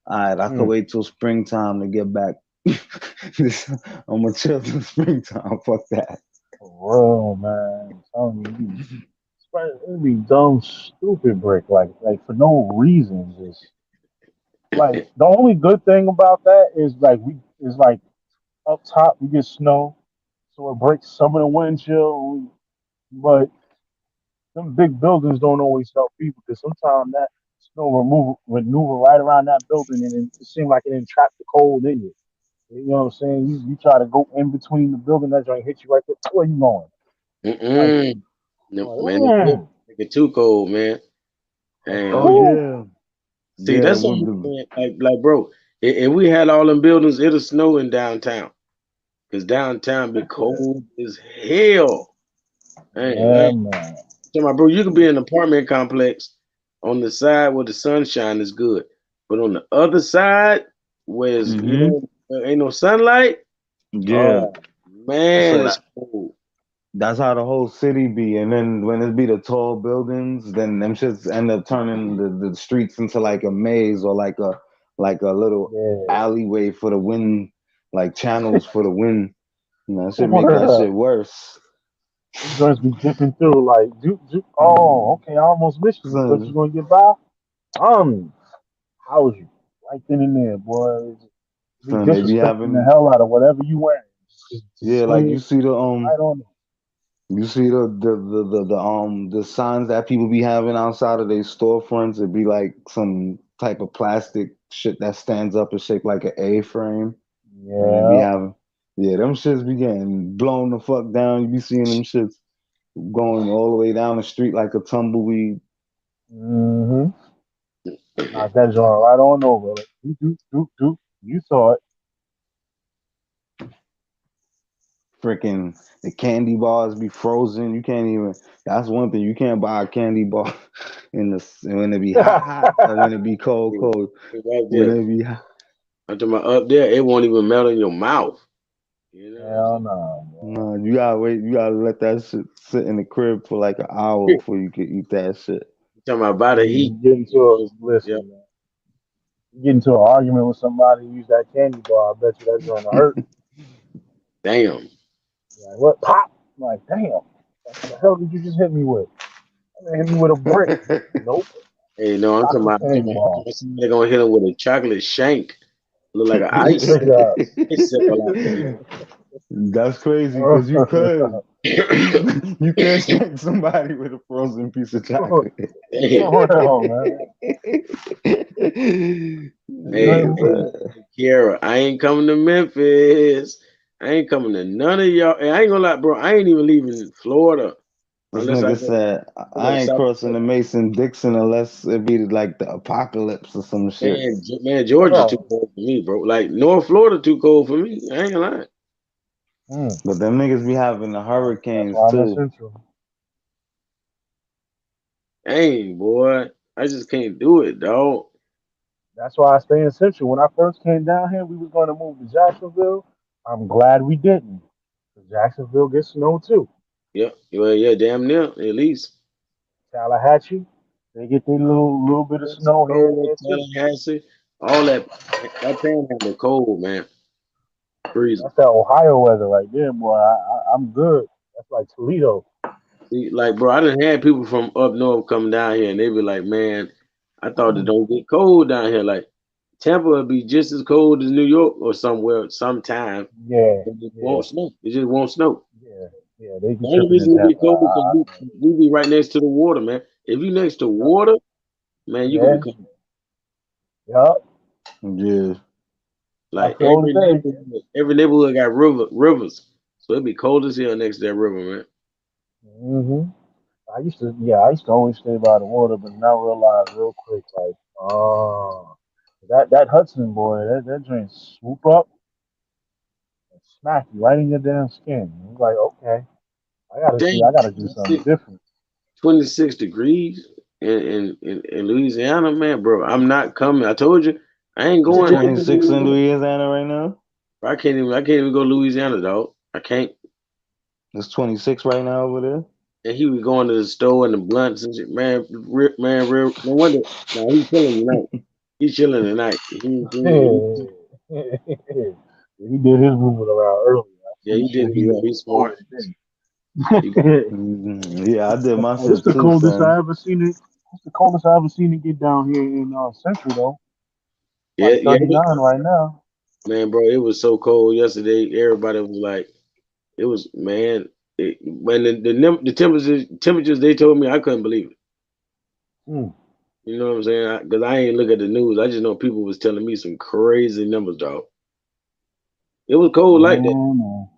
all right, I could wait till springtime to get back. I'm gonna chill till springtime. Fuck that. For real, man. I'm telling you, it be dumb, stupid brick, like for no reason. Just like the only good thing about that is like up top we get snow, so it breaks some of the wind chill. But them big buildings don't always help people because sometimes that snow maneuver right around that building and it seems like it entrap the cold in you. You know what I'm saying? You try to go in between the building, that joint hit you right there. Where you going? No, man, it's too cold, man. And Oh yeah. see, that's what I'm saying. Like, bro, if we had all them buildings, it'll snow in downtown. Cause downtown be cold as hell. Man. Tell my bro, you can be in an apartment complex on the side where the sunshine is good, but on the other side where it's, there ain't no sunlight. Yeah, man, so it's cold. That's how the whole city be. And then when it be the tall buildings, then them shits end up turning the streets into like a maze or like a little alleyway for the wind, like channels for the wind. You know, that should make that shit worse. These joints be dipping through like, oh, okay, I almost missed you. But you gonna get by? How was you? Right then and there, boy. Be disrespecting the hell out of whatever you wearing. Yeah, like you see the right on it. You see the signs that people be having outside of their storefronts. It'd be like some type of plastic shit that stands up and shaped like an A-frame. Yeah. Them shits be getting blown the fuck down. You be seeing them shits going all the way down the street like a tumbleweed. Knock that joint right on over. Like, you saw it. Freaking the candy bars be frozen. You can't even. That's one thing. You can't buy a candy bar when it be hot or when it be cold. Right when it be hot. I'm talking about up there, it won't even melt in your mouth. You know? Hell no. No, you gotta wait. You gotta let that shit sit in the crib for like an hour before you can eat that shit. You talking about by the heat? Get into man. You get into an argument with somebody who use that candy bar. I bet you that's gonna hurt. Damn. Like, what? Pop! I'm like, damn. What the hell did you just hit me with? Hit me with a brick. Nope. Hey, no, I'm talking about somebody gonna hit him with a chocolate shank. Look like an ice. That's crazy because you could. You can't shank somebody with a frozen piece of chocolate. Hey, Kiara, I ain't coming to Memphis. I ain't coming to none of y'all. I ain't gonna lie, bro. I ain't even leaving Florida. This nigga said, I ain't crossing the Mason-Dixon unless it be like the apocalypse or some shit. Man, Georgia too cold for me, bro. Like North Florida too cold for me. I ain't gonna lie. But them niggas be having the hurricanes too. Dang, boy. I just can't do it, dog. That's why I stay in Central. When I first came down here, we was going to move to Jacksonville. I'm glad we didn't. Jacksonville gets snow too. Yep. Well, yeah, damn near, at least. Tallahatchie, they get their little bit of snow here and there too. Tallahatchie, all that panhandle cold, man. Freezing. That's that Ohio weather right there, boy. I'm good. That's like Toledo. See, like, bro, I done had people from up north come down here, and they be like, man, I thought it don't get cold down here. Like, Tampa would be just as cold as New York or somewhere sometime. Yeah. It just won't snow. It just won't snow. Yeah. Yeah, they The only contributed reason it that, be but cold because we be right next to the water, man. If you next to water, man, you gonna yeah, be cold. yup. Yeah. Like I sure say. every neighborhood got rivers, so it be cold as hell next to that river, man. Hmm. I used to always stay by the water, but now realize real quick, like, oh, that Hudson boy, that drink swoop up and smack you right in your damn skin. It's like, okay, I Dang, gotta do something different. 26 degrees in Louisiana, man, bro. I'm not coming. I told you, I ain't It's going. 26 in Louisiana right now. I can't even go to Louisiana, dog. I can't. It's 26 right now over there. And he was going to the store and the blunts and shit. Man, real. No wonder. Now he's chilling tonight. He's chilling tonight. He did his movement around earlier. Yeah, he did. He He's smart. Yeah, I did my Oh, this shit the too, coldest I son. ever seen it. This the coldest I ever seen it get down here in Central though. Yeah, Like yeah. 39 right now. Man, bro, it was so cold yesterday. Everybody was like, it was, man. When the temperatures they told me, I couldn't believe it. Hmm. You know what I'm saying? Because I ain't look at the news. I just know people was telling me some crazy numbers, dog. It was cold like that. Man.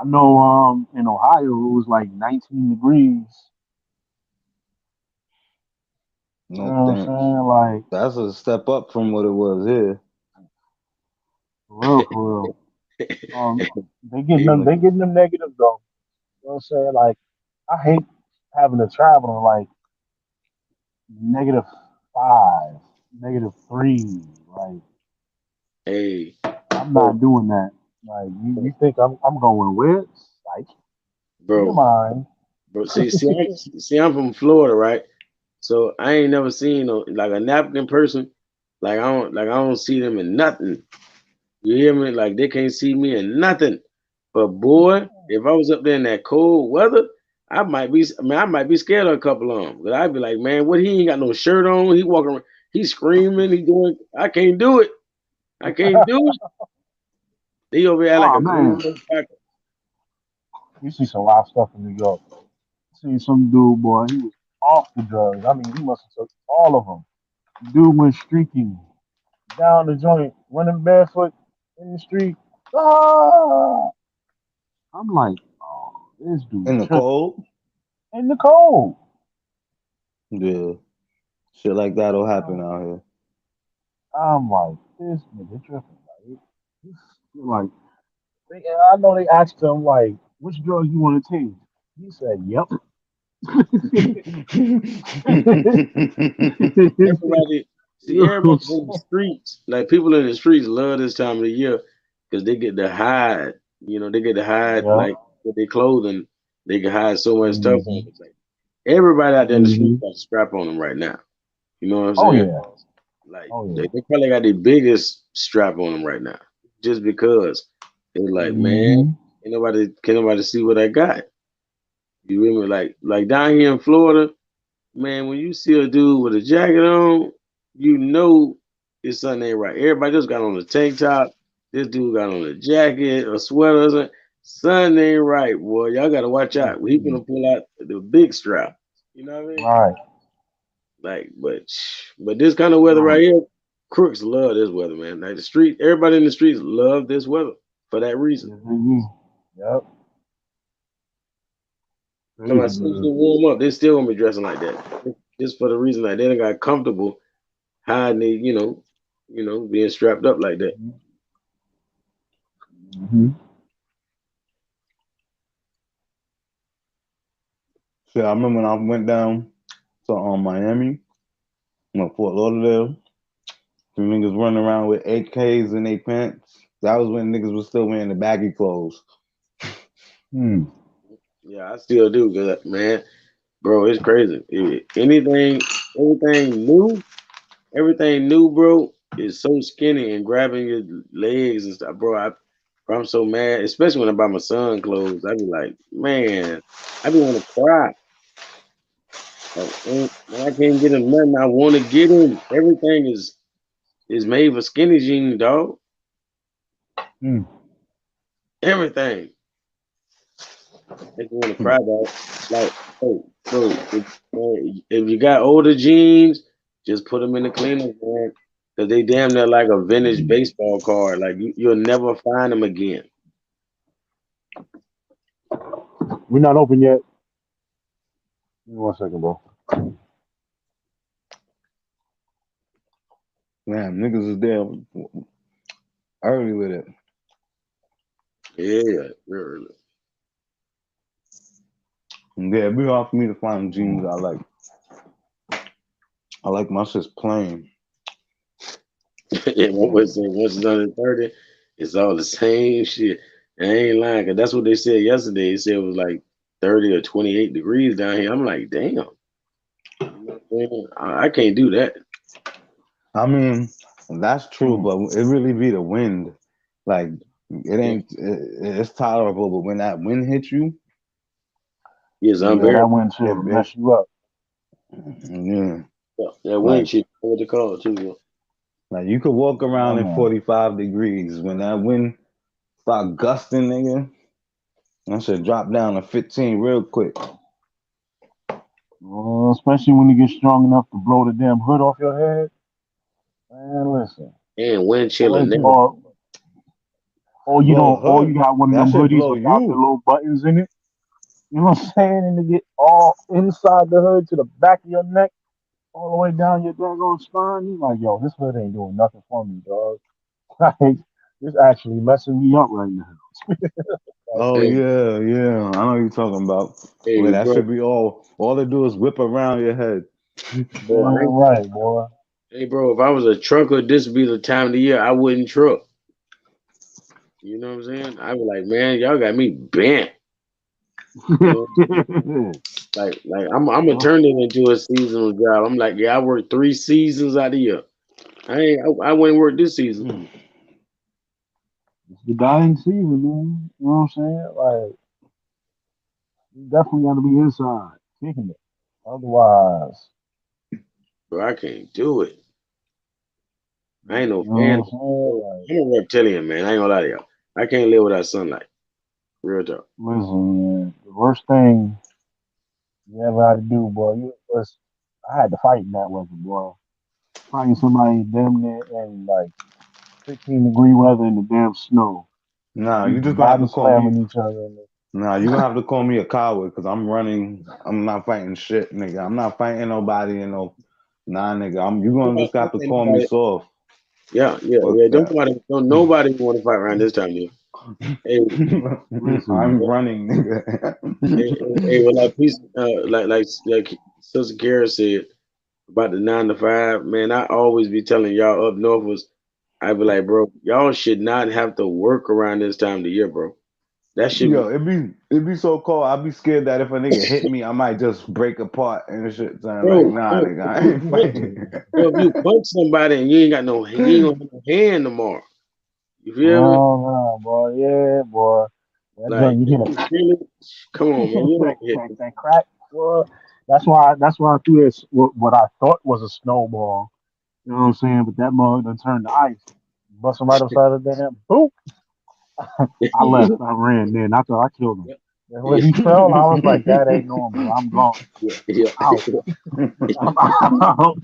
I know in Ohio it was like 19 degrees. You know No what I'm thanks. saying? Like, That's a step up from what it was here. for real. They getting them negatives though. You know what I'm saying? Like, I hate having to travel in like -5, -3. Like, Hey, I'm not doing that. Like, you think I'm going where? Like, never bro, mind. I'm from Florida, right? So I ain't never seen like a napkin person. Like I don't see them in nothing. You hear me? Like they can't see me in nothing. But boy, if I was up there in that cold weather, I might be scared of a couple of them. But I'd be like, man, what, he ain't got no shirt on. He walking around, he's screaming, he doing, I can't do it. I can't do it. They over there like Oh a man, grown. you see some wild stuff in New York. See some dude, boy, he was off the drugs. I mean, he must have took all of them. Dude went streaking down the joint, running barefoot in the street. Ah! I'm like, oh, this dude In the tripping. cold? In the cold. Yeah. Shit like that'll happen out here. I'm like, this nigga tripping. Like, I know they asked him, like, which drug you want to take? He said, yep. Everybody in the streets, like people in the streets love this time of the year because they get to hide. You know, they get to hide like with their clothing. They can hide so much stuff on them. Like, everybody out there in the streets got a strap on them right now. You know what I'm Oh saying? yeah. Like Oh yeah. they probably got the biggest strap on them right now, just because they're like, man, can nobody see what I got? You hear me? Like down here in Florida, man, when you see a dude with a jacket on, you know it's something ain't right. Everybody just got on a tank top. This dude got on a jacket, a sweater, or something. Something ain't right, boy. Y'all gotta watch out. He gonna pull out the big strap. You know what I mean? Right. Like, but this kind of weather right here, crooks love this weather, man. Like the street, everybody in the streets love this weather for that reason. Yep. Come on, as soon as it warm up, they still gonna be dressing like that. Just for the reason that they done got comfortable hiding, being strapped up like that. Shit, I remember when I went down to Miami, Fort Lauderdale. Some niggas running around with AKs in their pants. That was when niggas was still wearing the baggy clothes. Yeah, I still do, cause man, bro, it's crazy. Everything new, bro, is so skinny and grabbing your legs and stuff, bro. I'm so mad, especially when I buy my son clothes. I be like, man, I be want to cry. Like, I can't get him nothing I want to get him. Everything is made for skinny jeans, dog. Everything. Make you want to cry, dog. Like, hey, bro, if you got older jeans, just put them in the cleaners, man. Cause they damn near like a vintage baseball card. Like you'll never find them again. We're not open yet. Give me 1 second, bro. Man, niggas is there early with it. Yeah, really. Yeah, it'd be hard for me to find jeans I like. I like my shit's plain. Yeah, once it's done at 30, it's all the same shit. I ain't lying, cause that's what they said yesterday. They said it was like 30 or 28 degrees down here. I'm like, damn. You know what I'm saying? I can't do that. I mean, that's true, but it really be the wind. Like it ain't. It's tolerable, but when that wind hits you, Yes, Yeah, that wind chill mess you up. yeah. That wind chill, what they call it too. Like you could walk around Yeah, in man. 45 degrees. When that wind start gusting, nigga, that should drop down to 15 real quick. Especially when you get strong enough to blow the damn hood off your head. Man, listen. And wind chilling. Or you don't, or you got one of That them shit hoodies blow without the you. little buttons in it. You know what I'm saying? And to get all inside the hood to the back of your neck, all the way down your daggone spine. You like, yo, this hood ain't doing nothing for me, dog. Like, it's actually messing me up right now. Oh yeah, yeah. I know what you're talking about. Hey, Wait, that bro. should be all they do is whip around your head. Right, boy. Hey, bro, if I was a trucker, this would be the time of the year I wouldn't truck. You know what I'm saying? I'd be like, man, y'all got me bent. You know what I'm saying? like I'm gonna turn it into a seasonal job. I'm like, yeah, I work 3 seasons out of the year. I wouldn't work this season. It's the dying season, man. You know what I'm saying? Like, you definitely got to be inside, kicking it. Otherwise, Bro, I can't do it. I ain't no you know fan. what I'm saying? Like, I'm a reptilian, man. I ain't gonna lie to y'all. I can't live without sunlight. Real talk. listen, man, the worst thing you ever had to do, boy, I had to fight in that weather, boy. Fighting somebody damn near in like 15-degree weather in the damn snow. Nah, We you just gonna have body to call me. slamming each other. Nah, you gonna have to call me a coward because I'm running. I'm not fighting shit, nigga. I'm not fighting nobody in no. Nah, nigga. You gonna just have to call me soft. Yeah. Don't nobody want to fight around this time of year. Hey, I'm running, nigga. hey, well, like Sister Kara said about the 9 to 5, man. I always be telling y'all up northers, I be like, bro, y'all should not have to work around this time of the year, bro. That should Yo, it be so cold. I'd be scared that if a nigga hit me, I might just break apart and shit. So I'm like, nah, nigga, I ain't fighting. Bro, if you punch somebody and you ain't gonna have no hand tomorrow. You feel me? Oh, no, boy. Yeah, boy. That Like, joint, you get really? Come on, man. You that crack, boy. That's why I threw this what I thought was a snowball. You know what I'm saying? But that mug done turned to ice. Busting right upside of that. Boop. I left. I ran. Then I thought I killed him. And when he fell, I was like, that ain't normal. I'm gone. Out. I'm out.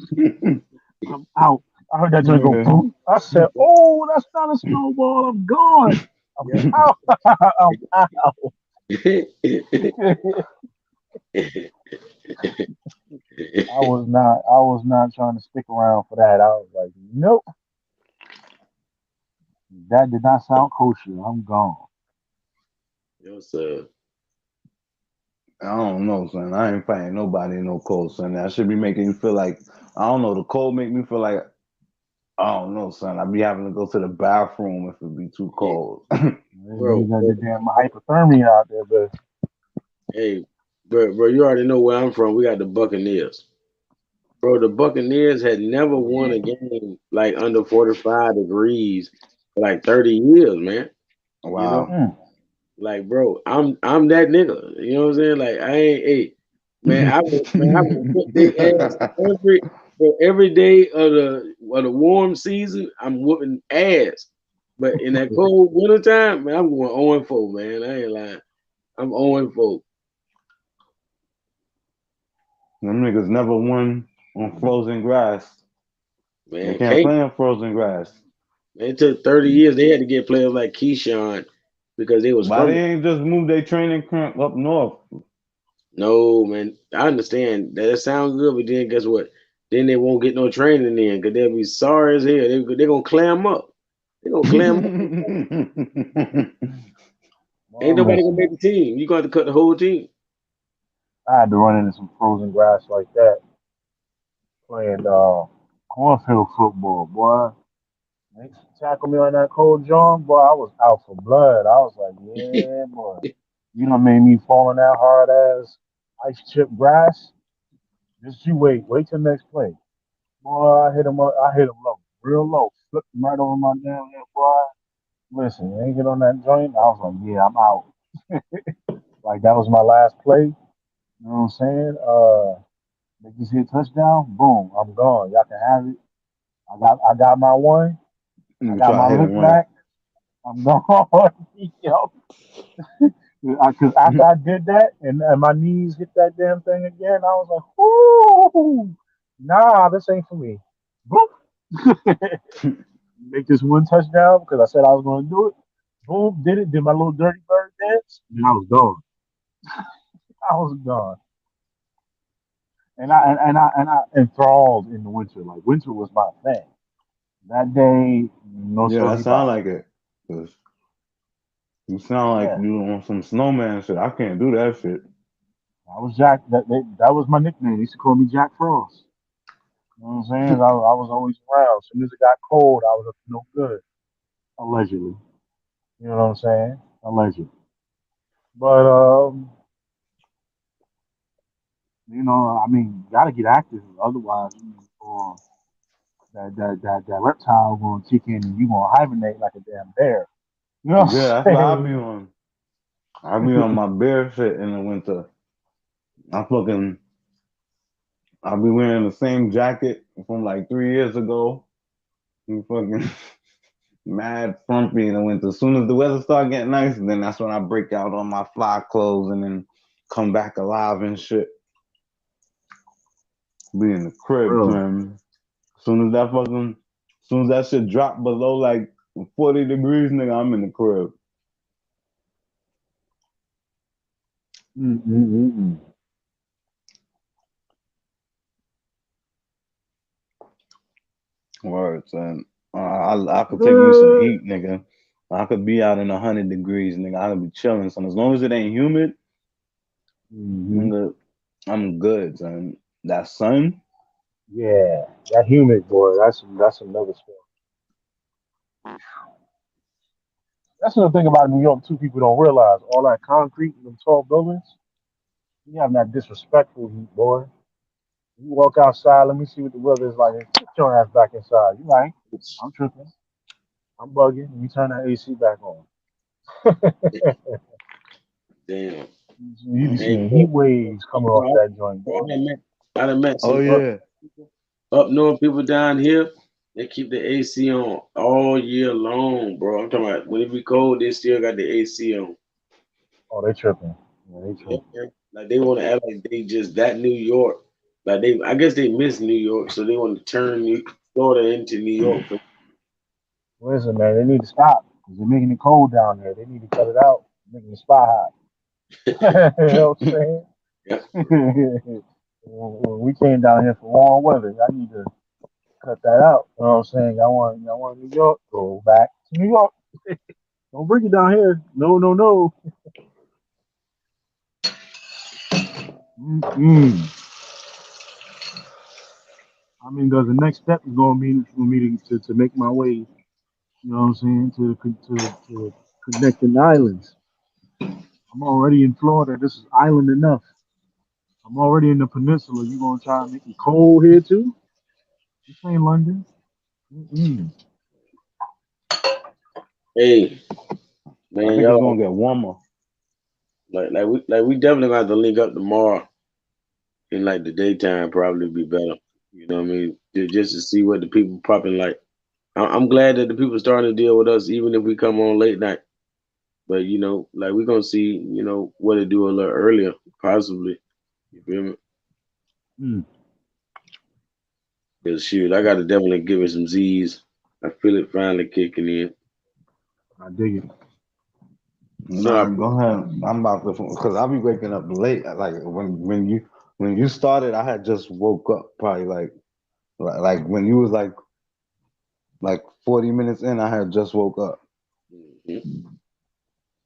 I'm out. I heard that joint go boom. I said, oh, that's not a snowball. I'm gone. I'm out. I'm out. I was not trying to stick around for that. I was like, nope. That did not sound kosher. I'm gone. Yo, sir. I don't know, son. I ain't fighting nobody in no cold, son. That should be making you feel like, I don't know, the cold make me feel like, I don't know, son. I be having to go to the bathroom if it be too cold. Bro, you got the damn hypothermia out there, but hey, bro, you already know where I'm from. We got the Buccaneers. Bro, the Buccaneers had never won a game like under 45 degrees for like 30 years, man. Wow. You know? Like, bro, I'm that nigga. You know what I'm saying? Like, I ain't, hey, man, I would put their ass every day of the warm season. I'm whooping ass, but in that cold winter time, man, I'm going 0-4, man. I ain't lying. I'm 0-4. Them niggas never won on frozen grass. Man, They can't play on frozen grass. It took 30 years. They had to get players like Keyshawn because they was Why from. they ain't just move their training camp up north? No, man. I understand that it sounds good, but then guess what? Then they won't get no training in because they'll be sorry as hell. They're gonna clam up. They're gonna clam up. Ain't nobody gonna make the team. You got to cut the whole team. I had to run into some frozen grass like that playing cornfield football, boy. They tackled me on that cold John, boy. I was out for blood. I was like, yeah, boy. You done made me fall on that hard ass ice chip grass. Just you wait till next play. Boy, I hit him low, real low. Flipped him right over my damn head, boy. Listen, you ain't get on that joint. I was like, yeah, I'm out. Like that was my last play. You know what I'm saying? They just hit touchdown, boom, I'm gone. Y'all can have it. I got my one. I got my look back. I'm gone. Yo. Because after I did that and my knees hit that damn thing again, I was like, ooh, nah, this ain't for me. Boom. Make this one touchdown because I said I was going to do it. Boom, did my little dirty bird dance, and I was gone. I was gone. And I enthralled in the winter. Like winter was my thing. That day, no Yeah, soggy that sound bottom. like it. 'Cause you sound like Yeah. you on some snowman shit. I can't do that shit. I was Jack. That was my nickname. They used to call me Jack Frost. You know what I'm saying? I was always around. As soon as it got cold, I was up to no good. Allegedly. You know what I'm saying? Allegedly. But you know, I mean, you gotta get active. Otherwise, or that reptile gonna kick in and you gonna hibernate like a damn bear. You know what Yeah, I'm that's what I be saying? on. I be on my bear shit in the winter. I'll be wearing the same jacket from like 3 years ago. You fucking mad frumpy in the winter. As soon as the weather start getting nice, then that's when I break out on my fly clothes and then come back alive and shit. Be in the crib, Bro. man. As soon as that shit drop below like 40 degrees, nigga, I'm in the crib. Word, son. I could take me some heat, nigga. I could be out in 100 degrees, nigga. I could be chilling, son. As long as it ain't humid, nigga, I'm good, son. That sun, Yeah, that humid boy. That's another story. That's another thing about New York too. People don't realize all that concrete and them tall buildings. You having that disrespectful heat, boy. You walk outside. Let me see what the weather is like. And get your ass back inside. You right? I'm tripping. I'm bugging. Let me turn that AC back on. Damn. You be seeing heat waves coming off that joint. I done met some Oh, yeah. up north people down here. They keep the AC on all year long, bro. I'm talking about when it be cold, they still got the AC on. Oh, they tripping. Yeah, they tripping. Like they want to act like they just that New York. Like I guess they miss New York, so they want to turn Florida into New York. Listen, man, they need to stop because they're making it cold down there. They need to cut it out, making the spot hot. You know what I'm saying? When we came down here for warm weather, I need to cut that out. You know what I'm saying? I want New York, go back to New York. Don't bring it down here. No, no, no. I mean, because the next step is going to be for me to make my way, you know what I'm saying, to connecting islands. I'm already in Florida. This is island enough. I'm already in the peninsula. You going to try and make it cold here too? This ain't London. Hey, man, I think it's gonna get warmer. Like we definitely gonna have to link up tomorrow. In like the daytime, probably be better. You know what I mean? Just to see what the people popping like. I'm glad that the people starting to deal with us, even if we come on late night. But you know, like we're gonna see, you know, what it do a little earlier, possibly. You feel me? Mm. Cause shoot, I gotta definitely give it some Z's. I feel it finally kicking in. I dig it. No, Nah, go ahead. I'm about to, because I'll be waking up late. Like when you started, I had just woke up probably like when you was like 40 minutes in, I had just woke up.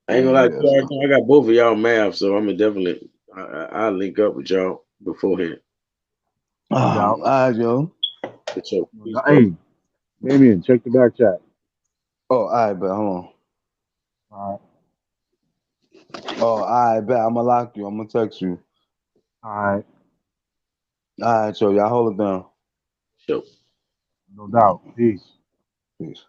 I ain't gonna lie to Yeah, you, so. I got both of y'all math, so I'm gonna definitely I'll link up with y'all beforehand. All right, yo. For sure. Peace, bro. Hey, Damien, check the back chat. Oh, all right, bet. Hold on. All right. Oh, all right, bet. I'm gonna lock you. I'm gonna text you. All right. All right, so y'all hold it down. Sure. No doubt. Peace. Peace.